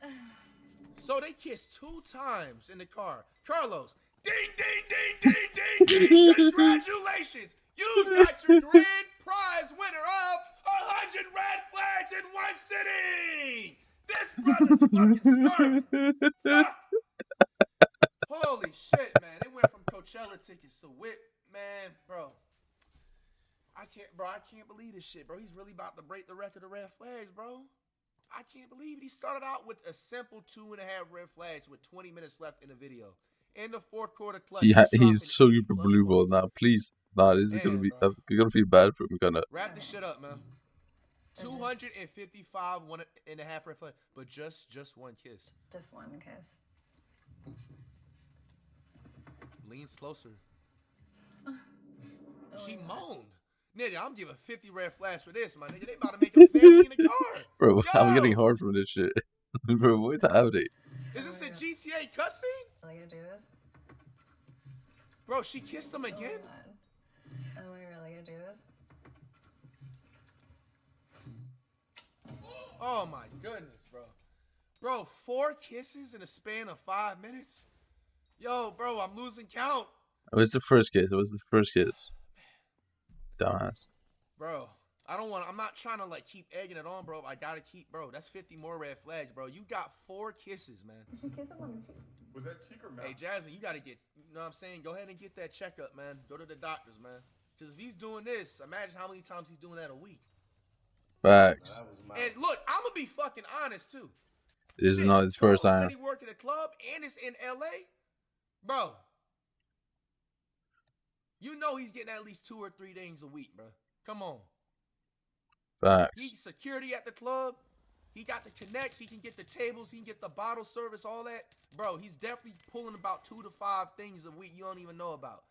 So they kissed 2 times in the car. Carlos, ding, ding, ding, ding, ding, ding. Congratulations. You got your grand prize winner of 100 red flags in one sitting. This brother's fucking starving. Fuck. Holy shit, man. They went from Coachella tickets to Whip, man, bro. I can't believe this shit, bro. He's really about to break the record of red flags, bro. I can't believe it. He started out with a simple 2.5 red flags with 20 minutes left in the video. In the fourth quarter clutch, Yeah, dropping he's so 80 super plus believable points. now. Please, nah, this is gonna Damn, be. bro. I'm gonna feel bad for him. Gonna. Wrap this shit up, man. 255 1.5 red flags, but just one kiss. Just one kiss. Let's see. Leans closer. She moaned. Nigga, I'm giving 50 red flags for this, my nigga. They about to make a family in the car. Bro, I'm Yo! getting hard from this shit. Bro, what's happening? Is this a GTA cutscene? Are we gonna do this? Bro, she kissed him again? Are we really gonna do this? Oh my goodness, bro. Bro, 4 kisses in a span of 5 minutes? Yo, bro, I'm losing count. It was the first kiss. It was the first kiss. Dumbass. Bro, I'm not trying to like keep egging it on, bro. But I gotta keep, bro. That's 50 more red flags, bro. You got 4 kisses, man. Did she kiss him on the cheek? Was that cheek or mouth? Hey, Jasmine, you gotta get, you know what I'm saying? Go ahead and get that checkup, man. Go to the doctors, man. Because if he's doing this, imagine how many times he's doing that a week. Facts. And look, I'm gonna be fucking honest too. This is Shit, not his bro first said time. he worked at a club and it's in LA. Bro, you know he's getting at least 2 or 3 things a week, bro. Come on. Facts. He's security at the club. He got the connects. He can get the tables. He can get the bottle service, all that. Bro, he's definitely pulling about 2 to 5 things a week you don't even know about.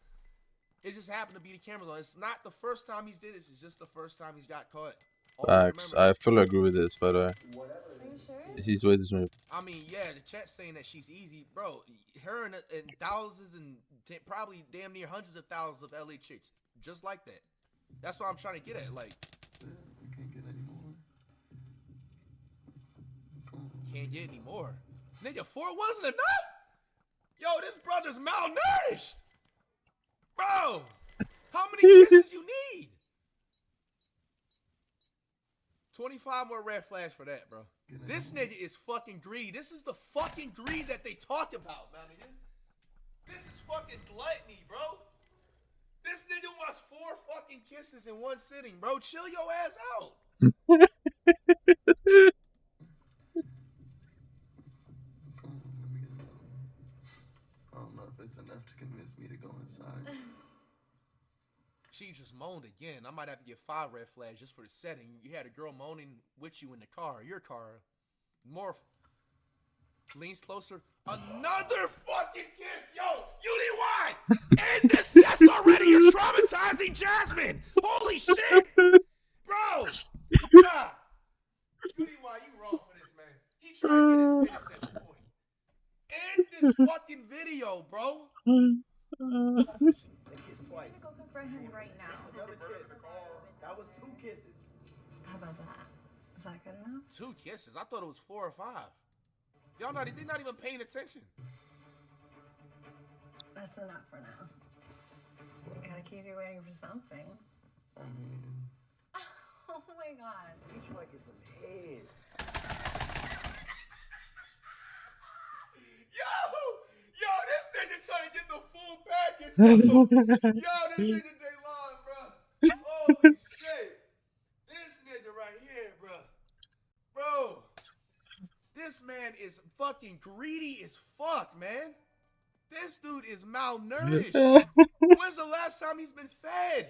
It just happened to be the cameras on. It's not the first time he's did this. It's just the first time he's got caught. Facts. I fully agree with this, by the way. Are you sure? He's way too smooth. I mean, yeah, the chat's saying that she's easy. Bro, her and thousands and probably damn near hundreds of thousands of LA chicks just like that. That's what I'm trying to get at. Like, can't get any more. Nigga, 4 wasn't enough? Yo, this brother's malnourished. Bro, how many kisses you need? 25 more red flags for that, bro. This nigga is fucking greedy. This is the fucking greed that they talk about, man, nigga. This is fucking gluttony, bro. This nigga wants 4 fucking kisses in one sitting, bro. Chill your ass out. I don't know if it's enough to convince me to go inside. She just moaned again. I might have to get 5 red flags just for the setting. You had a girl moaning with you in the car, your car. More leans closer. Another fucking kiss, yo! UDY! End this test already! You're traumatizing Jasmine! Holy shit! Bro! God! UDY, you wrong for this, man. He tried to get his minutes at this point. End this fucking video, bro! They kissed twice. I'm gonna go confront him right now. Another kiss. That was 2 kisses. How about that? Is that good enough? 2 kisses? I thought it was 4 or 5. Y'all they're not even paying attention. That's enough for now. Gotta keep you waiting for something. Oh my god. Eat you like it's some head. Yo, this nigga trying to get the full package, bro. Yo, this nigga Daylon, bro. Holy shit. This nigga right here, bro. Bro. This man is fucking greedy as fuck, man. This dude is malnourished. When's the last time he's been fed?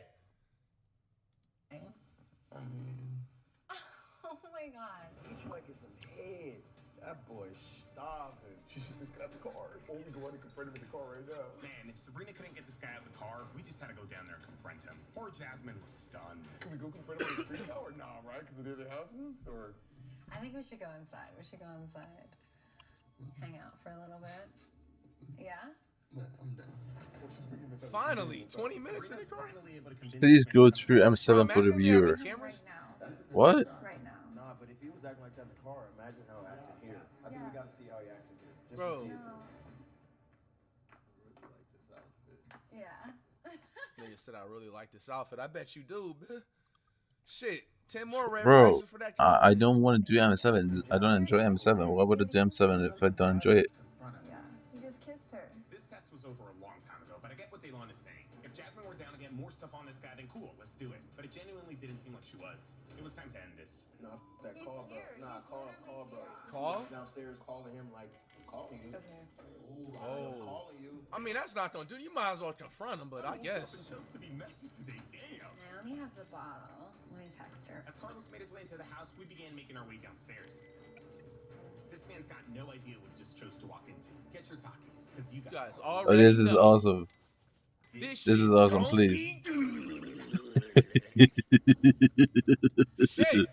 Oh my god. Eat you like it's some head. That boy's starving. She should just get out the car. Only go out and confront him in the car right now. Man, if Sabrina couldn't get this guy out of the car, we just had to go down there and confront him. Poor Jasmine was stunned. Can we go confront him on the street now or nah, right? Because of the other houses? Or... I think we should go inside. We should go inside. Hang out for a little bit. Yeah? I'm done. Finally, 20 minutes in the car? Please go through M7 for the viewer. What? Right now. Nah, but if he was acting like that in the car, imagine how he acted here. I think we gotta see how he acts in here. Just Bro. to see it. Yeah. Nigga said I really like this outfit. I bet you do, man. Shit, 10 more red Bro, flags for that. I don't want to do M7. I don't enjoy M7. Why would I do M7 if I don't enjoy it? Yeah, he just kissed her. This test was over a long time ago, but I get what Daylon is saying. If Jasmine were down to get more stuff on this guy, then cool, let's do it. But it genuinely didn't seem like she was. It was time to end this. Nah, that call, bro. Nah, call, bro. Call? Downstairs calling him like, I'm calling you. Oh. Calling you. I mean, that's not gonna do. You might as well confront him, but I guess. Just to be messy today, damn. Naomi has the bottle. Let me text her. As Carlos made his way into the house, we began making our way downstairs. This man's got no idea what he just chose to walk into. Get your Takis, because you guys Oh, this is awesome. This is awesome, please. Shit.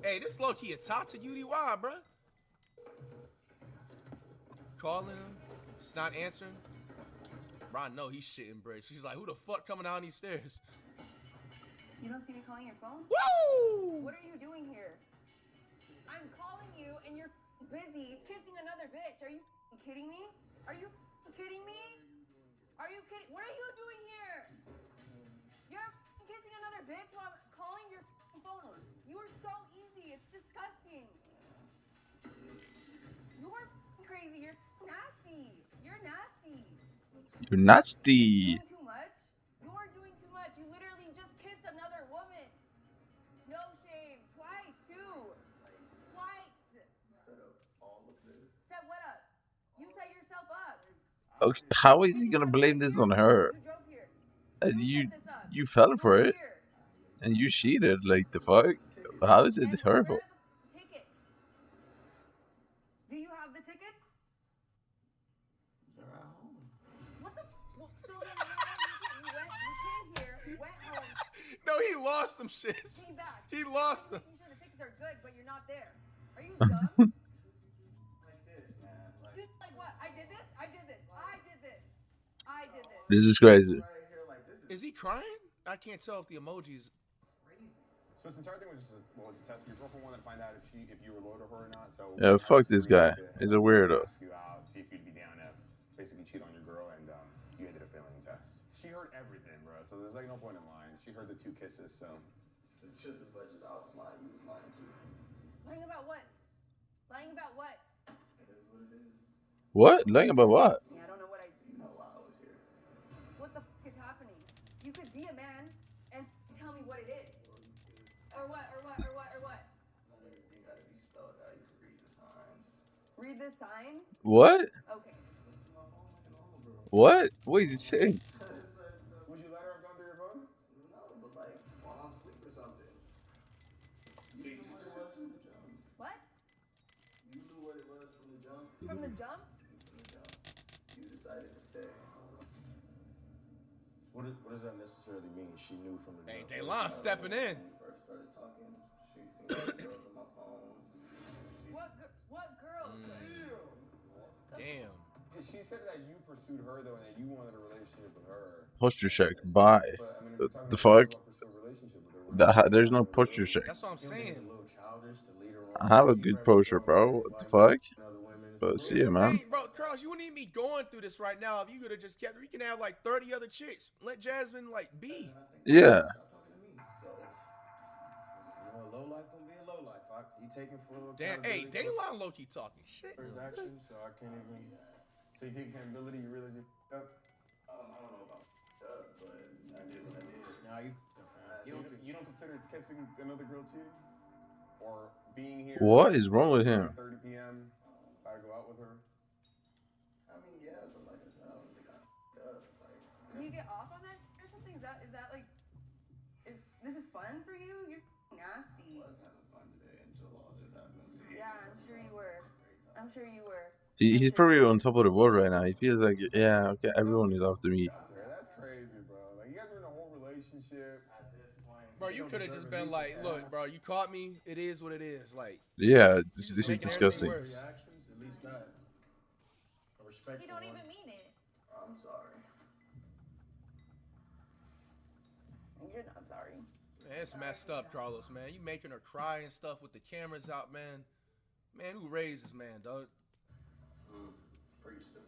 Hey, this low key a top to UDY, bro. Calling him, it's not answering. Bro, I know he's shitting bricks. She's like, who the fuck coming down these stairs? You don't see me calling your phone? Woo! What are you doing here? I'm calling you and you're busy kissing another bitch. Are you kidding me? Are you kidding me? Are you kidding? What are you doing here? You're kissing another bitch while I'm calling your phone. You are so easy. It's disgusting. You are crazy. You're nasty. You're nasty. You're nasty. Doing too much? You are doing too much. You literally just kissed another woman. No shame. Twice, too. Twice. Okay, how is he gonna blame this on her? And you fell for it, and you cheated. Like the fuck? How is it her fault? Tickets. Do you have the tickets? They're at home. What the? So then you came here, went home. No, he lost them shits. Came back. He lost them. You sure the tickets are good, but you're not there. Are you dumb? Like this, man. Like, Dude, like what? I did this. I did this. I did this. I did this. This is crazy. right here, like this Is he crying? I can't tell if the emojis. crazy. So this entire thing was just a test. Your girlfriend wanted to find out if you were loyal to her or not. So Yeah, fuck this guy. He's a weirdo. Ask you out, see if you'd be down to basically cheat on your girl, and you ended up failing the test. She heard everything, bro. So there's like no point in lying. She heard the 2 kisses. So It's just as much as I was lying, you was lying too. Lying about what? Lying about what? It is what it is. What? Lying about what? Yeah, I don't know what I. You know why I was here. What the is happening? You could be a man and tell me what it is. Or what? Or what? Or what? Or what? Not everything gotta be spelled out. You can read the signs. Read the signs. What? Okay. What? What is he saying? would you let her have gone through your phone? No, but like while I'm asleep or something. You knew what it was from the jump. What? You knew what it was from the jump. From the jump? From the jump. You decided to stay. What does that necessarily mean? She knew from the Hey, jump. Daylon stepping in. When we first started talking, she seen the girls on my phone. What girl? Damn. She said that you pursued her though, and that you wanted a relationship with her. Posture check. Bye. But I mean, The fuck? pursue a relationship with her. There's no posture check. That's what I'm saying. I have a good posture, bro. What the fuck? But see ya, man. Hey, bro, Charles, you wouldn't even be going through this right now if you could have just kept. We can have like 30 other chicks. Let Jasmine like be. Yeah. Low life gonna be a low life. He taking full Damn, hey, Daylon low key talking shit. for his actions, so I can't even. So you take accountability. You realize you f***ed up. I don't know about up, but I did what I did. Now You don't consider kissing another girl cheating, or being here? What is wrong with him? 30 p.m. I go out with her. I mean, yeah, but like I said, I don't think I f***ed up. Like, Do you get off on that or something? Is that like? This is fun for you? You're nasty. I was having fun today until all this happened. Yeah, I'm sure you were. I'm sure you were. He's probably on top of the world right now. He feels like, yeah, okay, everyone is after me. That's crazy, bro. Like you guys were in a whole relationship. At this point, Bro, you could have just been like, look, bro, you caught me. It is what it is. Like, Yeah, you this just is making disgusting. everything worse. reactions, at least that. A respectful He don't one. even mean it. I'm sorry. You're not sorry. Man, it's messed up, Carlos, man. You making her cry and stuff with the cameras out, man. Man, who raised this man, dog? Preach, sister.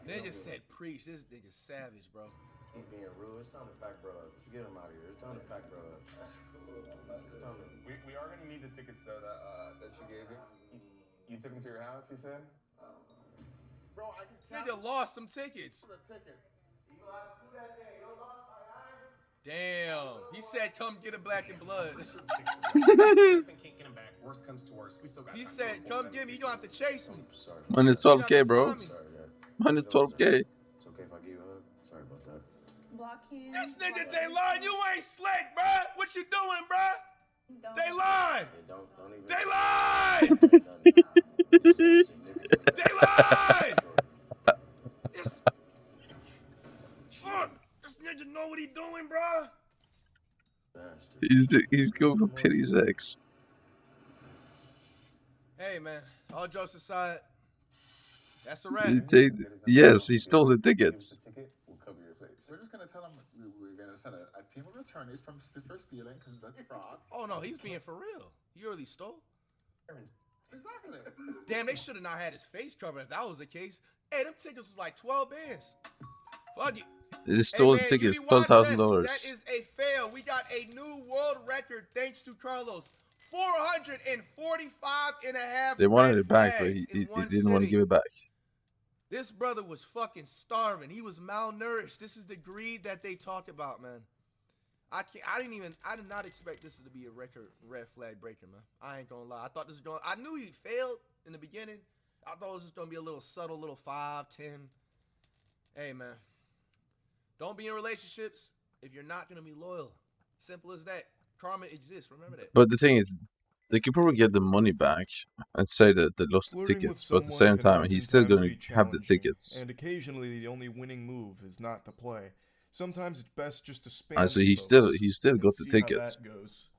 Nigga said preach. This nigga savage, bro. He's being rude. It's time to pack bro up. Let's get him out of here. It's time to pack bro up. It's time to... We are gonna need the tickets though that she gave you. You took them to your house. You said. Bro, I can Nigga lost some tickets. for the tickets. You gonna have to do that day. You lost my iron. Damn. He said, come get a black and blood. Just can't get him back. Worst comes to worst. We still got He time. said, come get me. You gonna have to chase me. Sorry. Minus 12k, bro. Sorry, Dad. Minus 12k. It's okay if I give you a hug. Sorry about that. Block him. This nigga Daylon, you ain't slick, bruh. What you doing, bruh? Daylon! Don't even. Daylon! Daylon! This... Fuck! This nigga know what he doing, bruh. He's going for pity sex. Hey, man. All jokes aside, that's a wrap. Yes, he stole the tickets. We'll cover your face. We're just gonna tell him we're gonna send a team of attorneys for stealing because that's fraud. Oh, no, he's being for real. He really stole. Exactly. Damn, they should have not had his face covered if that was the case. Hey, them tickets was like 12 bands. Fuck it. They stole the man, tickets, you watch $12,000. That is a fail. We got a new world record thanks to Carlos. 445 and a half. They wanted red it back, but flags he in one didn't want to sitting. give it back. This brother was fucking starving. He was malnourished. This is the greed that they talk about, man. I did not expect this to be a record red flag breaker, man. I ain't gonna lie. I thought this was I knew he failed in the beginning. I thought it was just gonna be a little subtle, little 5, 10. Hey, man. Don't be in relationships if you're not gonna be loyal. Simple as that. Karma exists. Remember that. But the thing is, they could probably get the money back and say that they lost the Flirting with tickets, but at the someone same can time, he's still oftentimes going be to have the challenging, tickets. and occasionally the only winning move is not to play. Sometimes it's best just to spam And so he emotes still and got the see how tickets. that goes.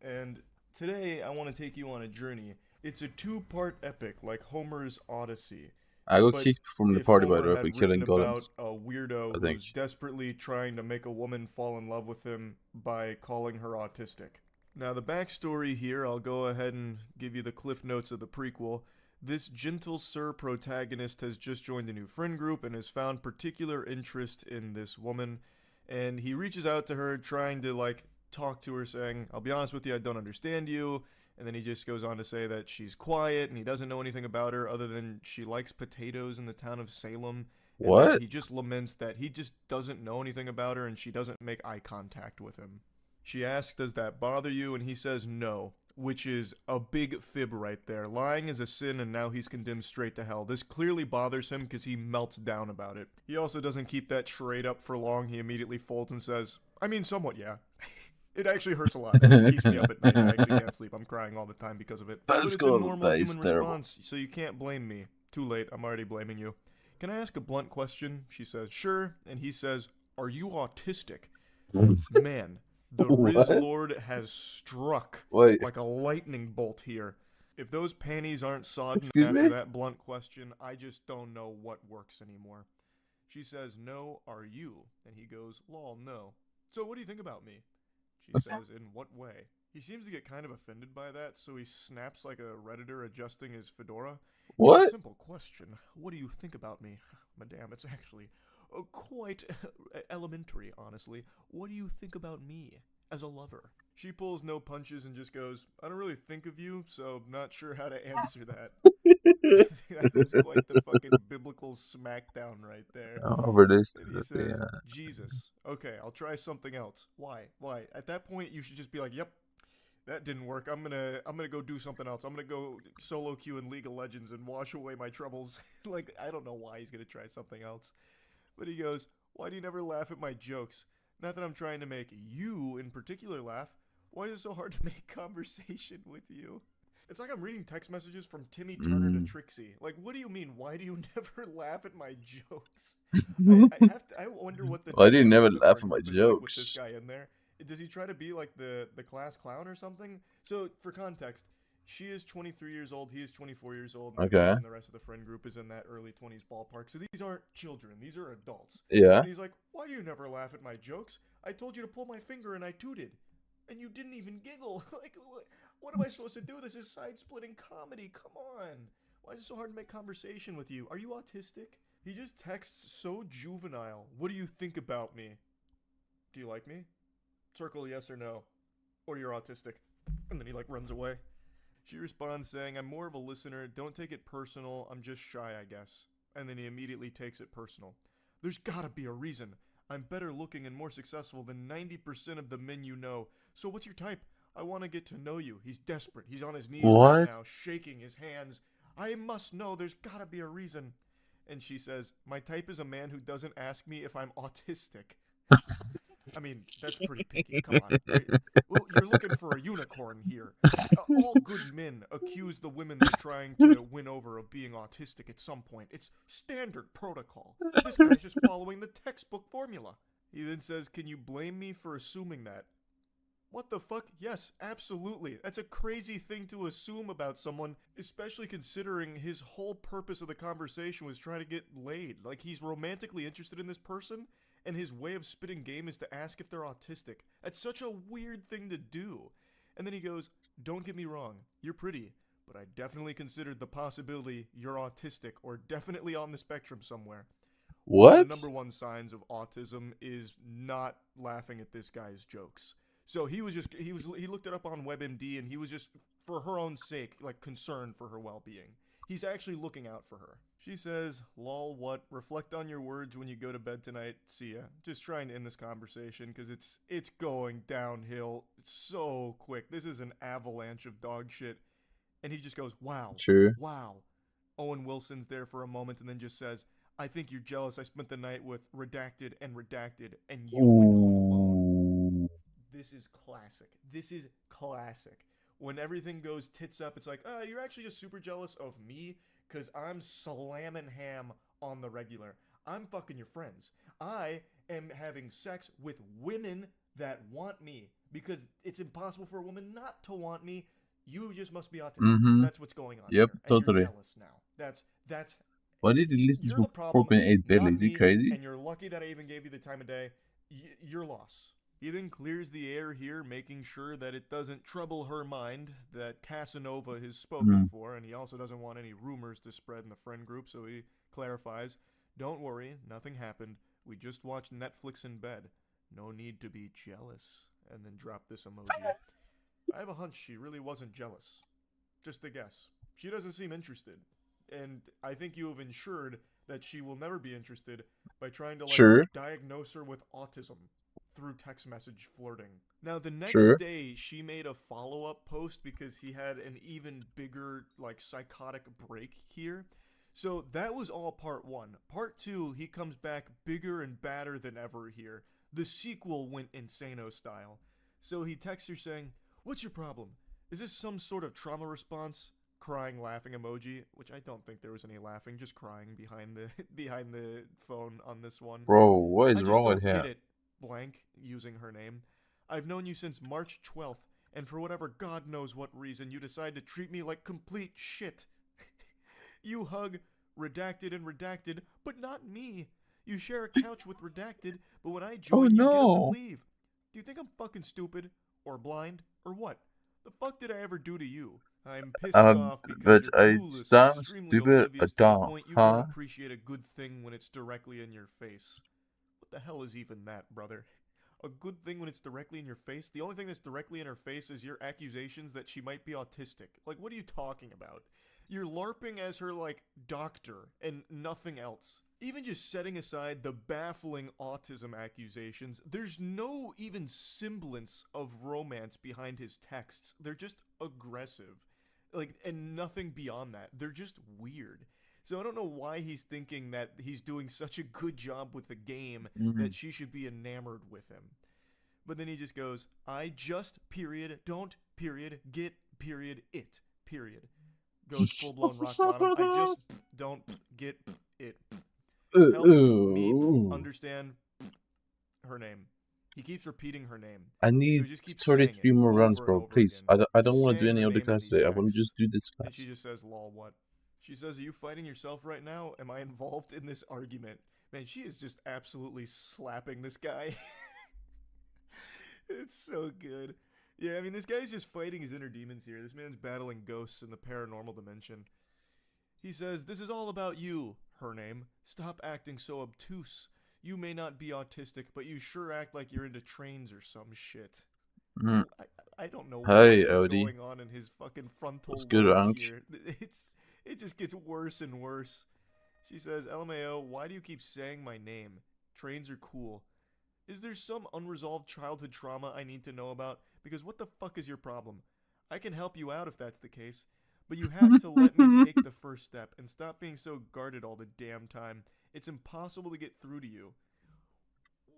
And today I want to take you on a journey. It's a two-part epic like Homer's Odyssey. I got But kicked from the if party, by Homer the way, had for written killing about golems. a weirdo I think. who's desperately trying to make a woman fall in love with him by calling her autistic. Now, the backstory here, I'll go ahead and give you the cliff notes of the prequel. This gentle sir protagonist has just joined a new friend group and has found particular interest in this woman. And he reaches out to her, trying to, like, talk to her, saying, I'll be honest with you, I don't understand you. And then he just goes on to say that she's quiet and he doesn't know anything about her other than she likes potatoes in the town of Salem. And What? that he just laments that he just doesn't know anything about her and she doesn't make eye contact with him. She asks, does that bother you? And he says no, which is a big fib right there. Lying is a sin and now he's condemned straight to hell. This clearly bothers him because he melts down about it. He also doesn't keep that charade up for long. He immediately folds and says, I mean, somewhat, yeah. It actually hurts a lot. It keeps me up at night. I actually can't sleep. I'm crying all the time because of it. But it's a normal human response, so you can't blame me. Too late. I'm already blaming you. Can I ask a blunt question? She says, sure. And he says, are you autistic? Man, the Riz Lord has struck like a lightning bolt here. If those panties aren't sodden after that blunt question, I just don't know what works anymore. She says, no, are you? And he goes, lol, no. So what do you think about me? She says, in what way? He seems to get kind of offended by that, so he snaps like a Redditor adjusting his fedora. What? It's a simple question. What do you think about me? Madame, it's actually quite elementary, honestly. What do you think about me as a lover? She pulls no punches and just goes, I don't really think of you, so not sure how to answer that. That was quite the fucking biblical smackdown right there. Over this. And he says, Jesus. Okay, I'll try something else. Why? Why? At that point, you should just be like, yep, that didn't work. I'm gonna go do something else. I'm gonna go solo queue in League of Legends and wash away my troubles. Like, I don't know why he's gonna try something else. But he goes, why do you never laugh at my jokes? Not that I'm trying to make you in particular laugh. Why is it so hard to make conversation with you? It's like I'm reading text messages from Timmy Turner to Trixie. Like, what do you mean? Why do you never laugh at my jokes? I wonder what the. Why do you never the laugh at friend my group is like with this jokes? guy in there. Does he try to be like the class clown or something? So for context, she is 23 years old. He is 24 years old. Okay. And the rest of the friend group is in that early 20s ballpark. So these aren't children. These are adults. Yeah. And he's like, why do you never laugh at my jokes? I told you to pull my finger and I tooted. And you didn't even giggle. Like, what am I supposed to do? This is side-splitting comedy. Come on. Why is it so hard to make conversation with you? Are you autistic? He just texts so juvenile. What do you think about me? Do you like me? Circle yes or no. Or you're autistic. And then he, like, runs away. She responds saying, I'm more of a listener. Don't take it personal. I'm just shy, I guess. And then he immediately takes it personal. There's gotta be a reason. I'm better looking and more successful than 90% of the men you know. So what's your type? I want to get to know you. He's desperate. He's on his knees right now, shaking his hands. I must know. There's gotta be a reason. And she says, my type is a man who doesn't ask me if I'm autistic. I mean, that's pretty picky. Come on. Right? Well, you're looking for a unicorn here. All good men accuse the women they're trying to win over of being autistic at some point. It's standard protocol. This guy's just following the textbook formula. He then says, can you blame me for assuming that? What the fuck? Yes, absolutely. That's a crazy thing to assume about someone, especially considering his whole purpose of the conversation was trying to get laid. Like, he's romantically interested in this person, and his way of spitting game is to ask if they're autistic. That's such a weird thing to do. And then he goes, don't get me wrong, you're pretty, but I definitely considered the possibility you're autistic or definitely on the spectrum somewhere. What? One of the number one signs of autism is not laughing at this guy's jokes. So he looked it up on WebMD and he was just, for her own sake, like concerned for her well-being. He's actually looking out for her. She says, lol, what? Reflect on your words when you go to bed tonight. See ya. Just trying to end this conversation because it's going downhill so quick. This is an avalanche of dog shit. And he just goes, wow. True. Wow. Owen Wilson's there for a moment and then just says, I think you're jealous I spent the night with redacted, and you went home alone. Ooh. This is classic. This is classic. When everything goes tits up, it's like, you're actually just super jealous of me because I'm slamming ham on the regular. I'm fucking your friends. I am having sex with women that want me because it's impossible for a woman not to want me. You just must be autistic. Mm-hmm. That's what's going on Yep, here. And totally. you're jealous now. That's Why did he listen you're to the problem, 4.8 billion? not Is he me, crazy? and you're lucky that I even gave you the time of day. Your loss. He then clears the air here, making sure that it doesn't trouble her mind that Casanova is spoken for, and he also doesn't want any rumors to spread in the friend group, so he clarifies, don't worry, nothing happened. We just watched Netflix in bed. No need to be jealous. And then drop this emoji. I have a hunch she really wasn't jealous. Just a guess. She doesn't seem interested. And I think you have ensured that she will never be interested by trying to, Sure. diagnose her with autism through text message flirting. Now, the next Sure. day, she made a follow-up post because he had an even bigger, psychotic break here. So that was all part 1. Part 2, he comes back bigger and badder than ever here. The sequel went insano style. So he texts her saying, "What's your problem? Is this some sort of trauma response?" Crying, laughing emoji, which I don't think there was any laughing, just crying behind the phone on this one. Bro, what is I just wrong don't with get him? it, blank, using her name. I've known you since March 12th, and for whatever God knows what reason, you decide to treat me like complete shit. You hug redacted, but not me. You share a couch with redacted, but when I join, you get up and leave. Do you think I'm fucking stupid? Or blind? Or what? The fuck did I ever do to you? I'm pissed off because But you're I clueless and sound extremely stupid, oblivious to the dumb, point you huh? don't appreciate a good thing when it's directly in your face. What the hell is even that, brother? A good thing when it's directly in your face? The only thing that's directly in her face is your accusations that she might be autistic. What are you talking about? You're LARPing as her, doctor, and nothing else. Even just setting aside the baffling autism accusations, there's no even semblance of romance behind his texts. They're just aggressive. And nothing beyond that. They're just weird. So I don't know why he's thinking that he's doing such a good job with the game that she should be enamored with him. But then he just goes, I just, don't, get, it, Goes full-blown rock bottom. I just don't get it. Help me understand her name. He keeps repeating her name. I So need he just keeps 33 saying it more runs, over and bro. over Please. again. I don't Just want to do saying any her other name in class these today. I want to texts. just do this And class. she just says, lol, what? She says, are you fighting yourself right now? Am I involved in this argument? Man, she is just absolutely slapping this guy. It's so good. Yeah, I mean, this guy's just fighting his inner demons here. This man's battling ghosts in the paranormal dimension. He says, this is all about you, her name. Stop acting so obtuse. You may not be autistic, but you sure act like you're into trains or some shit. Mm. I don't know Hey, what is Odie. going on in his fucking frontal What's good, lobe Anch? here. It just gets worse and worse. She says, LMAO, why do you keep saying my name? Trains are cool. Is there some unresolved childhood trauma I need to know about? Because what the fuck is your problem? I can help you out if that's the case, but you have to let me take the first step and stop being so guarded all the damn time. It's impossible to get through to you.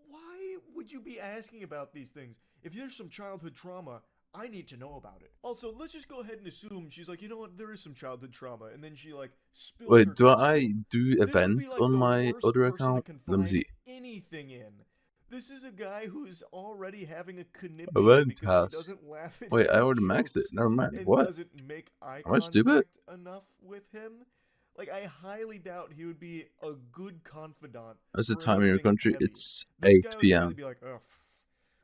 Why would you be asking about these things? If there's some childhood trauma, I need to know about it. Also, let's just go ahead and assume she's like, you know what, there is some childhood trauma, and then she spills her Wait, do guts to I him. do This would event be on the my worst other person account? to Let me confide see. anything in. This is a guy who's already having a conniption Event because has. he doesn't laugh at Wait, his I already maxed it. jokes Never mind. and What? doesn't make eye Am I stupid? contact enough with him. I highly doubt he would be a good confidant. What's the for time in your anything country? heavy. It's This 8 guy would p.m. probably be like, oh,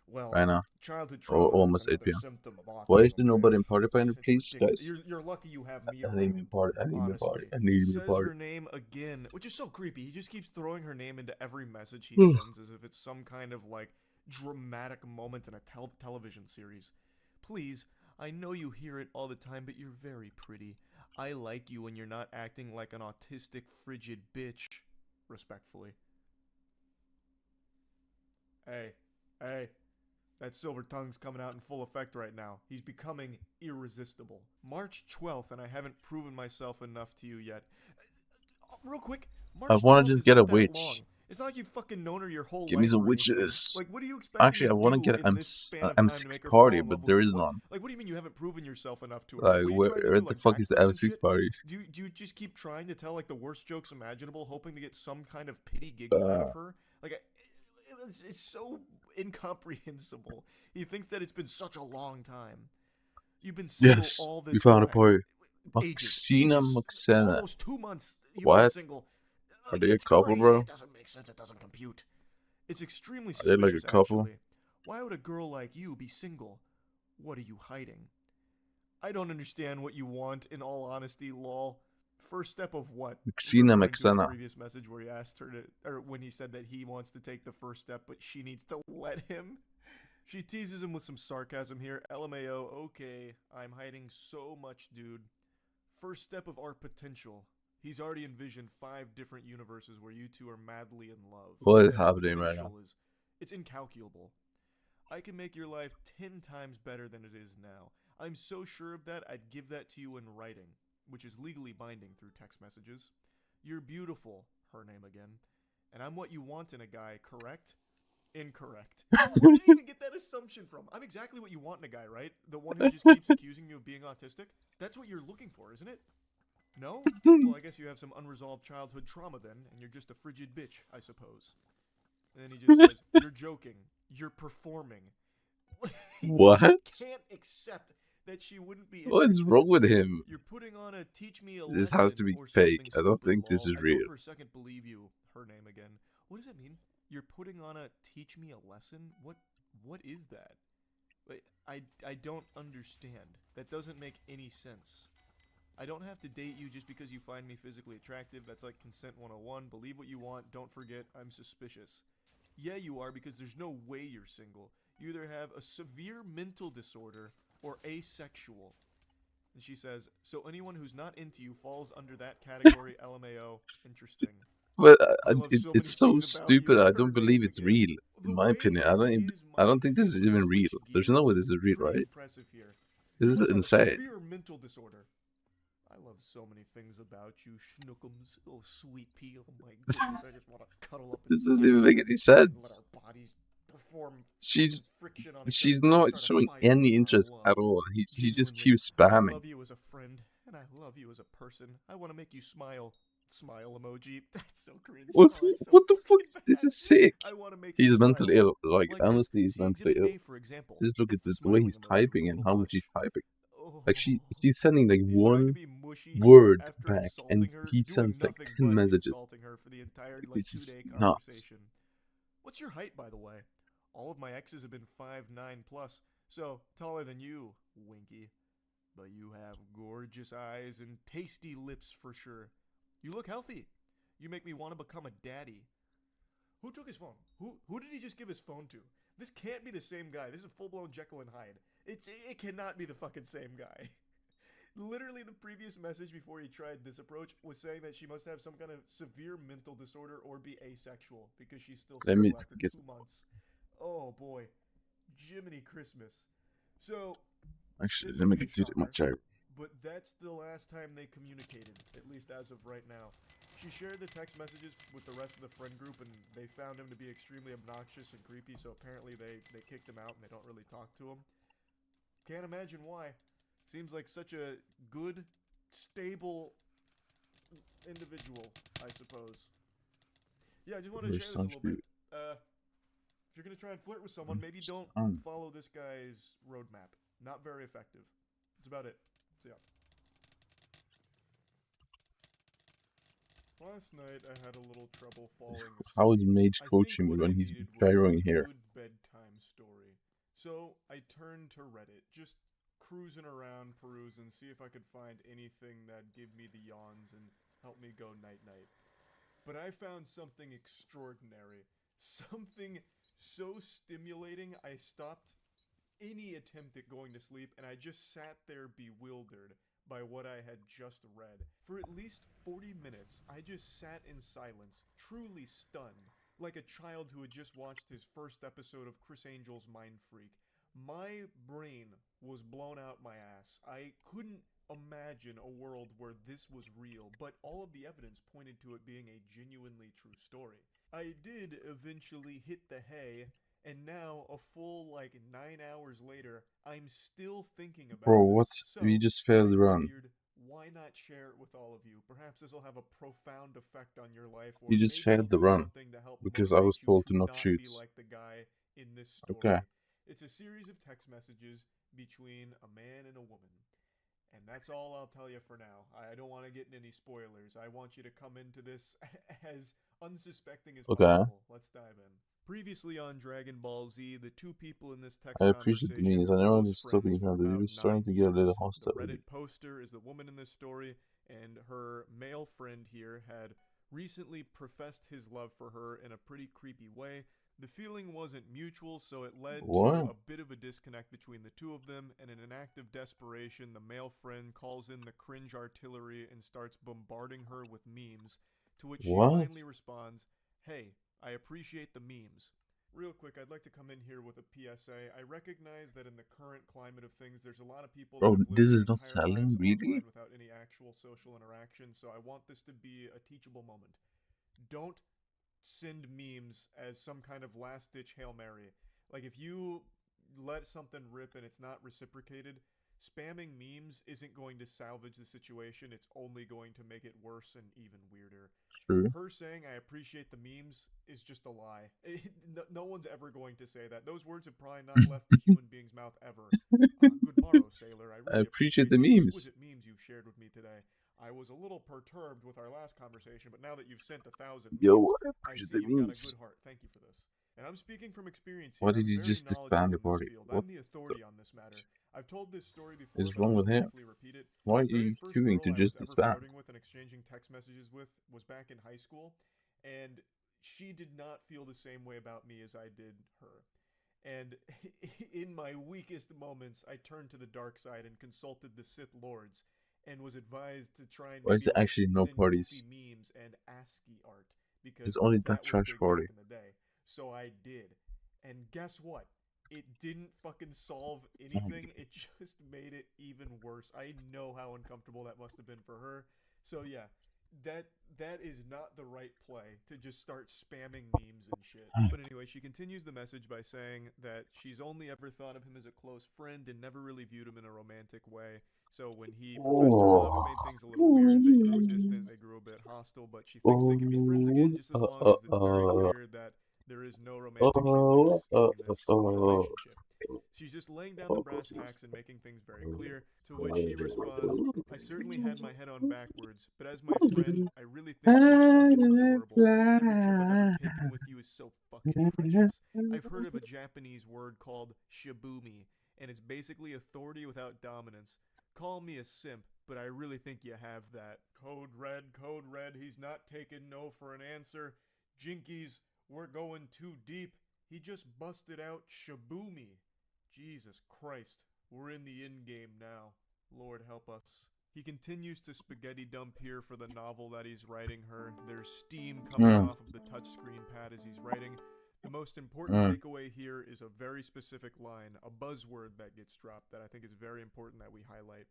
well, right now. childhood Or trauma is almost 8 another p.m. symptom of autism. Why is there man. nobody in party finder, It's please, ridiculous. guys? You're lucky you have me I need me around. a party. I need me a Honestly. party. I need me a Says party. her name again, which is so creepy. He just keeps throwing her name into every message he sends as if it's some kind of dramatic moment in a television series. Please, I know you hear it all the time, but you're very pretty. I like you when you're not acting like an autistic, frigid bitch. Respectfully. Hey. That silver tongue's coming out in full effect right now. He's becoming irresistible. March 12th, and I haven't proven myself enough to you yet. real quick, I March want 12th to just is get a not that witch. long. It's not like you've fucking known her your whole Give life me some or anything. witches. Like, what are you expecting Actually, I to want to do get in this span of time to make M6 her fall party, in love but with there you? isn't What? one. Like, what do you mean you haven't proven yourself enough to her? Like, What are you trying to where do, the like fuck is the backflips and M6 shit? party? Do you just keep trying to tell like the worst jokes imaginable, hoping to get some kind of pity giggle out of her? Like, it's so incomprehensible. He thinks that it's been such a long time. You've been single Yes, all we this found a time. party. Ages. Maxena. Almost 2 months you've been What? single. Are they a It's couple, crazy. bro? It doesn't make sense. It doesn't compute. It's extremely Are they like a suspicious, couple? actually. Why would a girl like you be single? What are you hiding? I don't understand what you want, in all honesty, lol. First step of what? Maxena Referring to his Maxena. previous message where he asked her to, or when he said that he wants to take the first step, but she needs to let him. She teases him with some sarcasm here. LMAO, okay, I'm hiding so much, dude. First step of our potential. He's already envisioned 5 different universes where you two are madly in love. What is And the happening right now? potential it's incalculable. I can make your life 10 times better than it is now. I'm so sure of that, I'd give that to you in writing, which is legally binding through text messages. You're beautiful, her name again. And I'm what you want in a guy, correct? Incorrect. Where did you even get that assumption from? I'm exactly what you want in a guy, right? The one who just keeps accusing you of being autistic? That's what you're looking for, isn't it? No? Well, I guess you have some unresolved childhood trauma then, and you're just a frigid bitch, I suppose. And then he just says, you're joking. You're performing. What? Can't accept that she wouldn't be What is interested. wrong with him? You're putting on a teach me a This lesson has to be or fake. something I don't stupid, think this lol. is I real. don't for a second believe you. Her name again. What does it mean? You're putting on a teach me a lesson? What is that? Like, I don't understand. That doesn't make any sense. I don't have to date you just because you find me physically attractive. That's like consent 101. Believe what you want. Don't forget, I'm suspicious. Yeah, you are, because there's no way you're single. You either have a severe mental disorder or asexual. And she says, so anyone who's not into you falls under that category. LMAO. Interesting. But I love so many it's so things about stupid. you. I Her don't believe name it's again. real. In my opinion, I don't think this is even real. There's no way this is real, Pretty right? impressive here. This You is must have a insane. severe mental disorder. I love so many things about you, Schnookums. Oh, sweet pea. Oh my goodness, I just want to cuddle up. This doesn't even make any sense. Let our bodies perform friction on each She's other, not start a showing fire any of interest love. at all. He just Genuinely, keeps I spamming. love you as a friend, and I love you as a person. I want to make you smile. Smile emoji. That's so cringe. What? Oh, it's so What the fuck? fucking This bad. is sick. I want to make you He's smile. mentally ill. Like Like honestly, this. he's See mentally Exhibit ill. A, for example. Just look at It's the the way smiling he's emoji with typing a and little how much he's blush. typing. Oh. Like she's sending like He's trying to one be mushy word after back, and insulting her, he doing sends like nothing 10 but messages. insulting her for the entire like This is 2-day nuts. conversation. What's your height, by the way? All of my exes have been 5'9 plus, so taller than you, Winky. But you have gorgeous eyes and tasty lips for sure. You look healthy. You make me want to become a daddy. Who took his phone? Who did he just give his phone to? This can't be the same guy. This is full-blown Jekyll and Hyde. It cannot be the fucking same guy. Literally, the previous message before he tried this approach was saying that she must have some kind of severe mental disorder or be asexual because she's still Let me single after get 2 months. Oh boy, Jiminy Christmas. So actually this let me is a get my shocker, chair. but that's the last time they communicated, at least as of right now. She shared the text messages with the rest of the friend group, and they found him to be extremely obnoxious and creepy, so apparently they kicked him out and they don't really talk to him. Can't imagine why. Seems like such a good, stable individual, I suppose. Yeah, I just wanted to share this a little bit. If you're going to try and flirt with someone, maybe don't follow this guy's roadmap. Not very effective. That's about it. So yeah. Last night I had a little trouble falling asleep. How is Mage I coaching think me what when I he's needed was gyroing a here? good bedtime story. So I turned to Reddit, just cruising around, perusing, see if I could find anything that'd give me the yawns and help me go night-night. But I found something extraordinary. Something so stimulating, I stopped any attempt at going to sleep, and I just sat there bewildered by what I had just read. For at least 40 minutes, I just sat in silence, truly stunned, like a child who had just watched his first episode of Chris Angel's Mind Freak. My brain was blown out my ass. I couldn't imagine a world where this was real, but all of the evidence pointed to it being a genuinely true story. I did eventually hit the hay, and now, a full, 9 hours later, I'm still thinking about Bro, this. what? So, We just failed I the run. figured, why not share it with all of you? Perhaps this will have a profound effect on your life, or You just maybe failed it'll the do run. something to help Because I was motivate you told to to not not shoot. be like the guy in this Okay. story. It's a series of text messages between a man and a woman. And that's all I'll tell you for now. I don't want to get in any spoilers. I want you to come into this as unsuspecting as Okay. possible. Let's dive in. Previously on Dragon Ball Z, the two people in this text I appreciate the conversation memes. were I know close it's stopping friends here, for but about we're starting 9 to get a little years. hostile. The Reddit poster is the woman in this story, and her male friend here had recently professed his love for her in a pretty creepy way. The feeling wasn't mutual, so it led What? to a bit of a disconnect between the two of them, and in an act of desperation, the male friend calls in the cringe artillery and starts bombarding her with memes, to which she What? finally responds, "Hey, I appreciate the memes." Real quick, I'd like to come in here with a PSA. I recognize that in the current climate of things, there's a lot of people Bro, that have lived this their is not entire selling, lives really? online without any actual social interaction, so I want this to be a teachable moment. Don't send memes as some kind of last-ditch Hail Mary. Like, if you let something rip and it's not reciprocated, spamming memes isn't going to salvage the situation. It's only going to make it worse and even weirder. True. Her saying, "I appreciate the memes," is just a lie. No one's ever going to say that. Those words have probably not left a human being's mouth ever. Good morrow, sailor. I I really appreciate the the memes. exquisite memes you've shared with me today. I was a little perturbed with our last conversation, but now that you've sent 1,000 memes, Yo, I I appreciate see the you've got a memes. good heart. Thank you for this. And I'm speaking from experience here. Why did I'm you very just knowledgeable disband in the this party? field. What I'm the the authority on this matter. I've told this story before, is but wrong I'll with him? briefly repeat it. Why are The very you first queuing girl to I just was ever disband? flirting with and exchanging text messages with was back in high school, and she did not feel the same way about me as I did her. And in my weakest moments, I turned to the dark side and consulted the Sith Lords, and was advised to try and Why is maybe there actually no send goofy parties? memes and ASCII art, It's because only that that was trash big party. back in the day. So I did. And guess what? It didn't fucking solve anything. It just made it even worse. I know how uncomfortable that must have been for her. So yeah, that is not the right play, to just start spamming memes and shit. But anyway, she continues the message by saying that she's only ever thought of him as a close friend and never really viewed him in a romantic way. So when he professed her love, it made things a little weird. They grew distant, they grew a bit hostile, but she thinks they can be friends again just as long as it's very clear that there is no romantic feelings in this relationship. She's just laying down the brass tacks and making things very clear, to which he responds, "I certainly had my head on backwards, but as my friend, I really think you're fucking adorable, and every trip I've ever taken with you is so fucking precious. I've heard of a Japanese word called shibumi, and it's basically authority without dominance. Call me a simp, but I really think you have that. Code red, he's not taking no for an answer. Jinkies, we're going too deep. He just busted out Shaboomy. Jesus Christ, we're in the end game now. Lord help us." He continues to spaghetti dump here for the novel that he's writing her. There's steam coming off of the touchscreen pad as he's writing. The most important takeaway here is a very specific line, a buzzword that gets dropped that I think is very important that we highlight.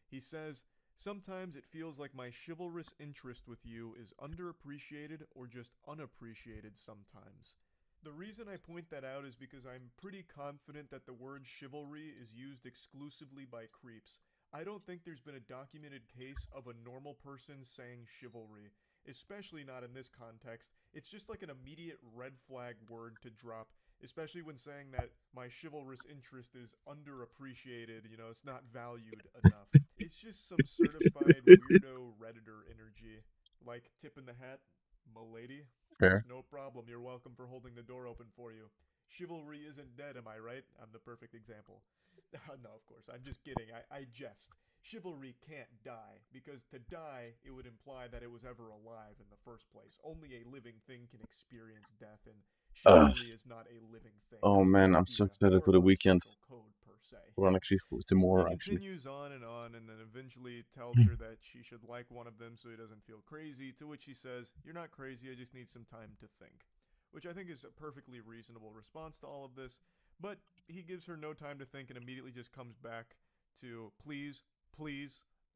He says, "Sometimes it feels like my chivalrous interest with you is underappreciated or just unappreciated sometimes." The reason I point that out is because I'm pretty confident that the word chivalry is used exclusively by creeps. I don't think there's been a documented case of a normal person saying chivalry, especially not in this context. It's just like an immediate red flag word to drop, especially when saying that my chivalrous interest is underappreciated, it's not valued enough. It's just some certified weirdo Redditor energy. Like, tip in the hat, m'lady. Fair. No problem, you're welcome for holding the door open for you. Chivalry isn't dead, am I right? I'm the perfect example. No, of course, I'm just kidding, I jest. Chivalry can't die, because to die, it would imply that it was ever alive in the first place. Only a living thing can experience death, and chivalry is not a living thing. Oh man, I'm so excited for the weekend. Code per se. We're on actually tomorrow, He actually. continues on, and then eventually tells her that she should like one of them so he doesn't feel crazy, to which he says, "You're not crazy, I just need some time to think." Which I think is a perfectly reasonable response to all of this, but he gives her no time to think and immediately just comes back to, please,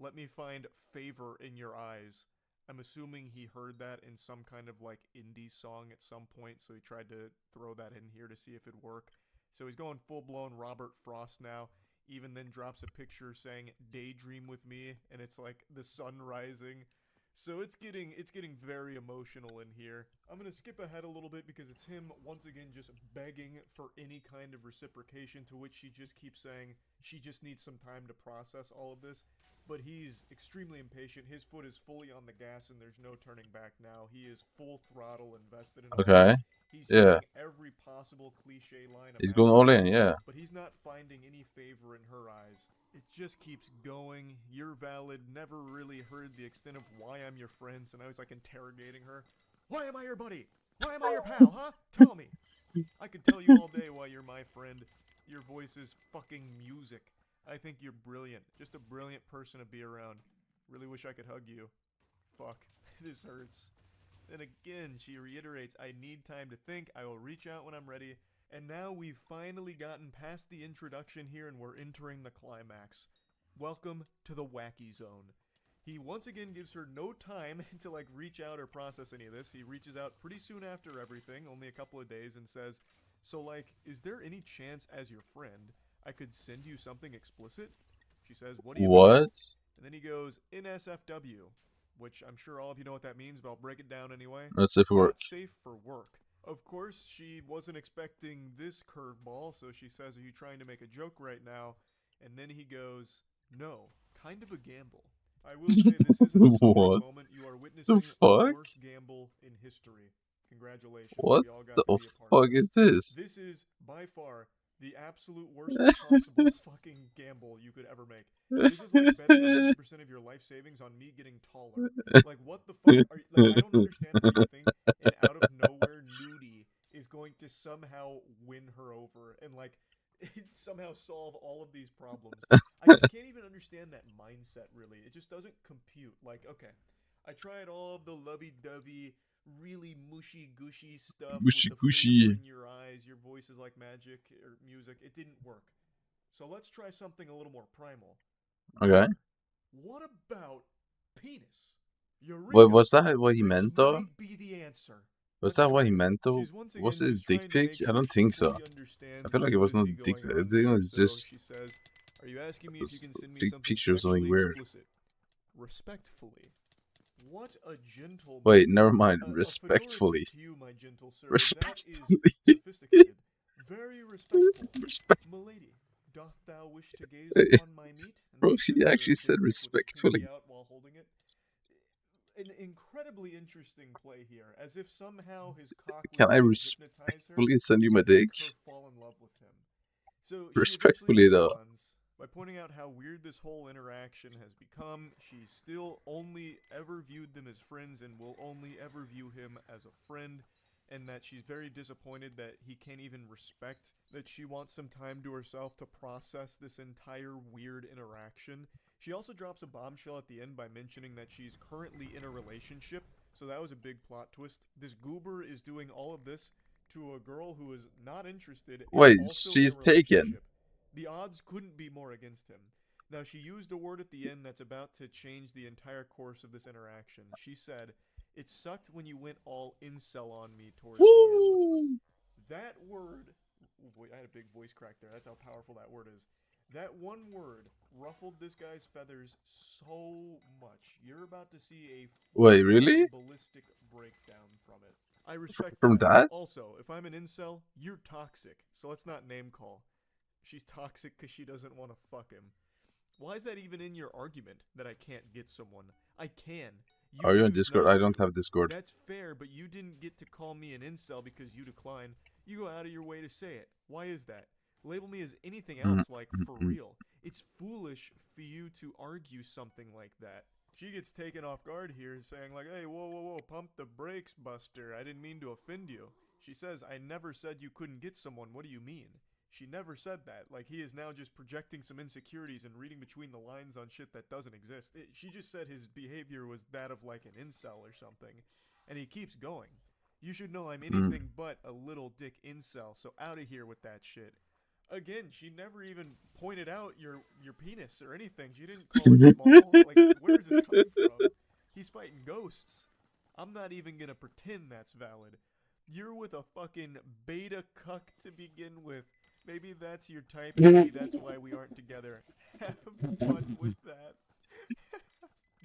let me find favor in your eyes. I'm assuming he heard that in some kind of like indie song at some point, so he tried to throw that in here to see if it'd work. So he's going full-blown Robert Frost now. Even then drops a picture saying "Daydream with me," and it's like the sun rising. So it's getting very emotional in here. I'm gonna skip ahead a little bit because it's him once again just begging for any kind of reciprocation, to which she just keeps saying she just needs some time to process all of this. But he's extremely impatient. His foot is fully on the gas and there's no turning back now. He is full throttle invested in all Okay. this. He's Yeah. using every possible cliche line He's going all in, imaginable, yeah. but he's not finding any favor in her eyes. It just keeps going. You're valid. Never really heard the extent of why I'm your friend, so now he's like interrogating her. Why am I your buddy? Why am I your pal, huh? Tell me. I could tell you all day why you're my friend. Your voice is fucking music. I think you're brilliant. Just a brilliant person to be around. Really wish I could hug you. Fuck. This hurts. Then again, she reiterates, I need time to think. I will reach out when I'm ready. And now we've finally gotten past the introduction here and we're entering the climax. Welcome to the wacky zone. He once again gives her no time to like reach out or process any of this. He reaches out pretty soon after everything, only a couple of days, and says, so like, is there any chance as your friend I could send you something explicit? She says, what do you mean? What? And then he goes, NSFW, which I'm sure all of you know what that means, but I'll break it down anyway. Not safe for work. Not safe for work. Of course, she wasn't expecting this curveball, so she says, are you trying to make a joke right now? And then he goes, no, kind of a gamble. I will say this is a historic What moment. You are the witnessing the fuck? worst gamble in history. Congratulations. What We all got the to be a part of fuck it. is this? This is, by far, the absolute worst possible fucking gamble you could ever make. This is like betting 100% of your life savings on me getting taller. Like, what the fuck are you, like, I don't understand how you think an out-of-nowhere nudie is going to somehow win her over and, like, somehow solve all of these problems. I just can't even understand that mindset, really. It just doesn't compute. Like, okay, I tried all of the lovey-dovey, really mushy-gushy stuff with the favor in your eyes, your voice is like magic, or music. It didn't work. So let's try something a little more primal. Okay. What about penis? What Eureka! was that what he meant though? Might be the answer. Was Let's that what try he it. meant though? She's once Was again it a just dick trying to pic? make I sure don't she think so. fully understands I feel the like it was not a intimacy dick going pic. I on think it here, was so just she says, are you asking me if you can send me dick something picture or something sexually weird. explicit? Respectfully. What a gentleman. Wait, never mind. A fedora Respectfully. tip to you, my gentle sir. Respectfully. That is sophisticated. Very respectful. Milady, doth thou wish to gaze upon my meat? And Bro, then she sends her a actually dick said pic with his respectfully. pinky out while holding it. An incredibly interesting play here, as if somehow his cock was Can I going to hypnotize her respectfully send you my and dick? make her fall in love with him. So Respectfully she eventually though. responds by pointing out how weird this whole interaction has become. She still only ever viewed them as friends and will only ever view him as a friend, and that she's very disappointed that he can't even respect that she wants some time to herself to process this entire weird interaction. She also drops a bombshell at the end by mentioning that she's currently in a relationship, so that was a big plot twist. This goober is doing all of this to a girl who is not interested and Wait, also she's in a taken. relationship. The odds couldn't be more against him. Now, she used a word at the end that's about to change the entire course of this interaction. She said, it sucked when you went all incel on me towards the end. That word, I had a big voice crack there. That's how powerful that word is. That one word ruffled this guy's feathers so much. You're about to see a Wait, really? ballistic breakdown from it. I respect From that. that? Also, if I'm an incel, you're toxic. So let's not name call. She's toxic because she doesn't want to fuck him. Why is that even in your argument that I can't get someone? I can. Are you on choose Discord? not I don't to. have Discord. That's fair, but you didn't get to call me an incel because you decline. You go out of your way to say it. Why is that? Label me as anything else, like, for real. It's foolish for you to argue something like that. She gets taken off guard here, saying like, hey, whoa, whoa, whoa, pump the brakes, Buster. I didn't mean to offend you. She says, I never said you couldn't get someone. What do you mean? She never said that. Like, he is now just projecting some insecurities and reading between the lines on shit that doesn't exist. She just said his behavior was that of, like, an incel or something. And he keeps going. You should know I'm anything but a little dick incel, so out of here with that shit. Again, she never even pointed out your penis or anything. She didn't call it small. Like, where is this coming from? He's fighting ghosts. I'm not even gonna pretend that's valid. You're with a fucking beta cuck to begin with. Maybe that's your type, and maybe that's why we aren't together. Have fun with that.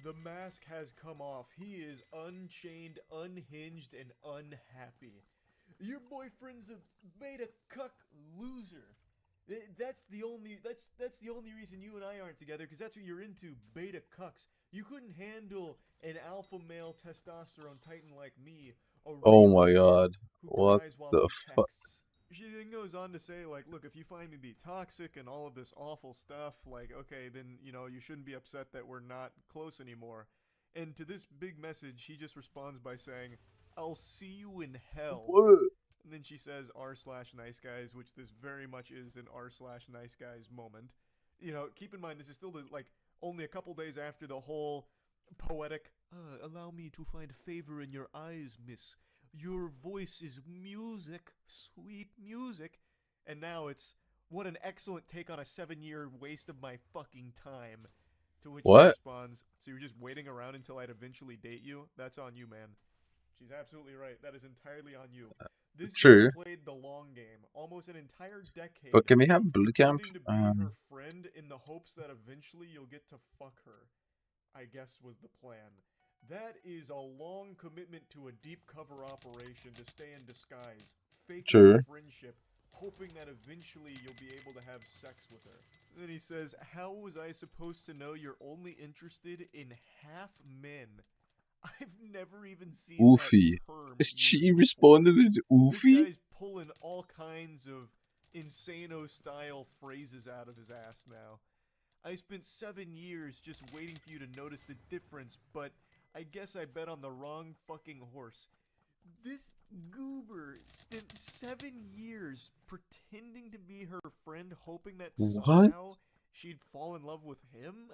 The mask has come off. He is unchained, unhinged, and unhappy. Your boyfriend's a beta cuck loser. That's the only reason you and I aren't together, because that's what you're into, beta cucks. You couldn't handle an alpha male testosterone titan like me, a Oh real my man god. who What cries while the he fuck? texts. She then goes on to say, like, look, if you find me to be toxic and all of this awful stuff, like, okay, then, you know, you shouldn't be upset that we're not close anymore. And to this big message, he just responds by saying, I'll see you in hell. What? And then she says r/nice guys, which this very much is an r/nice guys moment. You know, keep in mind, this is still like only a couple days after the whole poetic, allow me to find favor in your eyes, miss. Your voice is music, sweet music. And now it's, what an excellent take on a 7-year waste of my fucking time. To which she What? responds, so you're just waiting around until I'd eventually date you? That's on you, man. She's absolutely right. That is entirely on you. This True. dude played the long game, almost an entire decade. But can we have of boot camp? pretending to be her friend in the hopes that eventually you'll get to fuck her, I guess was the plan. That is a long commitment to a deep cover operation to stay in disguise, faking True. friendship, hoping that eventually you'll be able to have sex with her. And then he says, how was I supposed to know you're only interested in half men? I've never even seen Oofy. that term She used responded before. as This Oofy? guy's pulling all kinds of Insano-style phrases out of his ass now. I spent 7 years just waiting for you to notice the difference, but I guess I bet on the wrong fucking horse. This goober spent 7 years pretending to be her friend, hoping that somehow she'd fall in love with him?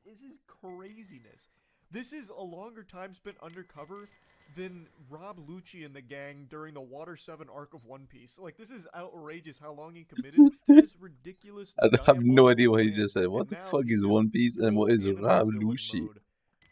This is craziness. This is a longer time spent undercover than Rob Lucci and the gang during the Water 7 arc of One Piece. Like, this is outrageous how long he committed to this ridiculous I have no diabolical idea what he plan, just said. What and the now fuck he's is just One Piece and what is full anime Rab villain Lucy? mode.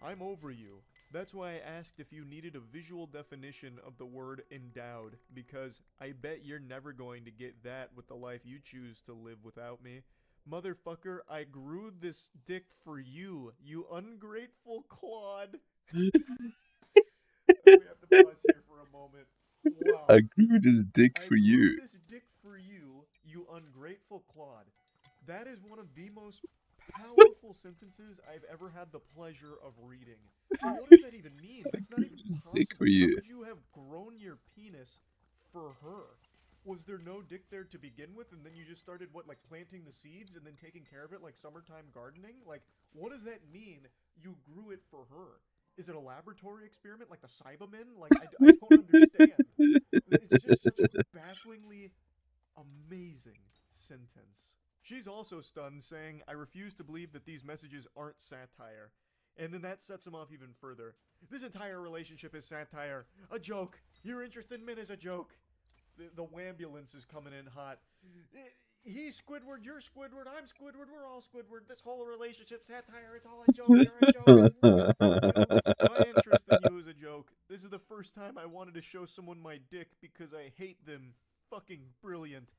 I'm over you. That's why I asked if you needed a visual definition of the word endowed, because I bet you're never going to get that with the life you choose to live without me. Motherfucker, I grew this dick for you, you ungrateful clod. We have to pause here for a moment. Wow. I grew this dick I for grew you. this dick for you, you ungrateful clod. That is one of the most powerful sentences I've ever had the pleasure of reading. But what does that even mean? That's not even possible. Dick for How you. could you have grown your penis for her? Was there no dick there to begin with, and then you just started, like planting the seeds and then taking care of it like summertime gardening? Like, what does that mean, you grew it for her? Is it a laboratory experiment like the Cybermen? Like, I don't understand. It's just such a bafflingly amazing sentence. She's also stunned, saying, I refuse to believe that these messages aren't satire. And then that sets him off even further. This entire relationship is satire. A joke. Your interest in men is a joke. The wambulance is coming in hot. He's Squidward, you're Squidward, I'm Squidward, we're all Squidward. This whole relationship's satire, it's all a joke, you're a joke. Fuck you. My interest in you is a joke. This is the first time I wanted to show someone my dick because I hate them. Fucking brilliant.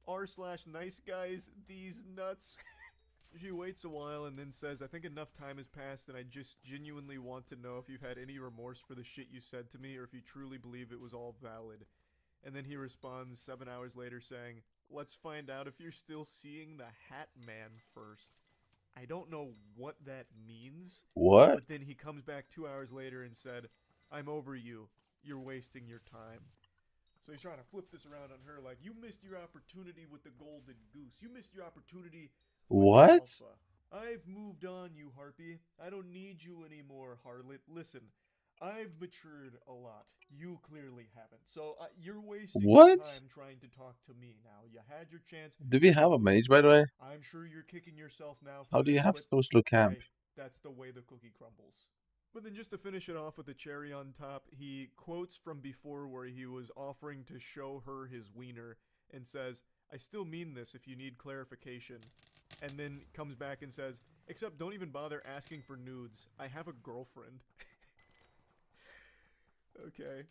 r/nice guys, these nuts. She waits a while and then says, I think enough time has passed and I just genuinely want to know if you've had any remorse for the shit you said to me or if you truly believe it was all valid. And then he responds 7 hours later saying, let's find out if you're still seeing the Hat Man first. I don't know what that means. What? But then he comes back 2 hours later and said, I'm over you. You're wasting your time. So he's trying to flip this around on her like, you missed your opportunity with the golden goose. You missed your opportunity with What? Alpha. I've moved on, you harpy. I don't need you anymore, harlot. Listen, I've matured a lot. You clearly haven't. So you're wasting your What? time trying to talk to me now. You had your chance. Do we have a mage, by the way? I'm sure you're kicking yourself now for How do you this, have but social camp? hey, that's the way the cookie crumbles. But then just to finish it off with the cherry on top, he quotes from before where he was offering to show her his wiener and says, I still mean this if you need clarification. And then comes back and says, except don't even bother asking for nudes. I have a girlfriend. Okay.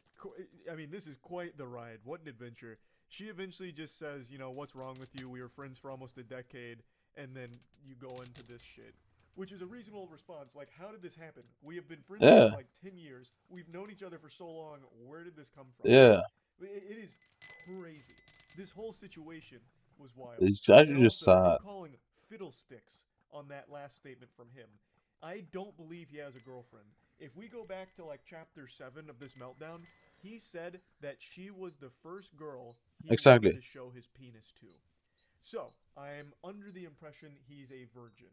I mean, this is quite the ride. What an adventure. She eventually just says, you know, what's wrong with you? We were friends for almost a decade. And then you go into this shit. Which is a reasonable response. Like, how did this happen? We have been friends for like 10 years. We've known each other for so long. Where did this come from? Yeah. It is crazy. This whole situation was wild. It's actually And just also, sad. I'm calling fiddlesticks on that last statement from him. I don't believe he has a girlfriend. If we go back to like chapter 7 of this meltdown, he said that she was the first girl he Exactly. wanted to show his penis to. So, I'm under the impression he's a virgin.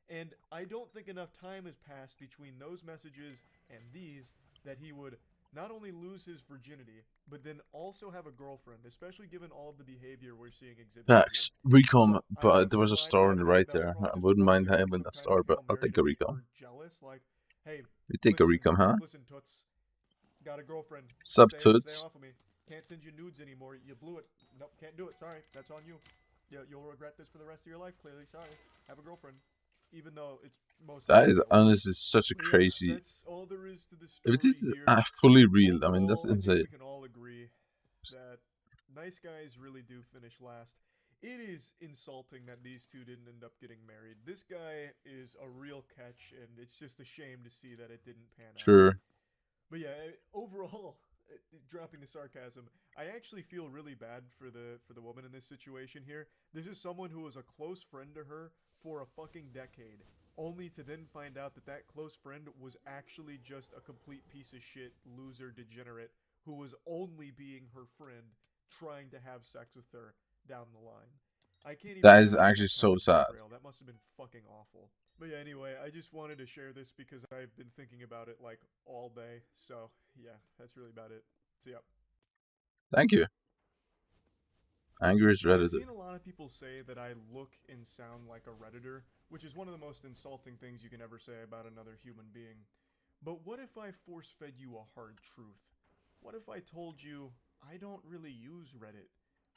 And I don't think enough time has passed between those messages and these that he would not only lose his virginity, but then also have a girlfriend, especially given all of the behavior we're seeing exhibited Facts. here. Recom, So, I but think there was from a my star on part, the that right was there. probably I just wouldn't mind frustrating having that sometimes star, to but feel I'll married take a and make recom. her jealous. Like, hey, You take a recom, huh? listen, Toots. Got a girlfriend. Sup, Stay Toots? off of me. Can't send you nudes anymore. You blew it. Nope, can't do it. Sorry. That's on you. You'll regret this for the rest of your life, clearly. Sorry. Have a girlfriend. Even though it's most That is likely a lie. honestly such a But yeah, crazy. that's all there is to the If it story is here. fully real, I mean, that's Overall, I think insane. we can all agree that nice guys really do finish last. It is insulting that these two didn't end up getting married. This guy is a real catch, and it's just a shame to see that it didn't pan out. Sure. But yeah, overall, dropping the sarcasm, I actually feel really bad for the woman in this situation here. This is someone who was a close friend to her for a fucking decade, only to then find out that that close friend was actually just a complete piece of shit, loser, degenerate, who was only being her friend, trying to have sex with her down the line. I can't even That is imagine actually that so kind of sad. betrayal. That must have been fucking awful. But yeah, anyway, I just wanted to share this because I've been thinking about it like all day. So yeah, that's really about it. So yeah. Thank you. Angriest I've Redditor. seen a lot of people say that I look and sound like a Redditor, which is one of the most insulting things you can ever say about another human being. But what if I force-fed you a hard truth? What if I told you I don't really use Reddit?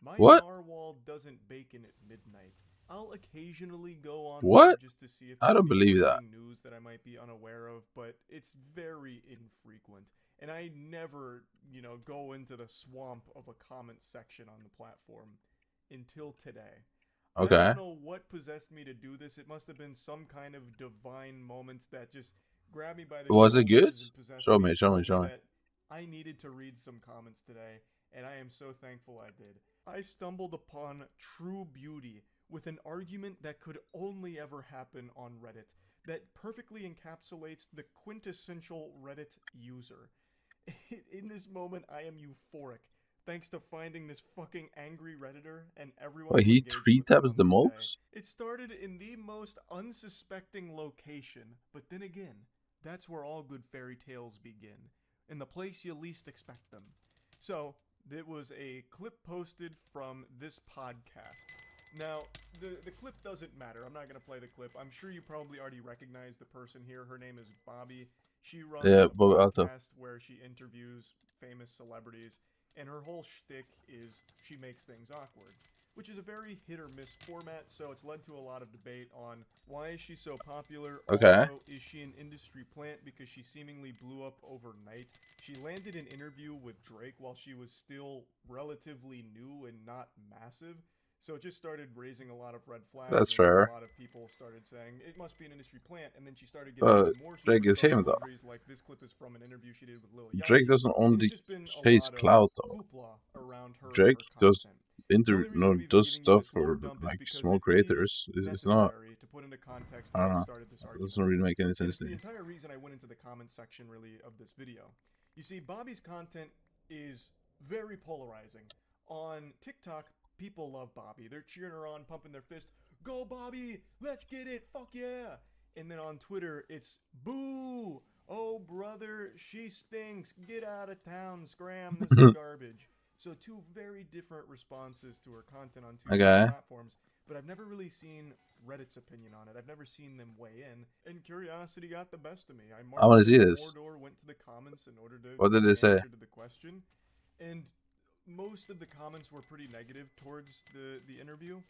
My What? narwhal doesn't bacon at midnight. I'll occasionally go on What? there just to see if I there's don't any believe that. breaking news that I might be unaware of, but it's very infrequent. And I never, go into the swamp of a comment section on the platform until today. I Okay. don't know what possessed me to do this. It must have been some kind of divine moment that just grabbed me by the Was it shoulders good? and possessed Show me me, and show me, told show me. that I needed to read some comments today, and I am so thankful I did. I stumbled upon true beauty with an argument that could only ever happen on Reddit that perfectly encapsulates the quintessential Reddit user. In this moment, I am euphoric, thanks to finding this fucking angry Redditor and everyone Wait, who he engaged three with it tabs on the this day. most? It started in the most unsuspecting location, but then again, that's where all good fairy tales begin, in the place you least expect them. So, it was a clip posted from this podcast. Now, the clip doesn't matter. I'm not going to play the clip. I'm sure you probably already recognize the person here. Her name is Bobby. She runs a Bobby Alto. podcast where she interviews famous celebrities, and her whole shtick is she makes things awkward, which is a very hit or miss format, so it's led to a lot of debate on why is she so popular. Okay. Also, is she an industry plant because she seemingly blew up overnight? She landed an interview with Drake while she was still relatively new and not massive. So it just started raising a lot of red flags. That's and fair. A lot of people started saying it must be an industry plant, and then she started getting even more Drake is superstar him, though. celebrities. Like this clip is from an interview she did with Lil Yachty. Drake doesn't And only it's just been a chase lot of clout, though. hoopla around her and Drake her does content. The only reason I'm even does giving you stuff this lore for dump is like because small it creators. is It's not. necessary to put into context I why don't I know. started this It argument. doesn't really make any And sense it's to the me. entire reason I went into the comment section really of this video. You see, Bobby's content is very polarizing. On TikTok, people love Bobby. They're cheering her on, pumping their fist. Go Bobby! Let's get it! Fuck yeah! And then on Twitter, it's boo! Oh brother, she stinks. Get out of town, scram. This is garbage. So two very different responses to her content on two different platforms. But I've never really seen Reddit's opinion on it. I've never seen them weigh in. And curiosity got the best of me. I wanna marched see into this. Mordor, went to the comments in order to What did they say? answer to the question. And most of the comments were pretty negative towards the interview,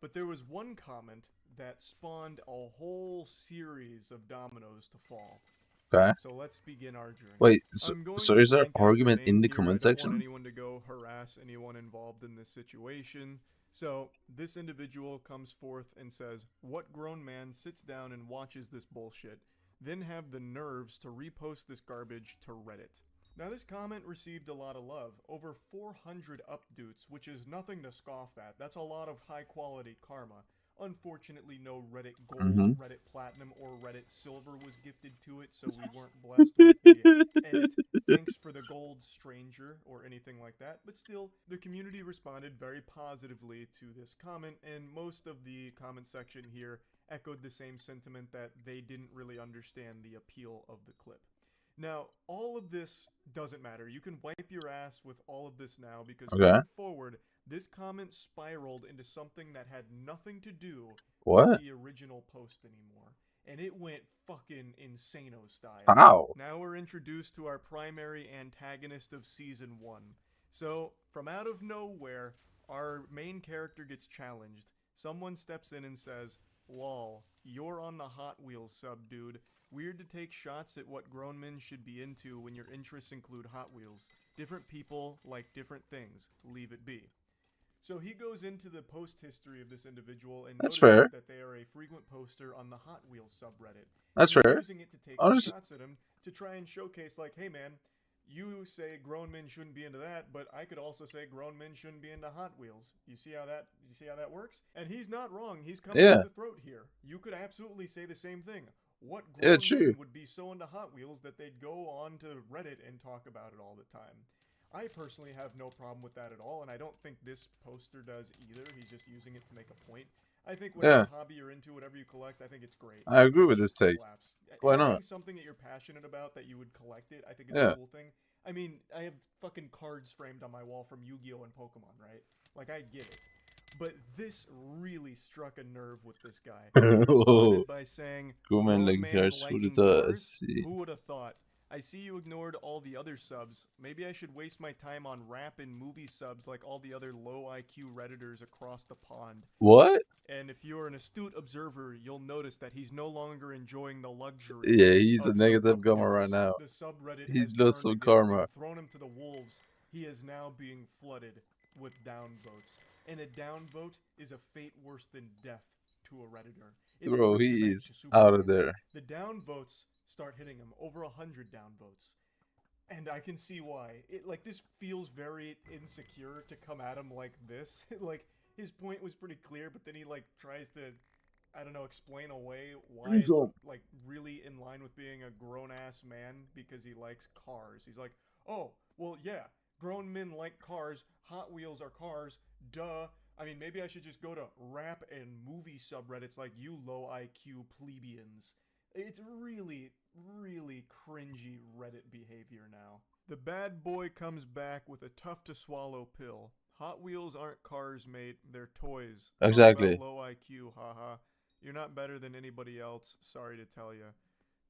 but there was one comment that spawned a whole series of dominoes to fall. Okay. So let's begin our journey. Wait, I'm going so to is there blank out their argument in name the here. comment I don't section? want anyone to go harass anyone involved in this situation. So this individual comes forth and says, "What grown man sits down and watches this bullshit, then have the nerves to repost this garbage to Reddit?" Now this comment received a lot of love, over 400 updates, which is nothing to scoff at. That's a lot of high quality karma. Unfortunately, no Reddit Gold, Reddit Platinum, or Reddit Silver was gifted to it, so we weren't blessed with the edit. Thanks for the gold stranger, or anything like that. But still, the community responded very positively to this comment, and most of the comment section here echoed the same sentiment that they didn't really understand the appeal of the clip. Now, all of this doesn't matter. You can wipe your ass with all of this now, because going forward, this comment spiraled into something that had nothing to do with the original post anymore. And it went fucking insano style. How? Now we're introduced to our primary antagonist of Season 1. So, from out of nowhere, our main character gets challenged. Someone steps in and says, "Lol, you're on the Hot Wheels sub, dude. Weird to take shots at what grown men should be into when your interests include Hot Wheels. Different people like different things. Leave it be." So he goes into the post history of this individual and notices that they are a frequent poster on the Hot Wheels subreddit. That's He's fair. using it to take some shots at him to try and showcase, like, hey man, you say grown men shouldn't be into that, but I could also say grown men shouldn't be into Hot Wheels. You see how that works? And he's not wrong. He's coming to the throat here. You could absolutely say the same thing. What grown men would be so into Hot Wheels that they'd go on to Reddit and talk about it all the time? I personally have no problem with that at all, and I don't think this poster does either. He's just using it to make a point. I think whatever hobby you're into, whatever you collect, I think it's great. I agree with this take. Slaps. Why Having not? something that you're passionate about that you would collect it, I think is a cool thing. I mean, I have fucking cards framed on my wall from Yu-Gi-Oh! And Pokemon, right? Like, I get it. But this really struck a nerve with this guy. He responded by saying, "Grown man liking cars? Who would have thought? I see you ignored all the other subs. Maybe I should waste my time on rap and movie subs like all the other low IQ Redditors across the pond." What? And if you're an astute observer, you'll notice that he's no longer enjoying the luxury. Yeah, he's a of negative some karma right updates. now. The subreddit He has lost turned some against karma. him, thrown him to the wolves. He is now being flooded with downvotes. And a downvote is a fate worse than death to a Redditor. It's Bro, he kryptonite is to Superman. out of there. The downvotes start hitting him, over 100 downvotes. And I can see why. This feels very insecure to come at him like this. Like, his point was pretty clear, but then he, tries to, I don't know, explain away why it's, really in line with being a grown-ass man because he likes cars. He's like, oh, well, yeah, grown men like cars, Hot Wheels are cars, duh. I mean, maybe I should just go to rap and movie subreddits like you low IQ plebeians. It's really, really cringy Reddit behavior now. The bad boy comes back with a tough-to-swallow pill. Hot Wheels aren't cars, mate. They're toys. Talk Exactly. about low IQ, haha. You're not better than anybody else, sorry to tell you.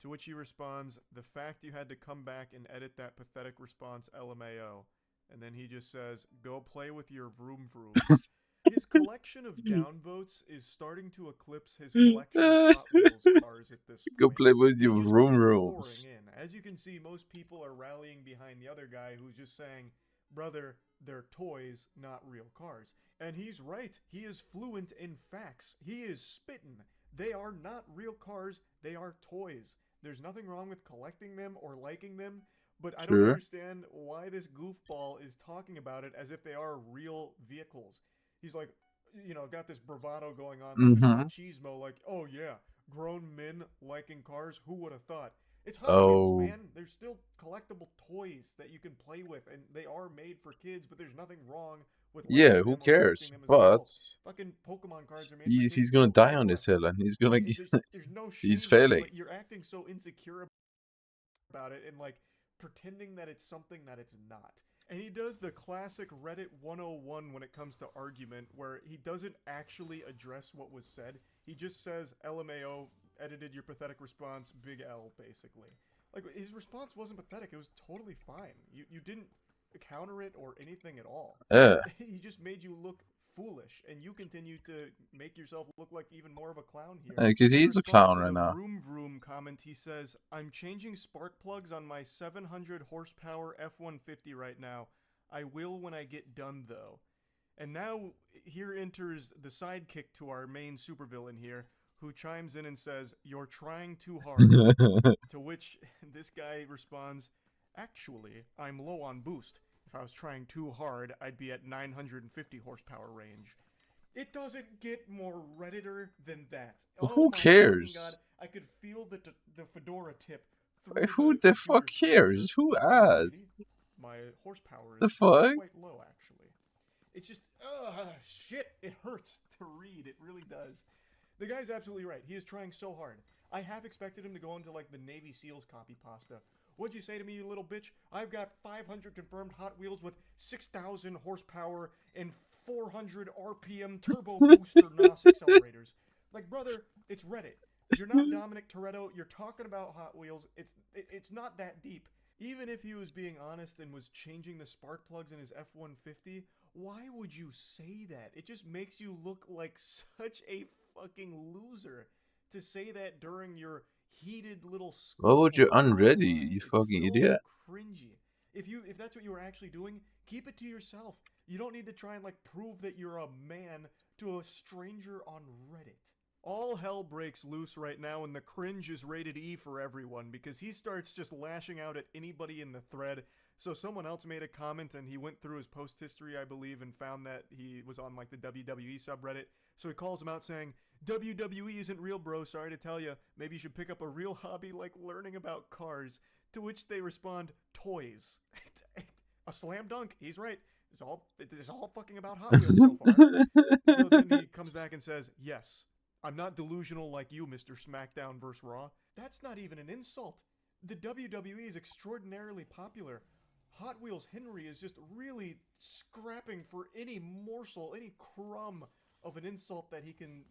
To which he responds, the fact you had to come back and edit that pathetic response, LMAO. And then he just says, go play with your vroom vrooms. His collection of downvotes is starting to eclipse his collection of Hot Wheels cars at this point. Go play with They your just room keep rooms. pouring in. As you can see, most people are rallying behind the other guy who's just saying, brother, they're toys, not real cars. And he's right. He is fluent in facts. He is spittin'. They are not real cars. They are toys. There's nothing wrong with collecting them or liking them, but I don't understand why this goofball is talking about it as if they are real vehicles. He's like, got this bravado going on, like this machismo, like, oh yeah, grown men liking cars, who would have thought? It's Hot Wheels, man. They're still collectible toys that you can play with, and they are made for kids, but there's nothing wrong with liking Who them or cares? collecting them as But well. Fucking Pokemon cards are made for kids. he's gonna too. die on What? this hill, and he's gonna Like, get. there's no shame He's there, failing. but you're acting so insecure about it and pretending that it's something that it's not. And he does the classic Reddit 101 when it comes to argument, where he doesn't actually address what was said. He just says, LMAO, edited your pathetic response, big L, basically. His response wasn't pathetic. It was totally fine. You didn't counter it or anything at all. Yeah. He just made you look foolish, and you continue to make yourself look like even more of a clown here. Because he's a clown right In now. Vroom Vroom comment, he says, "I'm changing spark plugs on my 700 horsepower F-150 right now. I will when I get done, though." And now here enters the sidekick to our main supervillain here, who chimes in and says, "You're trying too hard." To which this guy responds, "Actually, I'm low on boost. If I was trying too hard, I'd be at 950 horsepower range." It doesn't get more Redditor than that. Well, Oh who my cares? fucking God. I could feel the fedora tip through Wait, who the fuck cares? Who asked? My horsepower The is fuck? quite low, actually. It's just, shit, it hurts to read. It really does. The guy's absolutely right. He is trying so hard. I half expected him to go into, like, the Navy SEALs copy pasta. "What'd you say to me, you little bitch? I've got 500 confirmed Hot Wheels with 6,000 horsepower and 400 RPM turbo booster NOS accelerators." Like, brother, it's Reddit. You're not Dominic Toretto. You're talking about Hot Wheels. It's not that deep. Even if he was being honest and was changing the spark plugs in his F-150, why would you say that? It just makes you look like such a fucking loser to say that during your heated little Why would you scuffle unready, online. you It's fucking so idiot? cringy. If that's what you were actually doing, keep it to yourself. You don't need to try and, like, prove that you're a man to a stranger on Reddit. All hell breaks loose right now, and the cringe is rated E for everyone, because he starts just lashing out at anybody in the thread. So someone else made a comment, and he went through his post history, I believe, and found that he was on, like, the WWE subreddit. So he calls him out saying, "WWE isn't real, bro, sorry to tell you. Maybe you should pick up a real hobby like learning about cars." To which they respond, "Toys." A slam dunk, he's right. It's all fucking about Hot Wheels so far. So then he comes back and says, "Yes, I'm not delusional like you, Mr. SmackDown vs. Raw." That's not even an insult. The WWE is extraordinarily popular. Hot Wheels Henry is just really scrapping for any morsel, any crumb of an insult that he can,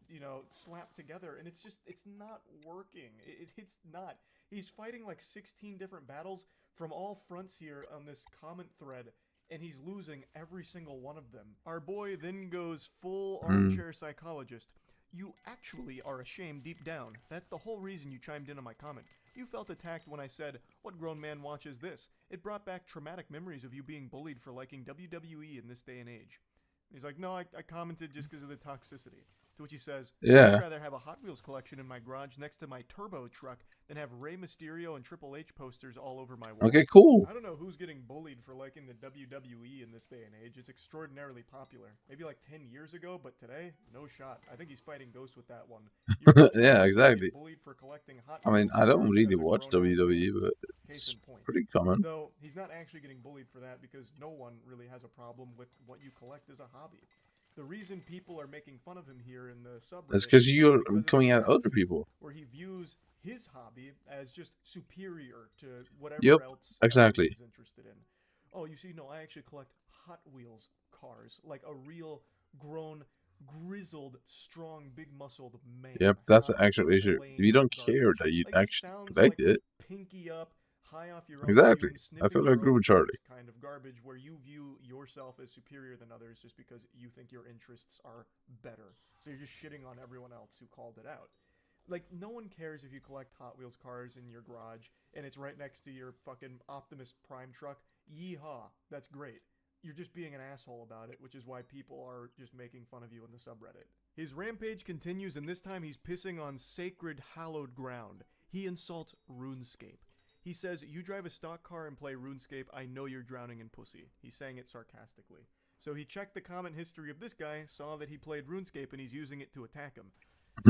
slap together. And it's not working. It's not. He's fighting like 16 different battles from all fronts here on this comment thread, and he's losing every single one of them. Our boy then goes full armchair psychologist. "You actually are ashamed deep down. That's the whole reason you chimed in on my comment. You felt attacked when I said, 'What grown man watches this?' It brought back traumatic memories of you being bullied for liking WWE in this day and age." He's like, "No, I commented just because of the toxicity." To which he says, Yeah. "I'd rather have a Hot Wheels collection in my garage next to my turbo truck than have Rey Mysterio and Triple H posters all over my wall." Okay, cool. I don't know who's getting bullied for liking the WWE in this day and age. It's extraordinarily popular. Maybe like 10 years ago, but today, no shot. I think he's fighting Ghost with that one. Yeah, exactly. Get bullied for collecting Hot I mean, Wheels I don't cars really as a watch grown-ass man. WWE, but Case it's in point. pretty common. Though he's not actually getting bullied for that because no one really has a problem with what you collect as a hobby. The reason people are making fun of him here in the subreddit That's because is you're because of coming his at other attitude, people. where he views his hobby as just superior to whatever Yep, else exactly. he's interested in. "Oh, you see, no, I actually collect Hot Wheels cars, like a real grown, grizzled, strong, big-muscled man." Yep, that's the not actual some issue. If lame you don't care garbage. that you Like, he actually sounds collect like it, pinky up, high off your own exactly. fume, I sniffing feel your like agree own with Charlie. boots kind of garbage, where you view yourself as superior than others just because you think your interests are better. So you're just shitting on everyone else who called it out. Like, no one cares if you collect Hot Wheels cars in your garage and it's right next to your fucking Optimus Prime truck. Yeehaw, that's great. You're just being an asshole about it, which is why people are just making fun of you in the subreddit. His rampage continues, and this time he's pissing on sacred, hallowed ground. He insults RuneScape. He says, "You drive a stock car and play RuneScape, I know you're drowning in pussy." He's saying it sarcastically. So he checked the comment history of this guy, saw that he played RuneScape, and he's using it to attack him.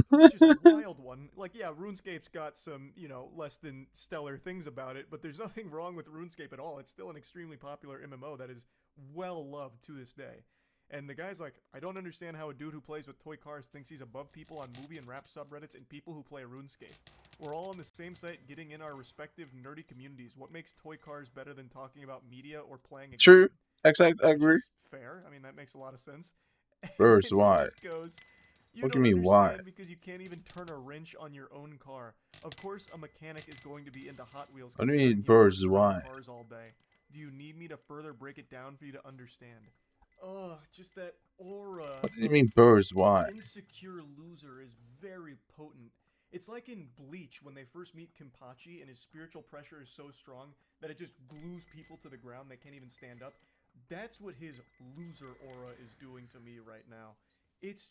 Which is a wild one. Like, yeah, RuneScape's got some, less than stellar things about it, but there's nothing wrong with RuneScape at all. It's still an extremely popular MMO that is well loved to this day. And the guy's like, "I don't understand how a dude who plays with toy cars thinks he's above people on movie and rap subreddits and people who play RuneScape. We're all on the same site getting in our respective nerdy communities. What makes toy cars better than talking about media or playing a True. game?" Exactly. I agree. Fair. I mean, that makes a lot of sense. First, And he why? just goes, "You What do don't you mean, why? understand because you can't even turn a wrench on your own car. Of course, a mechanic is going to be into Hot Wheels. What do you mean, considering he versus works around why? cars all day. Do you need me to further break it down for you to understand? Ugh, just that aura. What do you mean birds? Why? Insecure loser is very potent. It's like in Bleach when they first meet Kenpachi and his spiritual pressure is so strong that it just glues people to the ground. They can't even stand up. That's what his loser aura is doing to me right now. It's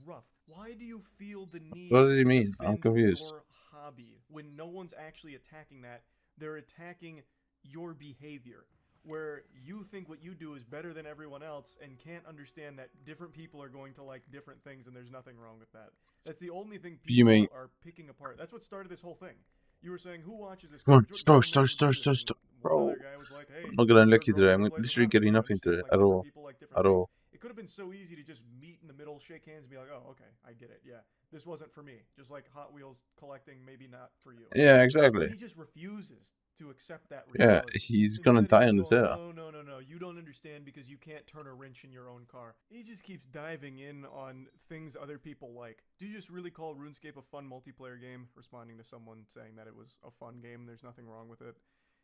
rough. Why do you feel the need What do you to mean? I'm defend confused. your hobby when no one's actually attacking that? They're attacking your behavior, where you think what you do is better than everyone else and can't understand that different people are going to like different things and there's nothing wrong with that. That's the only thing people are picking apart. That's what started this whole thing. You were saying, who watches this? Come on, Jordan, start, one bro. other guy was like, hey, I'm not gonna you're a unlucky girl today. who I'm plays with literally hobby. getting Try nothing these things today like at different all. people like different At things. all. It could have been so easy to just meet in the middle, shake hands, and be like, oh, okay, I get it. Yeah, this wasn't for me. Just like Hot Wheels collecting, maybe not for you. Yeah, exactly. But he just refuses to accept that Yeah, reality. he's gonna die in his going, hair. No, you don't understand because you can't turn a wrench in your own car. He just keeps diving in on things other people like. Do you just really call RuneScape a fun multiplayer game? Responding to someone saying that it was a fun game, there's nothing wrong with it.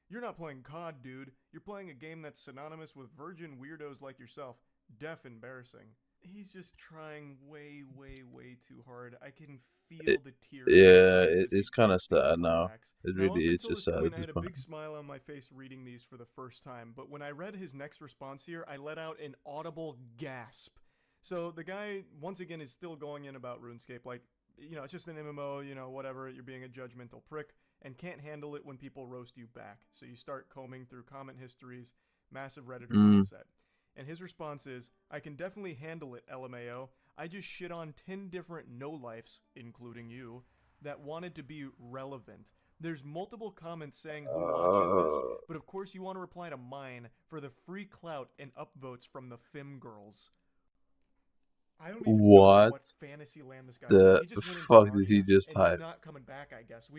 You're not playing COD, dude. You're playing a game that's synonymous with virgin weirdos like yourself. Deaf embarrassing. He's just trying way too hard. I can feel the tears. Yeah, it's kind of sad now. It Now, really up is until just this sad point, at I this had a point. big smile on my face reading these for the first time, but when I read his next response here, I let out an audible gasp. So the guy, once again, is still going in about RuneScape, like, you know, it's just an MMO, you know, whatever, you're being a judgmental prick, and can't handle it when people roast you back. So you start combing through comment histories, massive Redditor mindset. And his response is, I can definitely handle it, LMAO. I just shit on 10 different no-lifes, including you, that wanted to be relevant. There's multiple comments saying who watches this, but of course you want to reply to mine for the free clout and upvotes from the Fim girls. I don't even know what fantasy land this guy was in. He just went into fuck Narnia, did he just and he's type? not coming back, I guess.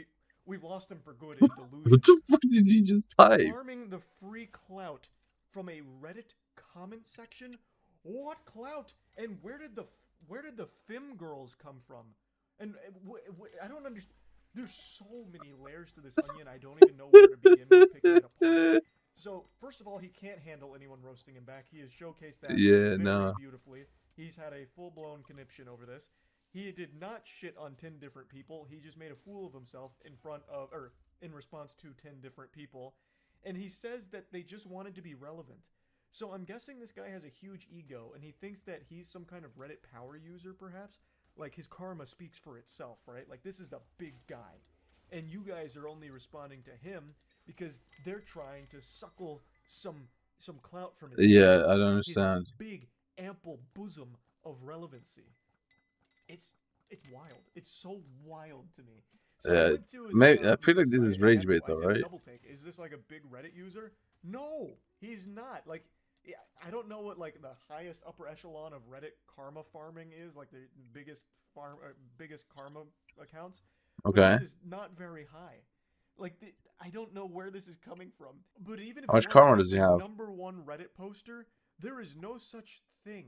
We've lost him for good in delusion. What the fuck did he just type? Farming the free clout from a Reddit comment section? What clout? And where did the Fim girls come from? And I don't understand. There's so many layers to this onion. I don't even know where to begin with picking it apart. So first of all, he can't handle anyone roasting him back. He has showcased that very beautifully. He's had a full-blown conniption over this. He did not shit on 10 different people. He just made a fool of himself in response to 10 different people. And he says that they just wanted to be relevant. So I'm guessing this guy has a huge ego, and he thinks that he's some kind of Reddit power user, perhaps? Like, his karma speaks for itself, right? Like, this is a big guy. And you guys are only responding to him because they're trying to suckle some clout from his Yeah, penis, I don't understand. his big, ample bosom of relevancy. It's wild. It's so wild to me. So I went to his I feel like this site, is I rage had bait to though, right? double take. Is this like a big Reddit user? No, he's not. Like, I don't know what like the highest upper echelon of Reddit karma farming is, like the biggest karma accounts. Okay. But this is not very high. Like, I don't know where this is coming from. But even if How much it was karma just does he the have? #1 Reddit poster, there is no such thing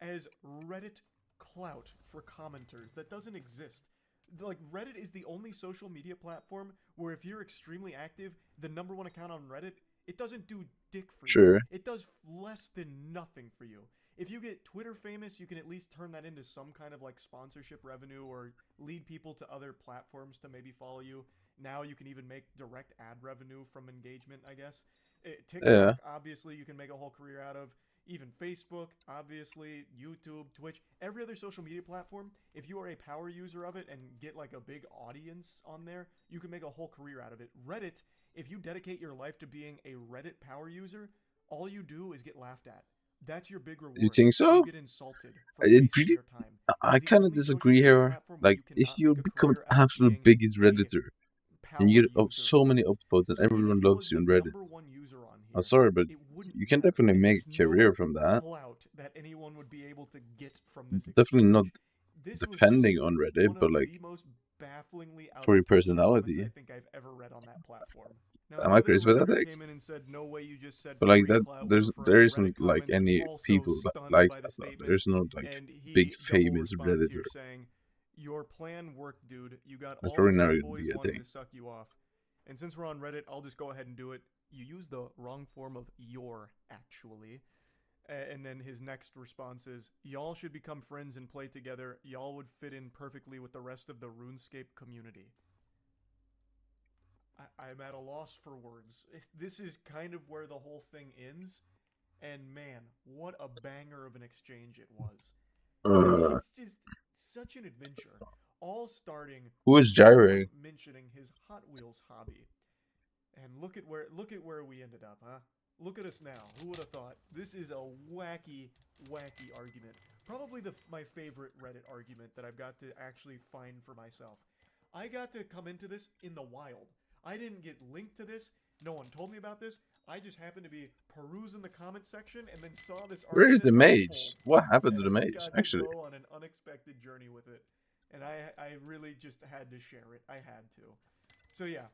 as Reddit clout for commenters. That doesn't exist. Like, Reddit is the only social media platform where if you're extremely active, the #1 account on Reddit, it doesn't do dick for you. Sure. It does less than nothing for you. If you get Twitter famous, you can at least turn that into some kind of like sponsorship revenue or lead people to other platforms to maybe follow you. Now you can even make direct ad revenue from engagement, I guess. TikTok, obviously, you can make a whole career out of. Even Facebook, obviously, YouTube, Twitch, every other social media platform, if you are a power user of it and get like a big audience on there, you can make a whole career out of it. Reddit, if you dedicate your life to being a Reddit power user, all you do is get laughed at. That's your big reward. You think so? You get insulted for wasting your time. I kind of disagree here. Like, if you become an absolute biggest Redditor, and you get so many upvotes and everyone loves you on Reddit, I'm sorry, but you can definitely make a career from that. That anyone would be able to get from this Definitely not This depending on Reddit, but like bafflingly for your personality. I think I've ever read on that platform. Now, Am I crazy with that take? Came in and said, no way you just said But like free that, clout there for isn't Reddit like comments, any also people stunned like by the that. statement, There's no like and he big double famous responds here Redditor. saying, your plan worked, dude. You got That's all probably the never fat gonna boys be a wanting thing. to suck you off. And since we're on Reddit, I'll just go ahead and do it. you use the wrong form of your, actually. And then his next response is, y'all should become friends and play together. Y'all would fit in perfectly with the rest of the RuneScape community. I'm at a loss for words. This is kind of where the whole thing ends. And man, what a banger of an exchange it was. It's just such an adventure. All starting Who is with someone gyrating? mentioning his Hot Wheels hobby. And look at where we ended up, huh? Look at us now. Who would have thought? This is a wacky, wacky argument. Probably my favorite Reddit argument that I've got to actually find for myself. I got to come into this in the wild. I didn't get linked to this. No one told me about this. I just happened to be perusing the comment section and then saw this Where is argument the unfold. mage? What happened to the And I mage, got actually? to go on an unexpected journey with it. And I really just had to share it. I had to. So yeah,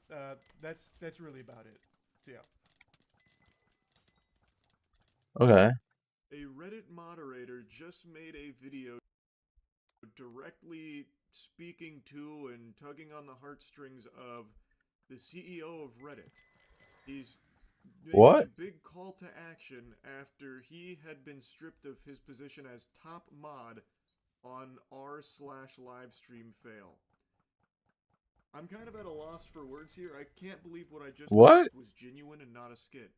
that's really about it. So yeah. Okay. A Reddit moderator just made a video directly speaking to and tugging on the heartstrings of the CEO of Reddit. He's making What? a big call to action after he had been stripped of his position as top mod on r/livestreamfail. I'm kind of at a loss for words here. I can't believe what I just What? watched was genuine and not a skit.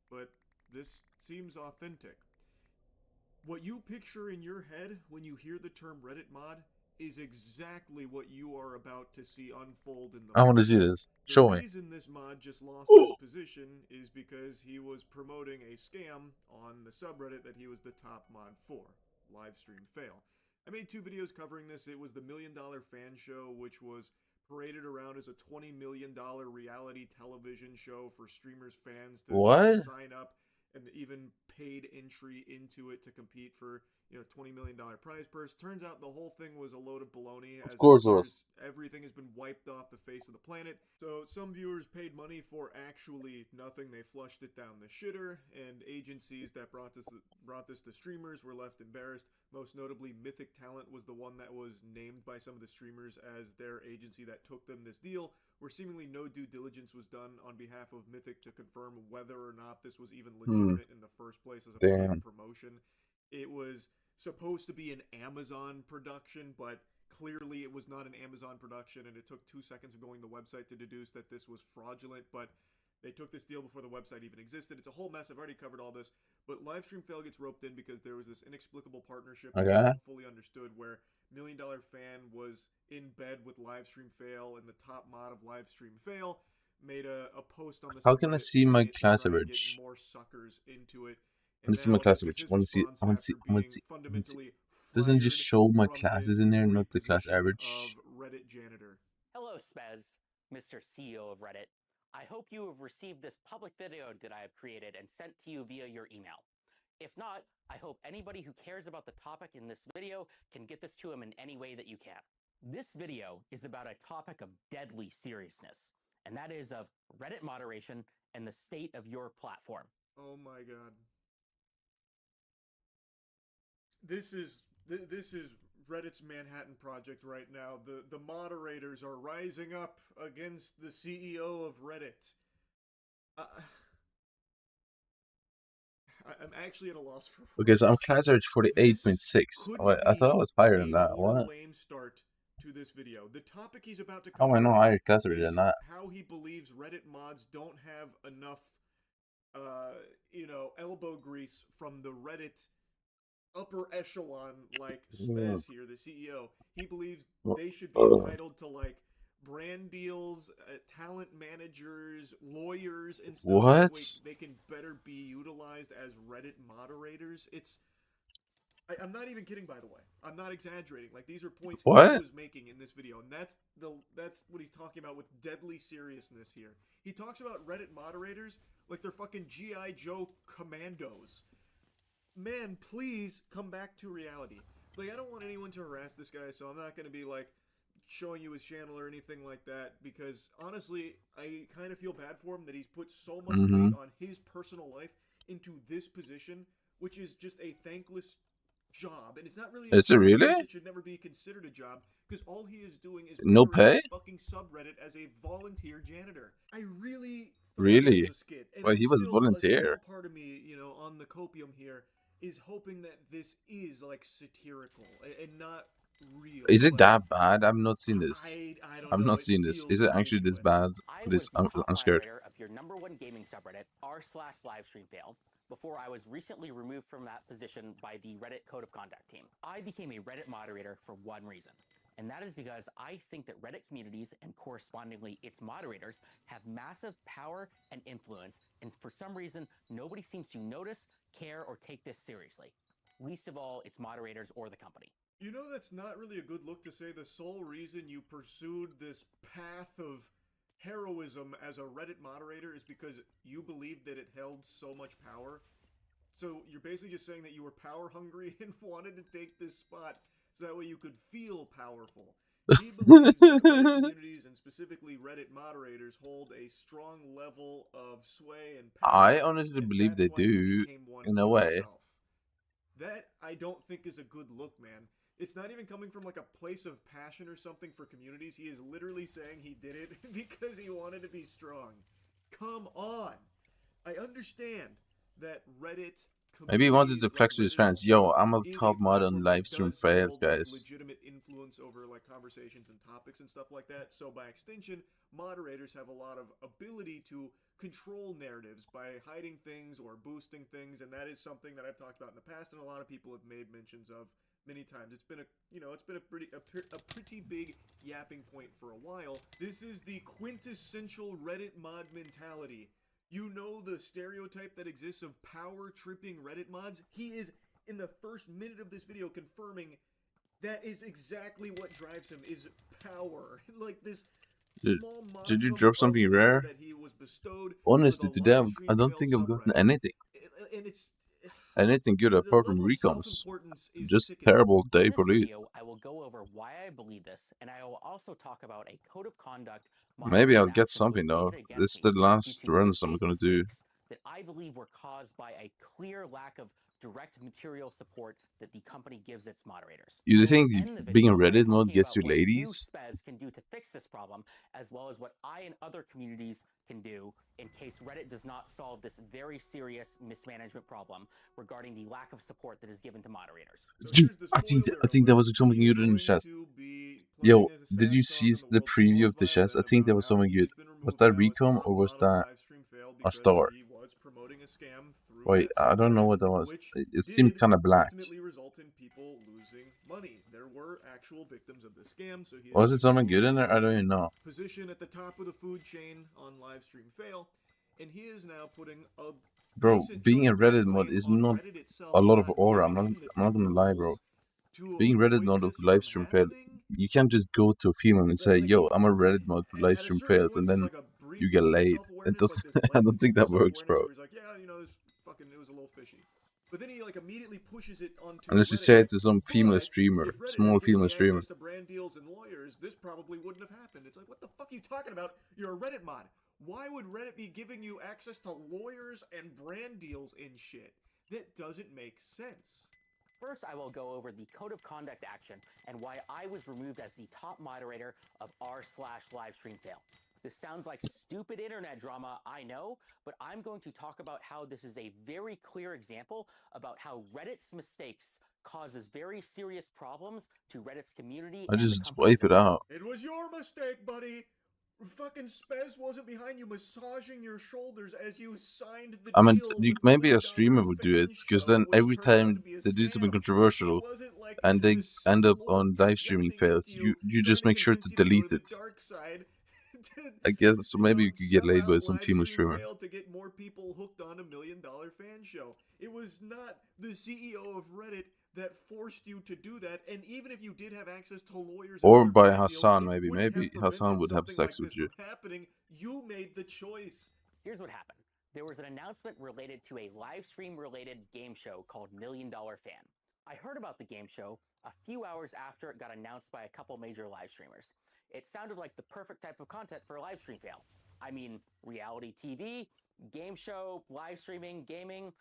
But this seems authentic. What you picture in your head when you hear the term Reddit mod is exactly what you are about to see unfold in the I want to flesh. see this. The Show me. reason this mod just lost his position is because he was promoting a scam on the subreddit that he was the top mod for, Livestream Fail. I made 2 videos covering this. It was the $1 Million Fan Show, which was paraded around as a $20 million reality television show for streamers' fans to What? sign up and even paid entry into it to compete for, $20 million prize purse. Turns out the whole thing was a load of baloney. Of As course it it was. appears, everything has been wiped off the face of the planet. So some viewers paid money for actually nothing. They flushed it down the shitter, and agencies that brought this to streamers were left embarrassed. Most notably, Mythic Talent was the one that was named by some of the streamers as their agency that took them this deal, where seemingly no due diligence was done on behalf of Mythic to confirm whether or not this was even legitimate in the first place as a paid promotion. It was supposed to be an Amazon production, but clearly it was not an Amazon production, and it took 2 seconds of going to the website to deduce that this was fraudulent, but they took this deal before the website even existed. It's a whole mess. I've already covered all this, but Livestream Fail gets roped in because there was this inexplicable partnership that no one fully understood, where $1 Million Fan was in bed with Livestream Fail, and the top mod of Livestream Fail made a post on the How can I subreddit see my to class try and get average? more suckers into it. I want to see my class average. I want to see. I want to see. I want to see. I want to see. Doesn't it just show my classes in there, not the class average? Reddit janitor. Hello, Spez, Mr. CEO of Reddit. I hope you have received this public video that I have created and sent to you via your email. If not, I hope anybody who cares about the topic in this video can get this to him in any way that you can. This video is about a topic of deadly seriousness, and that is of Reddit moderation and the state of your platform. Oh my god. This is Reddit's Manhattan Project right now. The moderators are rising up against the CEO of Reddit. I'm actually at a loss for words. Okay, so I'm class average 48.6. Oh, wait, I thought I was higher than that. More What? lame start to this video. The topic he's about to How cover am I not higher class average is than that? how he believes Reddit mods don't have enough, elbow grease from the Reddit upper echelon, like Spez here, the CEO. He believes they should be entitled to, like, brand deals, talent managers, lawyers, and stuff. What? So they can better be utilized as Reddit moderators. I'm not even kidding, by the way. I'm not exaggerating. Like, these are points he What? was making in this video, and that's what he's talking about with deadly seriousness here. He talks about Reddit moderators like they're fucking G.I. Joe commandos. Man, please come back to reality. Like, I don't want anyone to harass this guy, so I'm not going to be, like, showing you his channel or anything like that, because, honestly, I kind of feel bad for him that he's put so much weight on his personal life into this position, which is just a thankless job, and it's not really a Is it job really? because it should never be considered a job, because all he is doing is No moderating pay? the fucking subreddit as a volunteer janitor. I really this Really? was a skit. And Well, he was still, a volunteer. small part of me, you know, on the copium here, is hoping that this is like satirical and not real. Is it But that bad? I've not seen this. I don't I've know. not It seen this. Is feels it actually this genuine. bad? I This was the top I'm scared. moderator of your #1 gaming subreddit, r/livestreamfail, before I was recently removed from that position by the Reddit Code of Conduct team. I became a Reddit moderator for one reason, and that is because I think that Reddit communities and correspondingly its moderators have massive power and influence, and for some reason, nobody seems to notice, care, or take this seriously. Least of all, its moderators or the company. You know, that's not really a good look to say the sole reason you pursued this path of heroism as a Reddit moderator is because you believed that it held so much power. So you're basically just saying that you were power hungry and wanted to take this spot so that way you could feel powerful. He believes that Reddit communities and specifically Reddit moderators hold a strong level of sway and power. I honestly and believe that's they why you do, became one in a way. yourself. That I don't think is a good look, man. It's not even coming from like a place of passion or something for communities. He is literally saying he did it because he wanted to be strong. Come on. I understand that Reddit Maybe he wanted to communities, flex like to his Reddit as fans. a Yo, whole, I'm a is top a mod on platform that livestream does still fails, hold, like, guys. legitimate influence over like conversations and topics and stuff like that. So by extension, moderators have a lot of ability to control narratives by hiding things or boosting things, and that is something that I've talked about in the past, and a lot of people have made mentions of many times. It's been a pretty big yapping point for a while. This is the quintessential Reddit mod mentality. You know the stereotype that exists of power tripping Reddit mods? He is in the first minute of this video confirming that is exactly what drives him is power. Like this small Did you modicum drop of something power rare? that he was bestowed Honestly, for the today live I stream don't fail think I've gotten subreddit. anything. And it's Anything good the apart from level of recoms. self-importance is Just sickening. terrible day In for this loot. video, I will go over why I believe this, and I will also talk about a code of conduct Maybe I'll moderation get action that was something though. taken This against is me the due last to runs I'm repeat gonna do. mistakes that I believe were caused by a clear lack of direct material support that the company gives its moderators. You I will think end the being a video by Reddit mod talking gets about you what you, ladies? Spez, can do to fix this problem, as well as what I and other communities can do in case Reddit does not solve this very serious mismanagement problem regarding the lack of support that is given to moderators. Dude, I think that was something good in the chest. Yo, did you see the preview of the chest? I think that was something good. Was that Recom or was that a star? He was promoting a scam through Wait, that I don't know subreddit, what that was. which It seemed did kind of black. ultimately result in people losing money. There were actual victims of the scam, so he Was has it something good in improved there? I don't his even know. position at the top of the food chain on livestream fail, and he is now putting a Bro, decent being chunk a of that Reddit mod blame is on not Reddit itself a for lot of not aura. giving him the I'm not gonna lie, bro. tools to Being Reddit avoid mod of this from livestream fail, happening. you can't just go to a female and say, Like "Yo, he, I'm a Reddit mod for at a livestream certain fails," point, and there's then like a brief you get moment of laid. It self-awareness, like doesn't. this I light don't think bulb that works, self-awareness bro. where he's like, yeah, this fucking, it was a little fishy. But then he like immediately pushes it onto Unless you Reddit, say it like, to some female but streamer, if Reddit small had given female me streamer. access to brand deals and lawyers, this probably wouldn't have happened. It's like, what the fuck are you talking about? You're a Reddit mod. Why would Reddit be giving you access to lawyers and brand deals and shit? That doesn't make sense. First, I will go over the code of conduct action and why I was removed as the top moderator of r/livestreamfail. This sounds like stupid internet drama, I know, but I'm going to talk about how this is a very clear example about how Reddit's mistakes causes very serious problems to Reddit's community I and the just company as wipe a it whole. out. It was your mistake, buddy. Fucking Spez wasn't behind you massaging your shoulders as you signed the I mean, deal with maybe a $1 streamer would do fan it, because show, then which every turned out to time be a they do something scam. controversial It wasn't like and they the end Sith up Lord on live streaming projecting fails, to you, you trying just to make sure to convince you to go delete to it. the dark side. I guess so. Maybe you could get Sub laid by out some live female stream streamer. fail to get more people hooked on $1 Million Fan Show. It was not the CEO of Reddit that forced you to do that, and even if you did have access to lawyers and Or other by brand deals, Hassan, it maybe. wouldn't Maybe have Hassan prevented would have something sex like with this you. from happening. You made the choice. Here's what happened. There was an announcement related to a live stream related game show called $1 Million Fan. I heard about the game show a few hours after it got announced by a couple major live streamers. It sounded like the perfect type of content for a live stream fail. I mean, reality TV, game show, live streaming, gaming,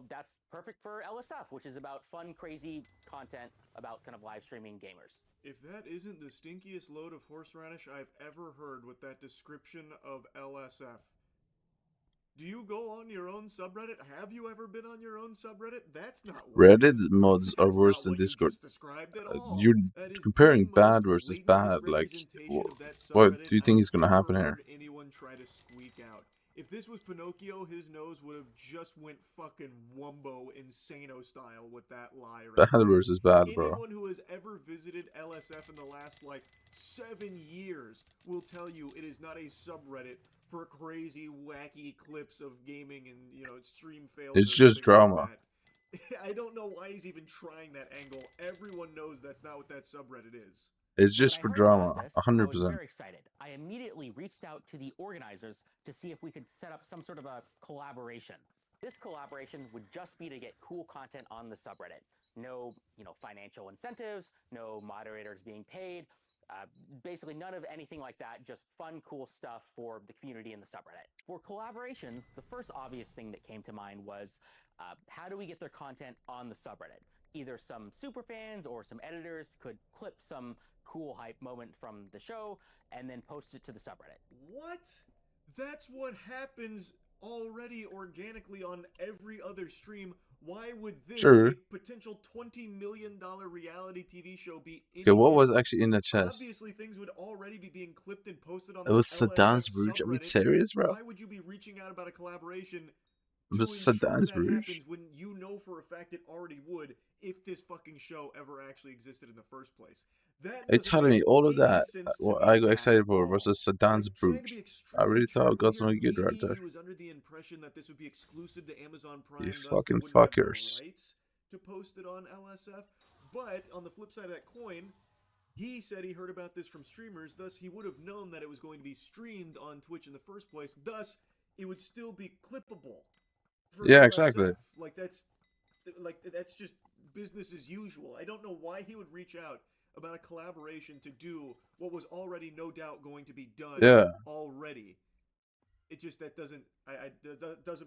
that's perfect for LSF, which is about fun, crazy content about kind of live streaming gamers. If that isn't the stinkiest load of horseradish I've ever heard with that description of LSF, Do you go on your own subreddit? Have you ever been on your own subreddit? That's not what it Reddit is. mods are That's worse not than what you Discord. just described at all. You're That is comparing the most bad versus blatant bad. Like, misrepresentation of that what subreddit do you think is I've gonna ever happen here? heard anyone try to squeak out. If this was Pinocchio, his nose would have just went fucking Wumbo Insano style with that lie right Bad there. versus bad, bro. Anyone who has ever visited LSF in the last, like, 7 years will tell you it is not a subreddit for crazy, wacky clips of gaming and, you know, stream fails It's or just anything drama. like that. I don't know why he's even trying that angle. Everyone knows that's not what that subreddit is. It's So when just I for heard drama, about this, I 100%. was very excited. I immediately reached out to the organizers to see if we could set up some sort of a collaboration. This collaboration would just be to get cool content on the subreddit. No, financial incentives, no moderators being paid, basically none of anything like that, just fun, cool stuff for the community in the subreddit. For collaborations, the first obvious thing that came to mind was, how do we get their content on the subreddit? Either some superfans or some editors could clip some cool hype moment from the show and then post it to the subreddit. What? That's what happens already organically on every other stream. Why would this, Sure. a potential $20 million reality TV show, be any Okay, what was different? actually in the chest? Obviously, things would already be being clipped and posted on It the was LSF Sadan's Rouge. Are we subreddit. serious, bro? Why would you be reaching out about a collaboration It to was ensure Sadan's that Rouge. happens when you know for a fact it already would if this fucking show ever actually existed in the first place? That Are you doesn't telling make me all of any that? sense to What me I got at excited for all. versus Sadan's Like, trying to Brooch. be I extremely really thought I got weird. something good right Maybe there. he was under the impression that this would be exclusive to Amazon Prime, You thus they fucking wouldn't have fuckers. the rights to post it on LSF. But on the flip side of that coin, he said he heard about this from streamers, thus he would have known that it was going to be streamed on Twitch in the first place. Thus, it would still be clippable for Yeah, LSF. exactly. That's just business as usual. I don't know why he would reach out about a collaboration to do what was already no doubt going to be done Yeah. already. It just, that doesn't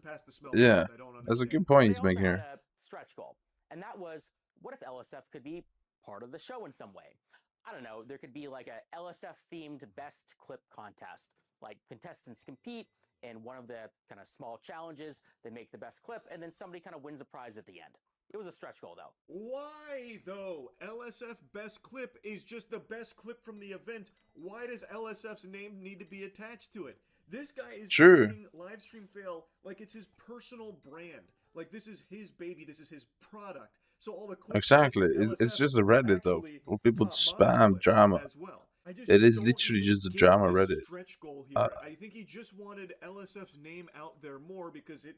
pass the smell Yeah, test. I don't understand. that's a good point They he's also making had here. a stretch goal, and that was, what if LSF could be part of the show in some way? I don't know, there could be like a LSF-themed best clip contest. Like, contestants compete in one of the kind of small challenges, they make the best clip, and then somebody kind of wins a prize at the end. It was a stretch goal, though. Why, though? LSF best clip is just the best clip from the event. Why does LSF's name need to be attached to it? This guy is treating Livestream Fail like it's his personal brand. Like, this is his baby, this is his product. So all the clips Exactly. It's just a Reddit though, where people spam drama. It is literally just a drama Reddit. Stretch goal here. I think he just wanted LSF's name out there more because it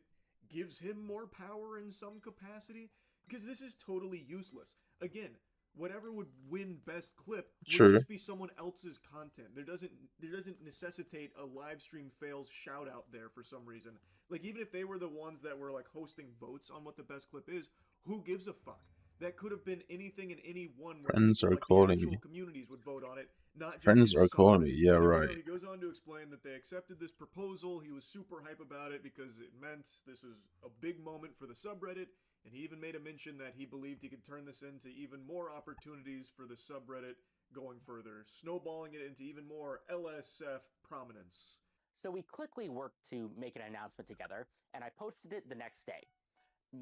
gives him more power in some capacity. Because this is totally useless. Again, whatever would win best clip would just be someone else's content. There doesn't necessitate a live stream fails shout out there for some reason. Like, even if they were the ones that were like hosting votes on what the best clip is, who gives a fuck? That could have been anything and anyone where Friends people, are like, calling the actual me. communities would vote on it, not just Friends his are calling me. subreddit. Yeah, Anyway, right. he goes on to explain that they accepted this proposal. He was super hype about it because it meant this was a big moment for the subreddit, and he even made a mention that he believed he could turn this into even more opportunities for the subreddit going further, snowballing it into even more LSF prominence. So we quickly worked to make an announcement together, and I posted it the next day.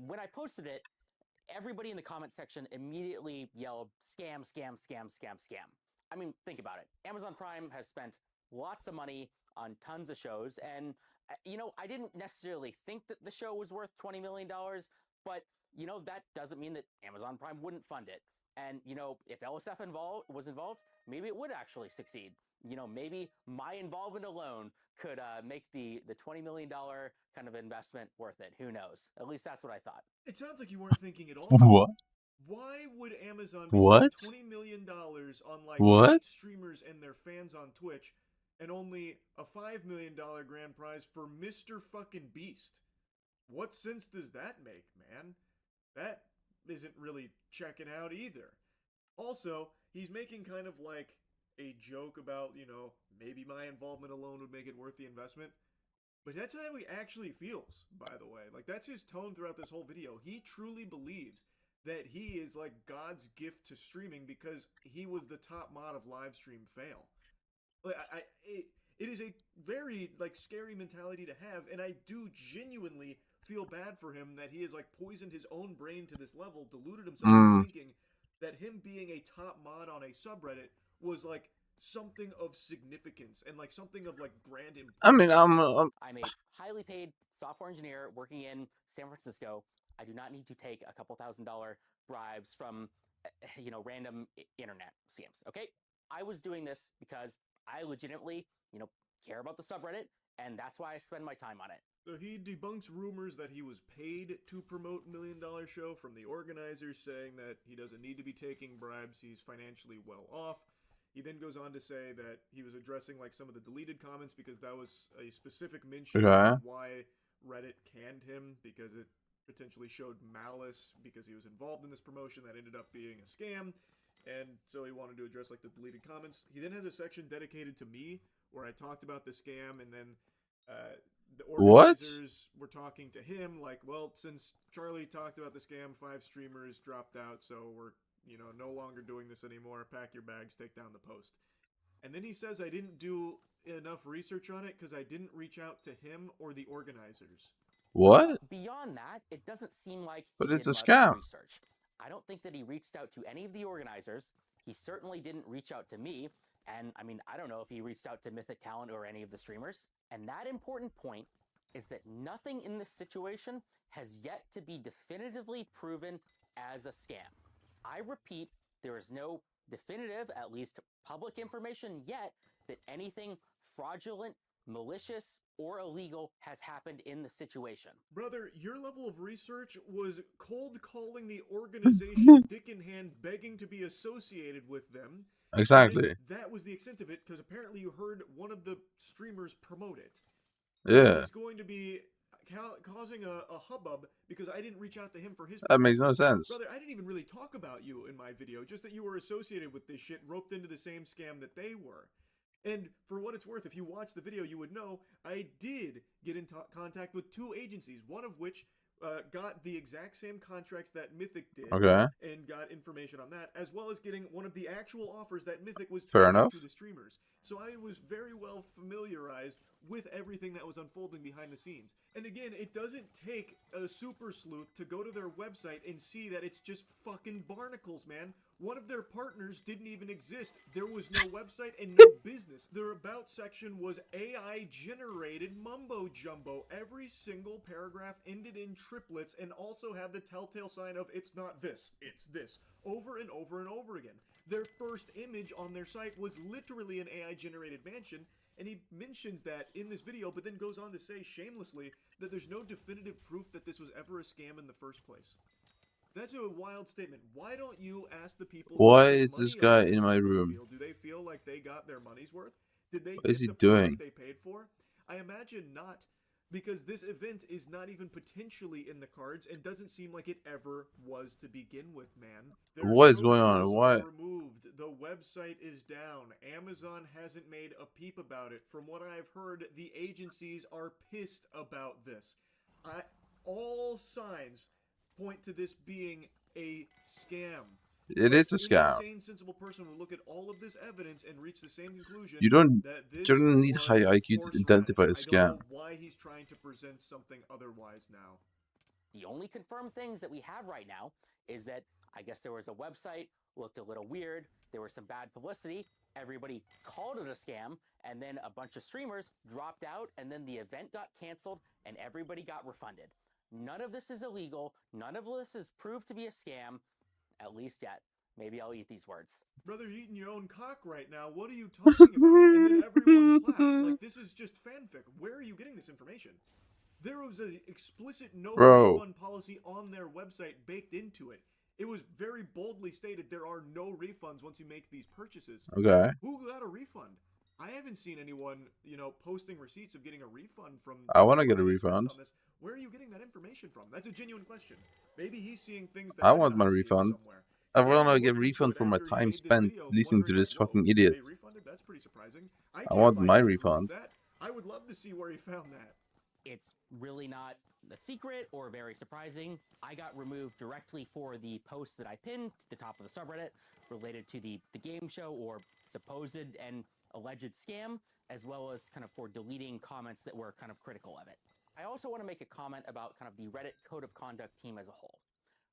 When I posted it, everybody in the comment section immediately yelled, scam, scam, scam, scam, scam. I mean, think about it. Amazon Prime has spent lots of money on tons of shows, and, I didn't necessarily think that the show was worth $20 million, but, that doesn't mean that Amazon Prime wouldn't fund it. And, if LSF was involved, maybe it would actually succeed. Maybe my involvement alone could make the $20 million kind of investment worth it. Who knows? At least that's what I thought. It sounds like you weren't thinking at all. What? Why would Amazon be What? spending $20 million on, like, What? 8 streamers and their fans on Twitch, and only a $5 million grand prize for Mr. fucking Beast? What sense does that make, man? That isn't really checking out either. Also, he's making kind of like a joke about, maybe my involvement alone would make it worth the investment. But that's how he actually feels, by the way. Like, that's his tone throughout this whole video. He truly believes that he is like God's gift to streaming because he was the top mod of live stream fail. Like, It is a very like scary mentality to have, and I do genuinely feel bad for him that he has like poisoned his own brain to this level, deluded himself into thinking that him being a top mod on a subreddit was like something of significance and like something of like grand importance. I mean, I'm I'm a highly paid software engineer working in San Francisco. I do not need to take a couple $1,000 bribes from, random internet scams. Okay, I was doing this because I legitimately, care about the subreddit, and that's why I spend my time on it. So he debunks rumors that he was paid to promote $1 Million Show from the organizers, saying that he doesn't need to be taking bribes, he's financially well off. He then goes on to say that he was addressing like some of the deleted comments because that was a specific mention of why Reddit canned him, because it potentially showed malice because he was involved in this promotion that ended up being a scam. And so he wanted to address like the deleted comments. He then has a section dedicated to me where I talked about the scam, and then the organizers were talking to him like, well, since Charlie talked about the scam, 5 streamers dropped out, so we're no longer doing this anymore. Pack your bags, take down the post. And then he says I didn't do enough research on it because I didn't reach out to him or the organizers. What? Beyond that, it doesn't seem like But he it's did a much scam. research. I don't think that he reached out to any of the organizers. He certainly didn't reach out to me. And I mean, I don't know if he reached out to Mythic Talent or any of the streamers. And that important point is that nothing in this situation has yet to be definitively proven as a scam. I repeat, there is no definitive, at least public information yet, that anything fraudulent, malicious, or illegal has happened in the situation. Brother, your level of research was cold calling the organization dick in hand, begging to be associated with them. Exactly. That was the extent of it, because apparently you heard one of the streamers promote it. Yeah. It was going to be causing a hubbub because I didn't reach out to him for his That makes no sense. Brother, I didn't even really talk about you in my video, just that you were associated with this shit, roped into the same scam that they were. And for what it's worth, if you watch the video, you would know I did get in contact with 2 agencies, one of which got the exact same contracts that Mythic did, and got information on that, as well as getting one of the actual offers that Mythic was taking to the streamers. So I was very well familiarized with everything that was unfolding behind the scenes. And again, it doesn't take a super sleuth to go to their website and see that it's just fucking barnacles, man. One of their partners didn't even exist. There was no website and no business. Their about section was AI-generated mumbo-jumbo. Every single paragraph ended in triplets and also had the telltale sign of it's not this, it's this, over and over and over again. Their first image on their site was literally an AI-generated mansion, and he mentions that in this video, but then goes on to say shamelessly that there's no definitive proof that this was ever a scam in the first place. That's a wild statement. Why don't you ask the people? Why is this guy in my room? Do they feel like they got their money's worth? Did they What is get he the doing? product they paid for? I imagine not, because this event is not even potentially in the cards and doesn't seem like it ever was to begin with, man. Their What is going on? socials Why? are removed. The website is down. Amazon hasn't made a peep about it. From what I've heard, the agencies are pissed about this. All signs point to this being a scam. It is a scam. Any sane, sensible person would look at all of this evidence and reach the same conclusion. You don't need was high IQ to identify a I don't scam. know why he's trying to present something otherwise now. The only confirmed things that we have right now is that I guess there was a website, looked a little weird, there was some bad publicity, everybody called it a scam, and then a bunch of streamers dropped out, and then the event got canceled, and everybody got refunded. None of this is illegal. None of this is proved to be a scam, at least yet. Maybe I'll eat these words. Brother, you're eating your own cock right now. What are you talking about? And then everyone claps. Like, this is just fanfic. Where are you getting this information? There was an explicit no refund policy on their website baked into it. It was very boldly stated there are no refunds once you make these purchases. Okay. Who got a refund? I haven't seen anyone, posting receipts of getting a refund from... I want to get a refund. Where are you getting that information from? That's a genuine question. Maybe he's seeing things that I want my refund. I want to get a refund for my time spent listening to this fucking idiot. That's pretty surprising. I want my refund. I would love to see where he found that. It's really not a secret or very surprising. I got removed directly for the post that I pinned to the top of the subreddit related to the game show or supposed and alleged scam, as well as kind of for deleting comments that were kind of critical of it. I also want to make a comment about kind of the Reddit Code of Conduct team as a whole.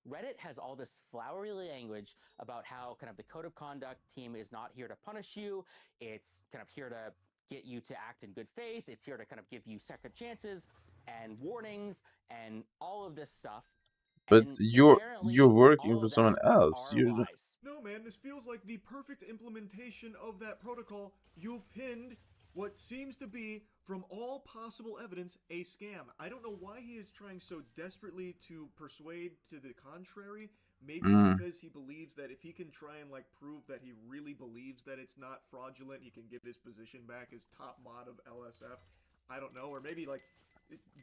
Reddit has all this flowery language about how kind of the Code of Conduct team is not here to punish you. It's kind of here to get you to act in good faith. It's here to kind of give you second chances and warnings and all of this stuff. But And you're apparently working all for of someone that else. are You're lies. No, man, this feels like the perfect implementation of that protocol. You pinned what seems to be, from all possible evidence, a scam. I don't know why he is trying so desperately to persuade to the contrary. Maybe it's because he believes that if he can try and like prove that he really believes that it's not fraudulent, he can get his position back as top mod of LSF. I don't know, or maybe like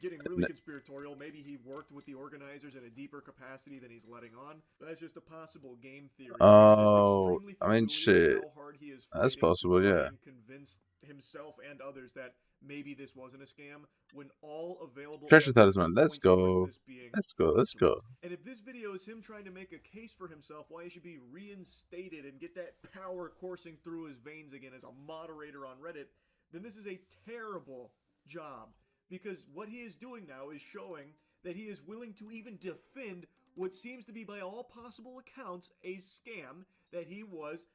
getting really conspiratorial, maybe he worked with the organizers in a deeper capacity than he's letting on. But that's just a possible game theory. Oh, I mean, shit. How hard he is That's fighting possible, to try yeah. and convince himself and others that maybe this wasn't a scam, when all available Treasure evidence Talisman. Let's points towards go. this being Let's go. Let's go. and if this video is him trying to make a case for himself why he should be reinstated and get that power coursing through his veins again as a moderator on Reddit, then this is a terrible job. Because what he is doing now is showing that he is willing to even defend what seems to be, by all possible accounts, a scam that he was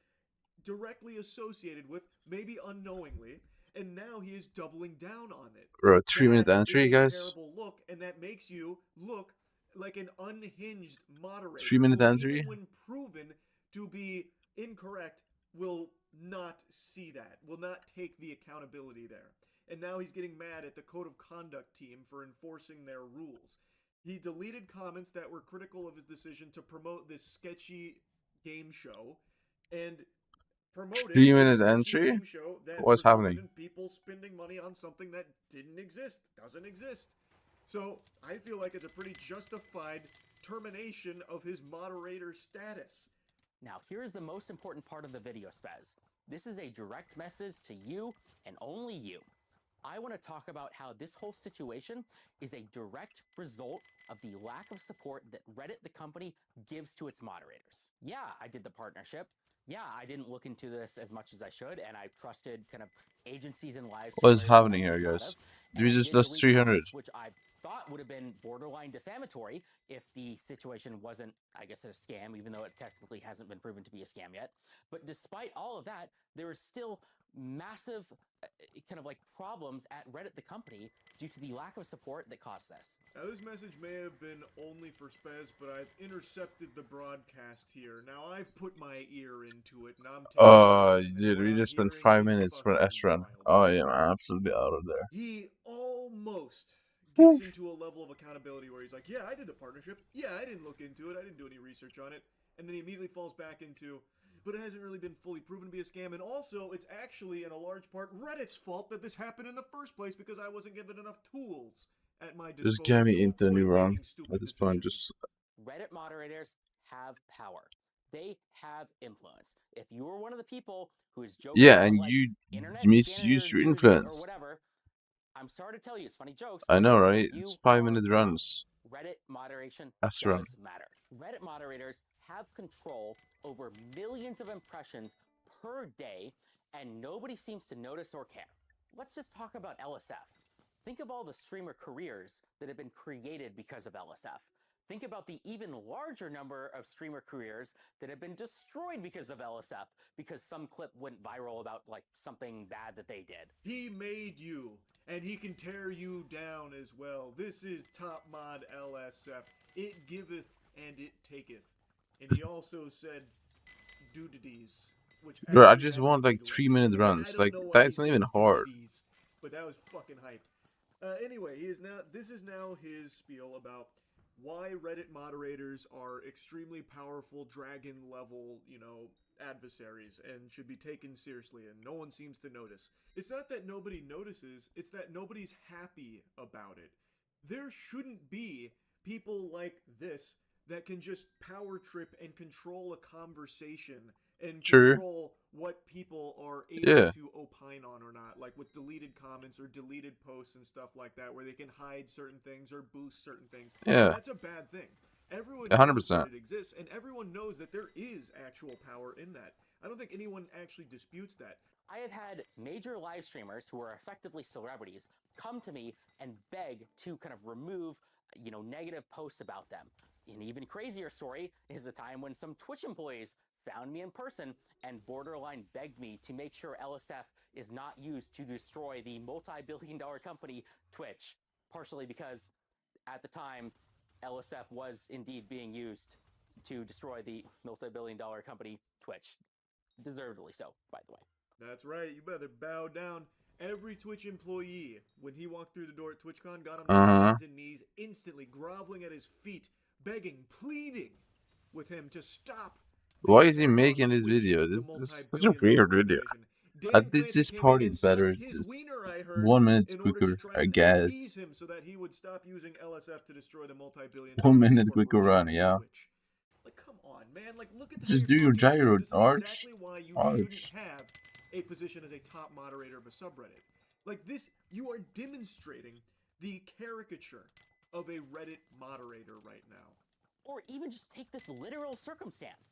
directly associated with, maybe unknowingly, and now he is doubling down on it. Bro, 3-minute That entry, is a guys. terrible look, and that makes you look like an unhinged moderator. 3-minute who, entry. even when proven to be incorrect, will not see that, will not take the accountability there. And now he's getting mad at the Code of Conduct team for enforcing their rules. He deleted comments that were critical of his decision to promote this sketchy game show, and promoted a 3-minute sketchy entry? game show that What's resulted happening? in people spending money on something that didn't exist, doesn't exist. So I feel like it's a pretty justified termination of his moderator status. Now, here's the most important part of the video, Spez. This is a direct message to you and only you. I want to talk about how this whole situation is a direct result of the lack of support that Reddit, the company, gives to its moderators. Yeah, I did the partnership. Yeah, I didn't look into this as much as I should, and I trusted kind of agencies and live What is streamers who happening I here, knew a lot guys? of, Do we and I just did lost delete 300? comments, which I thought would have been borderline defamatory if the situation wasn't, I guess, a scam, even though it technically hasn't been proven to be a scam yet. But despite all of that, there is still massive kind of like problems at Reddit, the company, due to the lack of support that caused this. Now, this message may have been only for Spez, but I've intercepted the broadcast here. Now, I've put my ear into it, and I'm Dude, we just spent 5 minutes for an S run. Oh, yeah, man, absolutely out of there. He almost gets into a level of accountability where he's like, yeah, I did the partnership. Yeah, I didn't look into it. I didn't do any research on it. And then he immediately falls back into, but it hasn't really been fully proven to be a scam. And also, it's actually, in a large part, Reddit's fault that this happened in the first place because I wasn't given enough tools at my disposal. Just get me into the new run. At this point, just... Reddit moderators have power. They have influence. If you are one of the people who is joking Yeah, about, and like, you internet misuse your janitors, influence. or whatever, I'm sorry to tell you, it's funny jokes. I know, right? You It's 5-minute runs. Reddit moderation S run. does matter. Reddit moderators have control over millions of impressions per day, and nobody seems to notice or care. Let's just talk about LSF. Think of all the streamer careers that have been created because of LSF. Think about the even larger number of streamer careers that have been destroyed because of LSF, because some clip went viral about like something bad that they did. He made you, and he can tear you down as well. This is top mod LSF. It giveth and it taketh. And he also said doodities, which Bro, I actually just had want me like giggling. 3-minute I runs. don't Like, know why he that's not said even hard. doodities, but that was fucking hype. Anyway, this is now his spiel about why Reddit moderators are extremely powerful dragon level, adversaries and should be taken seriously, and no one seems to notice. It's not that nobody notices, it's that nobody's happy about it. There shouldn't be people like this that can just power trip and control a conversation and True. control what people are able Yeah. to opine on or not, like with deleted comments or deleted posts and stuff like that, where they can hide certain things or boost certain things. Yeah. That's a bad thing. Everyone 100%. knows that it exists, and everyone knows that there is actual power in that. I don't think anyone actually disputes that. I have had major live streamers who are effectively celebrities come to me and beg to kind of remove, negative posts about them. An even crazier story is the time when some Twitch employees found me in person and borderline begged me to make sure LSF is not used to destroy the multi-billion-dollar company Twitch, partially because at the time LSF was indeed being used to destroy the multi-billion-dollar company Twitch. Deservedly so, by the way. That's right, you better bow down. Every Twitch employee, when he walked through the door at TwitchCon, got on their hands and knees, instantly groveling at his feet, begging, pleading with him to stop. Why is he making this video? This is such a weird video. This part is better. Just 1 minute quicker, I guess. Him so that he would stop using LSF to destroy the multi-billion 1 minute quicker run, yeah. Like, come on, man. Like, look at just do your gyro this arch. is exactly why you shouldn't have a position as a top moderator of a subreddit. Like this, you are demonstrating the caricature of a Reddit moderator right now. Or even just take this literal circumstance.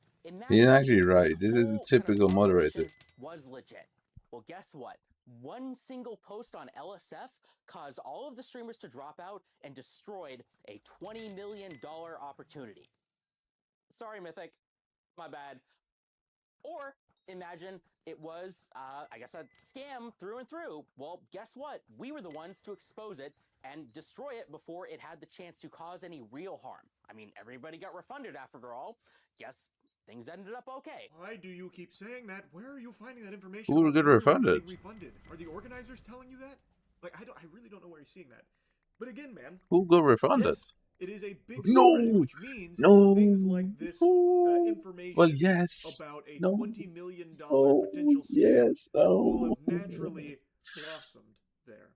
He's actually right. This is a typical moderator. Was legit. Well, guess what? One single post on LSF caused all of the streamers to drop out and destroyed a $20 million opportunity. Sorry, Mythic. My bad. Or imagine it was, I guess, a scam through and through. Well, guess what? We were the ones to expose it and destroy it before it had the chance to cause any real harm. I mean, everybody got refunded after all. Guess things ended up okay. Why do you keep saying that? Where are you finding that information? Who will get refunded? Are the organizers telling you that? Like, I really don't know where you're seeing that. But again, man. Who got refunded? Yes, it is a big subreddit, which means things like this information about a $20 million potential scam will have naturally blossomed there.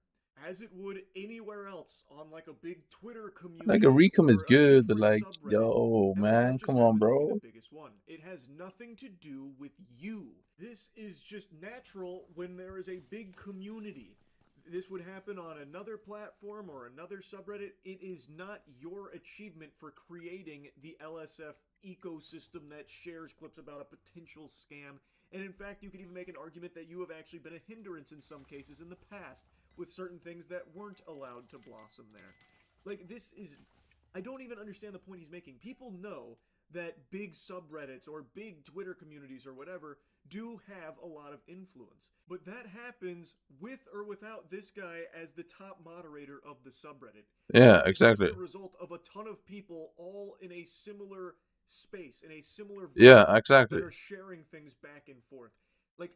As it would anywhere else on like a big Twitter community. Like a recom is good, but like, yo, man, come on, bro. The biggest one. It has nothing to do with you. This is just natural when there is a big community. This would happen on another platform or another subreddit. It is not your achievement for creating the LSF ecosystem that shares clips about a potential scam. And in fact, you could even make an argument that you have actually been a hindrance in some cases in the past with certain things that weren't allowed to blossom there. Like, this is... I don't even understand the point he's making. People know that big subreddits or big Twitter communities or whatever do have a lot of influence. But that happens with or without this guy as the top moderator of the subreddit. Yeah, exactly. It's the result of a ton of people all in a similar space, in a similar exactly. that are sharing things back and forth. Like,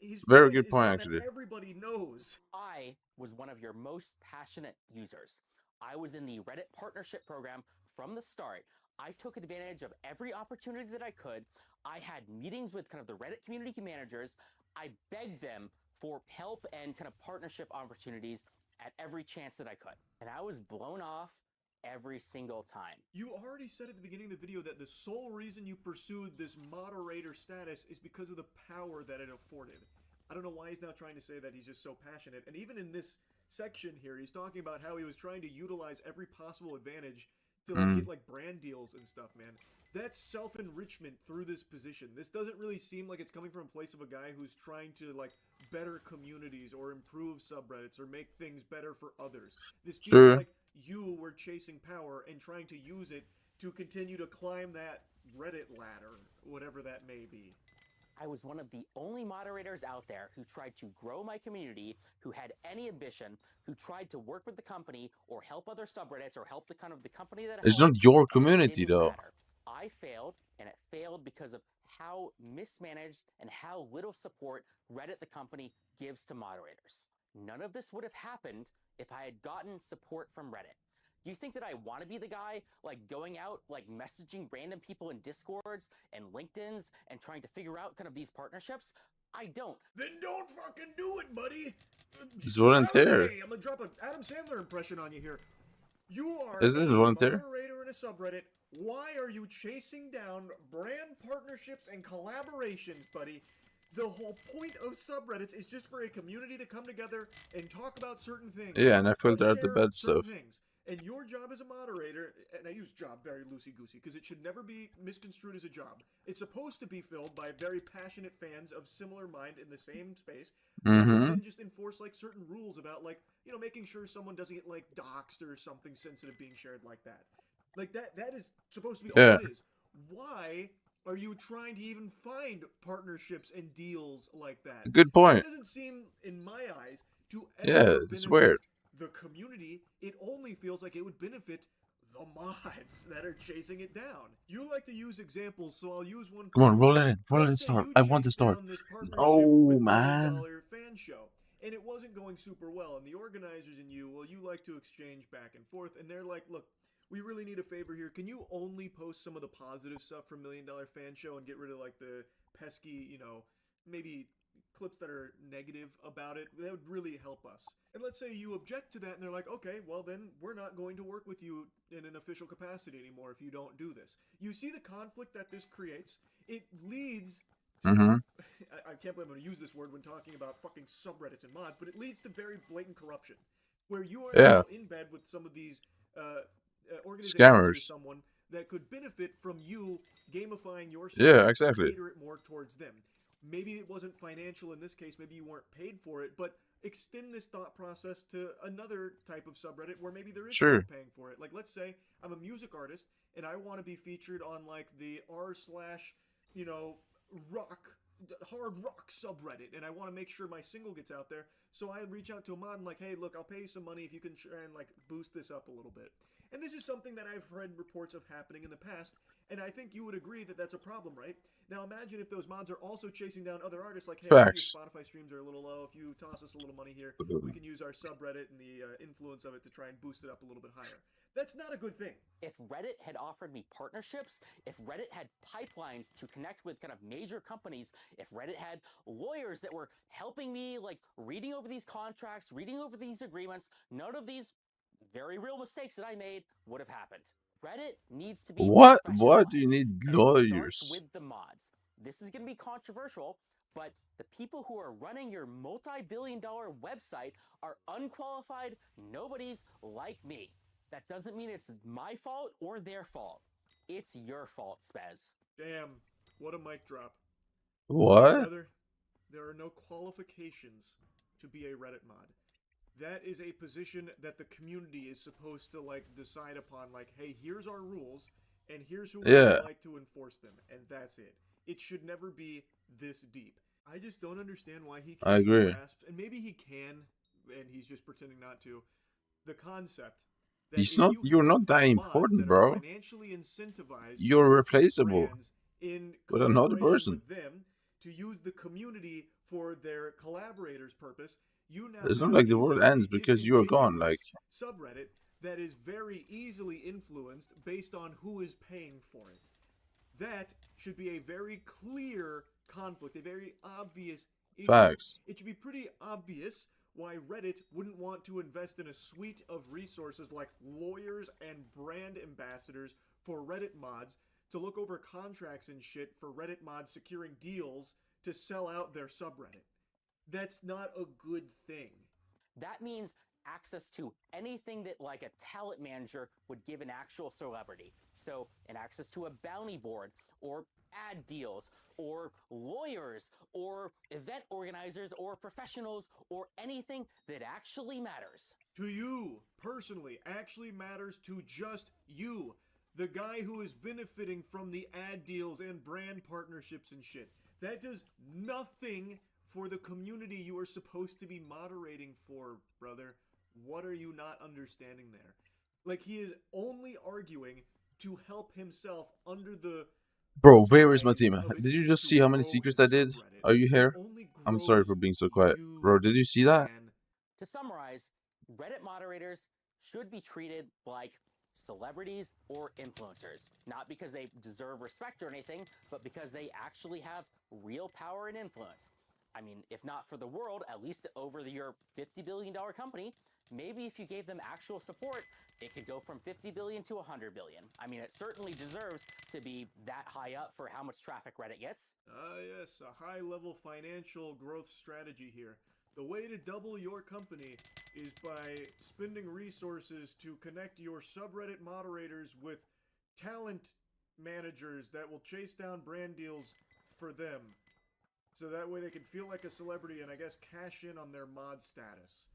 his very good point, actually. Everybody knows. I was one of your most passionate users. I was in the Reddit partnership program from the start. I took advantage of every opportunity that I could. I had meetings with kind of the Reddit community managers. I begged them for help and kind of partnership opportunities at every chance that I could. And I was blown off every single time. You already said at the beginning of the video that the sole reason you pursued this moderator status is because of the power that it afforded. I don't know why he's now trying to say that he's just so passionate. And even in this section here, he's talking about how he was trying to utilize every possible advantage to get like brand deals and stuff, man. That's self-enrichment through this position. This doesn't really seem like it's coming from a place of a guy who's trying to like better communities or improve subreddits or make things better for others. This feels like you were chasing power and trying to use it to continue to climb that Reddit ladder, whatever that may be. I was one of the only moderators out there who tried to grow my community, who had any ambition, who tried to work with the company or help other subreddits or help the kind of the company that it's not your community though. Matter. I failed, and it failed because of how mismanaged and how little support Reddit, the company, gives to moderators. None of this would have happened if I had gotten support from Reddit. You think that I want to be the guy, like, going out, like, messaging random people in Discords and LinkedIn's and trying to figure out kind of these partnerships? I don't. Then don't fucking do it, buddy! It's volunteer. I'm gonna drop an Adam Sandler impression on you here. You are a moderator in a subreddit. Why are you chasing down brand partnerships and collaborations, buddy? The whole point of subreddits is just for a community to come together and talk about certain things. Yeah, and I filter out the bad stuff. And your job as a moderator, and I use job very loosey-goosey because it should never be misconstrued as a job. It's supposed to be filled by very passionate fans of similar mind in the same space that would then just enforce like certain rules about like, you know, making sure someone doesn't get like doxxed or something sensitive being shared like that. Like that is supposed to be all Yeah. it is. Why are you trying to even find partnerships and deals like that? Good point. That doesn't seem, in my eyes, to Yeah, ever it's benefit weird. the community. It only feels like it would benefit the mods that are chasing it down. You like to use examples, so I'll use one. Come on, roll it in. Roll it in, Let's say start. you I want to chased start. down this partnership Oh, with man. $1 Million Fan Show, and it wasn't going super well. And the organizers and you, well, you like to exchange back and forth, and they're like, look, we really need a favor here. Can you only post some of the positive stuff from $1 Million Fan Show and get rid of like the pesky, you know, maybe clips that are negative about it? That would really help us. And let's say you object to that and they're like, okay, well then we're not going to work with you in an official capacity anymore if you don't do this. You see the conflict that this creates? It leads to, I can't believe I'm going to use this word when talking about fucking subreddits and mods, but it leads to very blatant corruption. Where you are now in bed with some of these organizations or Scammers. someone that could benefit from you gamifying your Yeah, site exactly. to cater it more towards them. Maybe it wasn't financial in this case, maybe you weren't paid for it, but extend this thought process to another type of subreddit where maybe there is someone paying for it. Like, let's say I'm a music artist and I want to be featured on like the hard rock subreddit, and I want to make sure my single gets out there. So I reach out to a mod and like, hey, look, I'll pay you some money if you can try and like boost this up a little bit. And this is something that I've read reports of happening in the past, and I think you would agree that that's a problem, right? Now imagine if those mods are also chasing down other artists like, hey, I see your Spotify streams are a little low. If you toss us a little money here, we can use our subreddit and the influence of it to try and boost it up a little bit higher. That's not a good thing. If Reddit had offered me partnerships, if Reddit had pipelines to connect with kind of major companies, if Reddit had lawyers that were helping me, like reading over these contracts, reading over these agreements, none of these very real mistakes that I made would have happened. Reddit needs to be What professionalized, do you need and it starts lawyers? with the mods. This is going to be controversial, but the people who are running your multi-billion-dollar website are unqualified nobodies like me. That doesn't mean it's my fault or their fault. It's your fault, Spez. Damn, what a mic drop. What? Brother, there are no qualifications to be a Reddit mod. That is a position that the community is supposed to like decide upon, like, hey, here's our rules, and here's who we would like to enforce them, and that's it. It should never be this deep. I just don't understand why he can't grasp, and maybe he can, and he's just pretending not to, the concept that He's not. You're not that important, bro. financially incentivized You're replaceable in with another collaboration person. with them to use the community for their collaborators' purpose. You now It's not have like the a world very ends because you're gone. Like, subreddit that is very easily influenced based on who is paying for it. That should be a very clear conflict, a very obvious issue. Facts. It should be pretty obvious why Reddit wouldn't want to invest in a suite of resources like lawyers and brand ambassadors for Reddit mods to look over contracts and shit for Reddit mods securing deals to sell out their subreddit. That's not a good thing. That means access to anything that like a talent manager would give an actual celebrity. So an access to a bounty board or ad deals or lawyers or event organizers or professionals or anything that actually matters. To you, personally, actually matters to just you. The guy who is benefiting from the ad deals and brand partnerships and shit. That does nothing for the community you are supposed to be moderating for, brother. What are you not understanding there? Like, he is only arguing to help himself under the... bro, where is my team? Did you just see how many secrets I did? Are you here? I'm sorry for being so quiet. Bro, did you see that? To summarize, Reddit moderators should be treated like celebrities or influencers. Not because they deserve respect or anything, but because they actually have real power and influence. I mean, if not for the world, at least over your $50 billion company, maybe if you gave them actual support, it could go from 50 billion to 100 billion. I mean, it certainly deserves to be that high up for how much traffic Reddit gets. Yes, a high-level financial growth strategy here. The way to double your company is by spending resources to connect your subreddit moderators with talent managers that will chase down brand deals for them. So that way they can feel like a celebrity and I guess cash in on their mod status.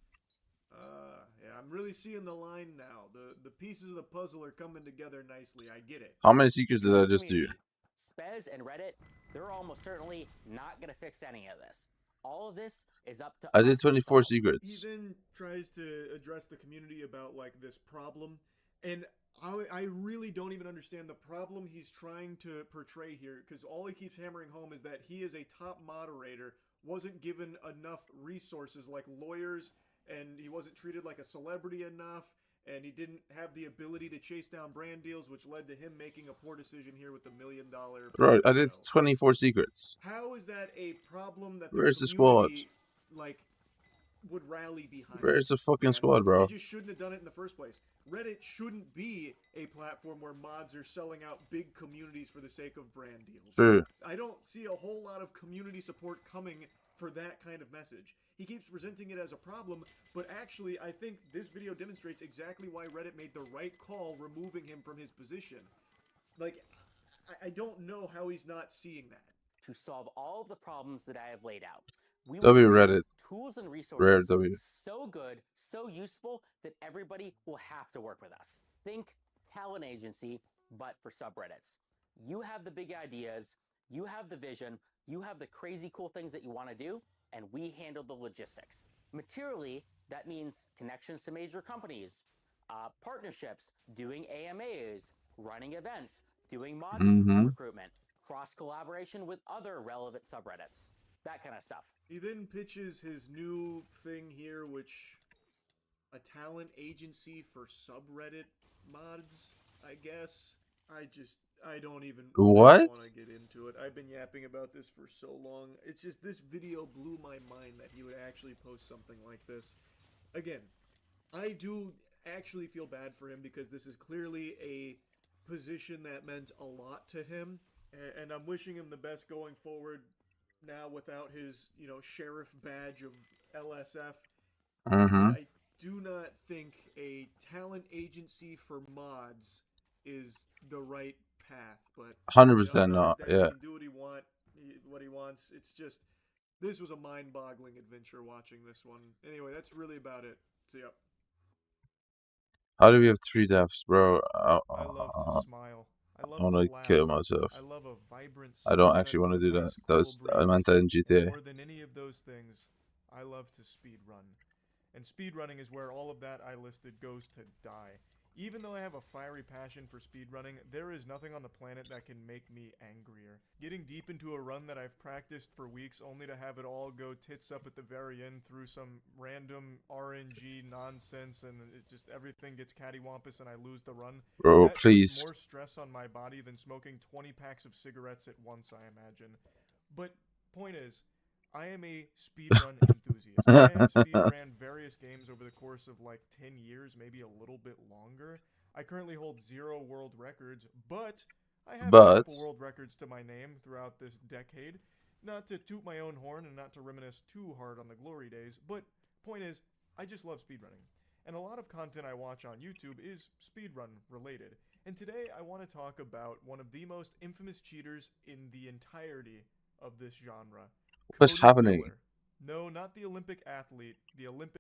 Yeah, I'm really seeing the line now. The pieces of the puzzle are coming together nicely. I get it. How many secrets To did I the just do? community, Spez and Reddit, they're almost certainly not going to fix any of this. All of this is up to I us did to 24 solve. secrets. He then tries to address the community about like this problem, and I really don't even understand the problem he's trying to portray here, because all he keeps hammering home is that he is a top moderator, wasn't given enough resources like lawyers, and he wasn't treated like a celebrity enough, and he didn't have the ability to chase down brand deals, which led to him making a poor decision here with the $1 million. Right, I did 24 secrets. How is that a problem that Where's the the squad? community like would rally behind? Where's the fucking man? squad, bro? He just shouldn't have done it in the first place. Reddit shouldn't be a platform where mods are selling out big communities for the sake of brand deals. True. I don't see a whole lot of community support coming for that kind of message. He keeps presenting it as a problem, but actually I think this video demonstrates exactly why Reddit made the right call removing him from his position. Like, I don't know how he's not seeing that. To solve all of the problems that I have laid out. We will W create Reddit. tools and Rare resources W. so good, so useful that everybody will have to work with us. Think talent agency, but for subreddits. You have the big ideas, you have the vision, you have the crazy cool things that you want to do, and we handle the logistics. Materially, that means connections to major companies, partnerships, doing AMAs, running events, doing mod recruitment, cross-collaboration with other relevant subreddits, that kind of stuff. He then pitches his new thing here, which a talent agency for subreddit mods, I guess. I don't even What? want to get into it. I've been yapping about this for so long. It's just this video blew my mind that he would actually post something like this. Again, I do actually feel bad for him because this is clearly a position that meant a lot to him, and I'm wishing him the best going forward now without his, sheriff badge of LSF. I do not think a talent agency for mods is the right path, but 100% not, He yeah. can do what he wants. It's just, this was a mind-boggling adventure watching this one. Anyway, that's really about it. See ya. How do we have 3 deaths, bro? I love to smile. I love I want to to laugh. kill myself. I love a vibrant I don't sunset actually want to with a do that. nice That cool was, I breeze. meant that in And GTA. more than any of those things, I love to speedrun. And speedrunning is where all of that I listed goes to die. Even though I have a fiery passion for speedrunning, there is nothing on the planet that can make me angrier. Getting deep into a run that I've practiced for weeks only to have it all go tits up at the very end through some random RNG nonsense and it just everything gets cattywampus and I lose the run. Bro, That please. puts more stress on my body than smoking 20 packs of cigarettes at once, I imagine. But point is, I am a speedrun enthusiast. I have speedrun various games over the course of like 10 years, maybe a little bit longer. I currently hold 0 world records, but I have a couple world records to my name throughout this decade. Not to toot my own horn and not to reminisce too hard on the glory days, but point is, I just love speedrunning. And a lot of content I watch on YouTube is speedrun related. And today I want to talk about one of the most infamous cheaters in the entirety of this genre. What's Cody happening? Miller. No, not the Olympic athlete. The Olympic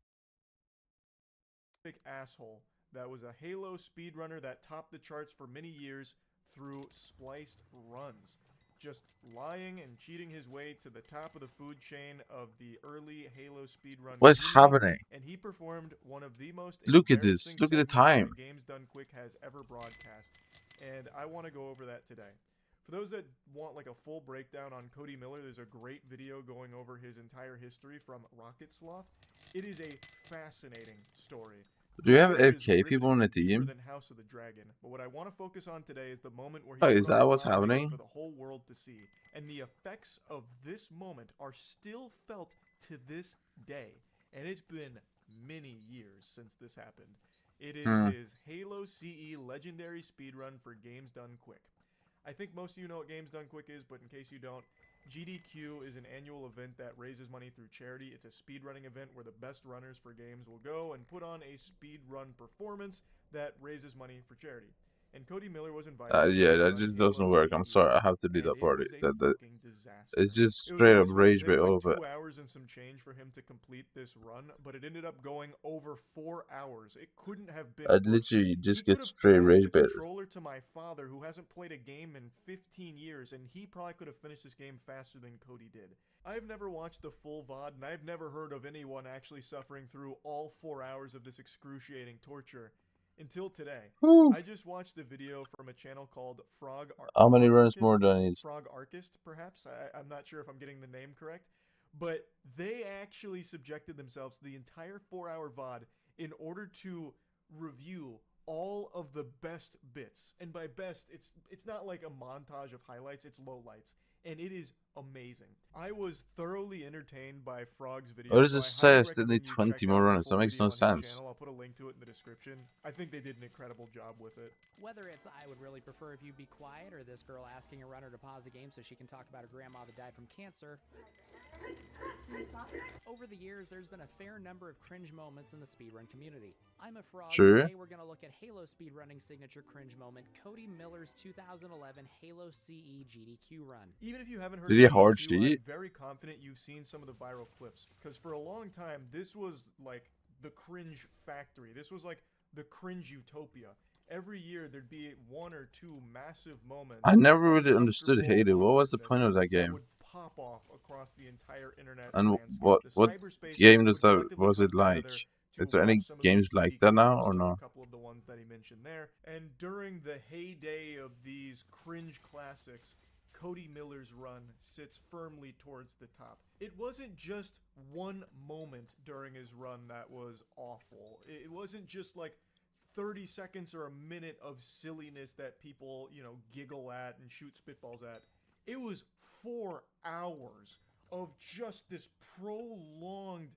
asshole that was a Halo speedrunner that topped the charts for many years through spliced runs. Just lying and cheating his way to the top of the food chain of the early Halo speedrun What's community, happening? and he performed one of the most Look at this. embarrassing Look at the segments time. that Games Done Quick has ever broadcast. And I want to go over that today. For those that want like a full breakdown on Cody Miller, there's a great video going over his entire history from Rocket Sloth. It is a fascinating story. Do you have The video is FK people in the deeper team? than House of the Dragon, but what I want to focus on today is the moment where he Oh, put is on that the what's comedy happening? for the whole world to see. And the effects of this moment are still felt to this day. And it's been many years since this happened. It is his Halo CE legendary speedrun for Games Done Quick. I think most of you know what Games Done Quick is, but in case you don't, GDQ is an annual event that raises money through charity. It's a speedrunning event where the best runners for games will go and put on a speedrun performance that raises money for charity. And Cody Miller was invited to Yeah, that speedrun just Halo doesn't work. I'm CE, sorry, I have to leave and that it party. was a That fucking disaster. it's just It was straight up only supposed to rage take bait all like of it. 2 hours and some change for him to complete this run, but it ended up going over 4 hours. It couldn't have been I'd worse. literally He just could get have straight passed rage the bait. controller to my father, who hasn't played a game in 15 years, and he probably could have finished this game faster than Cody did. I've never watched the full VOD, and I've never heard of anyone actually suffering through all 4 hours of this excruciating torture. Until today. Whew. I just watched a video from a channel called How many runs Archist, more do I need? Frog Archist, perhaps. I'm not sure if I'm getting the name correct. But they actually subjected themselves to the entire 4-hour VOD in order to review all of the best bits. And by best, it's not like a montage of highlights, it's lowlights. And it is amazing. I was thoroughly entertained by Frog's video. What does it so I highly say? I still recommend need you 20 check more out the runs. full That makes video no on his sense. channel. I'll put a link to it in the description. I think they did an incredible job with it. Whether it's I would really prefer if you be quiet or this girl asking a runner to pause a game so she can talk about her grandma that died from cancer. Over the years, there's been a fair number of cringe moments in the speedrun community. I'm a frog, Sure. and today we're going to look at Halo speedrunning signature cringe moment, Cody Miller's 2011 Halo CE GDQ run. Even if you haven't heard Did he of hard GDQ, cheat? I'm very confident you've seen some of the viral clips. Because for a long time, this was like the cringe factory. This was like the cringe utopia. Every year, there'd be 1 or 2 massive moments. I never of really understood uncomfortable Halo. What was the awkwardness point of that that game? would pop off across the entire internet And landscape. what The game cyberspace nerds does would that collectively was come it like? together to Is there any watch some of games these like GDQ that now clips, or like no? a couple of the ones that he mentioned there. And during the heyday of these cringe classics, Cody Miller's run sits firmly towards the top. It wasn't just one moment during his run that was awful. It wasn't just like 30 seconds or a minute of silliness that people, giggle at and shoot spitballs at. It was 4 hours of just this prolonged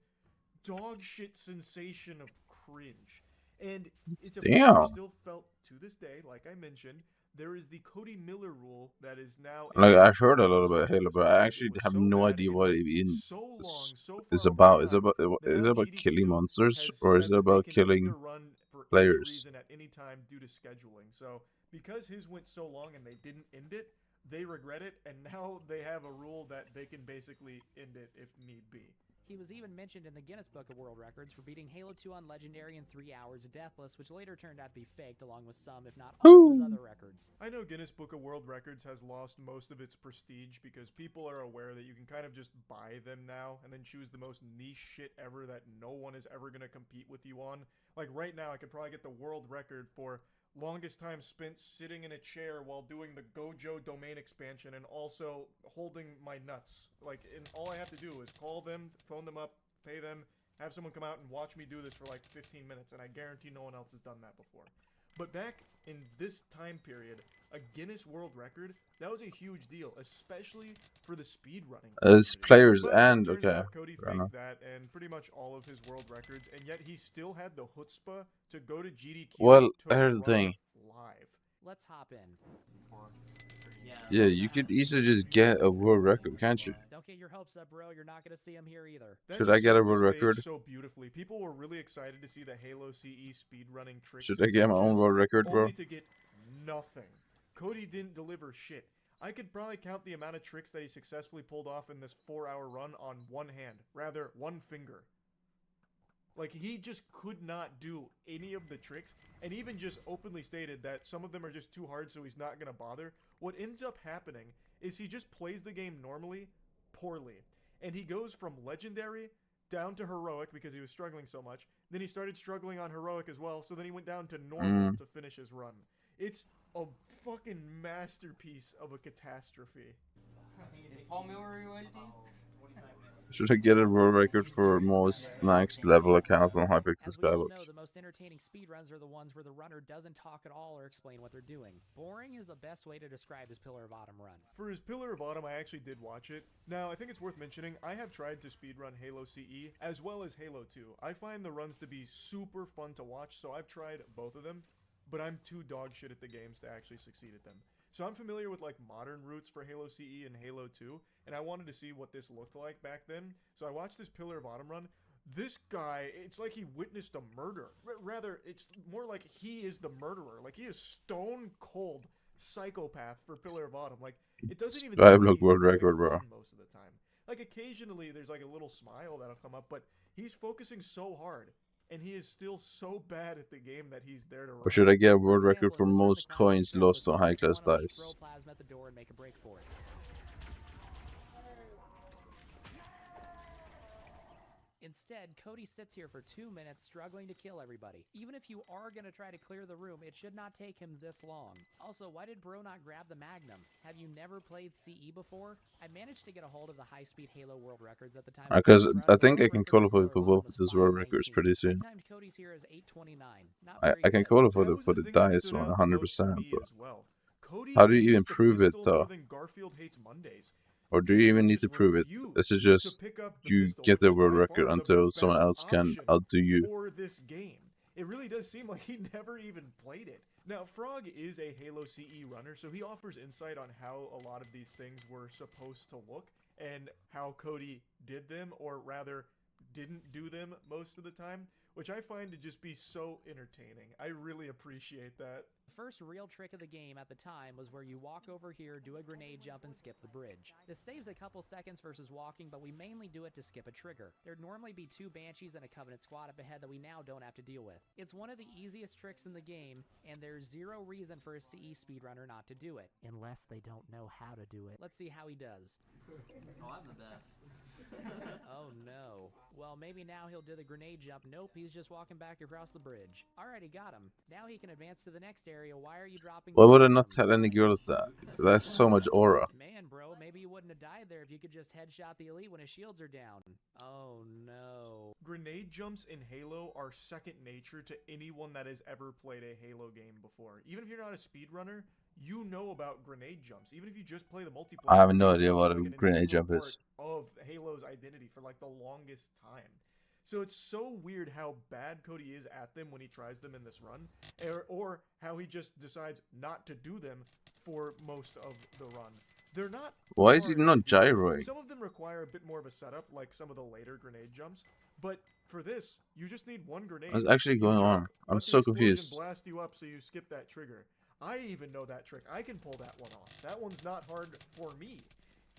dog shit sensation of cringe. And it's a feature Damn. still felt to this day, like I mentioned. There is the Cody Miller rule that is now Like I've introduced heard a into lot games about like Halo, this but I because actually it was have so no bad idea and it what went it even so long, so is far about. over Is time about that is now it about killing GDQ monsters has or is said it that they about can end killing a run for any players? reason at any time due to scheduling. So because his went so long and they didn't end it, they regret it, and now they have a rule that they can basically end it if need be. He was even mentioned in the Guinness Book of World Records for beating Halo 2 on Legendary in 3 hours deathless, which later turned out to be faked along with some, if not all, of his other records. I know Guinness Book of World Records has lost most of its prestige because people are aware that you can kind of just buy them now and then choose the most niche shit ever that no one is ever going to compete with you on. Like right now, I could probably get the world record for longest time spent sitting in a chair while doing the Gojo domain expansion and also holding my nuts. Like, and all I have to do is call them, phone them up, pay them, have someone come out and watch me do this for like 15 minutes, and I guarantee no one else has done that before. But back in this time period, a Guinness World Record, that was a huge deal, especially for the speedrunning As community. players But and it turns okay. out Cody Fair enough. faked that and pretty much all of his world records, and yet he still had the chutzpah to go to GDQ Well, to here's the run thing. live. Let's hop in. Yeah, you could easily just get a world record, can't you? Don't get your hopes up, bro. You're not going to see him here either. That Should just I get a sets the world stage record? so beautifully. People were really excited to see the Halo CE speedrunning tricks. Should I get my own and world record, bro? only to get nothing. Cody didn't deliver shit. I could probably count the amount of tricks that he successfully pulled off in this 4-hour run on one hand. Rather, one finger. Like, he just could not do any of the tricks, and even just openly stated that some of them are just too hard, so he's not going to bother. What ends up happening is he just plays the game normally, poorly. And he goes from Legendary down to Heroic because he was struggling so much. Then he started struggling on Heroic as well, so then he went down to Normal to finish his run. It's a fucking masterpiece of a catastrophe. Is Paul Miller related to you? Should I get a world record for most next level accounts on Hypixel As we all Skyblock? know, the most entertaining speedruns are the ones where the runner doesn't talk at all or explain what they're doing. Boring is the best way to describe his Pillar of Autumn run. For his Pillar of Autumn, I actually did watch it. Now, I think it's worth mentioning, I have tried to speedrun Halo CE as well as Halo 2. I find the runs to be super fun to watch, so I've tried both of them, but I'm too dog shit at the games to actually succeed at them. So I'm familiar with like modern routes for Halo CE and Halo 2, and I wanted to see what this looked like back then. So I watched this Pillar of Autumn run. This guy, it's like he witnessed a murder. Rather, it's more like he is the murderer. Like he is stone cold psychopath for Pillar of Autumn. Like it doesn't even seem like Skyblock he's world having record, bro. fun most of the time. Like occasionally there's like a little smile that'll come up, but he's focusing so hard, and he is still so bad at the game that he's there to run. Or should I get a world record for most coins lost on high class dice? Plasma at the door and make a break for it. Instead, Cody sits here for 2 minutes struggling to kill everybody. Even if you are going to try to clear the room, it should not take him this long. Also, why did Bro not grab the Magnum? Have you never played CE before? I managed to get a hold of the high-speed Halo world records at the time. Because I think I can qualify for both of those world records pretty soon. I timed Cody's here as 8:29. I can qualify for the dice one 100%, but how do you even prove it though? Or do you even need to prove it? This is just you get the world record until someone else can outdo you. For this game, it really does seem like he never even played it. Now, Frog is a Halo CE runner, so he offers insight on how a lot of these things were supposed to look and how Cody did them, or rather didn't do them most of the time, which I find to just be so entertaining. I really appreciate that. The first real trick of the game at the time was where you walk over here, do a grenade jump, and skip the bridge. This saves a couple seconds versus walking, but we mainly do it to skip a trigger. There'd normally be 2 Banshees and a Covenant squad up ahead that we now don't have to deal with. It's one of the easiest tricks in the game, and there's zero reason for a CE speedrunner not to do it. Unless they don't know how to do it. Let's see how he does. Oh, I'm the best. Oh no. Well, maybe now he'll do the grenade jump. Nope, he's just walking back across the bridge. Alright, he got him. Now he can advance to the next area. Why are you dropping? Why would I not tell any girls that? That's so much aura. Man, bro, maybe you wouldn't have died there if you could just headshot the elite when his shields are down. Oh no. Grenade jumps in Halo are second nature to anyone that has ever played a Halo game before. Even if you're not a speedrunner, you know about grenade jumps. Even if you just play the multiplayer, I have no idea what a grenade jump is. Of Halo's identity for like the longest time. So it's so weird how bad Cody is at them when he tries them in this run, or how he just decides not to do them for most of the run. They're not. Why is he not gyroing? Some of them require a bit more of a setup, like some of the later grenade jumps. But for this, you just need one grenade. What's actually going on? I'm so confused. Blast you up so you skip that trigger. I even know that trick. I can pull that one off. That one's not hard for me.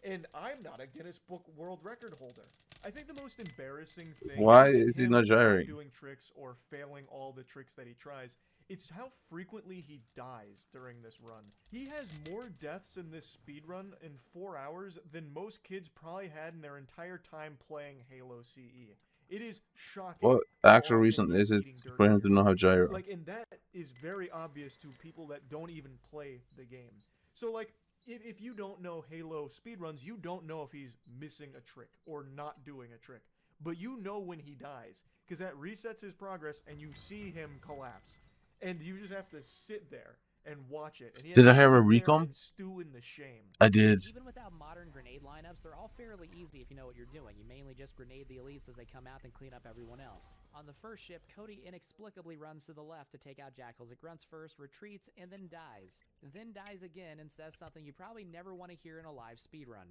And I'm not a Guinness Book World Record holder. I think the most embarrassing thing Why isn't is he him not gyring? doing tricks or failing all the tricks that he tries. It's how frequently he dies during this run. He has more deaths in this speedrun in 4 hours than most kids probably had in their entire time playing Halo CE. It is shocking. What actual reason is it for him to know how gyro? Like, and that is very obvious to people that don't even play the game. So, like, if you don't know Halo speedruns, you don't know if he's missing a trick or not doing a trick. But you know when he dies, because that resets his progress and you see him collapse. And you just have to sit there and watch it. And he Did I has to have a sit there recon? and stew in the shame. I did. Even without modern grenade lineups, they're all fairly easy if you know what you're doing. You mainly just grenade the elites as they come out and clean up everyone else. On the first ship, Cody inexplicably runs to the left to take out Jackals. It grunts first, retreats, and then dies. Then dies again and says something you probably never want to hear in a live speedrun.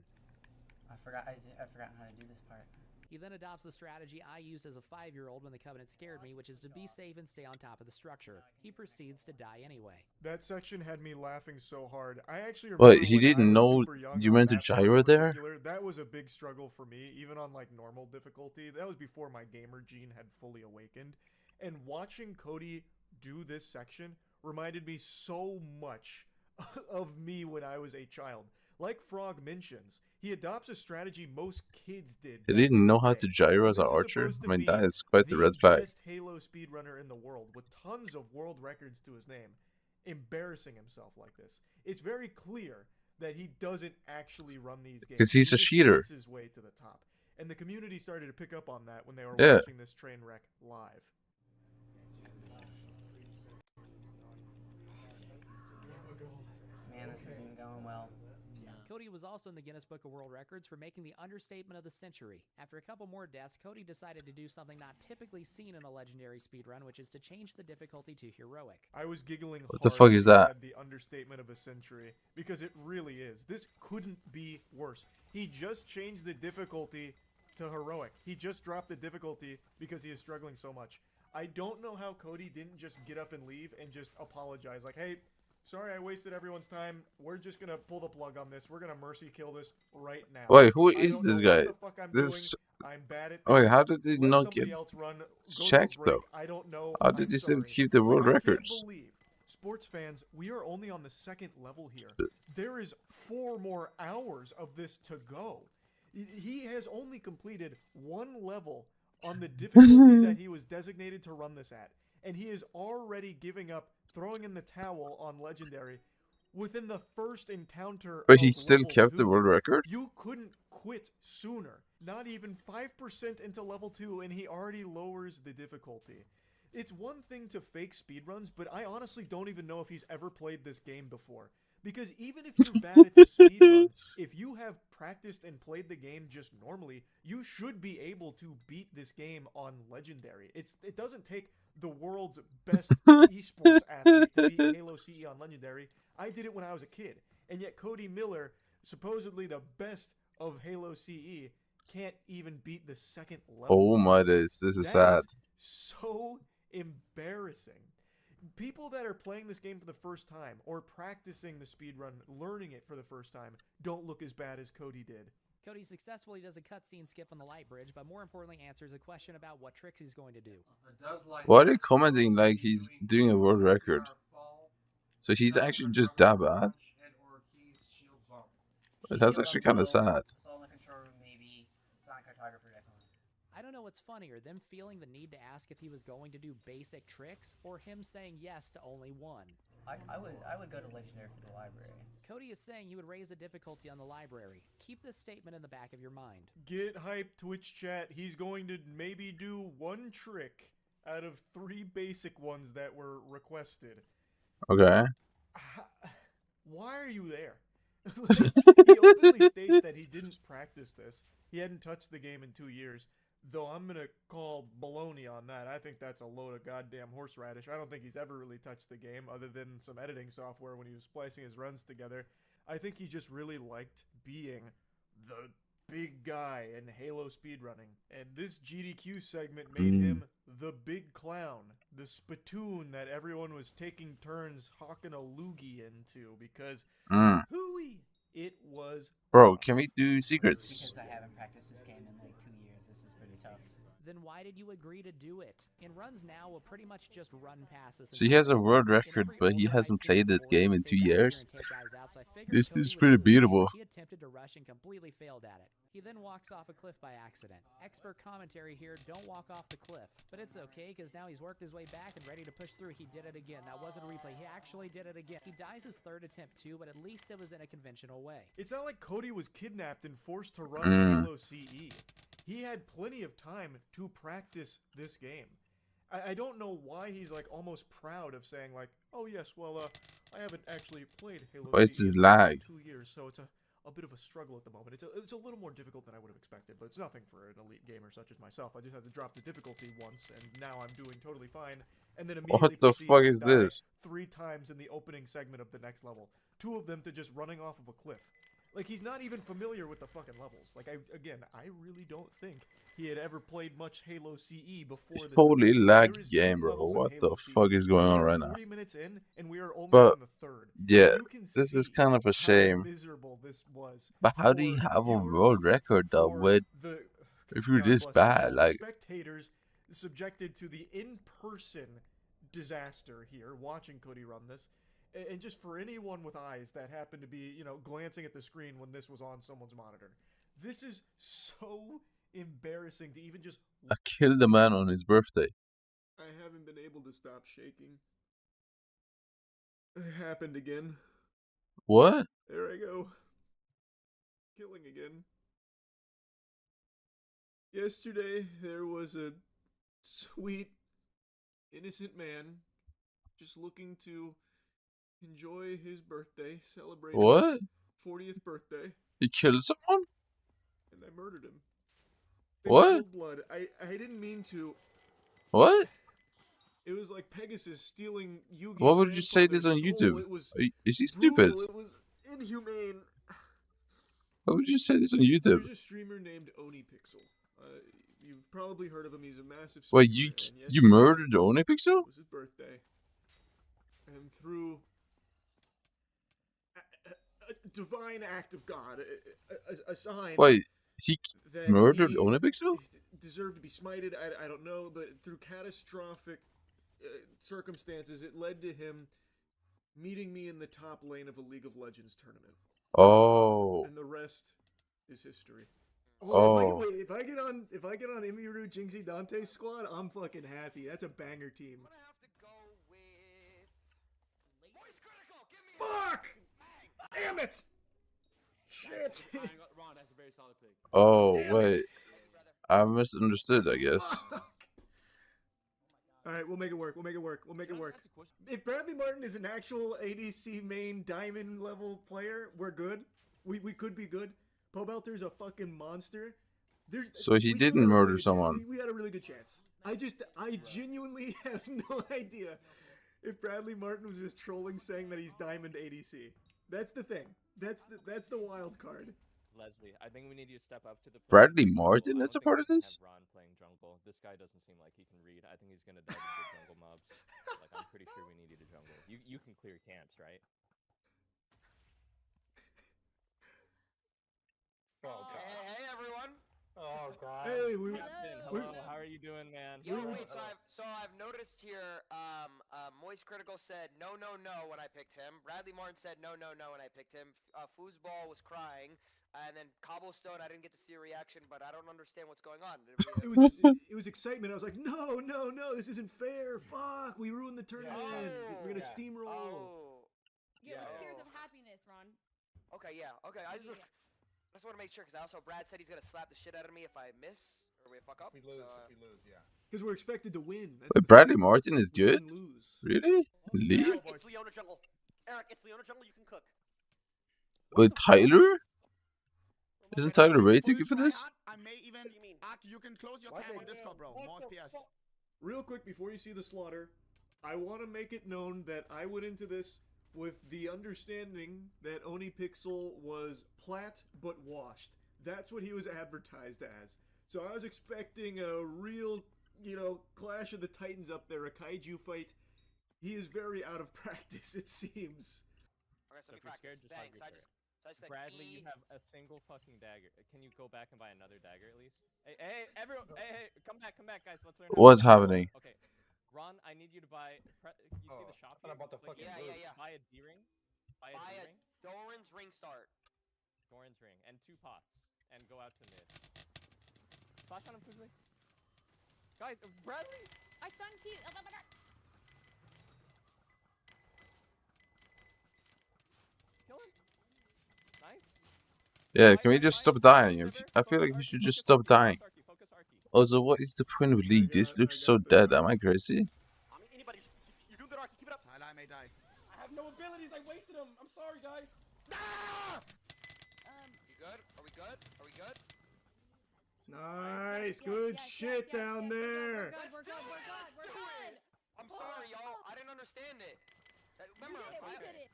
I forgot how to do this part. He then adopts the strategy I used as a 5-year-old when the Covenant scared me, which is to be safe and stay on top of the structure. He proceeds to die anyway. That section had me laughing so hard. I actually remember What, he when I didn't was know super young you on meant to that part gyro in there? particular. That was a big struggle for me, even on like normal difficulty. That was before my gamer gene had fully awakened. And watching Cody do this section reminded me so much of me when I was a child. Like Frog mentions, he adopts a strategy most kids did. He didn't know how to gyro as an archer? I mean, that is quite the red flag. Best Halo speedrunner in the world, with tons of world records to his name, embarrassing himself like this. It's very clear that he doesn't actually run these games. 'Cause he's a just cheater. cheats his way to the top. And the community started to pick up on that when they were Yeah. watching this train wreck live. Man, this isn't going well. Cody was also in the Guinness Book of World Records for making the understatement of the century. After a couple more deaths, Cody decided to do something not typically seen in a legendary speedrun, which is to change the difficulty to heroic. I was giggling What hard the fuck when is he that? said the understatement of a century, because it really is. This couldn't be worse. He just changed the difficulty to heroic. He just dropped the difficulty because he is struggling so much. I don't know how Cody didn't just get up and leave and just apologize. Like, hey, sorry I wasted everyone's time. We're just gonna pull the plug on this. We're gonna mercy kill this right now. Wait, who I is don't this know guy? what the fuck I'm doing. This. I'm bad at Wait, this. how did he Let not somebody get else run. Go to a checked break. though? I don't know. How did I'm he still sorry. keep the world I can't records? believe, sports fans, we are only on the second level here. There is 4 more hours of this to go. He has only completed 1 level on the difficulty that he was designated to run this at. And he is already giving up, throwing in the towel on Legendary within the first encounter But of he still level kept 2. the world record? You couldn't quit sooner. Not even 5% into level 2, and he already lowers the difficulty. It's one thing to fake speedruns, but I honestly don't even know if he's ever played this game before. Because even if you're bad at the speedrun, if you have practiced and played the game just normally, you should be able to beat this game on Legendary. It doesn't take the world's best esports athlete to beat Halo CE on Legendary. I did it when I was a kid. And yet Cody Miller, supposedly the best of Halo CE, can't even beat the second level. Oh my days, this is sad. That is so embarrassing. People that are playing this game for the first time or practicing the speedrun, learning it for the first time, don't look as bad as Cody did. Cody successfully does a cutscene skip on the light bridge, but more importantly answers a question about what tricks he's going to do. Why are they commenting like he's doing a world record? So he's actually just that bad? That's actually kind of sad. I don't know what's funnier, them feeling the need to ask if he was going to do basic tricks, or him saying yes to only one. I would go to Legendary for the library. Cody is saying he would raise the difficulty on the library. Keep this statement in the back of your mind. Get hype, Twitch chat. He's going to maybe do 1 trick out of 3 basic ones that were requested. Okay. Why are you there? He openly states that he didn't practice this. He hadn't touched the game in 2 years. Though I'm going to call baloney on that. I think that's a load of goddamn horseradish. I don't think he's ever really touched the game other than some editing software when he was splicing his runs together. I think he just really liked being the big guy in Halo speedrunning. And this GDQ segment made him the big clown. The spittoon that everyone was taking turns hawking a loogie into because hooey, it was... Bro, can we do secrets? Because I haven't practiced this game in like 2 years, this is pretty tough. Then why did you agree to do it? In runs now, we'll pretty much just run past this. So he has a world record, but he hasn't played this game in 2 years? This is pretty beatable. He attempted to rush and completely failed at it. He then walks off a cliff by accident. Expert commentary here, don't walk off the cliff. But it's okay, because now he's worked his way back and ready to push through. He did it again. That wasn't a replay. He actually did it again. He dies his 3rd attempt too, but at least it was in a conventional way. It's not like Cody was kidnapped and forced to run Halo CE. He had plenty of time to practice this game. I don't know why he's like almost proud of saying like, oh yes, well, I haven't actually played Halo CE in lag? 2 years, so it's a bit of a struggle at the moment. It's a little more difficult than I would have expected, but it's nothing for an elite gamer such as myself. I just had to drop the difficulty once, and now I'm doing totally fine. And then immediately What the fuck to is die this? 3 times in the opening segment of the next level. 2 of them to just running off of a cliff. Like, he's not even familiar with the fucking levels. Like, I really don't think he had ever played much Halo CE before this. Holy event. lag There is game, 10 bro. levels in What Halo the CE. fuck is going on We are right now? 40 minutes in, and we are only But, on the 3rd. yeah, You can this is see kind of a how shame. miserable this was But how do you for have a viewers, world record though for with the if you're God this bless bad? yourself, Like, spectators subjected to the in-person disaster here, watching Cody run this, and just for anyone with eyes that happened to be, you know, glancing at the screen when this was on someone's monitor. This is so embarrassing to even just... I killed a man on his birthday. I haven't been able to stop shaking. It happened again. What? There I go. Killing again. Yesterday, there was a sweet, innocent man just looking to enjoy his birthday, celebrate What? 40th birthday. He killed someone? And I murdered him. In What? cold blood. I didn't mean to. What? It was like Pegasus stealing Yugi's Why would you say this on grandfather's YouTube? soul. It was Is he stupid? brutal. It was inhumane. Why would you say this on There's YouTube? a streamer named Hypixel. You've probably heard of him. He's a massive streamer. Wait, and you yesterday murdered Hypixel? was his birthday. And through a divine act of God, a sign Wait, he that murdered he Hypixel? deserved to be smited. I don't know, but through catastrophic circumstances, it led to him meeting me in the top lane of a League of Legends tournament. Oh. And the rest is history. Oh. If I get on Imiru, Jinxie, Dante's squad, I'm fucking happy. That's a banger team. Fuck! Damn it! Shit! Oh, Damn wait. it. I misunderstood, I guess. Alright, we'll make it work. We'll make it work. We'll make it work. If Bradley Martin is an actual ADC main diamond level player, we're good. We could be good. Pobelter's a fucking monster. So he didn't murder someone. We had a really good chance. I genuinely have no idea if Bradley Martin was just trolling saying that he's diamond ADC. That's the thing. That's the wild card. Leslie, I think we need you to step up to the plate. Bradley Martin is a part of this? Have Ron playing jungle. This guy doesn't seem like he can read. I think he's gonna die to the jungle mobs. Like, I'm pretty sure we need you to jungle. You can clear camps, right? Oh, God. Hey, everyone. Oh, God. Hey, Hello. How are you doing, man? Yo, wait, so I've noticed here, Moist Critical said no when I picked him. Bradley Martin said no when I picked him. Foosball was crying, and then Cobblestone, I didn't get to see a reaction, but I don't understand what's going on. It was excitement. I was like, no, this isn't fair. Fuck, we ruined the tournament. We're gonna steamroll. Yeah, it was tears of happiness, Ron. Okay, yeah, okay. I just want to make sure, because Brad said he's gonna slap the shit out of me if I miss or we fuck up. If we lose, yeah. Because we're expected to win. Wait, Bradley Martin is good? Really? League? Eric, it's Leona Jungle. Eric, it's Leona Jungle. You can cook. With Tyler? Isn't Tyler ready to go for this? I may even. You can close your cam on Discord, bro. More FPS. Real quick, before you see the slaughter, I want to make it known that I went into this with the understanding that Hypixel was plat but washed. That's what he was advertised as. So I was expecting a real, Clash of the Titans up there, a kaiju fight. He is very out of practice, it seems. Okay, so if you're scared, just hug your shirt. Bradley, you have a single fucking dagger. Can you go back and buy another dagger at least? Hey, everyone! Hey, come back, guys. Let's learn. What's happening? Okay, Ron, I need you to buy. You see the shop here? About the fucking yeah. Buy a D-ring. Buy a D-ring. Doran's ring start. Doran's ring and 2 pots, and go out to mid. Flash on him, Fuzzy. Guys, Bradley. I stunned you. Oh my god. Kill him. Nice. Yeah, can we just stop dying? I feel like we should just stop dying. Also, what is the point of League? This looks so dead. Am I crazy? Anybody, you're doing good, Arky. Keep it up. I may die. I have no abilities. I wasted them. I'm sorry, guys. You good? Are we good? Are we good? Nice, good shit down there. We're good. I'm sorry, y'all. I didn't understand it. Remember, we did it.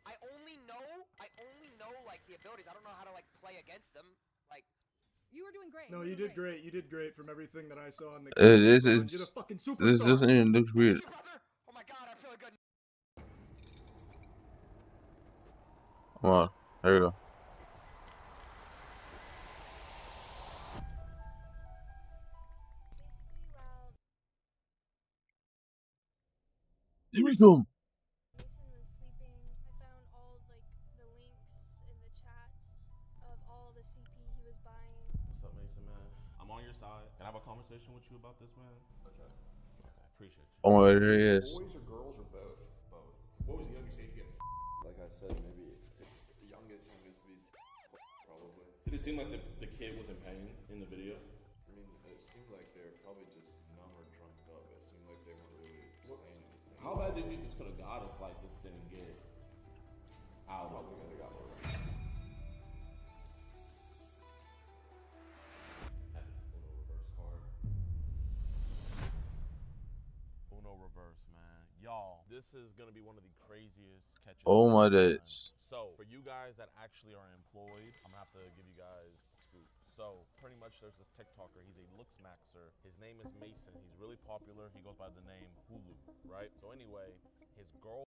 I only know like the abilities. I don't know how to like play against them. Like you were doing great. No, you did great. You did great from everything that I saw on the. This You're a fucking superstar. This doesn't even look weird. Oh my god, I'm feeling good. Come on, there we go. Here we go. Mason was sleeping. I found all the links in the chats of all the CP he was buying. What's up, Mason, man? I'm on your side. Can I have a conversation with you about this, man? Okay. Appreciate you. Oh, there he is. Boys or girls or both? Both. What was the youngest age getting? Like I said, maybe the youngest would be probably. Did it seem like the kid was in pain in the video? I mean, it seemed like they were probably just numb or drunk up. It seemed like they weren't really saying anything. How bad did you just could have got if like this didn't get out? Probably could have got more. This is gonna be one of the craziest catches. Oh of my all time. days. So for you guys that actually are employed, I'm gonna have to give you guys the scoop. So pretty much there's this TikToker. He's a looks maxer. His name is Mason. He's really popular. He goes by the name Hulu, right? So anyway, his girl.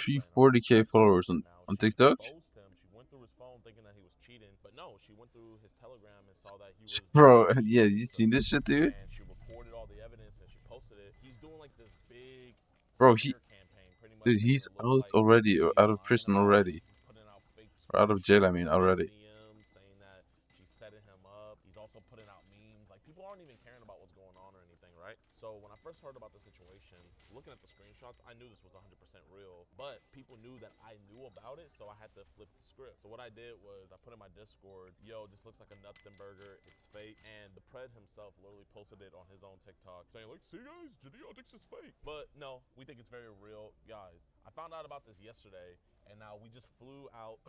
340K followers on TikTok. Exposed him. She went through his phone thinking that he was cheating, but no, she went through his Telegram and saw that he was Bro, really yeah, you cheating. seen this shit, dude? And she recorded all the evidence and she posted it. He's doing like this big Bro, smear campaign, pretty much dude, making he's it look out like already, or he's out of lying prison about it. already, He's putting out fake or out of jail. I mean, already. DMs saying that she's setting him up. He's also putting out memes. Like people aren't even caring about what's going on or anything, right? So when I first heard about the situation, looking at the screenshots, I knew this was 100% real. But people knew that I knew about it, so I had to flip the script. So what I did was I put in my Discord, yo, this looks like a nothing burger. It's fake. And the Pred himself literally posted it on his own TikTok saying like, see guys, Jadeo thinks it's fake. But no, we think it's very real. Guys, I found out about this yesterday, and now we just flew out.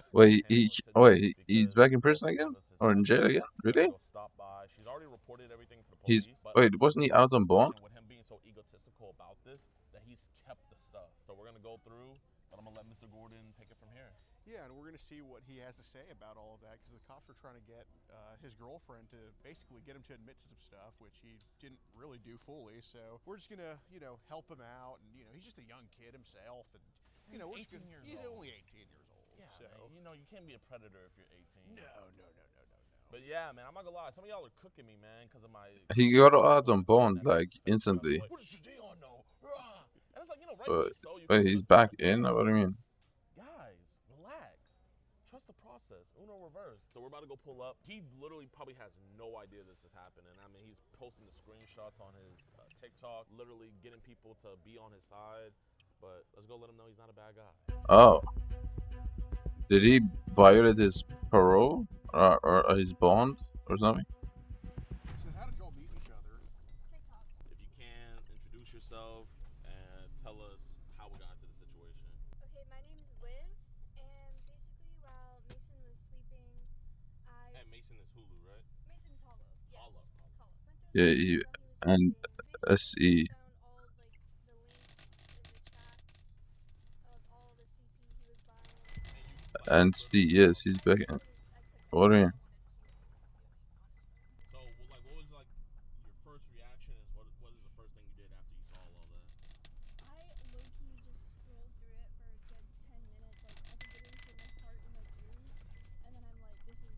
He's back in prison again, or in jail again? Really? Go stop by. She's already reported everything to the He's police. But wasn't he out on bond? with him being so egotistical about this, that he's kept the stuff. So we're gonna go through, but I'm gonna let Mr. Gordon take it from here. Yeah, and we're going to see what he has to say about all of that, because the cops are trying to get his girlfriend to basically get him to admit to some stuff, which he didn't really do fully. So we're just going to, help him out. And, he's just a young kid himself. And, we're just gonna, he's only 18 years old. Yeah, so. man, you can't be a predator if you're 18. No. But yeah, man, I'm not gonna lie. Some of y'all are cooking me, man, because of my. He got out on bond like instantly. What does Jadeo know? And it's like, rightfully so. Wait, he's back in? What do you mean? Guys, relax. Trust the process. Uno reverse. So we're about to go pull up. He literally probably has no idea this is happening. I mean, he's posting the screenshots on his TikTok, literally getting people to be on his side. But let's go let him know he's not a bad guy. Oh. Did he violate his parole? Or his bond? Or something? So how did y'all meet each other? TikTok. If you can, introduce yourself and tell us how we got into the situation. Okay, my name is Liv, and basically while Mason was sleeping, And Mason is Hulu, right? Mason's Hollow. Yes. Hollow. Yeah, and SE. Found all like the links in the chats of all the CP he was buying. And C, yes, he's back in. What do you mean? So, what was your first reaction? What is the first thing you did after you saw all that? I low-key just scrolled through it for a good 10 minutes. Like, at the beginning came my heart in my ears, and then I'm like, this is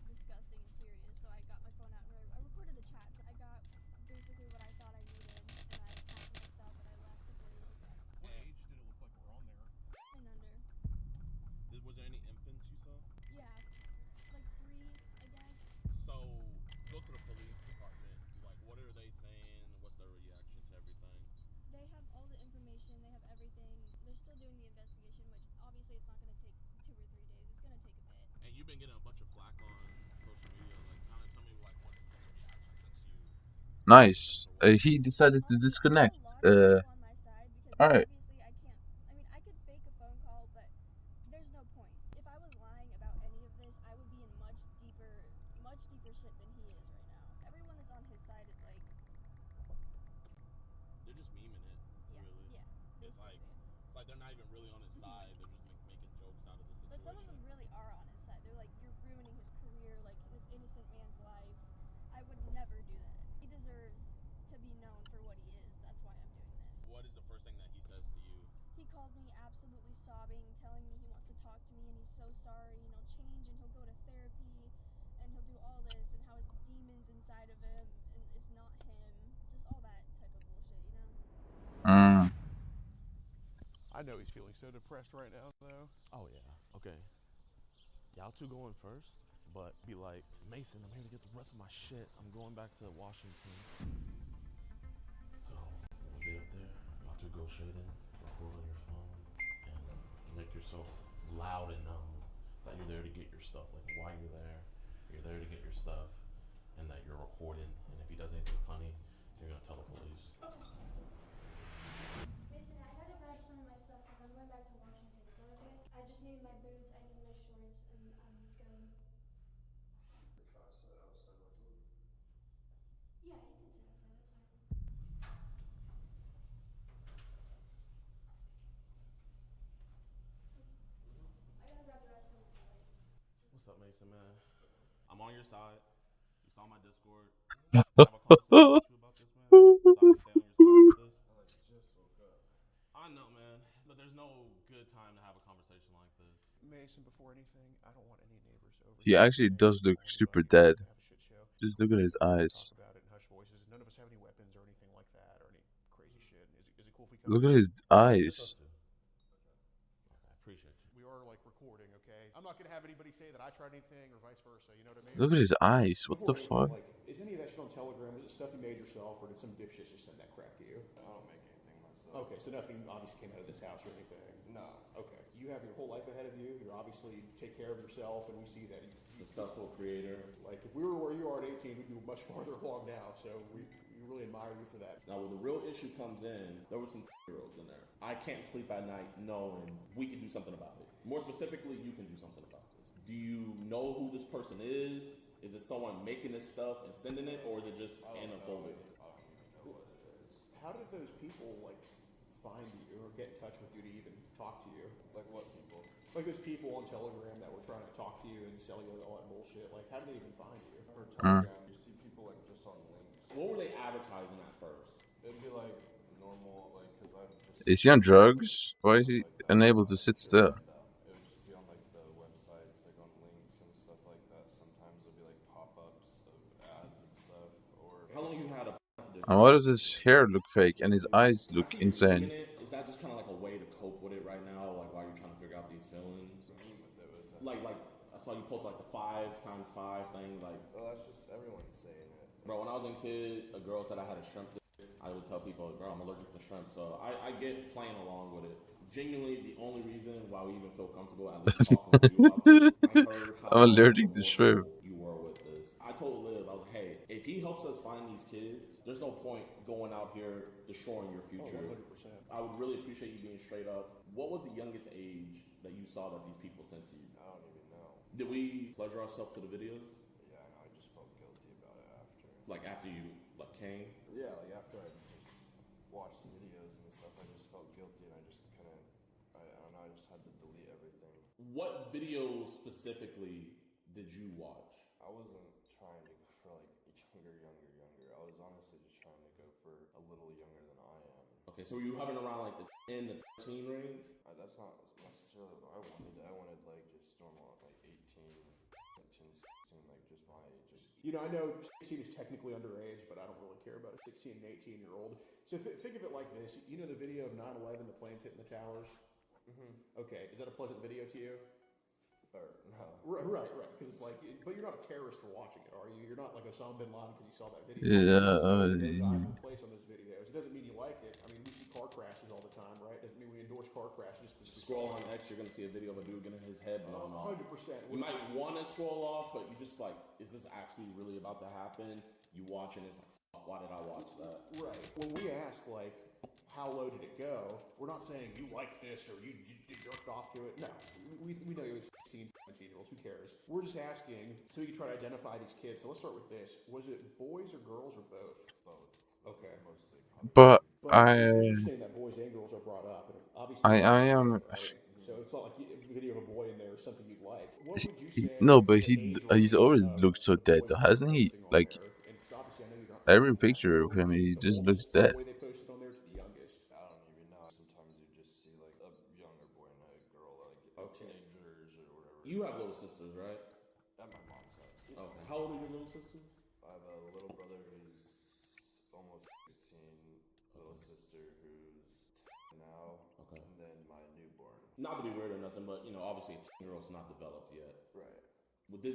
disgusting and serious. So I got my phone out and I recorded the chats. I got basically what I thought I needed, and I packed my stuff and I left before he woke up. What age did it look like were on there? And under. Was there any infants you saw? Yeah, like 3, I guess. So, go to the police department. Like, what are they saying? What's their reaction to everything? They have all the information. They have everything. They're still doing the investigation, which obviously it's not going to take 2 or 3 days. It's going to take a bit. And you've been getting a bunch of flack on social media. Like, kind of tell me what's been the reaction since you. Nice. He decided to disconnect. Alright. Obviously, I can't. I mean, I could fake a phone call, but there's no point. If I was lying about any of this, I would be in much deeper shit than he is right now. Everyone that's on his side is like. They're just memeing it. Yeah, really. yeah. It's like they're not even really on his side. They're just making jokes out of the situation. But some of them really are on his side. They're like, you're ruining his career, like this innocent man's life. I would never do that. He deserves to be known for what he is. That's why I'm doing this. What is the first thing that he says to you? He called me absolutely sobbing, telling me he wants to talk to me and he's so sorry and he'll change and he'll go to therapy and he'll do all this and how his demons inside of him and it's not him. Just all that type of bullshit, you know? I know he's feeling so depressed right now, though. Oh, yeah. Okay. Y'all two going first, but be like, Mason, I'm here to get the rest of my shit. I'm going back to Washington. So, when we get up there, y'all two go straight in, record on your phone, and make yourself loud and known that you're there to get your stuff. Like, why you're there to get your stuff, and that you're recording. And if he does anything funny, you're gonna tell the police. Mason, I gotta grab some of my stuff because I'm going back to Washington. Is that okay? I just need my boots, I need my shorts, and I'm going. The car sat outside my door. Yeah, you can sit outside, that's fine. What's up, Mason, man? I'm on your side. You saw my Discord. Can I have a conversation with you about this, man? So I can stay on your side with this. I just woke up. I know, man, but there's no good time to have a conversation like this. Mason, before anything, I don't want any neighbors over He here. actually does look super dead. Just look at his eyes. About it in hushed voices. None of us have any weapons or anything like that, or any crazy shit. Is it cool if we come? Look at his eyes. I appreciate you. We are like recording, okay? I'm not gonna have anybody say that I tried anything or vice versa. You know what I mean? Look at his eyes. What the fuck? Like, is any of that shit on Telegram? Is it stuff you made yourself, or did some dipshits just send that crap to you? I don't make anything myself. Okay, so nothing obviously came out of this house or anything. No. Okay, you have your whole life ahead of you. You're obviously take care of yourself, and we see that. Successful creator. Like if we were where you are at 18, we'd be much farther along now. So we really admire you for that. Now, where the real issue comes in, there were some year-olds in there. I can't sleep at night knowing we can do something about it. More specifically, you can do something about this. Do you know who this person is? Is it someone making this stuff and sending it, or is it just unfolded? I don't even know what it is. How did those people like find you or get in touch with you to even talk to you? Like what people? Like those people on Telegram that were trying to talk to you and sell you all that bullshit. Like how did they even find you? For Telegram, you see people like just on links. What were they advertising at first? It'd be like normal, like because I'm just. Is he on drugs? Why is he unable to sit still? It would just be on like the websites, like on links and stuff like that. Sometimes it'll be like pop-ups of ads and stuff. Or How long you had a? And why does his hair look fake and his eyes look insane? Is that just kind of like a way to cope with it right now? Like while you're trying to figure out these feelings? Like I saw you post like the 5x5 thing. Like, oh, that's just everyone's saying it. Bro, when I was a kid, a girl said I had a shrimp dick. I would tell people, bro, I'm allergic to shrimp. So I get playing along with it. Genuinely, the only reason why we even feel comfortable at least talking with you about this, I heard how I'm allergic to shrimp. you were with this. I told Liv, I was like, hey, if he helps us find these kids, there's no point going out here destroying your future. 100%. I would really appreciate you being straight up. What was the youngest age that you saw that these people sent to you? I don't even know. Did we pleasure ourselves to the videos? Yeah, I just felt guilty about it after. Like after you came? Yeah, like after I just watched the videos and stuff, I just felt guilty and I just couldn't. I don't know. I just had to delete everything. What videos specifically did you watch? I wasn't trying to go for like younger. I was honestly just trying to go for a little younger than I am. Okay, so were you hovering around like the 10 to 13 range? That's not necessarily what I wanted. I wanted like just normal, like 18, 16, like just my age. You know, I know 16 is technically underage, but I don't really care about a 16 and 18-year-old. So think of it like this. You know the video of 9/11, the planes hitting the towers? Mm-hmm. Okay, is that a pleasant video to you? Or, no. Right. Because it's like, but you're not a terrorist for watching it, are you? You're not like Osama bin Laden because you saw that video. Yeah. Those eyes were placed on those videos. It doesn't mean you like it. I mean, we see car crashes all the time, right? Doesn't mean we endorse car crashes. Scroll on X, you're gonna see a video of a dude getting his head blown off. 100%. You might want to scroll off, but you just like, is this actually really about to happen? You watch and it's like, fuck, why did I watch that? Right. When we ask like, how low did it go? We're not saying you like this or you jerked off to it. No, we know you're 16, 17-year-olds. Who cares? We're just asking so we can try to identify these kids. So let's start with this. Was it boys or girls or both? Both. Okay. Mostly. But it's interesting that boys and girls are brought up, and obviously I am. Right? So it's not like a video of a boy in there is something you'd like. What would you say? No, but he's always looked so dead, though, hasn't he? Like every picture of him, he just looks dead. They posted on there to the youngest. I don't even know. Sometimes you just see like a younger boy and a girl, like teenagers or whatever. You have little sisters, right? At my mom's house. Okay. How old are your little sisters? I have a little brother who's almost 16, little sister who's 10 now, okay, and then my newborn. Not to be weird or nothing, but you know, obviously a 10-year-old's not developed yet. Right.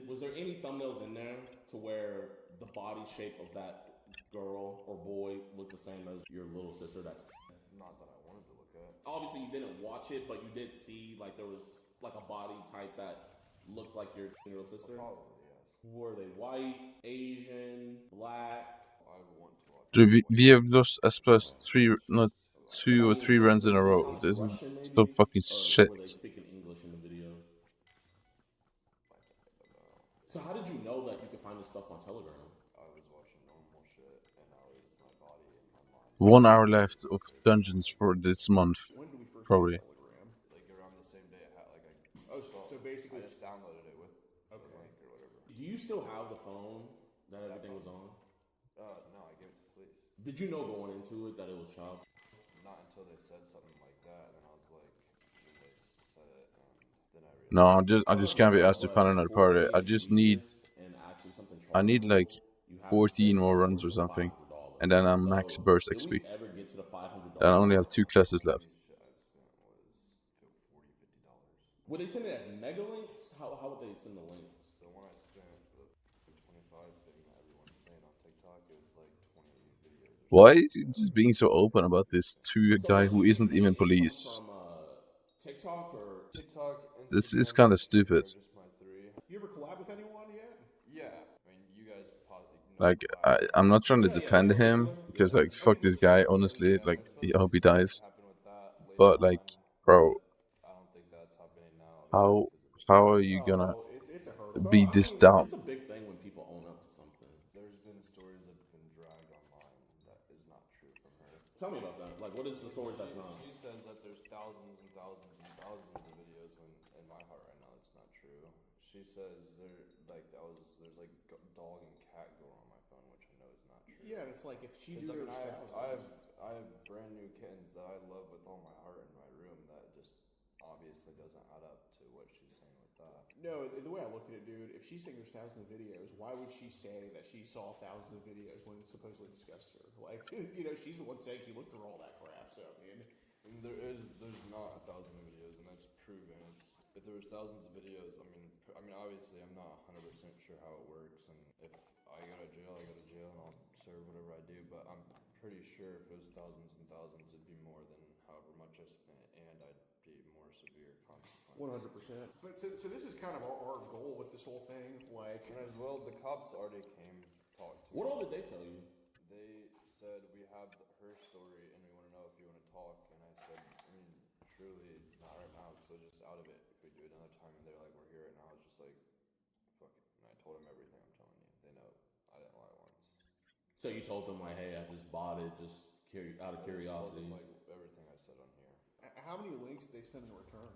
Was there any thumbnails in there to where the body shape of that girl or boy looked the same as your little sister? That's not that I wanted to look at. Obviously, you didn't watch it, but you did see like there was like a body type that looked like your 10-year-old sister. Probably, yes. Were they white, Asian, black? I want to watch. So we have lost S plus 3, not 2 or 3 runs in a row. This is so fucking shit. Were they speaking English in the video? So how did you know that you could find this stuff on Telegram? I was watching normal shit, and I was my body and my mind. 1 hour left of dungeons for this month, When did we first probably. Telegram? Like around the same day, I had like so basically I just downloaded it with. the link or whatever. Do you still have the phone that everything was on? No, I gave it to police. Did you know going into it that it was child? Not until they said something like that, and I was like, then they said it, and then I realized. No, I just can't be asked to find another party. I just need And actually something I need chargeable, like you have to 14 pay more runs or over something, $500. and then I'm max So burst did we XP. ever get to the $500 And I only have mark? 2 classes left. Shit I've spent was $40, $50. Would they send it as mega links? How would they send the links? The one I spent for the 25 thing that everyone's saying on TikTok, it was like 20 videos. Why is he just being so open about this to a So guy wait, who you isn't make even income police? from TikTok or TikTok, This is Instagram, kind of and stupid. are just my three. You ever collab with anyone yet? Yeah, I mean, you guys probably Like, I'm not trying to Yeah, defend Joe him Regular. because, Yeah. like, fuck this guy, honestly. Like, I hope he dies. Happen with that later But, like, on, bro, I don't think that's happening now. how how are you gonna Oh, it's a hurdle. Bro, beat I this mean, down? it's a big thing when people own up to something. There's been stories that's been dragged online that is not true from her. Tell me about that. Like, what is the story that's not? She says that there's thousands and thousands and thousands of videos when in my heart right now it's not true. She says there's like dog and cat going on my phone, which I know is not true. Yeah, and it's like if she knew Like, there was I have brand new kittens that I love with all my heart in my room that just obviously doesn't add up to what she's saying with that. No, the way I look at it, dude, if she's saying there's thousands of videos, why would she say that she saw thousands of videos when it supposedly discussed her? Like, she's the one saying she looked through all that crap. So, I mean, And there's not 1,000 videos, and that's proven. If there was thousands of videos, I mean, obviously, I'm not 100% sure how it works, and if I go to jail, I go to jail, and I'll serve whatever I do. But I'm pretty sure if it was thousands and thousands, it'd be more than however much I spent, and I'd be more severe consequences. 100%. But so this is kind of our goal with this whole thing. Like, And as well, the cops already came talked to me. What all did they tell you? They said we have her story, and we want to know if you want to talk. And I said, I mean, truly, not right now, because we're just out of it. If we do it another time, and they're like, we're here, and I was just like, fuck it. And I told them everything I'm telling you. They know I didn't lie once. So you told them like, hey, I just bought it, just out of curiosity. I told them, like, everything I said on here. how many links did they send in return?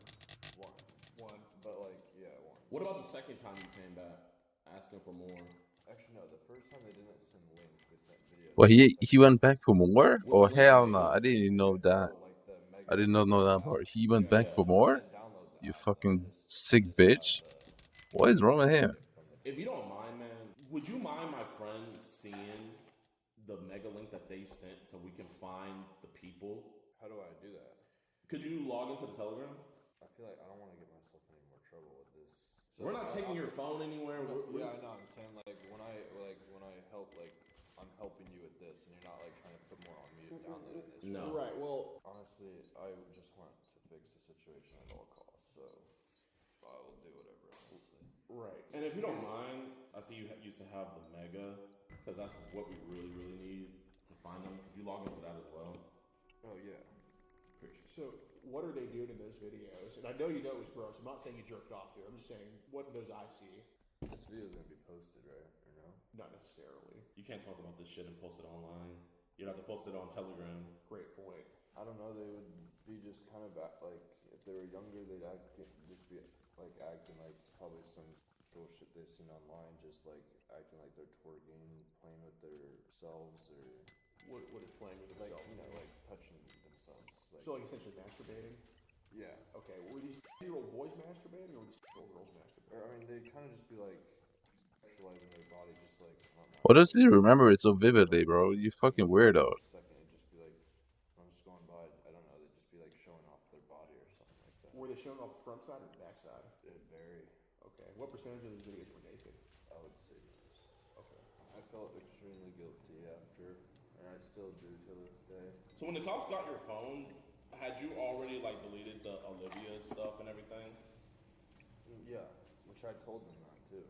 One. But like, yeah, one. What about the second time you came back asking for more? Actually, no. The first time they didn't send links, they sent videos. Well, he went back for more? Which Oh link hell did no! they I didn't even know that. like the mega I did not know that part. He went back for I more? didn't download the You app, fucking sick bitch! What is wrong with him? If you don't mind, man, would you mind my friend seeing the mega link that they sent so we can find the people? How do I do that? Could you log into the Telegram? I feel like I don't want to get myself in any more trouble with this. We're not taking your phone anywhere. Yeah, I know. I'm saying like when I help, like I'm helping you with this, and you're not like trying to put more on me to download this. No. Right. Well, honestly, I just want to fix the situation at all costs. So I will do whatever. Honestly. Right. And if you don't mind, I see you used to have the mega, because that's what we really, really need to find them. Could you log into that as well? Oh yeah. So what are they doing in those videos? And I know you know it was gross. I'm not saying you jerked off to it. I'm just saying what do those eyes see? This video is gonna be posted, right? Or no? Not necessarily. You can't talk about this shit and post it online. You'd have to post it on Telegram. Great point. I don't know. They would be just kind of like if they were younger, they'd just be like acting like probably some shit they've seen online, just like acting like they're twerking, playing with themselves, or what is playing with like themselves? like touching themselves. Like, So like essentially masturbating. yeah. Okay. Were these year-old boys masturbating or were these year-old girls masturbating? Or, I mean, they kind of just be like sexualizing their body, just like. What does he remember it so vividly, bro? You fucking weirdo. Second, it'd just be like, I'm just going by. I don't know. They'd just be like showing off their body or something like that. Were they showing off the front side or the back side? It'd vary. Okay. What percentage of these videos were naked? I would say yes. Okay. I felt extremely guilty after, and I still do to this day. So when the cops got your phone, had you already like deleted the Olivia stuff and everything? Yeah, which I told them that too.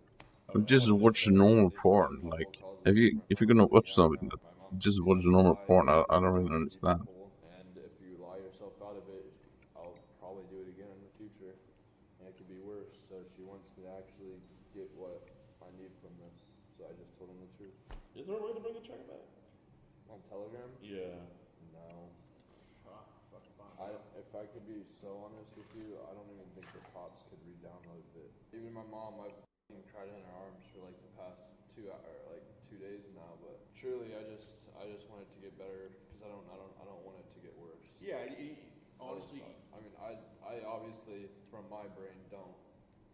Just watch normal porn. Like, if you're gonna watch something, just watch normal porn. I don't really understand. And if you lie yourself out of it, I'll probably do it again in the future. And it could be worse. So she wants me to actually get what I need from this. So I just told them the truth. Is there a way to bring a check back? On Telegram? Yeah. No. If I could be so honest with you, I don't even think the cops could re-download it. Even my mom, cried in her arms for like the past 2 days now. But truly, I just want it to get better because I don't want it to get worse. Yeah, honestly, I obviously from my brain don't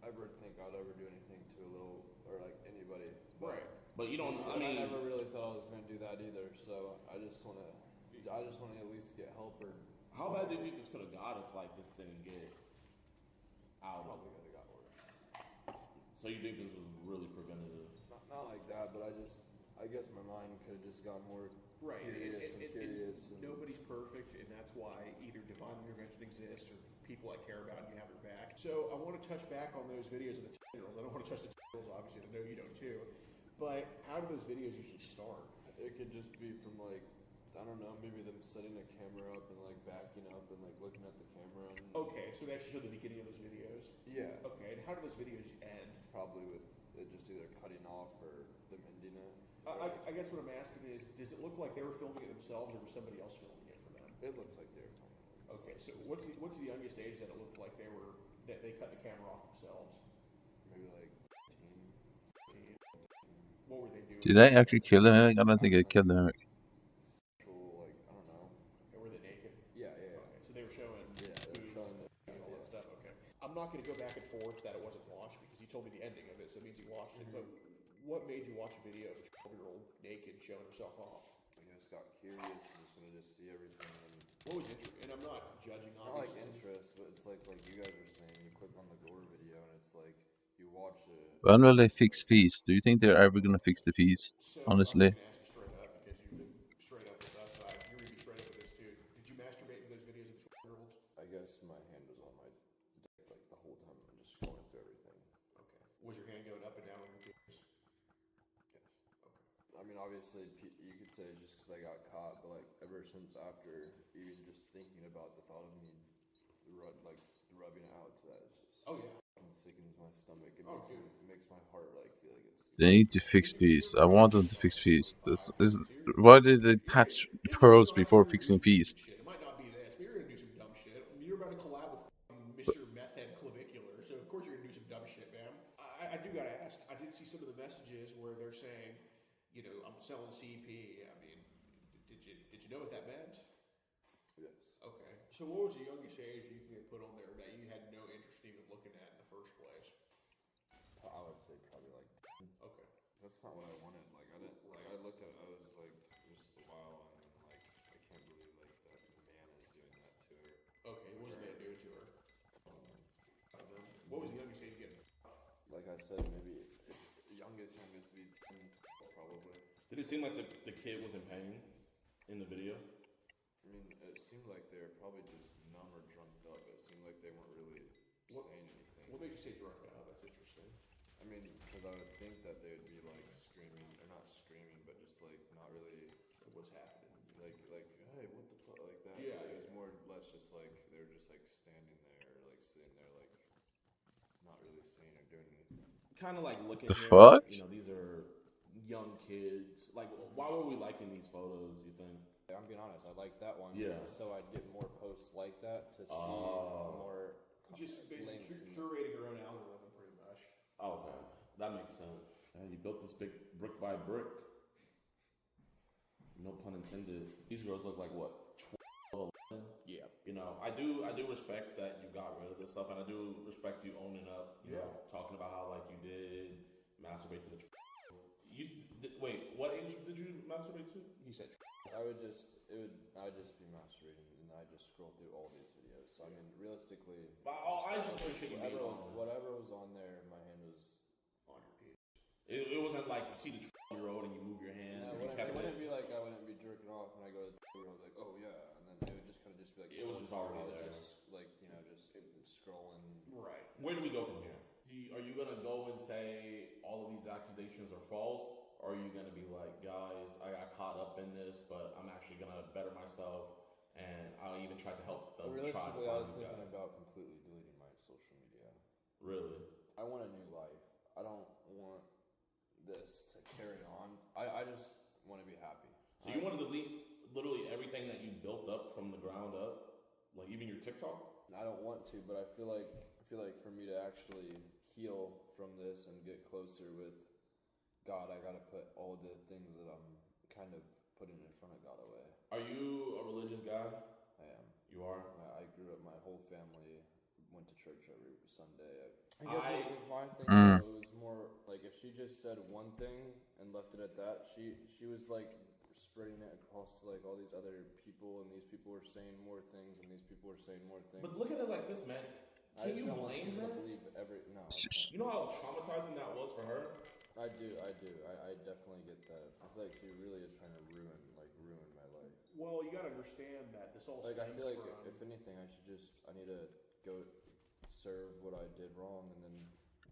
ever think I'd ever do anything to a little or like anybody. Right. But you don't. I I mean, never really thought I was gonna do that either. So I just want to at least get help or. How bad do you think this could have got if like this didn't get out? Probably could have got worse. So you think this was really preventative? Not like that, but I guess my mind could have just gotten more curious. And nobody's perfect, and that's why either divine intervention exists or people I care about and you have your back. So I want to touch back on those videos of the 10-year-olds. I don't want to touch the 10-year-olds, obviously. I know you don't too. But how do those videos usually start? It could just be from like, I don't know, maybe them setting a camera up and like backing up and like looking at the camera. And Okay, so they actually show the beginning of those videos. Yeah. Okay, and how do those videos end? Probably with it just either cutting off or them ending it. I guess what I'm asking is, does it look like they were filming it themselves or was somebody else filming it for them? It looks like they were filming it. Okay, so what's the youngest age that it looked like they cut the camera off themselves? Maybe like 15. What were they doing? Did they actually kill him? I don't think they killed him. Like, I don't know. Okay, were they naked? Yeah. Okay, so they were showing Yeah, they were showing and all that stuff. Okay, I'm not going to go back and forth that it wasn't watched because you told me the ending of it, so it means you watched it. But what made you watch a video of a 12-year-old naked showing herself off? I just got curious and just wanted to see everything. And What was interesting? And I'm not judging, not like obviously. interest, but it's like you guys were saying, you click on the gore video and it's like you watch it. When will they fix Feast? Do you think they're ever gonna fix the Feast? So Honestly. I'm just going to ask you straight up because you've been straight up with us. You're going to be straight up with this too. Did you masturbate in those videos of the 12-year-olds? I guess my hand was on my dick like the whole time I'm just scrolling through everything. Okay. Was your hand going up and down on your penis? Yes. Okay. I mean, obviously, you could say it's just because I got caught, but like ever since after, even just thinking about the thought of me rubbing it out to that, it's just fucking sickens my stomach. It makes my heart like feel like it's. They need to fix Feast. I want them to fix Feast. Why did they patch Pearls before fixing Feast? It might not be this, but you're going to do some dumb shit. I mean, you're about to collab with Mr. Meth Head Clavicular, so of course you're going to do some dumb shit, man. I do got to ask, I did see some of the messages where they're saying, you know, I'm selling CP. I mean, did you know what that meant? Yes. Okay. So what was the youngest age you think they put on there that you had no interest in even looking at in the first place? I would say probably like. Okay. That's not what I wanted. Like I didn't. Like I looked at it, I was like, just wow, and like I can't believe like that man is doing that to her. Okay, what was the man doing to her? I don't know. What was the youngest age getting? Like I said, maybe youngest be 10, probably. Did it seem like the kid was in pain in the video? I mean, it seemed like they were probably just numb or drunked up. It seemed like they weren't really saying anything. What made you say drunked out? That's interesting. I mean, because I would think that they would be like screaming, or not screaming, but just like not really. What's happening? Like, hey, what the fuck, like that. Yeah. It was more or less just like they were just like standing there, or like sitting there, like not really saying or doing anything. Kind of like looking. The here, fuck? You know, these are young kids. Like, why were we liking these photos? You think? I'm being honest. I like that one. Yeah. So I'd get more posts like that to see more. Just basically curating your own algorithm, pretty much. Oh, okay, that makes sense. And you built this big brick by brick. No pun intended. These girls look like what? 12, 11? Yeah. You know, I do respect that you got rid of this stuff, and I do respect you owning up. You know, talking about how like you did masturbate to the. Wait, what age did you masturbate to? He said. I'd just be masturbating, and I just scroll through all these videos. So I mean, realistically, I just appreciate you being honest. Whatever was on there, my hand was on your penis. It wasn't like you see the 12-year-old and you move your hand. No, it wouldn't be like I wouldn't be jerking off when I go to the 12-year-old like, oh yeah, and then it would just kind of just be like it was just already there. Just like just scrolling. Right. Where do we go from here? Are you gonna go and say all of these accusations are false? Or are you going to be like, guys, I got caught up in this, but I'm actually going to better myself, and I'll even try to help them try to Realistically, I was find thinking about completely deleting my social media. Really? I want a new life. I don't want this to carry on. I just want to be happy. So you want to delete literally everything that you built up from the ground up? Like even your TikTok? I don't want to, but I feel like for me to actually heal from this and get closer with God, I gotta put all the things that I'm kind of putting in front of God away. Are you a religious guy? I am. You are? I grew up, my whole family went to church every Sunday. I guess my thing though, it was more like if she just said one thing and left it at that, she was like spreading it across to like all these other people, and these people were saying more things, and these people were saying more things. But look at it like this, man. Can you blame her? No. You know how traumatizing that was for her? I do. I definitely get that. I feel like she really is trying to ruin my life. Well, you gotta understand that this all Like, I stems feel like from... if anything, I need to go serve what I did wrong, and then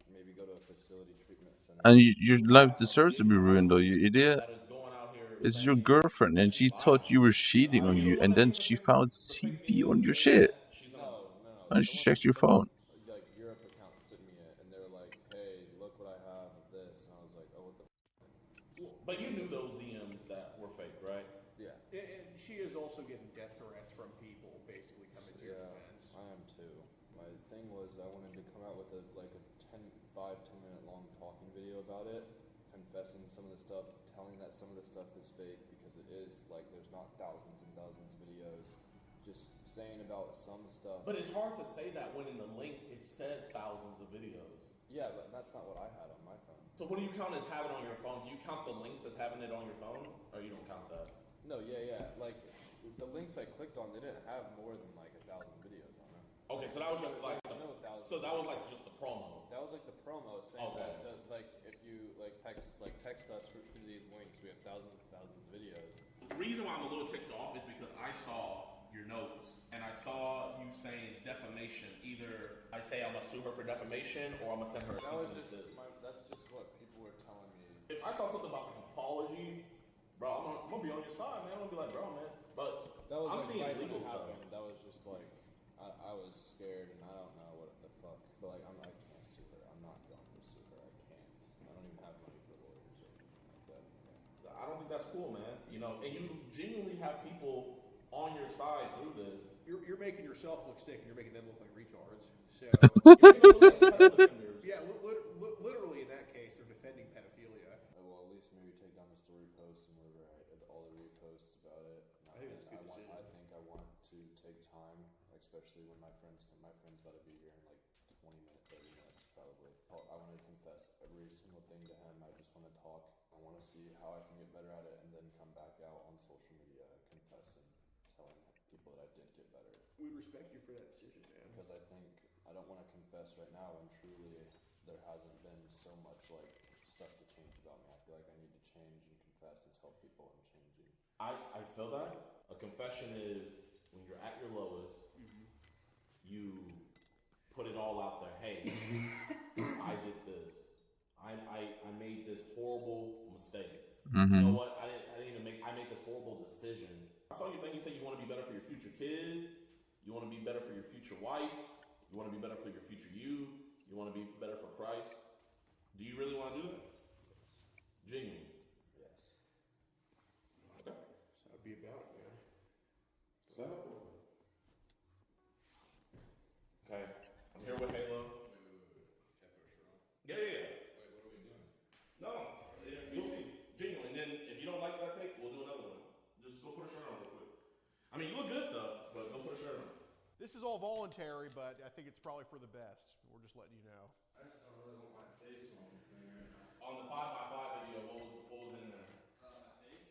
maybe go to a facility treatment center. And your life deserves to be ruined, though, you idiot. That is going out here It's your girlfriend, and she thought you were cheating on you, and then she found CP on your shit. No. And she checked your phone. Like, Europe account sent me it, and they were like, hey, look what I have of this. And I was like, oh, what the But you knew those DMs that were fake, right? Yeah. And she is also getting death threats from people basically coming to your defense. I am too. My thing was I wanted to come out with a 10 minute long talking video about it, confessing some of the stuff, telling that some of the stuff is fake because it is, like, there's not thousands and thousands of videos, just saying about some stuff. But it's hard to say that when in the link it says thousands of videos. Yeah, but that's not what I had on my phone. So what do you count as having on your phone? Do you count the links as having it on your phone? Or you don't count that? No, yeah. Like, the links I clicked on, they didn't have more than 1,000 videos on them. Okay, so that was just like so that was like just the promo. That was like the promo saying that like if you text us through these links, we have thousands and thousands of videos. The reason why I'm a little ticked off is because I saw your notes and I saw you saying defamation. Either I say I'm gonna sue her for defamation or I'm gonna send her. That's just what people were telling me. If I saw something about an apology, bro, I'm gonna be on your side, man. I'm gonna be like, bro, man. But that was I'm seeing right legal when it stuff. happened. That was just like I was scared and I don't know what the fuck. But like I can't sue her. I'm not going to sue her. I can't. I don't even have money for lawyers or anything like that. I don't think that's cool, man. You know, and you genuinely have people on your side through this. You're making yourself look sick, and you're making them look like retards. So yeah, literally in that case, they're defending pedophilia. Well, at least maybe take down the story posts and whatever, all the reposts about it. I think it's a good decision. I think I want to take time, especially when my friends come. My friend's about to be here in like 20 minutes, 30 minutes probably. I want to confess every single thing to him. I just want to talk. I want to see how I can get better at it, and then come back out on social media, confessing, telling people that I did get better. We respect you for that decision, man. Because I think I don't want to confess right now when truly there hasn't been so much like stuff to change about me. I feel like I need to change and confess and tell people I'm changing. I feel that. A confession is when you're at your lowest, you put it all out there. Hey, I did this. I made this horrible mistake. You know what? I made this horrible decision. I saw your thing. You said you want to be better for your future kids. You want to be better for your future wife. You want to be better for your future you. You want to be better for Christ. Do you really want to do that? Genuinely. Yes. Okay. So be about it, man. So. Okay. I'm here with Halo. Yeah. Wait, what are we doing? No, you'll see. Genuinely. And then if you don't like that take, we'll do another one. Just go put a shirt on real quick. I mean, you look good though, but go put a shirt on. This is all voluntary, but I think it's probably for the best. We're just letting you know. I just don't really want my face on the thing right now. On the 5x5 video, what was in there? My face?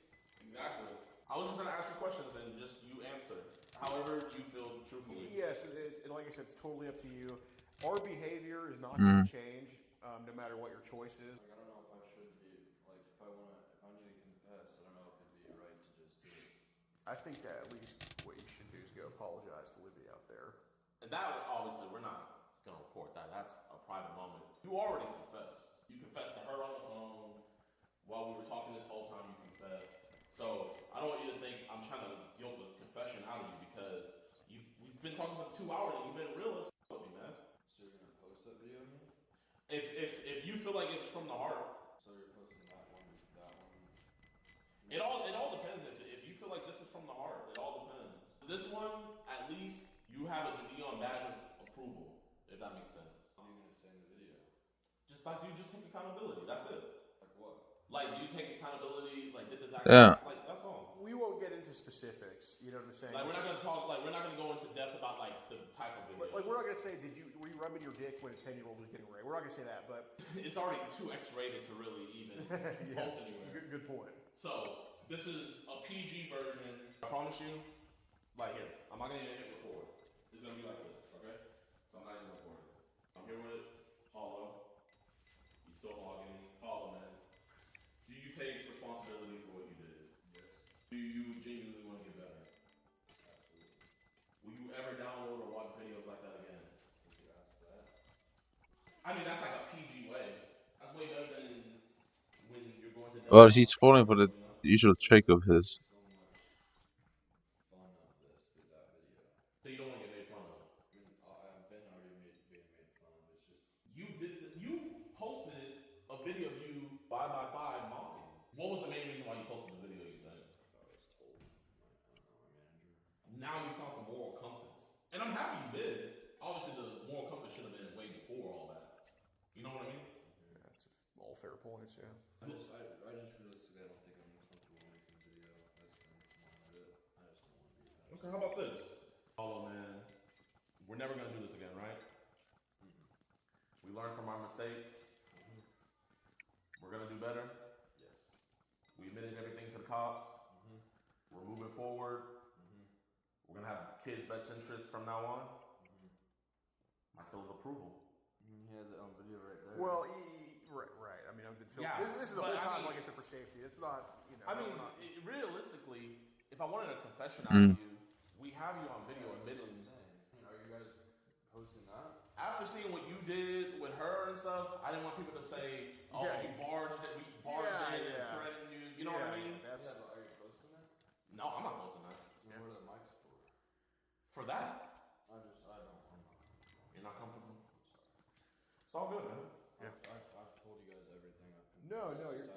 Exactly. I was just gonna ask you questions and just you answer. However you feel truthfully. Yes, and like I said, it's totally up to you. Our behavior is not going to change, no matter what your choice is. Like, I don't know if I should be, like, if I need to confess, I don't know if it'd be right to just do it. I think that at least what you should do is go apologize to Libby out there. And that, obviously, we're not gonna report that. That's a private moment. You already confessed. You confessed to her on the phone while we were talking this whole time. You confessed. So I don't want you to think I'm trying to guilt a confession out of you because we've been talking for 2 hours and you've been real as with me, man. So you're gonna post that video of me? If you feel like it's from the heart. So you're posting that one. It all depends. If you feel like this is from the heart, it all depends. This one, at least you have a Jadon badge of approval, if that makes sense. What are you gonna say in the video? Just like, you just take accountability. That's it. Like what? Like, do you take accountability? Like, did this Yeah. like that's all. We won't get into specifics. You know what I'm saying? Like, we're not gonna talk. Like, we're not gonna go into depth about like the type of video. Like we're not gonna say, were you rubbing your dick when a 10-year-old was getting raped? We're not gonna say that, but it's already too X-rated to really even post anywhere. Good point. So this is a PG version. I promise you. Like here, I'm not gonna even hit record. It's gonna be like this, okay? So I'm not even recording. I'm here with Hollow. He's still hogging. Hollow, man. Do you take responsibility for what you did? Yes. Do you genuinely want to get better? Absolutely. Will you ever download or watch videos like that again? If you ask that. I mean, that's like a PG way. That's way better than when you're going to. Well, he's falling for the usual trick of his. So much fun of this with that video. So you don't want to get made fun of? I mean, I've been already being made fun of. It's just You posted a video of you 5x5 mocking. What was the main reason why you posted the video? You think? I was told my manager. Now you found the moral compass, and I'm happy you did. Obviously, the moral compass should have been way before all that. You know what I mean? Yeah, that's all fair points. Yeah. I just realistically, I don't think I'm comfortable making a video. That's it. I just don't want to be a Okay, how about this? Hollow, man. We're never gonna do this again, right? We learned from our mistake. We're gonna do better. Yes. We admitted everything to the cops. We're moving forward. We're gonna have kids' best interests from now on. My seal of approval. He has it on video right there. Well, right. I mean, I've been filming. Yeah, this is the whole time, like I said, for safety. It's not, I mean, realistically, if I wanted a confession out of you, we have you on video admitting. Are you guys posting that? After seeing what you did with her and stuff, I didn't want people to say, "Oh, you barged in and threatened you." You know what I mean? But are you posting it? No, I'm not posting that. Yeah. What are the mics for? For that. I'm not. You're not comfortable? It's all good, man. Yeah. I've told you guys everything. No, you're good,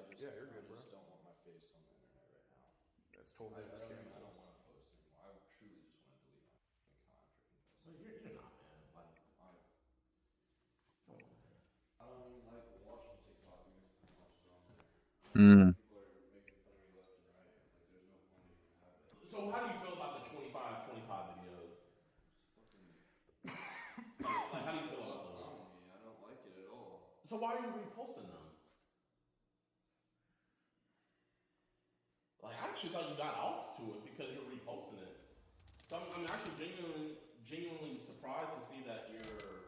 bro. I just don't want my face on the internet right now. That's totally understandable. I don't want to post anymore. I truly just want to delete my account after confessing. Well, you're not, man. Like, I don't even like watching TikTok because how much is on there. People are making fun of me left and right. Like, there's no point even have it. so how do you feel about the 25 videos? Like, how do you feel about those? I don't like it at all. So why are you reposting them? Like, I actually thought you got off to it because you're reposting it. So I'm actually genuinely surprised to see that you're.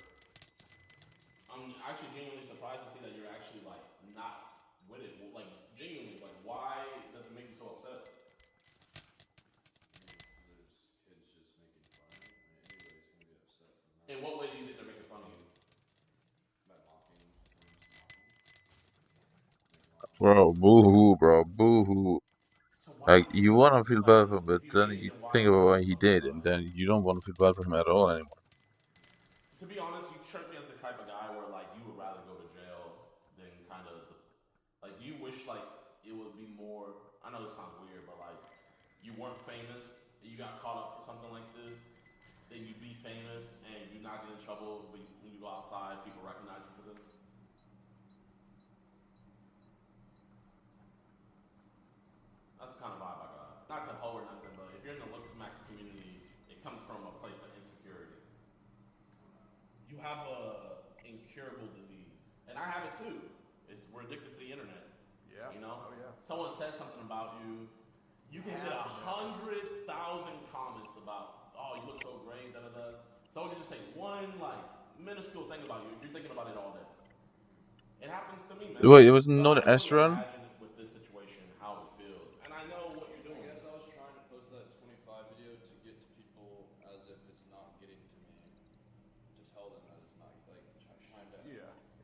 I'm actually genuinely surprised to see that you're actually like not with it. Like, genuinely, like, why does it make you so upset? There's kids just making fun of me. I mean, anybody's gonna be upset from that. In what way do you think they're making fun of you? By mocking. Bro, boo-hoo, bro, boo-hoo. Like, you want to feel bad for him, but then you think about what he did, and then you don't want to feel bad for him at all anymore. To be honest, you struck me as the type of guy where, like, you would rather go to jail than kind of, like, do you wish, like, it would be more, I know this sounds weird, but, like, you weren't famous, and you got caught up for something like this, then you'd be famous, and you not get in trouble when you go outside, people recognize you for this? That's the kind of vibe I got. Not to hoe or nothing, but if you're in the Looks Max community, it comes from a place of insecurity. You have a incurable disease, and I have it too. We're addicted to the internet. Yeah. You know. Oh yeah. Someone says something about you, you can get 100,000 comments about, "Oh, you look so great," da da da. Someone can just say one like minuscule thing about you. You're thinking about it all day. It happens to me, man. Wait, it was So not I can S run? imagine with this situation how it feels, and I know what you're doing. I guess I was trying to post that 25 video to get to people as if it's not getting to me. To tell them that it's not, like, trying to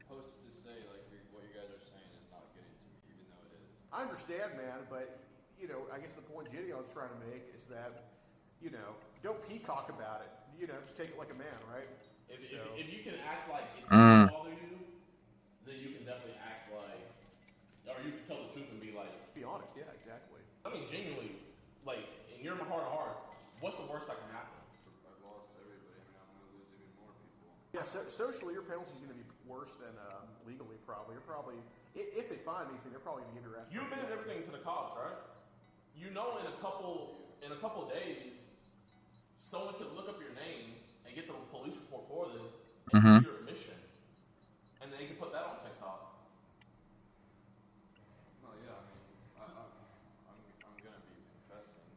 post to say, like, what you guys are saying is not getting to me, even though it is. I understand, man, but I guess the point Gideon's trying to make is that, don't peacock about it. Just take it like a man, right? If you can act like it doesn't bother you, then you can definitely act like, or you can tell the truth and be like, just be honest. Yeah, exactly. I mean, genuinely, like, in your heart of heart, what's the worst that can happen? I've lost everybody. I mean, I'm gonna lose even more people. Yeah, socially, your penalty is going to be worse than legally, probably. You're probably, if they find anything, they're probably going to give your ass. You admitted everything to the cops, right? You know, in a couple days, someone could look up your name and get the police report for this and see your admission, and they can put that on TikTok. No, yeah, I mean, I'm gonna be confessing.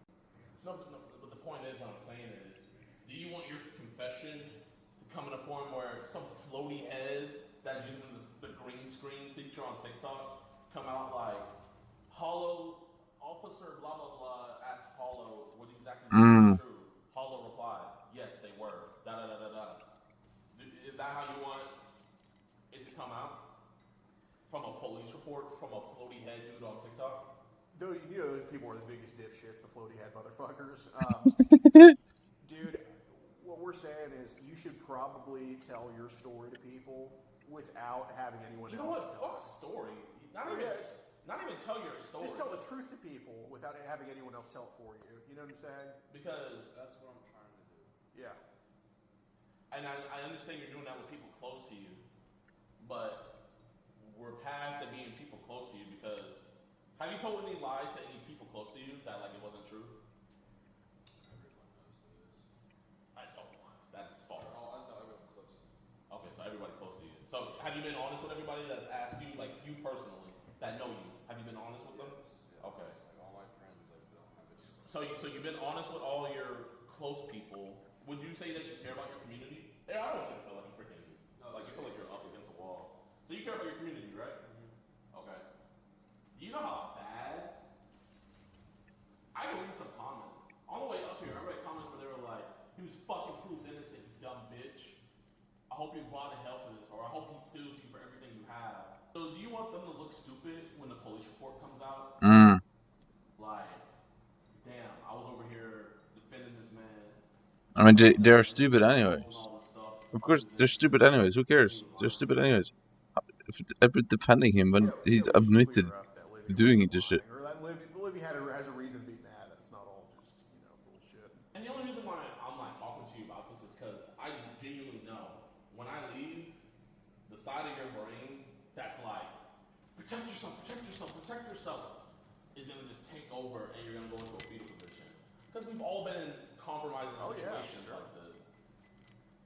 No, but the point is, what I'm saying is, do you want your confession to come in a form where some floaty head that's using the green screen feature on TikTok come out like, Hollow, Officer blah blah blah asked Hollow what exactly was true. Hollow replied, yes, they were. Da da da da da. Is that how you want it to come out? From a police report from a floaty head dude on TikTok? Though you know those people are the biggest dipshits, the floaty head motherfuckers. Dude, what we're saying is you should probably tell your story to people without having anyone else. You know what? Fuck story. Not even tell your story. Just tell the truth to people without having anyone else tell it for you. You know what I'm saying? Because that's what I'm trying to do. Yeah. And I understand you're doing that with people close to you, but we're past it being people close to you because have you told any lies to any people close to you that like it wasn't true? Everyone knows it is. I don't. That's false. I know everyone close to me. Okay, so everybody close to you. So have you been honest with everybody that's asked you, like you personally, that know you? Have you been honest with them? Yes. Okay. Like all my friends, I don't have it. So you've been honest with all your close people. Would you say that you care about your community? Yeah, I don't want you to feel like you freaking you feel like you're up against a wall. So you care about your community, right? Okay. Do you know how bad? I can read some comments on the way up here. I read comments where they were like, "He was fucking proved innocent, you dumb bitch. I hope you're brought to hell for this, or I hope he sues you for everything you have." So do you want them to look stupid when the police report comes out? Like, damn, I was over here defending this man. I mean, they're stupid anyways. Of course, they're stupid anyways. Who cares? They're stupid anyways. If defending him when he's admitted to doing this shit. Or that Livy has a reason to be mad. That's not all just bullshit. And the only reason why I'm like talking to you about this is because I genuinely know when I leave, the side of your brain that's like protect yourself is gonna just take over, and you're gonna go into a fetal position. Because we've all been in compromising situations like this.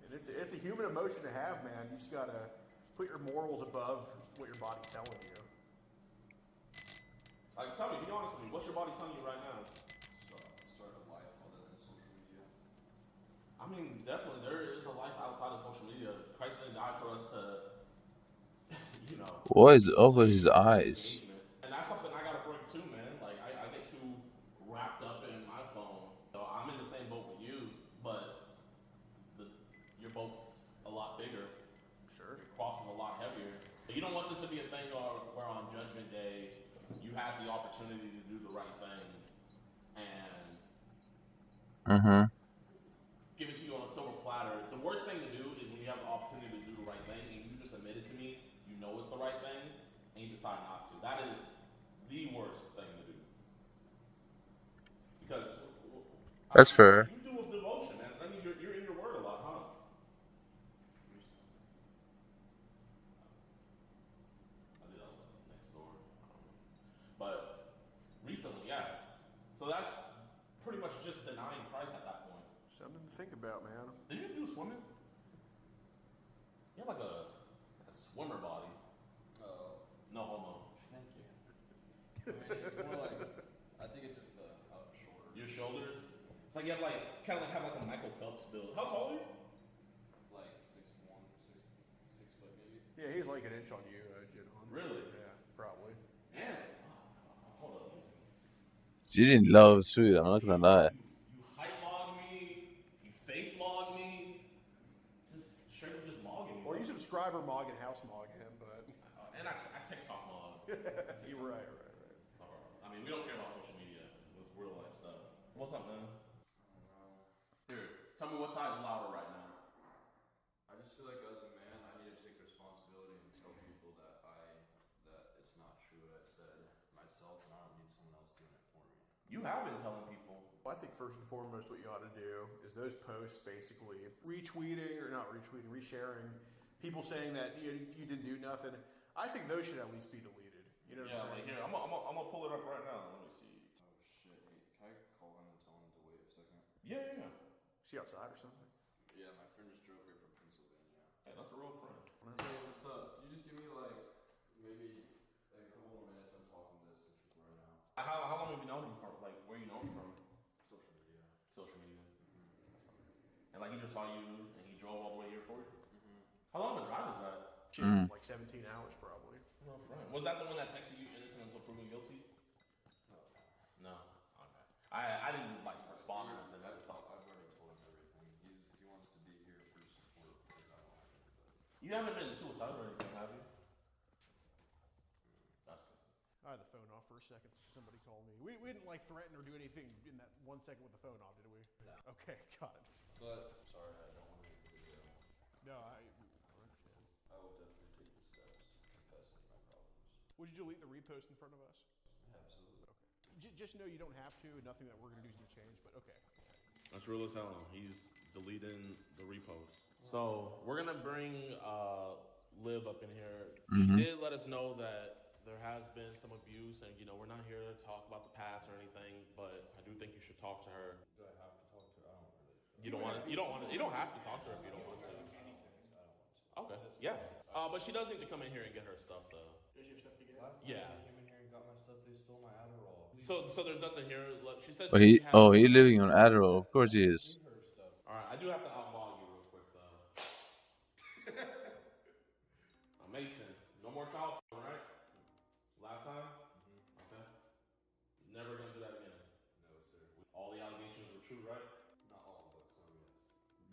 And it's a human emotion to have, man. You just gotta put your morals above what your body's telling you. Like, tell me, be honest with me. What's your body telling you right now? Start a life other than social media. I mean, definitely, there is a life outside of social media. Christ didn't die for us to, What is up with his eyes? And that's something I gotta bring too, man. Like, I get too wrapped up in my phone. So I'm in the same boat with you, but your boat's a lot bigger. Sure. Your cross is a lot heavier. But you don't want this to be a thing where on Judgment Day, you have the opportunity to do the right thing and give it to you on a silver platter. The worst thing to do is when you have the opportunity to do the right thing and you just admit it to me, you know it's the right thing, and you decide not to. That is the worst thing to do. Because that's fair. You do with devotion, man. So that means you're in your word a lot, huh? I did that next door. But recently, yeah. So that's pretty much just denying Christ at that point. Something to think about, man. Did you do swimming? You have like a swimmer body. Oh. No homo. Thank you. I mean, it's more like, I think it's just the shoulders. Your shoulders? It's like you have like, kind of like have like a Michael Phelps build. How tall are you? Like 6'1", 6 foot maybe. Yeah, he's like an inch on you, Jidon. Really? Yeah, probably. Yeah. Hold up. She loves food, I'm not gonna lie. You height log me, you face log me, just straight up just mogging me. Well, you subscriber mog and house mog him, but. And I TikTok mog. You're right. I mean, we don't care about social media. It's real life stuff. What's up, man? Here, tell me what size is louder right now. I just feel like as a man, I need to take responsibility and tell people that it's not true what I said myself, and I don't need someone else doing it for me. You have been telling people. Well, I think first and foremost, what you ought to do is those posts basically retweeting or not retweeting, resharing, people saying that you didn't do nothing. I think those should at least be deleted. You know what I'm saying? Like here, I'm gonna pull it up right now. Let me see. Oh shit! Hey, can I call him and tell him to wait a second? Yeah. Is he outside or something? Yeah, my friend just drove here from Pennsylvania. Hey, that's a real friend. Hey, what's up? Can you just give me like maybe a couple more minutes? I'm talking to some people right now. How long have you known him from? Like, where you know him from? Social media. Social media. And like, he just saw you, and he drove all the way here for you. Mm-hmm. How long of a drive is that? Shit, like 17 hours probably. Real friend. Was that the one that texted you innocent until proven guilty? No. Okay. I didn't like respond or nothing. I just thought. I've already told him everything. He wants to be here for support because I don't have anybody. You haven't been suicidal or anything, have you? That's good. I had the phone off for a second. Somebody called me. We didn't like threaten or do anything in that 1 second with the phone off, did we? No. Okay, got it. But sorry, I don't want to make the video. No, I understand. I will definitely take the steps to confess any of my problems. Would you delete the repost in front of us? Yeah, absolutely. Okay. Just know you don't have to. Nothing that we're gonna do is gonna change. But okay. That's real as hell. He's deleting the repost. So we're gonna bring Liv up in here. She did let us know that there has been some abuse, and we're not here to talk about the past or anything, but I do think you should talk to her. Do I have to talk to her? I don't really. You don't want to. You don't have to talk to her if you don't want to. Okay. Yeah. But she does need to come in here and get her stuff though. Does she have stuff to get? Last time they came in here and got my stuff, they stole my Adderall. So there's nothing here. Look, she says. He's living on Adderall. Of course he is. All right, I do have to outlaw you real quick though. Mason, no more child porn, right? Last time? Okay. Never gonna do that again. No, sir. All the allegations were true, right? Not all, but some, yes.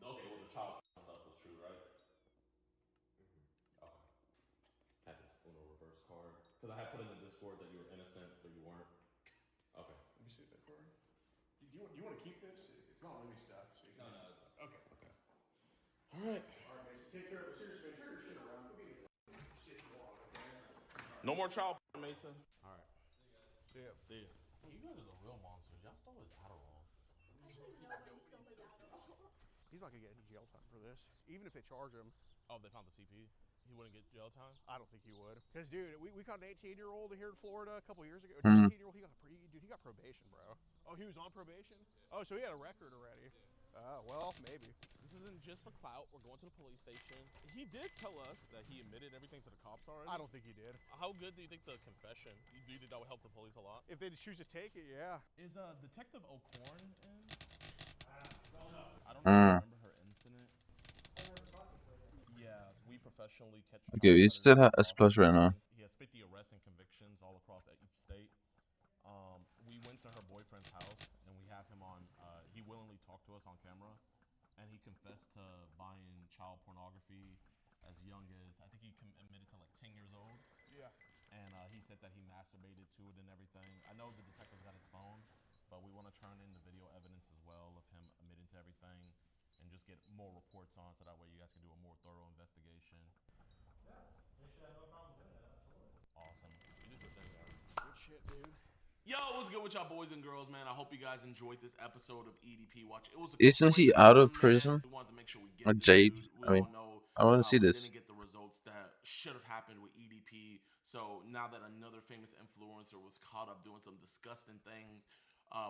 Okay, well the child stuff was true, right? Okay. Had this Uno reverse card because I had put in the Discord that you were innocent, but you weren't. Okay. Let me see that card. Do you want to keep this? It's not Libby stuff. So No, it's not. Okay. All right. All right, Mason. Take care of it. Seriously, man. Turn your shit around. Give me the shit you want, okay? No more child porn, Mason. All right. See ya. See ya. You guys are the real monsters. Y'all stole his Adderall. Actually, nobody stole his Adderall. He's not gonna get any jail time for this, even if they charge him. Oh, they found the CP. He wouldn't get jail time. I don't think he would. Because, dude, we caught an 18-year-old here in Florida a couple years ago. 18-year-old, he got probation, bro. Oh, he was on probation? Oh, so he had a record already. Well, maybe. This isn't just for clout. We're going to the police station. He did tell us that he admitted everything to the cops already. I don't think he did. How good do you think the confession? Do you think that would help the police a lot? If they choose to take it, yeah. Is Detective O'Corn in? I don't remember her incident. Yeah, we professionally catch. Okay, we still have S plus right now. He has 50 arrests and convictions all across each state. We went to her boyfriend's house and we have him on. He willingly talked to us on camera, and he confessed to buying child pornography as young as I think he admitted to like 10 years old. Yeah. And he said that he masturbated to it and everything. I know the detective got his phone, but we want to turn in the video evidence as well of him admitting to everything, and just get more reports on, so that way you guys can do a more thorough investigation. Yeah, they should have no problem doing that, absolutely. Awesome. You did the thing, guys. Good shit, dude. Yo, what's good with y'all boys and girls, man? I hope you guys enjoyed this episode of EDP Watch. It was a Isn't he out of prison? We wanted to make sure we get Or Jade? I mean, I want to see we this. didn't get the results that should have happened with EDP. So now that another famous influencer was caught up doing some disgusting things,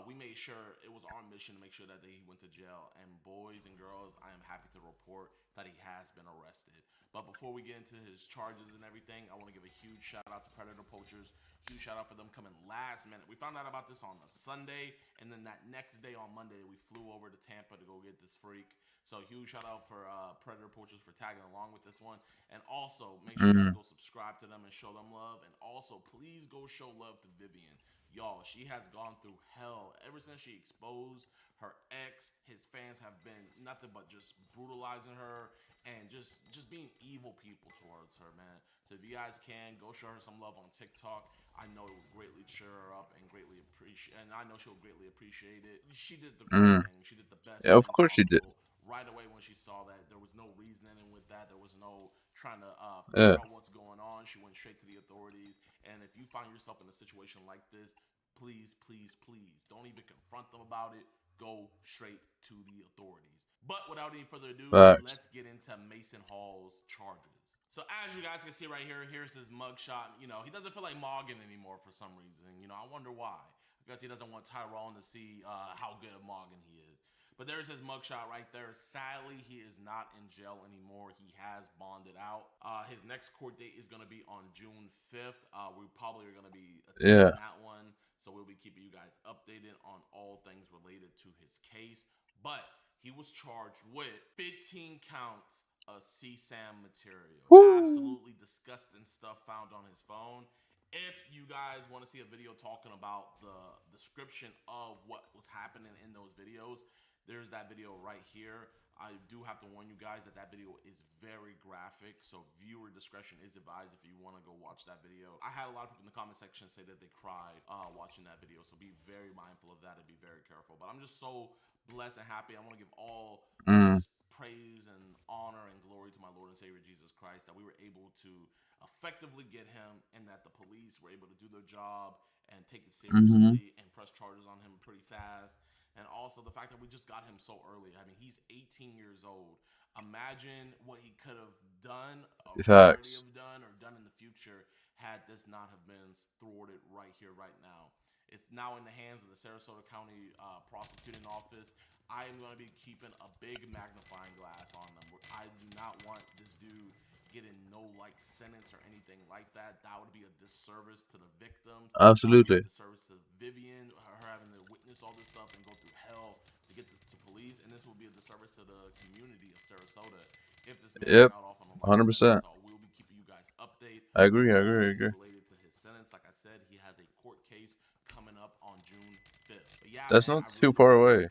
we made sure it was our mission to make sure that he went to jail. And boys and girls, I am happy to report that he has been arrested. But before we get into his charges and everything, I want to give a huge shout out to Predator Poachers. Huge shout out for them coming last minute. We found out about this on a Sunday, and then that next day on Monday, we flew over to Tampa to go get this freak. So huge shout out for Predator Poachers for tagging along with this one. And also, make sure you guys go subscribe to them and show them love. And also, please go show love to Vivian. Y'all, she has gone through hell ever since she exposed her ex. His fans have been nothing but just brutalizing her and just being evil people towards her, man. So if you guys can, go show her some love on TikTok. I know it will greatly cheer her up and greatly appreciate, and I know she'll greatly appreciate it. She did the great thing. She did the best. Yeah, of course she did. Right away when she saw that, there was no reasoning with that. There was no trying to figure out what's going on. She went straight to the authorities. And if you find yourself in a situation like this, please, please, please, don't even confront them about it. Go straight to the authorities. But without any further ado, Facts. let's get into Mason Hall's charges. So as you guys can see right here, here's his mugshot. You know, he doesn't feel like mogging anymore for some reason. You know, I wonder why. I guess he doesn't want Tyrone to see how good of mogging he is. But there's his mugshot right there. Sadly, he is not in jail anymore. He has bonded out. His next court date is going to be on June 5th. We probably are going to be attending that one. So we'll be keeping you guys updated on all things related to his case. But he was charged with 15 counts of CSAM material. Woo. Absolutely disgusting stuff found on his phone. If you guys want to see a video talking about the description of what was happening in those videos, there's that video right here. I do have to warn you guys that that video is very graphic, so viewer discretion is advised if you want to go watch that video. I had a lot of people in the comment section say that they cried watching that video, so be very mindful of that and be very careful. But I'm just so blessed and happy. I want to give all just praise and honor and glory to my Lord and Savior Jesus Christ that we were able to effectively get him, and that the police were able to do their job and take it seriously and press charges on him pretty fast. And also the fact that we just got him so early. I mean, he's 18 years old. Imagine what he could have done, or already have done, or done in the future had this not have been thwarted right here, right now. It's now in the hands of the Sarasota County Prosecuting Office. I am going to be keeping a big magnifying glass on them. I do not want this dude getting no sentence or anything like that. That would be a disservice to the victims. Absolutely. A disservice to Vivian, her having to witness all this stuff and go through hell to get this to police, and this will be a disservice to the community of Sarasota if this man got off on a life 100%. So we'll be keeping you guys updated. I agree. Related to his sentence, like I said, he has a court case coming up on June 5th. But yeah, That's not too far away.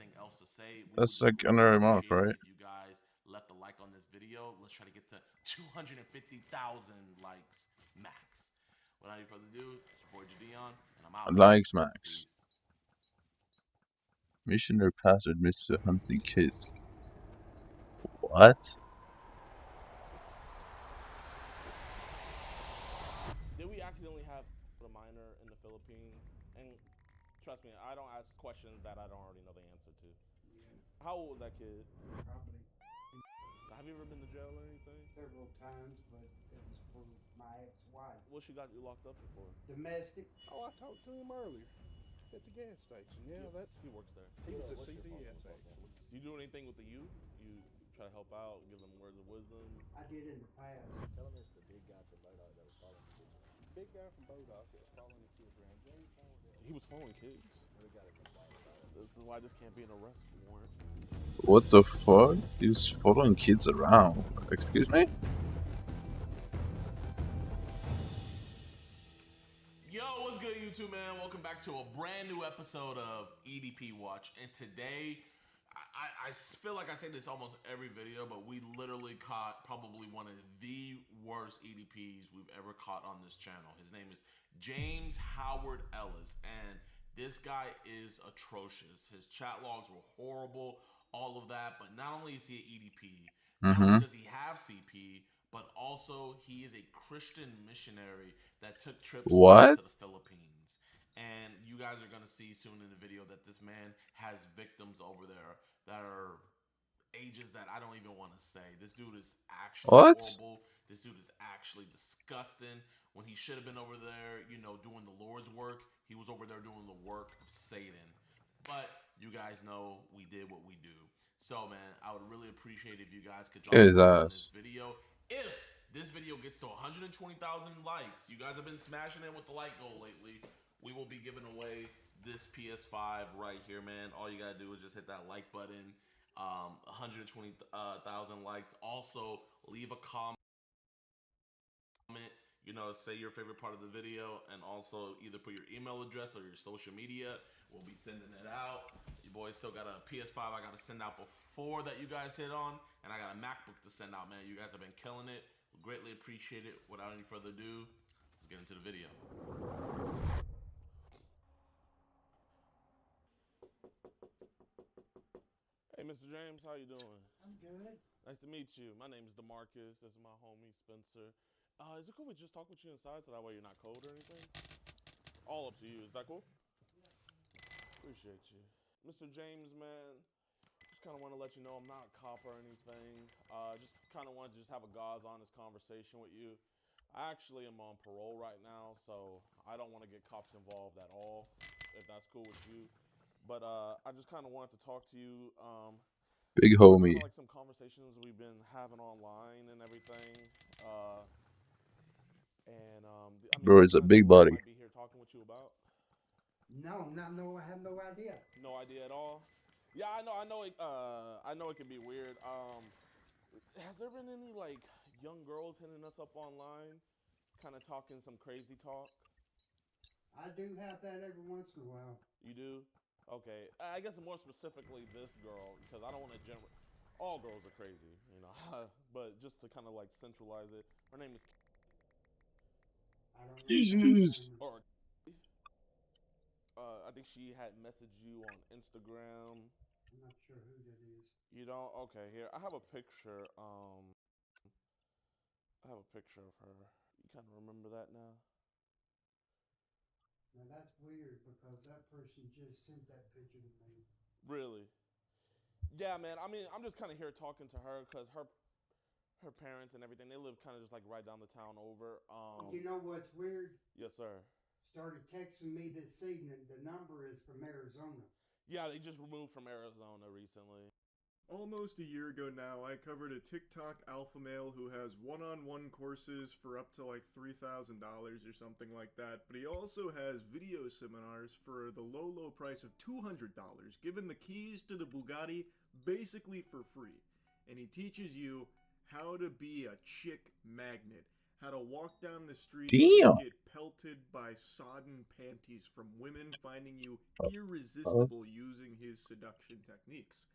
That's like under a month, right? If you guys left a like on this video, let's try to get to 250,000 likes max. Without any further ado, it's your boy Jadion, and I'm out. Likes max. Missionary pastor admits to hunting kids. What? Did we accidentally have a minor in the Philippines? And trust me, I don't ask questions that I don't already know the answer to. Yeah. How old was that kid? Probably. Have you ever been to jail or anything? Several times, but it was for my ex-wife. What she got you locked up for? Domestic. Oh, I talked to him earlier at the gas station. Yeah, that's he works there. He was at CVS actually. Do you do anything with the youth? You try to help out, give them words of wisdom? I did in the past. Tell him it's the big guy from Bodog that was following the kids. Big guy from Bodog that was following the kids around. James Horndale. He was following kids. We got a complaint about it. This is why this can't be an arrest warrant. What the fuck? He's following kids around. Excuse me? Yo, what's good, YouTube, man? Welcome back to a brand new episode of EDP Watch. And today, I feel like I say this almost every video, but we literally caught probably one of the worst EDPs we've ever caught on this channel. His name is James Howard Ellis, and this guy is atrocious. His chat logs were horrible, all of that. But not only is he an EDP, not only does he have CP, but also he is a Christian missionary that took trips to the Philippines. And you guys are going to see soon in the video that this man has victims over there that are ages that I don't even want to say. This dude is actually horrible. This dude is actually disgusting. When he should have been over there, you know, doing the Lord's work, he was over there doing the work of Satan. But you guys know we did what we do. So, man, I would really appreciate if you guys could drop a like on this video. If this video gets to 120,000 likes, you guys have been smashing it with the like goal lately, we will be giving away this PS5 right here, man. All you gotta do is just hit that like button. 120,000 likes. Also, leave a comment. You know, say your favorite part of the video, and also either put your email address or your social media. We'll be sending it out. You boys still got a PS5 I got to send out before that you guys hit on, and I got a MacBook to send out, man. You guys have been killing it. We greatly appreciate it. Without any further ado, let's get into the video. Hey, Mr. James, how you doing? I'm good. Nice to meet you. My name is DeMarcus. This is my homie, Spencer. Is it cool we just talk with you inside so that way you're not cold or anything? All up to you. Is that cool? Appreciate you. Mr. James, man, just kind of want to let you know I'm not a cop or anything. Just kind of want to just have a God's honest conversation with you. I actually am on parole right now, so I don't want to get cops involved at all, if that's cool with you. But I just kind of wanted to talk to you. Big Kind homie. of like some conversations we've been having online and everything. I mean, Bro is a I know big what I body. might be here talking with you about. No, I have no idea. No idea at all. Yeah, I know it can be weird. Has there been any like young girls hitting us up online, kind of talking some crazy talk? I do have that every once in a while. You do? Okay. I guess more specifically this girl, because I don't want to all girls are crazy, you know. But just to kind of like centralize it, her name is I don't know. Jesus. or I think she had messaged you on Instagram. I'm not sure who that is. You don't? Okay, here. I have a picture. I have a picture of her. You kind of remember that now? Now that's weird because that person just sent that picture to me. Really? Yeah, man. I mean, I'm just kind of here talking to her because her parents and everything, they live kind of just like right down the town over. You know what's weird? Yes, sir. Started texting me this evening. The number is from Arizona. Yeah, they just removed from Arizona recently. Almost a year ago now, I covered a TikTok alpha male who has one-on-one courses for up to like $3,000 or something like that, but he also has video seminars for the low price of $200, given the keys to the Bugatti basically for free. And he teaches you how to be a chick magnet, how to walk down the street and just get pelted by sodden panties from women finding you irresistible using his seduction techniques.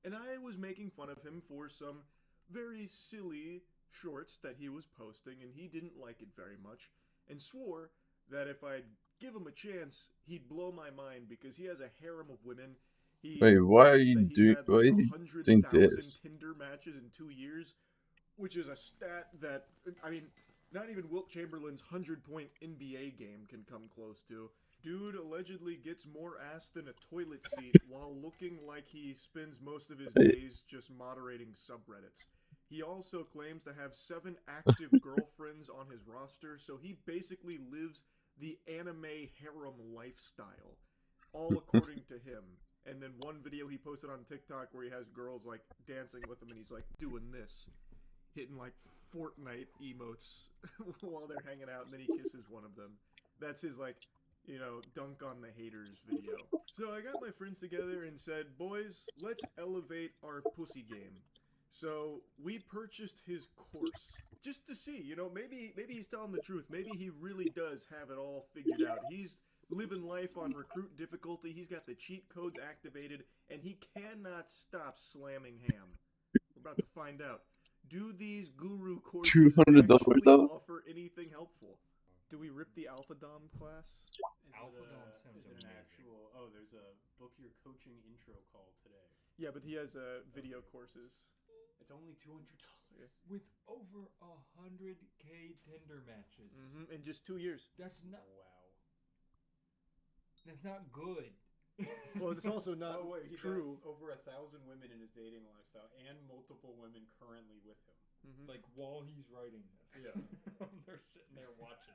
And I was making fun of him for some very silly shorts that he was posting, and he didn't like it very much, and swore that if I'd give him a chance, he'd blow my mind because he has a harem of women. Wait, why are you doing? Why is he doing 100,000 this? Tinder matches in 2 years, which is a stat that, I mean, not even Wilt Chamberlain's 100-point NBA game can come close to. Dude allegedly gets more ass than a toilet seat while looking like he spends most of his days just moderating subreddits. He also claims to have 7 active girlfriends on his roster, so he basically lives the anime harem lifestyle, all according to him. And then one video he posted on TikTok where he has girls like dancing with him and he's like doing this, hitting like Fortnite emotes while they're hanging out, and then he kisses one of them. That's his like, you know, dunk on the haters video. So I got my friends together and said, boys, let's elevate our pussy game. So we purchased his course just to see, you know, maybe he's telling the truth. Maybe he really does have it all figured out. He's living life on recruit difficulty. He's got the cheat codes activated, and he cannot stop slamming ham. We're about to find out. Do these guru courses $200 actually though? offer anything helpful? Do we rip the Alpha Dom class? Alpha Dome sounds amazing. Actual? Oh, there's a book your coaching intro call today. Yeah, but he has video courses. It's only $200 with over 100K Tinder matches. In just 2 years. That's not That's not good. Well, it's also not he's true. got over 1,000 women in his dating lifestyle, and multiple women currently with him. Like while he's writing this. Yeah. They're sitting there watching.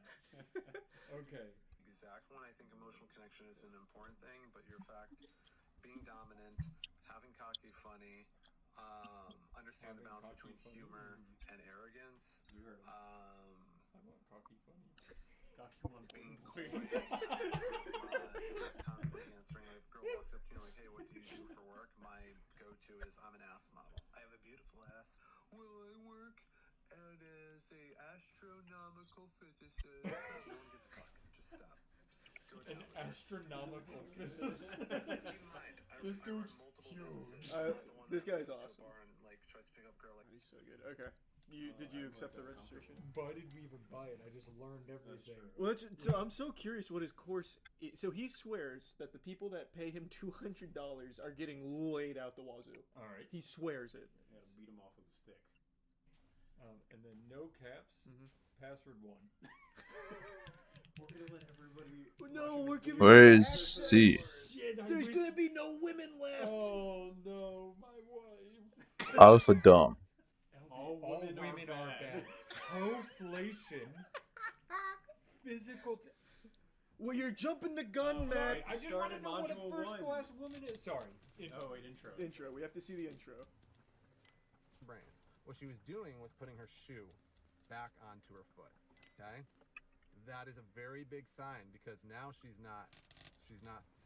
Okay. Exact one. I think emotional connection is an important thing, but your fact, being dominant, having cocky funny, understand the balance between humor and arrogance. You heard me. I want cocky funny. Cocky one. Being coy. Constantly answering. Like, if a girl walks up to you like, hey, what do you do for work? My go-to is I'm an ass model. I have a beautiful ass. Well, I work as a astronomical physicist. No one gives a fuck. Just stop. Just go down. An astronomical physicist. Keep in mind, This I dude's run multiple huge. businesses. This guy's goes to a awesome. bar and, like, tries to pick up girl, like, He's so good. Okay. Did you accept the registration? Why did we even buy it? I just learned everything. Well, so I'm so curious what his course is. So he swears that the people that pay him $200 are getting laid out the wazoo. All right. He swears it. You gotta beat him off with a stick. And then no caps. Password 1. We're gonna let everybody. No, we're giving. Where is he? Shit, I women left. Oh no, my wife. Alpha Dom. All women are bad. Hoflation. Physical. Well, you're jumping the gun, Matt. I just want to know what a first class woman is. Sorry. Oh, wait, intro. Intro. We have to see the intro. Brain. What she was doing was putting her shoe back onto her foot. Okay? That is a very big sign because now she's not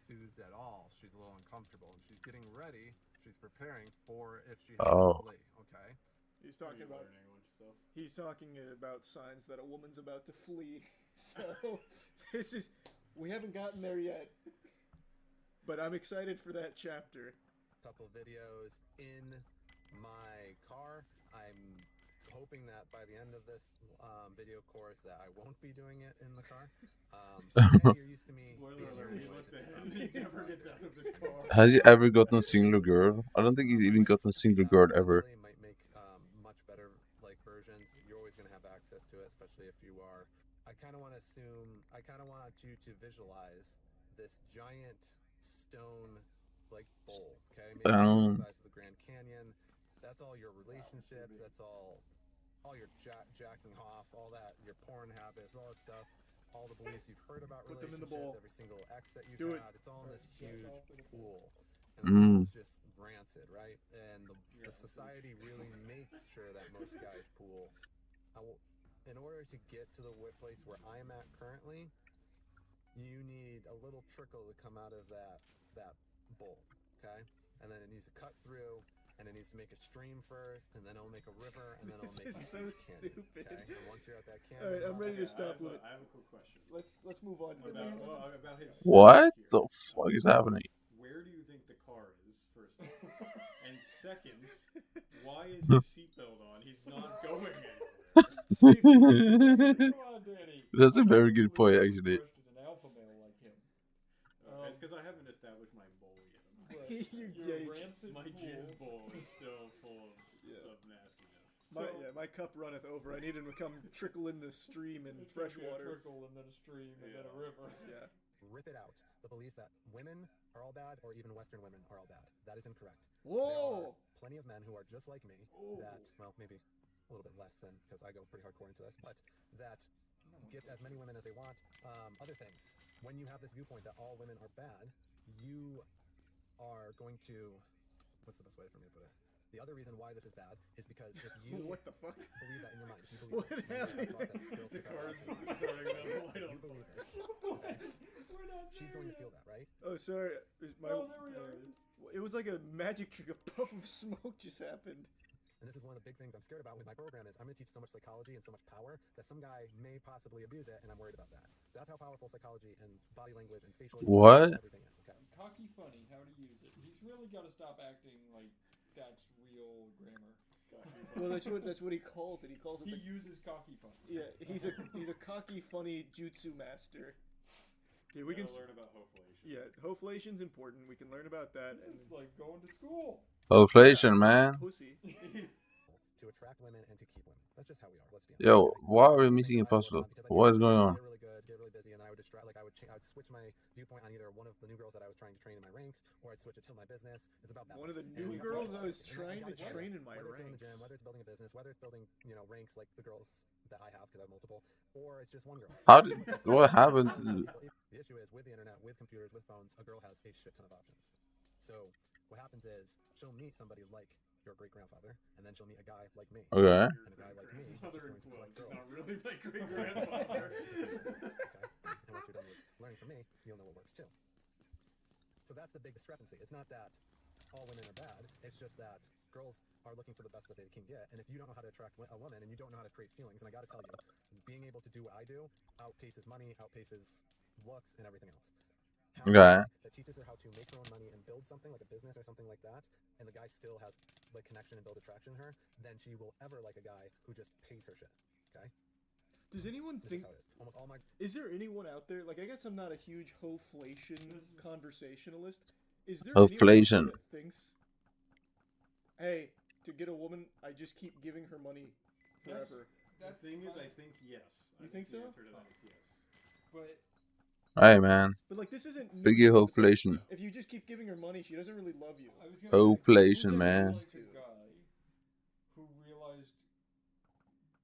soothed at all. She's a little uncomfortable and she's getting ready. She's preparing for if she has to flee. Okay? He's talking about signs that a woman's about to flee. So we haven't gotten there yet. But I'm excited for that chapter. Couple videos in my car. I'm hoping that by the end of this video course that I won't be doing it in the car. So you're used to me. Spoiler alert, he looked ahead and he never gets out of his car. Has he ever gotten a single girl? I don't think he's even gotten a single girl ever. Might make much better like versions. You're always going to have access to it, especially if you are. I kind of want you to visualize this giant stone like bowl, okay? Maybe the size of the Grand Canyon. That's all your relationships, that's all your jacking off, all that, your porn habits, all that stuff, all the beliefs you've heard about Put them in the relationships, bowl. every single ex that you've Do had, it's all in this huge pool. And Mm. the pool's just rancid, right? And the society really makes sure that most guys pool. In order to get to the place where I'm at currently, you need a little trickle to come out of that bowl, okay? And then it needs to cut through, and it needs to make a stream first, and then it'll make a river, and then it'll make This is a so canyon, stupid. okay? And once you're at that canyon, Alright, I'm ready to stop. I have a quick question. Let's move on to the next one. About his What the fuck is happening? Where do you think the car is, first of all? And second, why is his seatbelt on? He's not going anywhere. Come on, Danny. That's a very good point, actually. An alpha male like him. It's because I haven't established my bowl yet. My jizz bowl is still full of nastiness. My cup runneth over. I need him to come trickle in the stream and fresh water. A trickle and then a stream and then a river. Yeah. rip it out. The belief that women are all bad or even Western women are all bad. That is incorrect. Whoa! There are plenty of men who are just like me that, well, maybe a little bit less than, because I go pretty hardcore into this, but that get as many women as they want. Other things. When you have this viewpoint that all women are bad, you are going to, what's the best way for me to put it? The other reason why this is bad is because if you what the fuck? believe that in your mind, if you What believe happened? the car's you believe it. We're not She's going to feel that, right? Oh, sorry. Oh, there we are. It was like a magic trick. A puff of smoke just happened. And this is one of the big things I'm scared about with my program is I'm going to teach so much psychology and so much power that some guy may possibly abuse it, and I'm worried about that. That's how powerful psychology and body language and facial What? and everything is. Okay. Cocky funny, how to use it. He's really got to stop acting like that's real grammar. Well, that's what he calls it. He calls it. He uses cocky funny. Yeah, he's a cocky funny jutsu master. Yeah, we can learn about hoflation. Yeah, hoflation's important. We can learn about that. This is like going to school. Hoflation, man. Pussy. To attract women and to keep women. That's just how we are. Let's be honest. Yo, why are we missing a puzzle? What is going on? Get really good, get really busy, and I would distract. Like I would switch my viewpoint on either one of the new girls that I was trying to train in my ranks, or I'd switch it to my business. It's about balance. One of the And new you have girls to- I was and you trying to gotta do it. train in my whether it's going to the ranks. gym, whether it's building a business, whether it's building ranks like the girls that I have because I have multiple, or it's just one girl. How did what happened to The issue is with the internet, with computers, with phones, a girl has a shit ton of options. So what happens is she'll meet somebody like your great grandfather, and then she'll meet a guy like me. Okay. And a guy like me. Mother who's going to like influence, girls. not really my great grandfather. Okay. And once you're done with learning from me, you'll know what works too. So that's the big discrepancy. It's not that all women are bad. It's just that girls are looking for the best that they can get. And if you don't know how to attract a woman and you don't know how to create feelings, and I got to tell you, being able to do what I do outpaces money, outpaces looks, and everything else. Okay. That teaches her how to make her own money and build something like a business or something like that, and the guy still has like connection and build attraction in her, then she will ever like a guy who just pays her shit. Okay? Does anyone This think? is how it is. Almost all my Is there anyone out there? Like, I guess I'm not a huge hoflation conversationalist. Is there Hoflation. anyone out there that thinks, hey, to get a woman, I just keep giving her money forever? The thing is, I think yes. You think so? The answer to that is yes. But Hey man. But like this isn't new Biggie stuff. It's like, hoflation. if you just keep giving her money, she doesn't really love you. I was gonna say, Hoflation, seems man. like a guy who realized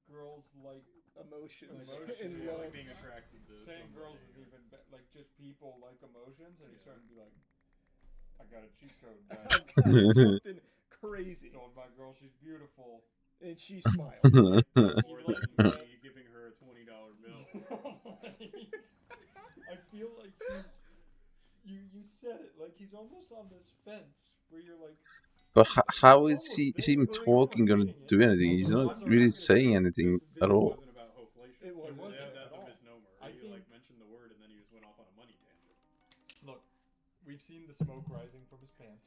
girls like emotions and yeah, love. like being attracted to saying somebody. girls is even like just people like emotions, and he's starting to be like, I got a cheat code, guys. I've got something crazy. Told my girl she's beautiful, and she smiled. Or me giving her a $20 bill. I feel like you said it, like he's almost on this fence where you're like. But how is him talking gonna do anything? He's not really saying anything at all. Wasn't about hoflation. It wasn't. That's at a all. misnomer. I He think, like mentioned the word and then he just went off on a money tangent. Look, we've seen the smoke rising from his pants.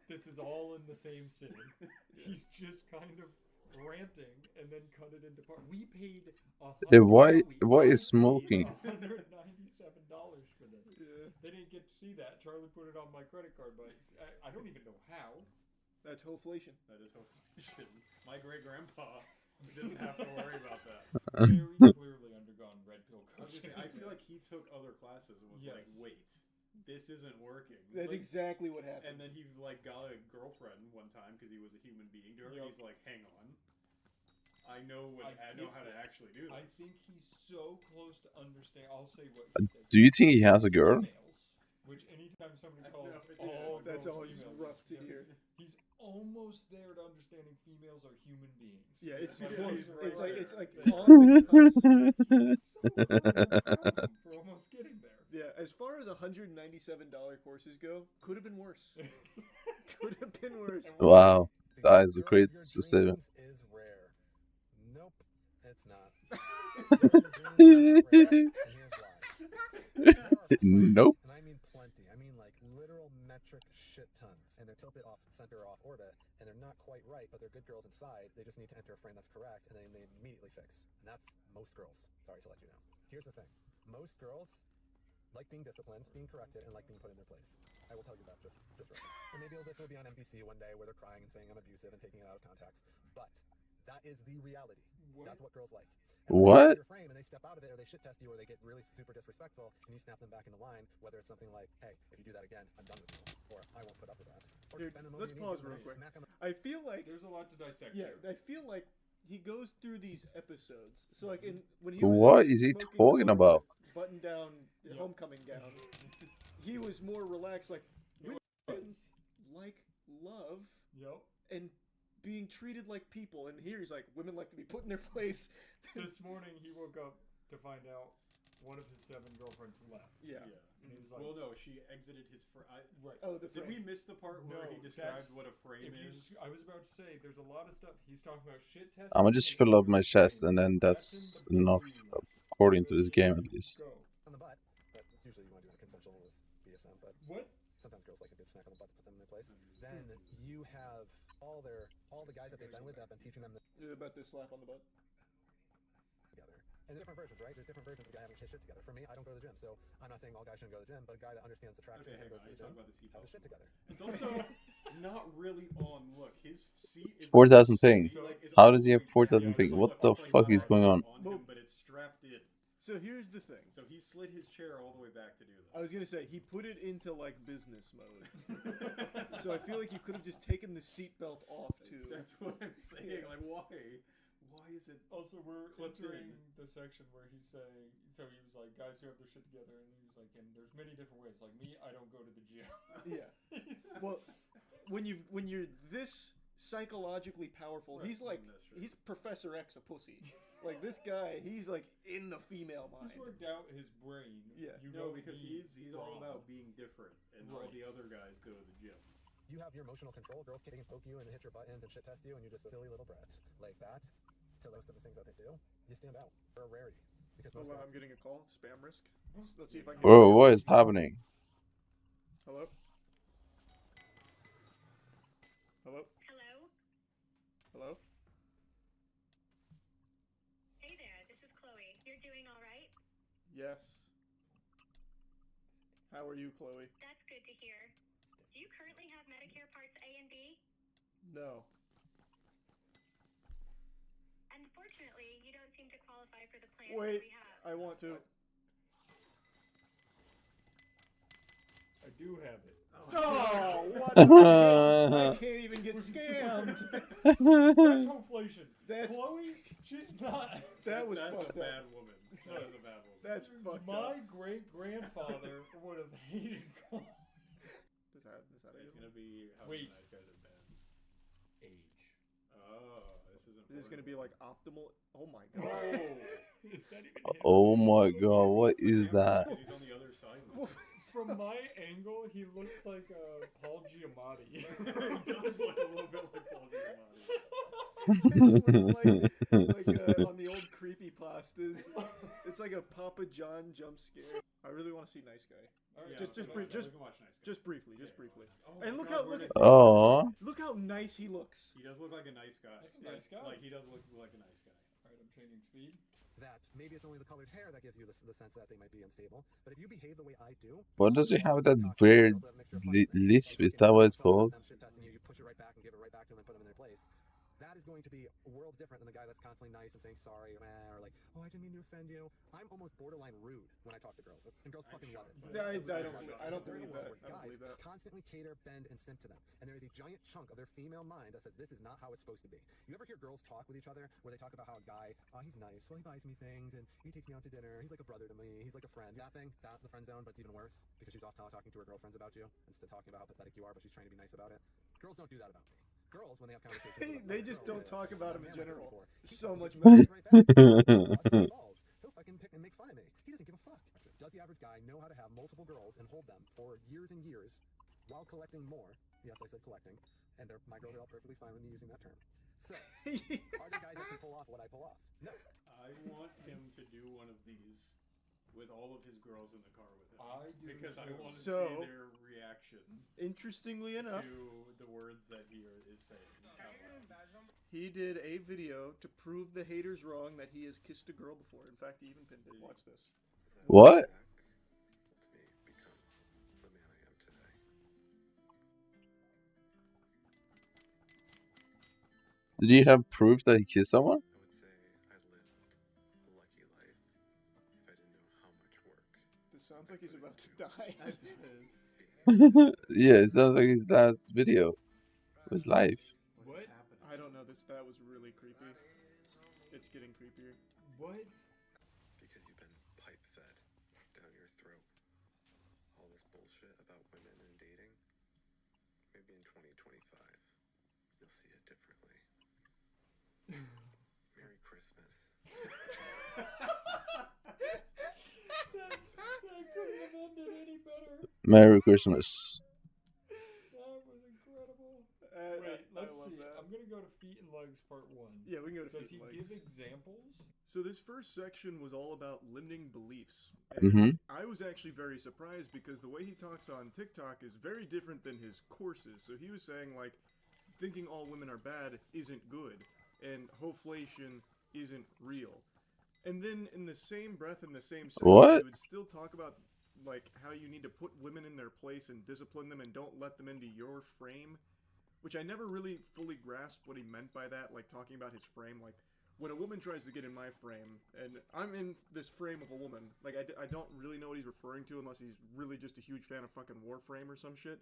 This is all in the same sitting. He's just kind of ranting and then cut it into part. We paid Why is smoking? $197 for this. Yeah. They didn't get to see that. Charlie put it on my credit card, but I don't even know how. That's hoflation. That is hoflation. My great grandpa didn't have to worry about that. Very clearly undergone red pill coaching. I feel like he took other classes and was like, wait, this isn't working. That's like, exactly what happened. And then he like got a girlfriend one time because he was a human being to her. And he's like, hang on, I know how to actually do this. I think he's so close to understand. I'll say what he said. Do you think he has a girl? Which anytime somebody calls that's always females, rough to hear. He's almost there to understanding females are human beings. Yeah, it's like on the cusp. For almost getting there. Yeah, as far as $197 courses go, could have been worse. Could have been worse. Wow, that is a great statement. Is rare. Nope, it's not. Nope. And I mean plenty. I mean like literal metric shit tons. And they're tilted off center off orbit, and they're not quite right, but they're good girls inside. They just need to enter a frame that's correct, and then they immediately fix. And that's most girls. Sorry to let you know. Here's the thing. Most girls like being disciplined, being corrected, and like being put in their place. I will tell you that just right now. And maybe this will be on NBC one day where they're crying and saying I'm abusive and taking it out of context. But that is the reality. That's what girls like. What? Frame and they step out of it, or they shit test you, or they get really super disrespectful, and you snap them back into line. Whether it's something like, "Hey, if you do that again, I'm done with you," or "I won't put up with that." Or Dude, let's pause real quick. I feel like there's a lot to dissect. Yeah, I feel like he goes through these episodes. So like when he What was is he talking about? Button down, homecoming gown. He was more relaxed, like women like love. Yep. And being treated like people, and here he's like, women like to be put in their place. This morning he woke up to find out one of his 7 girlfriends left. Yeah. And he was like, well, no, she exited his right. Oh, the Did frame. we miss the part where he described what a frame is? I was about to say, there's a lot of stuff. He's talking about shit testing. I'm gonna just fill up my chest, and then that's enough, according to this game at least. On the butt, but it's usually you want to do it consensual with BSM, but sometimes girls like a good smack on the butt to put them in their place. Then you have all the guys that they've been with that have been teaching them about this slap on the butt. Together. And there's different versions, right? There's different versions of the guy having his shit together. For me, I don't go to the gym, so I'm not saying all guys shouldn't go to the gym, but a guy that understands attraction and goes to the gym has his shit together. It's also not really on. Look, his seat is 4,000 ping. like, How does he have 4,000 ping? What the fuck is going on? him, but it's strapped in. So here's the thing. So he slid his chair all the way back to do this. I was gonna say he put it into like business mode. So I feel like you could have just taken the seatbelt off too. That's what I'm saying. Like why? Why is it? Also, we're entering the section where he's saying. So he was like, guys who have their shit together, and he was like, and there's many different ways. Like me, I don't go to the gym. Yeah. Well, when you're this psychologically powerful, he's like he's Professor X a pussy. Like this guy, he's like in the female mind. He's worked out his brain. Yeah. You know, know because he's all about being different, and all the other guys go to the gym. You have your emotional control. Girls can't even poke you and hit your buttons and shit test you, and you're just a silly little brat like that. To most of the things that they do, you stand out. They're a rarity. Because most I'm getting a call. Spam risk. Let's see if I can. Bro, what is happening? Hello. Hello. Hello. Hello. Hey there, this is Chloe. You're doing all right? Yes. How are you, Chloe? That's good to hear. Do you currently have Medicare Parts A and B? No. Unfortunately, you don't seem to qualify for the plan Wait, that we have. I want to. I do have it. Oh, what the hell? I can't even get scammed. That's inflation. That's Chloe, she's not. That was That's fucked a up. bad woman. That is a bad woman. That's fucked My up. great-grandfather would have hated Chloe. Is that It's gonna be how Wait. many nice guys have been. Age. Oh, this is important. Is this gonna be like optimal? Oh my god. Oh, is that even him? Oh my god, what is that? He's on the other side. From my angle, he looks like Paul Giamatti. He does look a little bit like Paul Giamatti. This looks like on the old creepypastas. It's like a Papa John jump scare. I really want to see Nice Guy. Alright, Yeah, just we can watch Nice Guy. just briefly, just briefly. Oh And my look God, how where did- Oh. look how nice he looks. He does look like a nice guy. That's a nice guy. Like he does look like a nice guy. Alright, I'm changing speed. That maybe it's only the colored hair that gives you the sense that they might be unstable. But if you behave the way I do, What does he have that weird lisp? Is that what it's called? shit testing you, you push it right back and give it right back to them and put them in their place. That is going to be a world different than the guy that's constantly nice and saying sorry or like, oh, I didn't mean to offend you. I'm almost borderline rude when I talk to girls, and girls fucking love it. I don't believe that. I don't believe that. Constantly cater, bend, and simp to them, and there is a giant chunk of their female mind that says this is not how it's supposed to be. You ever hear girls talk with each other where they talk about how a guy, oh, he's nice, well, he buys me things, and he takes me out to dinner, he's like a brother to me, he's like a friend. That thing, that's the friend zone, but it's even worse because she's off talking to her girlfriends about you instead of talking about how pathetic you are, but she's trying to be nice about it. Girls don't do that about me. Girls, when they have conversations, They just don't talk about him in general. So much better. He'll fucking pick and make fun of me. He doesn't give a fuck. Does the average guy know how to have multiple girls and hold them for years and years while collecting more? Yes, I said collecting, and my girls are all perfectly fine with me using that term. So, are there guys that can pull off what I pull off? No. I want him to do one of these with all of his girls in the car with him. I do because I too. want to So, see their reaction. Interestingly enough, to the words that he is saying. he did a video to prove the haters wrong that he has kissed a girl before. In fact, he even pinned it. Watch this. What? Did he have proof that he kissed someone? This sounds like he's about to die. Yeah, it sounds like his last video. It was live. What? I don't know. That was really creepy. It's getting creepier. What? Because you've been pipe fed down your throat. All this bullshit about women and dating. Maybe in 2025, you'll see it differently. Merry Christmas. That couldn't have ended any better. Merry Christmas. That was incredible. Wait, let's see. I'm gonna go to feet and legs part 1. Yeah, we can go to Does feet and he legs. give examples? So this first section was all about limiting beliefs. Mhm. I was actually very surprised because the way he talks on TikTok is very different than his courses. So he was saying like, thinking all women are bad isn't good, and hoflation isn't real. And then in the same breath, in the same section, What? he would still talk about like how you need to put women in their place and discipline them and don't let them into your frame, which I never really fully grasped what he meant by that, like talking about his frame. Like when a woman tries to get in my frame and I'm in this frame of a woman, like I don't really know what he's referring to unless he's really just a huge fan of fucking Warframe or some shit.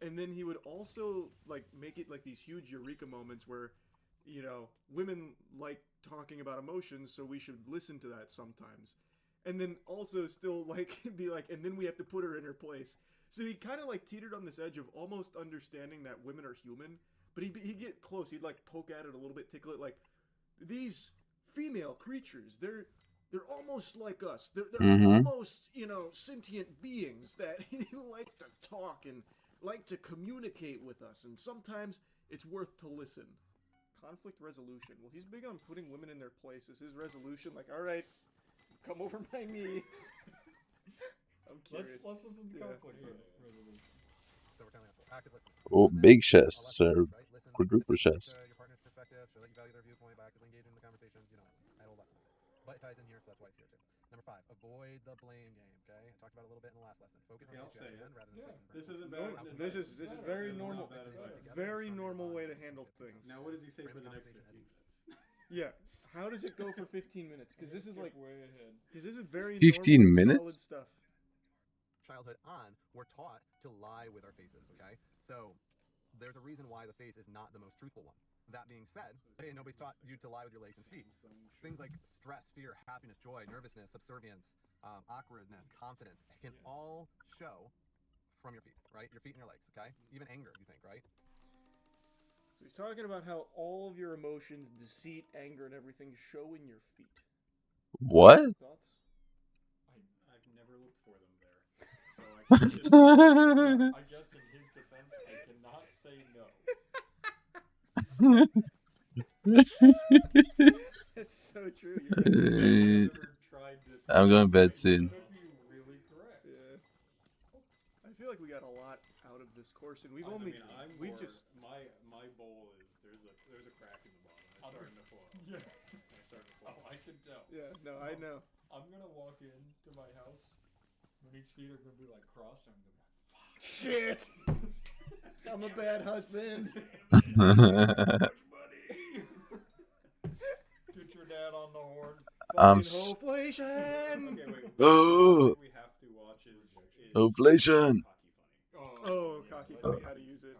And then he would also like make it like these huge eureka moments where, you know, women like talking about emotions, so we should listen to that sometimes. And then also still like be like, and then we have to put her in her place. So he kind of like teetered on this edge of almost understanding that women are human, but he'd get close. He'd like poke at it a little bit, tickle it, like these female creatures. They're almost like us. They're almost, you know, sentient beings that like to talk and like to communicate with us. And sometimes it's worth to listen. Conflict resolution. Well, he's big on putting women in their place. Is his resolution like, all right, come over my knee? I'm curious. Let's listen to conflict resolution. So we're kind of active listening. Oh, big chests or quadruple chests. Your partner's perspective, so that you value their viewpoint by actively engaging in the conversations, you know, I will lesson. But it ties in here, so that's why it's here too. Number 5, avoid the blame game, okay? I talked about it a little bit in the last lesson. Focus on the issue at hand rather than This isn't No, bad. this is very normal. Very normal way to handle things. Now, what does he say for the next 15 minutes? Yeah. How does it go for 15 minutes? Because this is like way ahead. Because this is very 15 normal, minutes? solid stuff. childhood on, we're taught to lie with our faces, okay? So there's a reason why the face is not the most truthful one. That being said, hey, nobody's taught you to lie with your legs and feet. Things like stress, fear, happiness, joy, nervousness, subservience, awkwardness, confidence can all show from your feet, right? Your feet and your legs, okay? Even anger, you think, right? So he's talking about how all of your emotions, deceit, anger, and everything show in your feet. What? Thoughts? I've never looked for them there. So I guess in his defense, I cannot say no. That's so true. I'm going to bed soon. Could be really correct. Yeah. I feel like we got a lot out of this course, and we've just my bowl is there's a crack in the bottom. It's starting to flow. Yeah. It's starting to flow. I can tell. Yeah. No, I know. I'm gonna walk into my house. Rennie's feet are gonna be like crossed. I'm gonna be like, fuck. Shit. I'm a bad husband. Get your dad on the horn. Inflation. Okay, wait. Oh. We have to watch is Inflation. Oh, cocky funny. How to use it.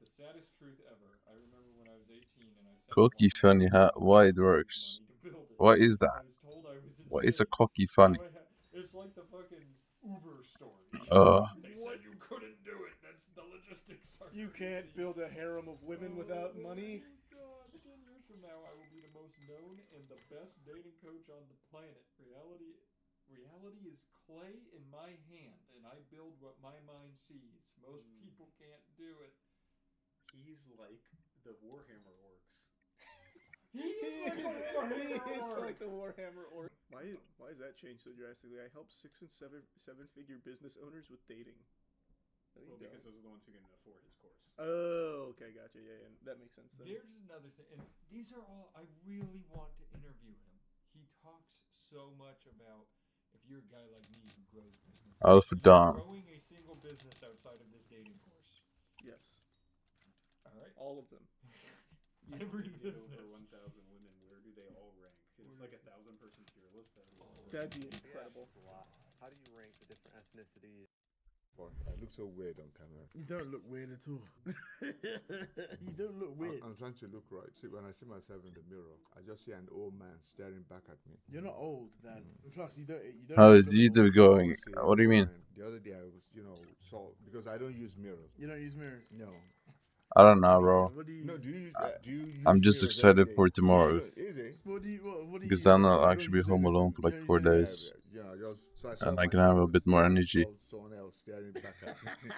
The saddest truth ever. I remember when I was 18 and I said Cocky funny. Why it works? What is that? What is a cocky funny? It's like the fucking Uber story. They said you couldn't do it. That's the logistics. You can't build a harem of women without money. God, 10 years from now, I will be the most known and the best dating coach on the planet. Reality is clay in my hand, and I build what my mind sees. Most people can't do it. He's like the Warhammer orcs. He is like the Warhammer orc. Why is that changed so drastically? I help 6 and 7-figure business owners with dating. Well, because those are the ones who can afford his course. Oh, okay, gotcha. Yeah, that makes sense then. There's another thing, and these are all, I really want to interview him. He talks so much about, if you're a guy like me who grows business. Alpha Dom. Growing a single business outside of this dating course. Yes. Alright. All of them. Every business. Over 1,000 women, where do they all rank? It's like 1,000-person tier list. That'd be incredible. How do you rank the different ethnicities? I look so weird on camera. You don't look weird at all. You don't look weird. I'm trying to look right. See, when I see myself in the mirror, I just see an old man staring back at me. You're not old, Dad. Plus, you don't. How is YouTube going? What do you mean? The other day I was, because I don't use mirrors. You don't use mirrors? No. I don't know, bro. What do you use? I'm just excited for tomorrow. Is it? What do you Because then I'll actually be home alone for like 4 days. And I can have a bit more energy. Someone else staring back at me.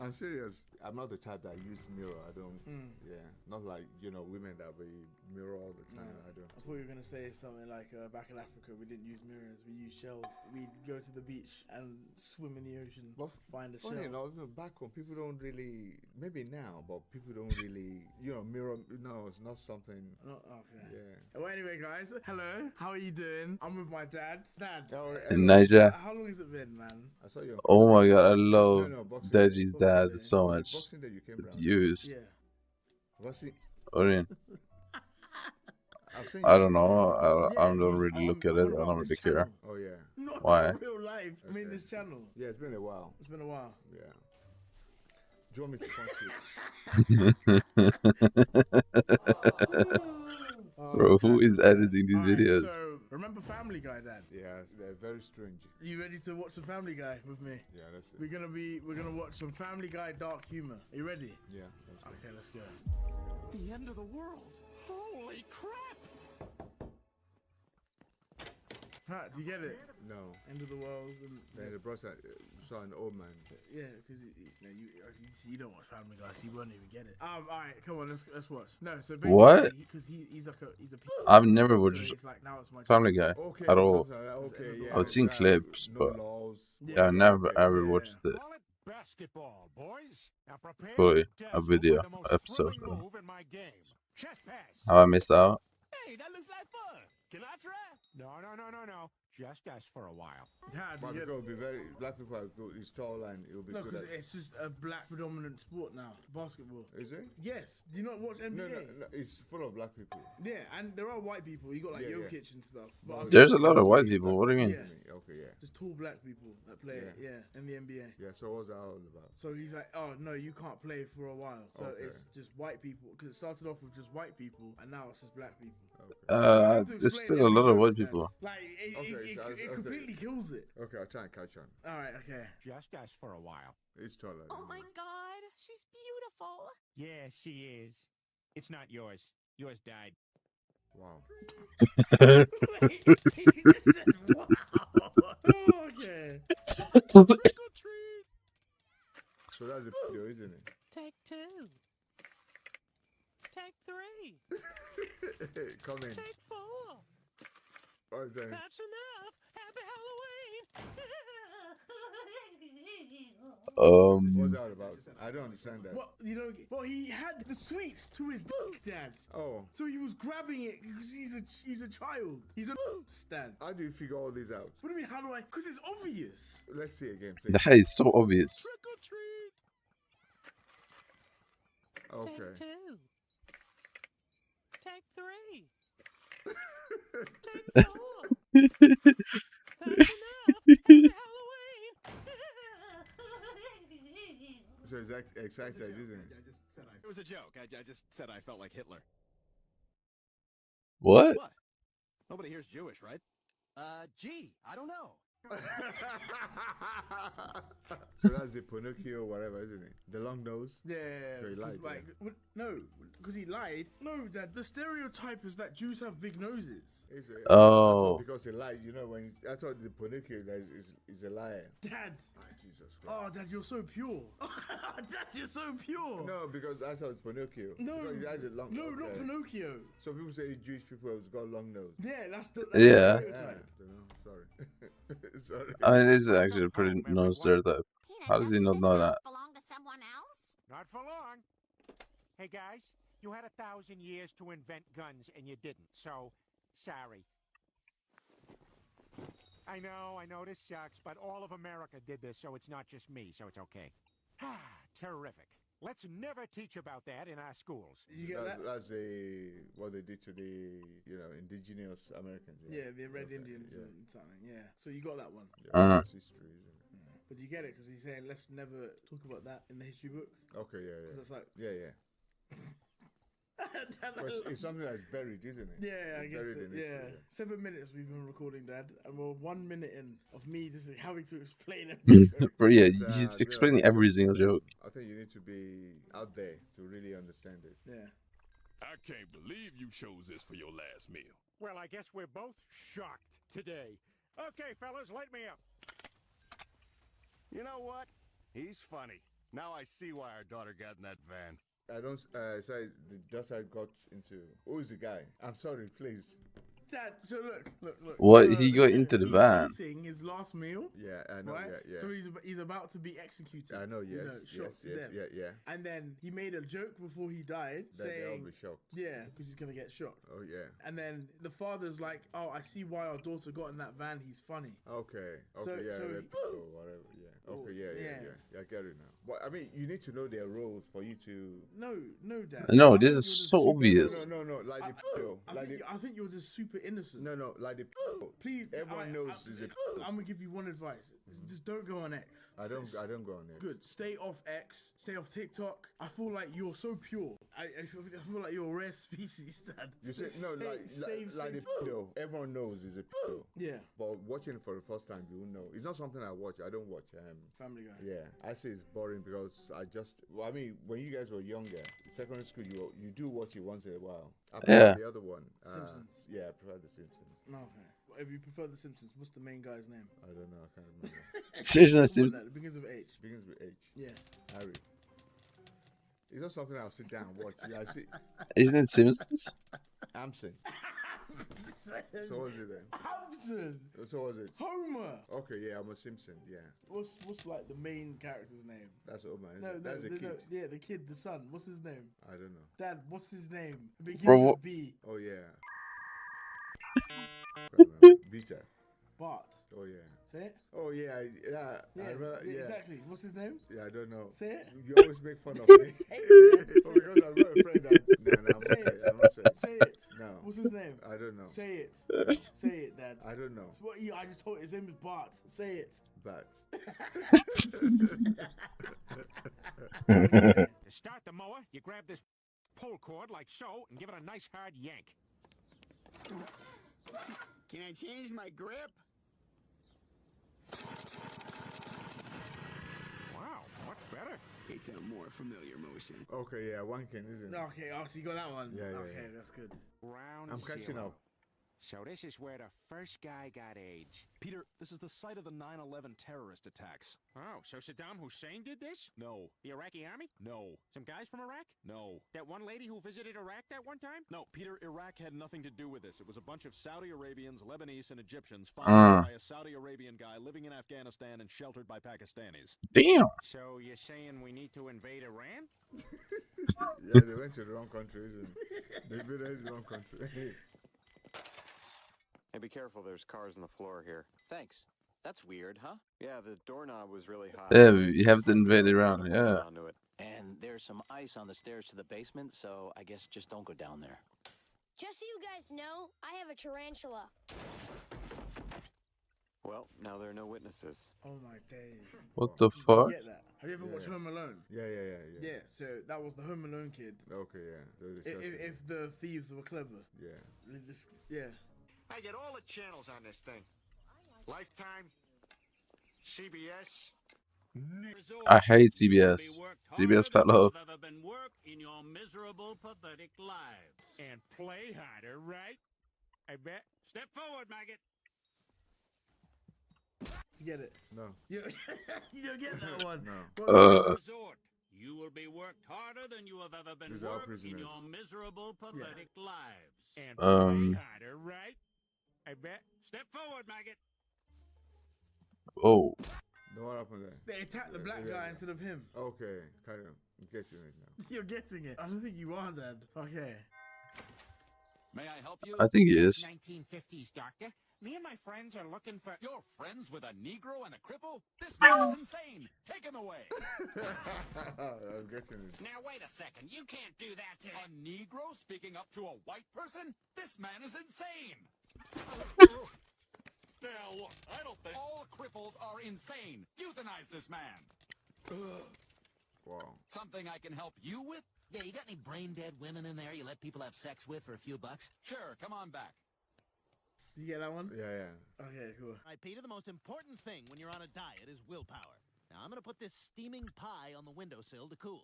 I'm serious. I'm not the type that use mirror. I don't. Yeah, not like women that we mirror all the time. I don't. I thought you were gonna say something like back in Africa we didn't use mirrors. We used shells. We'd go to the beach and swim in the ocean. Find a shell. Funny enough, back home people don't really. Maybe now, but people don't really. Mirror. No, it's not something. Oh, okay. Yeah. Well, anyway, guys. Hello. How are you doing? I'm with my dad. Dad. In Niger. How long has it been, man? I saw you. Oh my god, I love Deji's dad so much. The views. Yeah. What do you mean? I don't know. I don't really look at it. I don't really care. Oh yeah. Not Why? in real life. I mean, this channel. Yeah, it's been a while. It's been a while. Yeah. Do you want me to punch you? Bro, who is editing these videos? So, remember Family Guy, Dad? Yeah, they're very strange. You ready to watch some Family Guy with me? Yeah, that's it. We're gonna watch some Family Guy dark humor. Are you ready? Yeah. Okay, let's go. The end of the world. Holy crap! Pat, do you get it? No. End of the world. Then the brother saw an old man. Yeah, because you don't watch Family Guy, so you won't even get it. All right, come on, let's watch. No, so basically, What? Because he's a. I've never watched So it's like, now it's my Family turn. Guy at all. Okay, yeah. I've seen clips, but I never ever watched it. Basketball, boys. Now prepare Fully to a test video the most episode. thrilling move in my game. Chest pass. How I missed out? Hey, that looks like fun. Can I try? No. Just us for a while. But because it'll be very black people are good. It's tall and it'll be No, good. because At, it's just a black predominant sport now, basketball. is it? Yes. Do you not watch NBA? No, it's full of black people. Yeah, and there are white people. You got like Yeah, Jokic and stuff. But No, I'm There's a talking lot of about- white people. What do you mean? Yeah. Okay, yeah. Just tall black people that play it, yeah, in the NBA. Yeah, so what's that all about? So he's like, oh no, you can't play for a while. So Okay. it's just white people because it started off with just white people, and now it's just black people. There's still a lot of white people. Like it Okay. completely kills it. Okay, I'll try and catch on. All right, okay. Just us for a while. It's taller. Oh my god, she's beautiful. Yeah, she is. It's not yours. Yours died. Wow. He just said, wow. Okay. Trick or treat. So that's a video, isn't it? Take 2. Take 3. Come in. Take 4. What is that? That's enough. Happy Um. What's that about? I don't understand that. Well, you know, well, he had the sweets to his dad. Oh. So he was grabbing it because he's a child. He's a dad. How do you figure all this out? What do you mean? How do I? Because it's obvious. Let's see again, please. That is so obvious. Take Okay. 2. Take 3. Take 4. That's enough. So it's excited, isn't it? It was a joke. I just said I felt like Hitler. What? What? Nobody here's Jewish, right? Gee, I don't know. So that's the Pinocchio, whatever, isn't it? The long nose. Yeah, So he lied, like no, because he lied. No, that the stereotype is that Jews have big noses. Is it? Oh. Because he lied. You know, when I thought the Pinocchio guy is a liar. Dad. Oh, Jesus Christ. Oh, Dad, you're so pure. Dad, you're so pure. No, because I thought it's Pinocchio. No, Because he has a long. no, not Pinocchio. So people say Jewish people have got long nose. Yeah, that's the Yeah. stereotype. Sorry. Sorry. I mean, it's actually a pretty known stereotype. How does he not know that? Belong to someone else? Not for long. Hey guys, you had 1,000 years to invent guns and you didn't, so sorry. I know this sucks, but all of America did this, so it's not just me, so it's okay. Terrific. Let's never teach about that in our schools. You get that? That's what they did to the indigenous Americans. Yeah, the Red Indians and something. Yeah, so you got that one. That's history, isn't it? Yeah. But you get it because he's saying let's never talk about that in the history books. Okay, yeah. That's like Yeah. Well, it's something that's buried, isn't it? Yeah, I It's guess. buried in history, Yeah. 7 minutes we've been recording, Dad, and we're 1 minute in of me just having to explain everything. But yeah, he's explaining every single joke. I think you need to be out there to really understand it. Yeah. I can't believe you chose this for your last meal. Well, I guess we're both shocked today. Okay, fellas, light me up. You know what? He's funny. Now I see why our daughter got in that van. I don't say the daughter got into. Who is the guy? I'm sorry, please. Dad, so look. What? He got into the he's van. eating his last meal. Yeah, I know. Right? Yeah. So he's about to be executed. I know. you Yes. know, shot to death. Yeah. And then he made a joke before he died, That they'll saying, be shocked. "Yeah, because he's gonna get shot." Oh yeah. And then the father's like, "Oh, I see why our daughter got in that van. He's funny." Okay. So- Yeah. so that he- people, whatever. Yeah. Okay. Yeah. I get it now. But I mean, you need to know their roles for you to. No, Dad. No, I this think is you're just so super- obvious. No. Like the people. I think you're just super innocent. No. Like the people. Please, Everyone knows is a people. I'm gonna give you one advice. Just don't go on X. I don't go on it. Good. Stay off X. Stay off TikTok. I feel like you're so pure. I feel like you're a rare species, Dad. You say no, like the pedo. Everyone knows is a pedo. Yeah. But watching it for the first time, you will know. It's not something I watch. I don't watch. Family Guy. Yeah, I say it's boring because I mean, when you guys were younger, secondary school, you do watch it once in a while. I prefer the other one. Simpsons. Yeah, I prefer the Simpsons. No, okay. Well, if you prefer The Simpsons, what's the main guy's name? I don't know. I can't remember. Seriously, It Simpsons. begins with H. Begins with H. Yeah. Harry. It's not something I'll sit down and watch. I see. Isn't it Simpsons? Amson. So was it then? Hampson. So was it? Homer. Okay, yeah, I'm a Simpson. Yeah. What's like the main character's name? That's Homer. That's the kid. No, yeah, the kid, the son. What's his name? I don't know. Dad, what's his name? It begins Bro, with B. Oh yeah. Beta. Bart. Oh yeah. Say it. Oh yeah, yeah. Yeah, exactly. What's his name? Yeah, I don't know. Say it. You always make fun of me. Say it. Oh, because I've got a friend that. No, I'm Say not it. saying. I'm not saying. Say it. No. What's his name? I don't know. Say it. Say it, Dad. I don't know. What? I just told you his name is Bart. Say it. But. To start the mower, you grab this pull cord like so and give it a nice hard yank. Can I change my grip? Wow, much better. It's a more familiar motion. Okay, yeah, one can, isn't it? Okay, so you got that one. Yeah, yeah. Okay, Yeah. that's good. Round I'm catching zero. up. So this is where the first guy got AIDS. Peter, this is the site of the 9/11 terrorist attacks. Oh, so Saddam Hussein did this? No. The Iraqi army? No. Some guys from Iraq? No. That one lady who visited Iraq that one time? No, Peter, Iraq had nothing to do with this. It was a bunch of Saudi Arabians, Lebanese, and Egyptians followed by a Saudi Arabian guy living in Afghanistan and sheltered by Pakistanis. Damn. So you're saying we need to invade Iran? Yeah, they went to the wrong country, isn't it? They invaded the wrong country. Hey, be careful, there's cars on the floor here. Thanks. That's weird, huh? Yeah, the doorknob was really high. Yeah, you have to invade around, yeah. And there's some ice on the stairs to the basement, so I guess just don't go down there. Just so you guys know, I have a tarantula. Well, now there are no witnesses. Oh my days. What the fuck? Get that? Have you ever watched Home Alone? Yeah. Yeah, so that was the Home Alone kid. Okay, yeah. If the thieves were clever. Yeah. They just, yeah. I get all the channels on this thing. Lifetime, CBS. I hate CBS. CBS fat love. Been worked in your miserable, pathetic lives. And play harder, right? I bet. Step forward, maggot. You get it? No. You don't get that one. No. Resort. You will be worked harder than you have ever been These are worked in prisoners. your miserable, pathetic lives. And play harder, right? I bet. Step forward, maggot. Oh. No, what happened there? They attacked the black guy instead of him. Okay, carry on. I'm getting it now. You're getting it. I don't think you are, Dad. Okay. May I help you? I think he is. 1950s, Doctor. Me and my friends are looking for... You're friends with a Negro and a cripple? This man is insane. Take him away. I'm getting it. Now, wait a second. You can't do that to a Negro speaking up to a white person? This man is insane. Now, look, I don't think... All cripples are insane. Euthanize this man. Wow. Something I can help you with? Yeah, you got any brain-dead women in there you let people have sex with for a few bucks? Sure, come on back. You get that one? Yeah. Okay, cool. All right, Peter, the most important thing when you're on a diet is willpower. Now, I'm going to put this steaming pie on the windowsill to cool.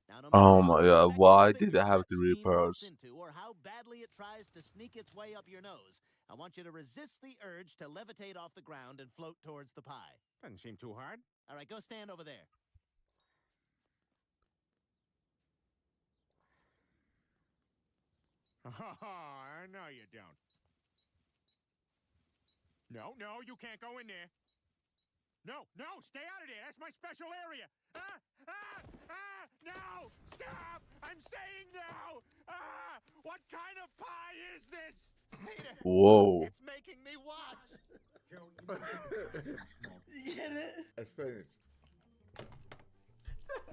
Now, no Oh matter my how god, why effective did I have to steam read morphs parts? into, or how badly it tries to sneak its way up your nose, I want you to resist the urge to levitate off the ground and float towards the pie. Doesn't seem too hard. All right, go stand over there. Oh, no, you don't. No, you can't go in there. No, stay out of there. That's my special area. No, stop! I'm saying no! What kind of pie is this? Peter! Whoa. It's making me watch! You get it? Explain it.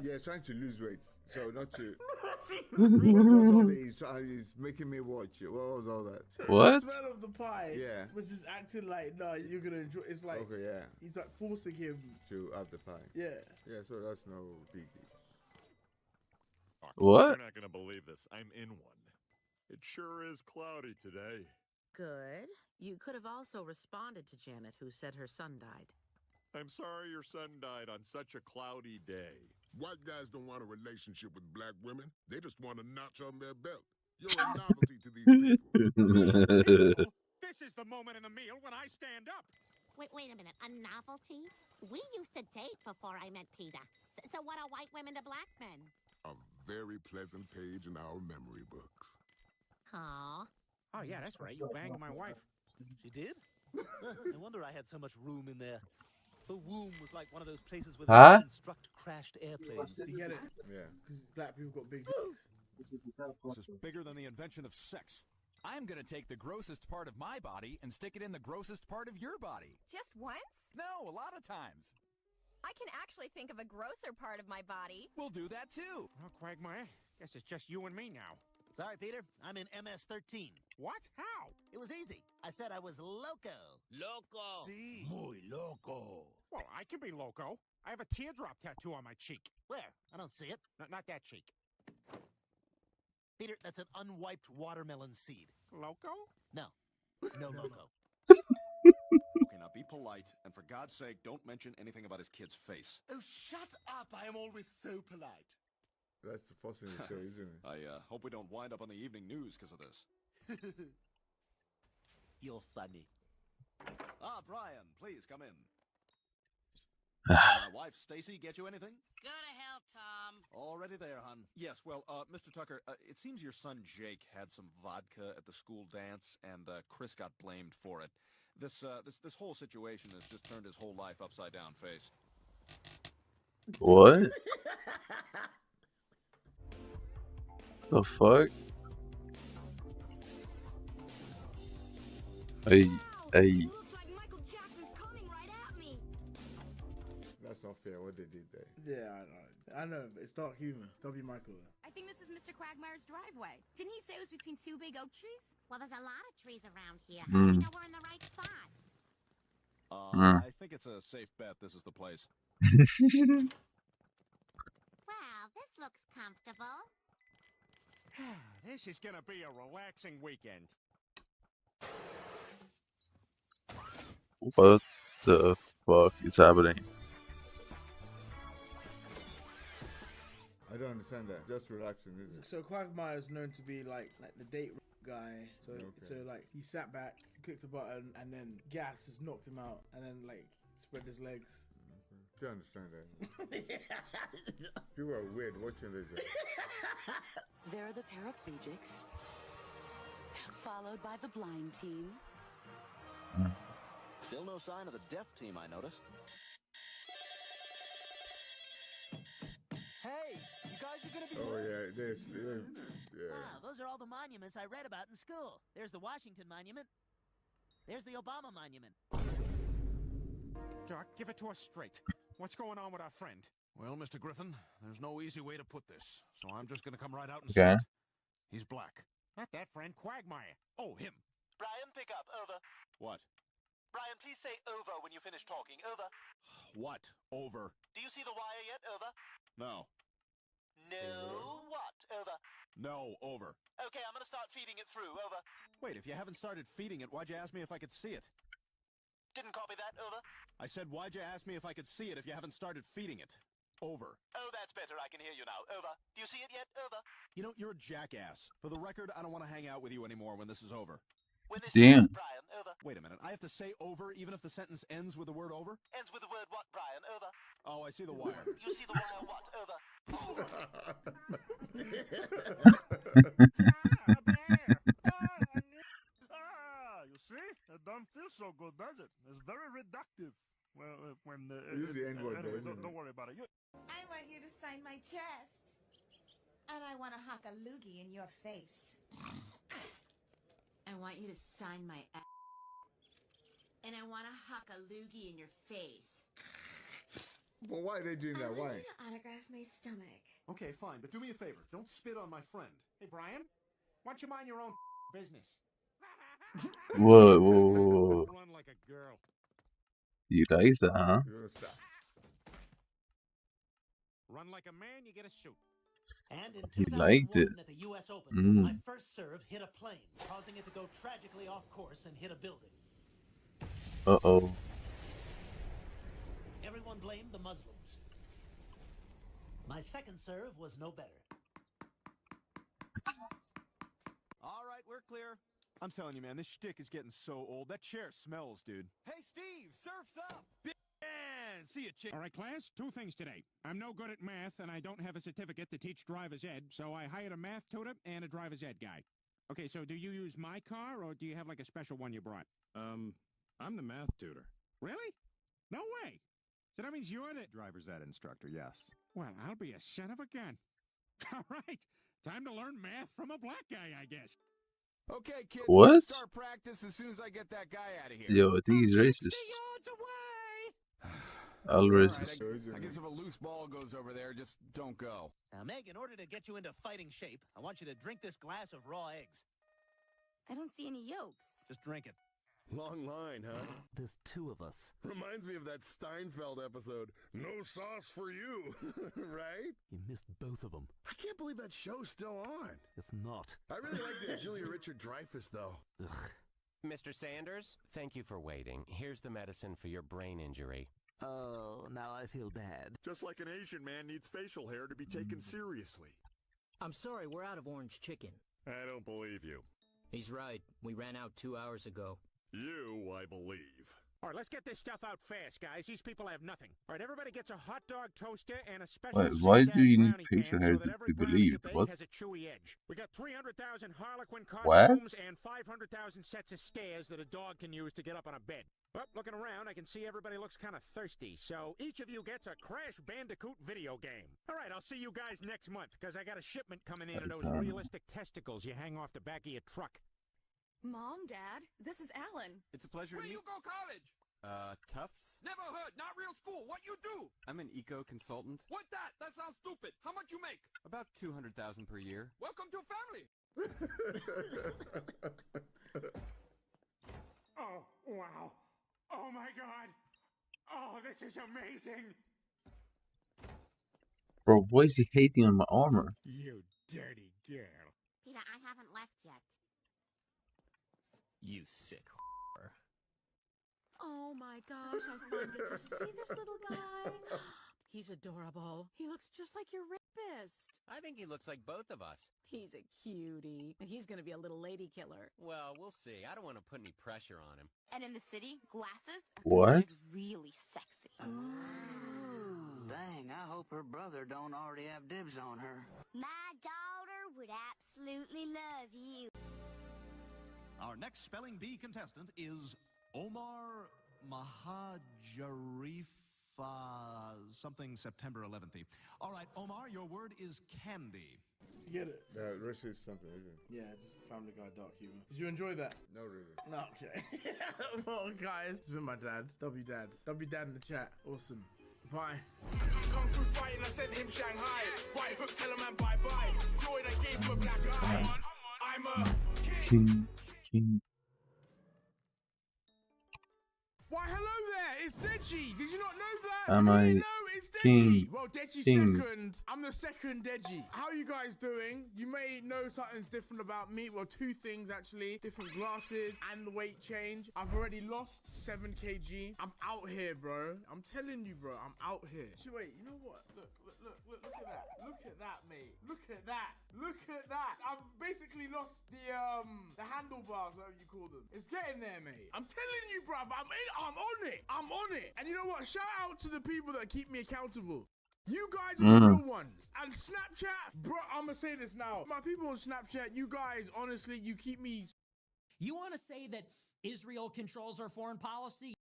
Yeah, trying to lose weight. So not to... He's making me watch it. What was all that? What? The smell of the pie. Yeah. Was just acting like, no, you're gonna enjoy. It's like, Okay, yeah. he's like forcing him. To have the pie. Yeah. Yeah, so that's no biggie. What? You're not gonna believe this. I'm in one. It sure is cloudy today. Good. You could have also responded to Janet, who said her son died. I'm sorry your son died on such a cloudy day. White guys don't want a relationship with black women. They just want a notch on their belt. You're a novelty to these people. This is the moment in the meal when I stand up. Wait a minute. A novelty? We used to date before I met Peter. So what are white women to black men? A very pleasant page in our memory books. Aw. Oh, yeah, that's right. You banged my wife. She did? No wonder I had so much room in there. Her womb was like one of those places where Huh? they construct crashed airplanes. You get it? Yeah. Because black people got big dicks. This is bigger than the invention of sex. I'm gonna take the grossest part of my body and stick it in the grossest part of your body. Just once? No, a lot of times. I can actually think of a grosser part of my body. We'll do that too. Well, Quagmire, guess it's just you and me now. Sorry, Peter. I'm in MS-13. What? How? It was easy. I said I was loco. Loco. Sí. Muy loco. Well, I can be loco. I have a teardrop tattoo on my cheek. Where? I don't see it. Not that cheek. Peter, that's an unwiped watermelon seed. Loco? No. No loco. Okay, now be polite, and for God's sake, don't mention anything about his kid's face. Oh, shut up. I am always so polite. That's the first thing to show, isn't it? I hope we don't wind up on the evening news because of this. You're funny. Ah, Brian, please come in. My wife, Stacy, get you anything? Go to hell, Tom. Already there, hon. Yes, well, Mr. Tucker, it seems your son Jake had some vodka at the school dance, and Chris got blamed for it. This whole situation has just turned his whole life upside down face. What? The fuck? Hey. That's not fair what they did there. Yeah, I know, but it's dark humor. W. Michael. I think this is Mr. Quagmire's driveway. Didn't he say it was between two big oak trees? Well, there's a lot of trees around here. How do we know we're in the right spot? I think it's a safe bet this is the place. Well, this looks comfortable. This is gonna be a relaxing weekend. What the fuck is happening? I don't understand that. Just relaxing, is it? So Quagmire is known to be like the date guy. So like he sat back, clicked the button, and then gas just knocked him out, and then like spread his legs. Don't understand that. People are weird watching this. There are the paraplegics, followed by the blind team. Still no sign of the deaf team, I noticed. Hey, you guys are gonna be. Oh yeah, yeah. Wow, those are all the monuments I read about in school. There's the Washington Monument. There's the Obama Monument. Doc, give it to us straight. What's going on with our friend? Well, Mr. Griffin, there's no easy way to put this, so I'm just gonna come right out and Okay. say it. He's black. Not that friend, Quagmire. Oh, him. Brian, pick up. Over. What? Brian, please say over when you finish talking. Over. What? Over. Do you see the wire yet? Over. No. No. What? Over. No, over. Okay, I'm gonna start feeding it through. Over. Wait, if you haven't started feeding it, why'd you ask me if I could see it? Didn't copy that. Over. I said, why'd you ask me if I could see it if you haven't started feeding it? Over. Oh, that's better. I can hear you now. Over. Do you see it yet? Over. You know, you're a jackass. For the record, I don't want to hang out with you anymore when this is over. When this Damn. is Brian. Over. Wait a minute. I have to say over even if the sentence ends with the word over? Ends with the word what, Brian? Over. Oh, I see the wire. You see the wire what? Over. You see? It don't feel so good, does it? It's very reductive. Well, when the... Use the N-word there, anyway, isn't don't it? worry about it. I want you to sign my chest. And I want to huck a loogie in your face. I want you to sign my ass. And I want to huck a loogie in your face. But why are they doing that? Why? to autograph my stomach. Okay, fine, but do me a favor. Don't spit on my friend. Hey, Brian, why don't you mind your own business? Whoa. Run like a girl. You likes that, huh? Run like a man, you get a suit. And in He 2001 liked it. at the U.S. Open, Mm. my first serve hit a plane, causing it to go tragically off course and hit a building. Uh-oh. Everyone blamed the Muslims. My second serve was no better. All right, we're clear. I'm telling you, man, this shtick is getting so old. That chair smells, dude. Hey, Steve, surf's up. Man, see you, chick. All right, class, two things today. I'm no good at math, and I don't have a certificate to teach driver's ed, so I hired a math tutor and a driver's ed guy. Okay, so do you use my car, or do you have like a special one you brought? I'm the math tutor. Really? No way. So that means you're the Driver's ed instructor, yes. Well, I'll be a son of a gun. All right, time to learn math from a black guy, I guess. Okay, kids, What? let's start practice as soon as I get that guy out of here. Yo, I think he's racist. All All right, racist. I guess if a loose ball goes over there, just don't go. Now, Meg, in order to get you into fighting shape, I want you to drink this glass of raw eggs. I don't see any yolks. Just drink it. Long line, huh? There's two of us. Reminds me of that Steinfeld episode, No Sauce for You, right? You missed both of them. I can't believe that show's still on. It's not. I really like the Julia Richard-Dreyfuss, though. Ugh. Mr. Sanders, thank you for waiting. Here's the medicine for your brain injury. Oh, now I feel bad. Just like an Asian man needs facial hair to be taken seriously. I'm sorry, we're out of orange chicken. I don't believe you. He's right. We ran out 2 hours ago. You, I believe. All right, let's get this stuff out fast, guys. These people have nothing. All right, everybody gets a hot dog toaster and a special Wait, why do you need brownie facial pan hair so that to every be brownie believed? you bake What? has a chewy edge. We got 300,000 Harlequin What? costumes and 500,000 sets of stairs that a dog can use to get up on a bed. Well, looking around, I can see everybody looks kind of thirsty, so each of you gets a Crash Bandicoot video game. All right, I'll see you guys next month, because I got a shipment coming in of those realistic testicles you hang off the back of your truck. Mom, Dad, this is Alan. It's a pleasure Where to you meet. go college? Tufts. Never heard. Not real school. What you do? I'm an eco consultant. What that? That sounds stupid. How much you make? About 200,000 per year. Welcome to family. Oh, wow. Oh, my God. Oh, this is amazing. Bro, why is he hating on my armor? You dirty girl. Peter, I haven't left yet. You sick whore. Oh my gosh, I finally get to see this little guy. He's adorable. He looks just like your rapist. I think he looks like both of us. He's a cutie. He's gonna be a little lady killer. Well, we'll see. I don't want to put any pressure on him. And in the city, glasses are What? considered really sexy. Dang, I hope her brother don't already have dibs on her. My daughter would absolutely love you. Our next spelling bee contestant is Omar Mahajarifa something September 11th. All right, Omar, your word is candy. You get it? Racist something, isn't it? Yeah, just Family Guy dark humor. Did you enjoy that? No, really. No, okay. Well, guys, it's been my dad. W Dad. W Dad in the chat. Awesome. Bye. Come through fighting, I sent him Shanghai. Right hook, tell a man bye-bye. Floyd, I gave him a black eye. I'm a King. Why, hello there, it's Deji. Did you not know that? Am I No, it's Deji. king? Well, Deji's King. second. I'm the second Deji. How are you guys doing? You may know something's different about me. Well, two things actually. Different glasses and the weight change. I've already lost 7 kg. I'm out here, bro. I'm telling you, bro. I'm out here. So wait, you know what? Look at that. Look at that, mate. Look at that. Look at that. I've basically lost the handlebars, whatever you call them. It's getting there, mate. I'm telling you, bruv. I'm on it. I'm on it. And you know what? Shout out to the people that keep me accountable. You guys are the real ones. And Snapchat, bro, I'm gonna say this now. My people on Snapchat, you guys, honestly, you keep me. You want to say that Israel controls our foreign policy?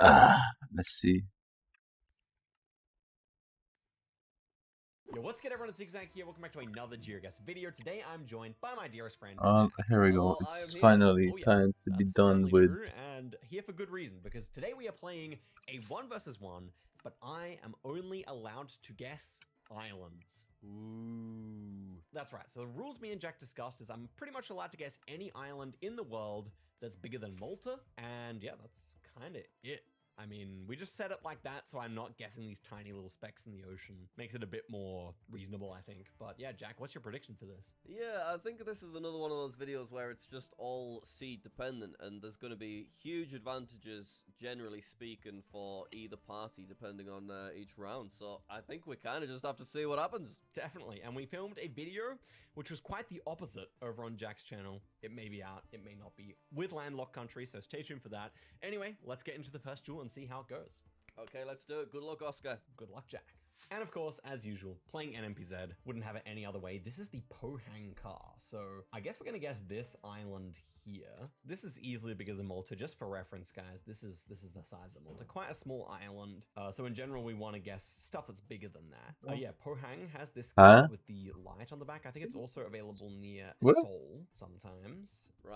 Let's see. Yo, what's good, everyone? It's Zigzag here. Welcome back to another GeoGuess video. Today, I'm joined by my dearest friend. Here we go. It's finally time to be done with. True, and here for good reason, because today we are playing a 1 versus 1, but I am only allowed to guess islands. Ooh. That's right. So the rules me and Jack discussed is I'm pretty much allowed to guess any island in the world that's bigger than Malta, and yeah, that's kind of it. I mean, we just set it like that so I'm not guessing these tiny little specks in the ocean. Makes it a bit more reasonable, I think. But yeah, Jack, what's your prediction for this? Yeah, I think this is another one of those videos where it's just all seed dependent, and there's going to be huge advantages, generally speaking, for either party depending on each round. So I think we kind of just have to see what happens. Definitely. And we filmed a video which was quite the opposite over on Jack's channel. It may be out, it may not be, with landlocked countries, so stay tuned for that. Anyway, let's get into the first duel and see how it goes. Okay, let's do it. Good luck, Oscar. Good luck, Jack. And of course, as usual, playing NMPZ, wouldn't have it any other way. This is the Pohang car. So I guess we're gonna guess this island here. This is easily bigger than Malta. Just for reference, guys, this is the size of Malta. Quite a small island. So in general, we want to guess stuff that's bigger than that. Yeah, Pohang has this car with the light on the back. I think it's also available near What? Seoul sometimes.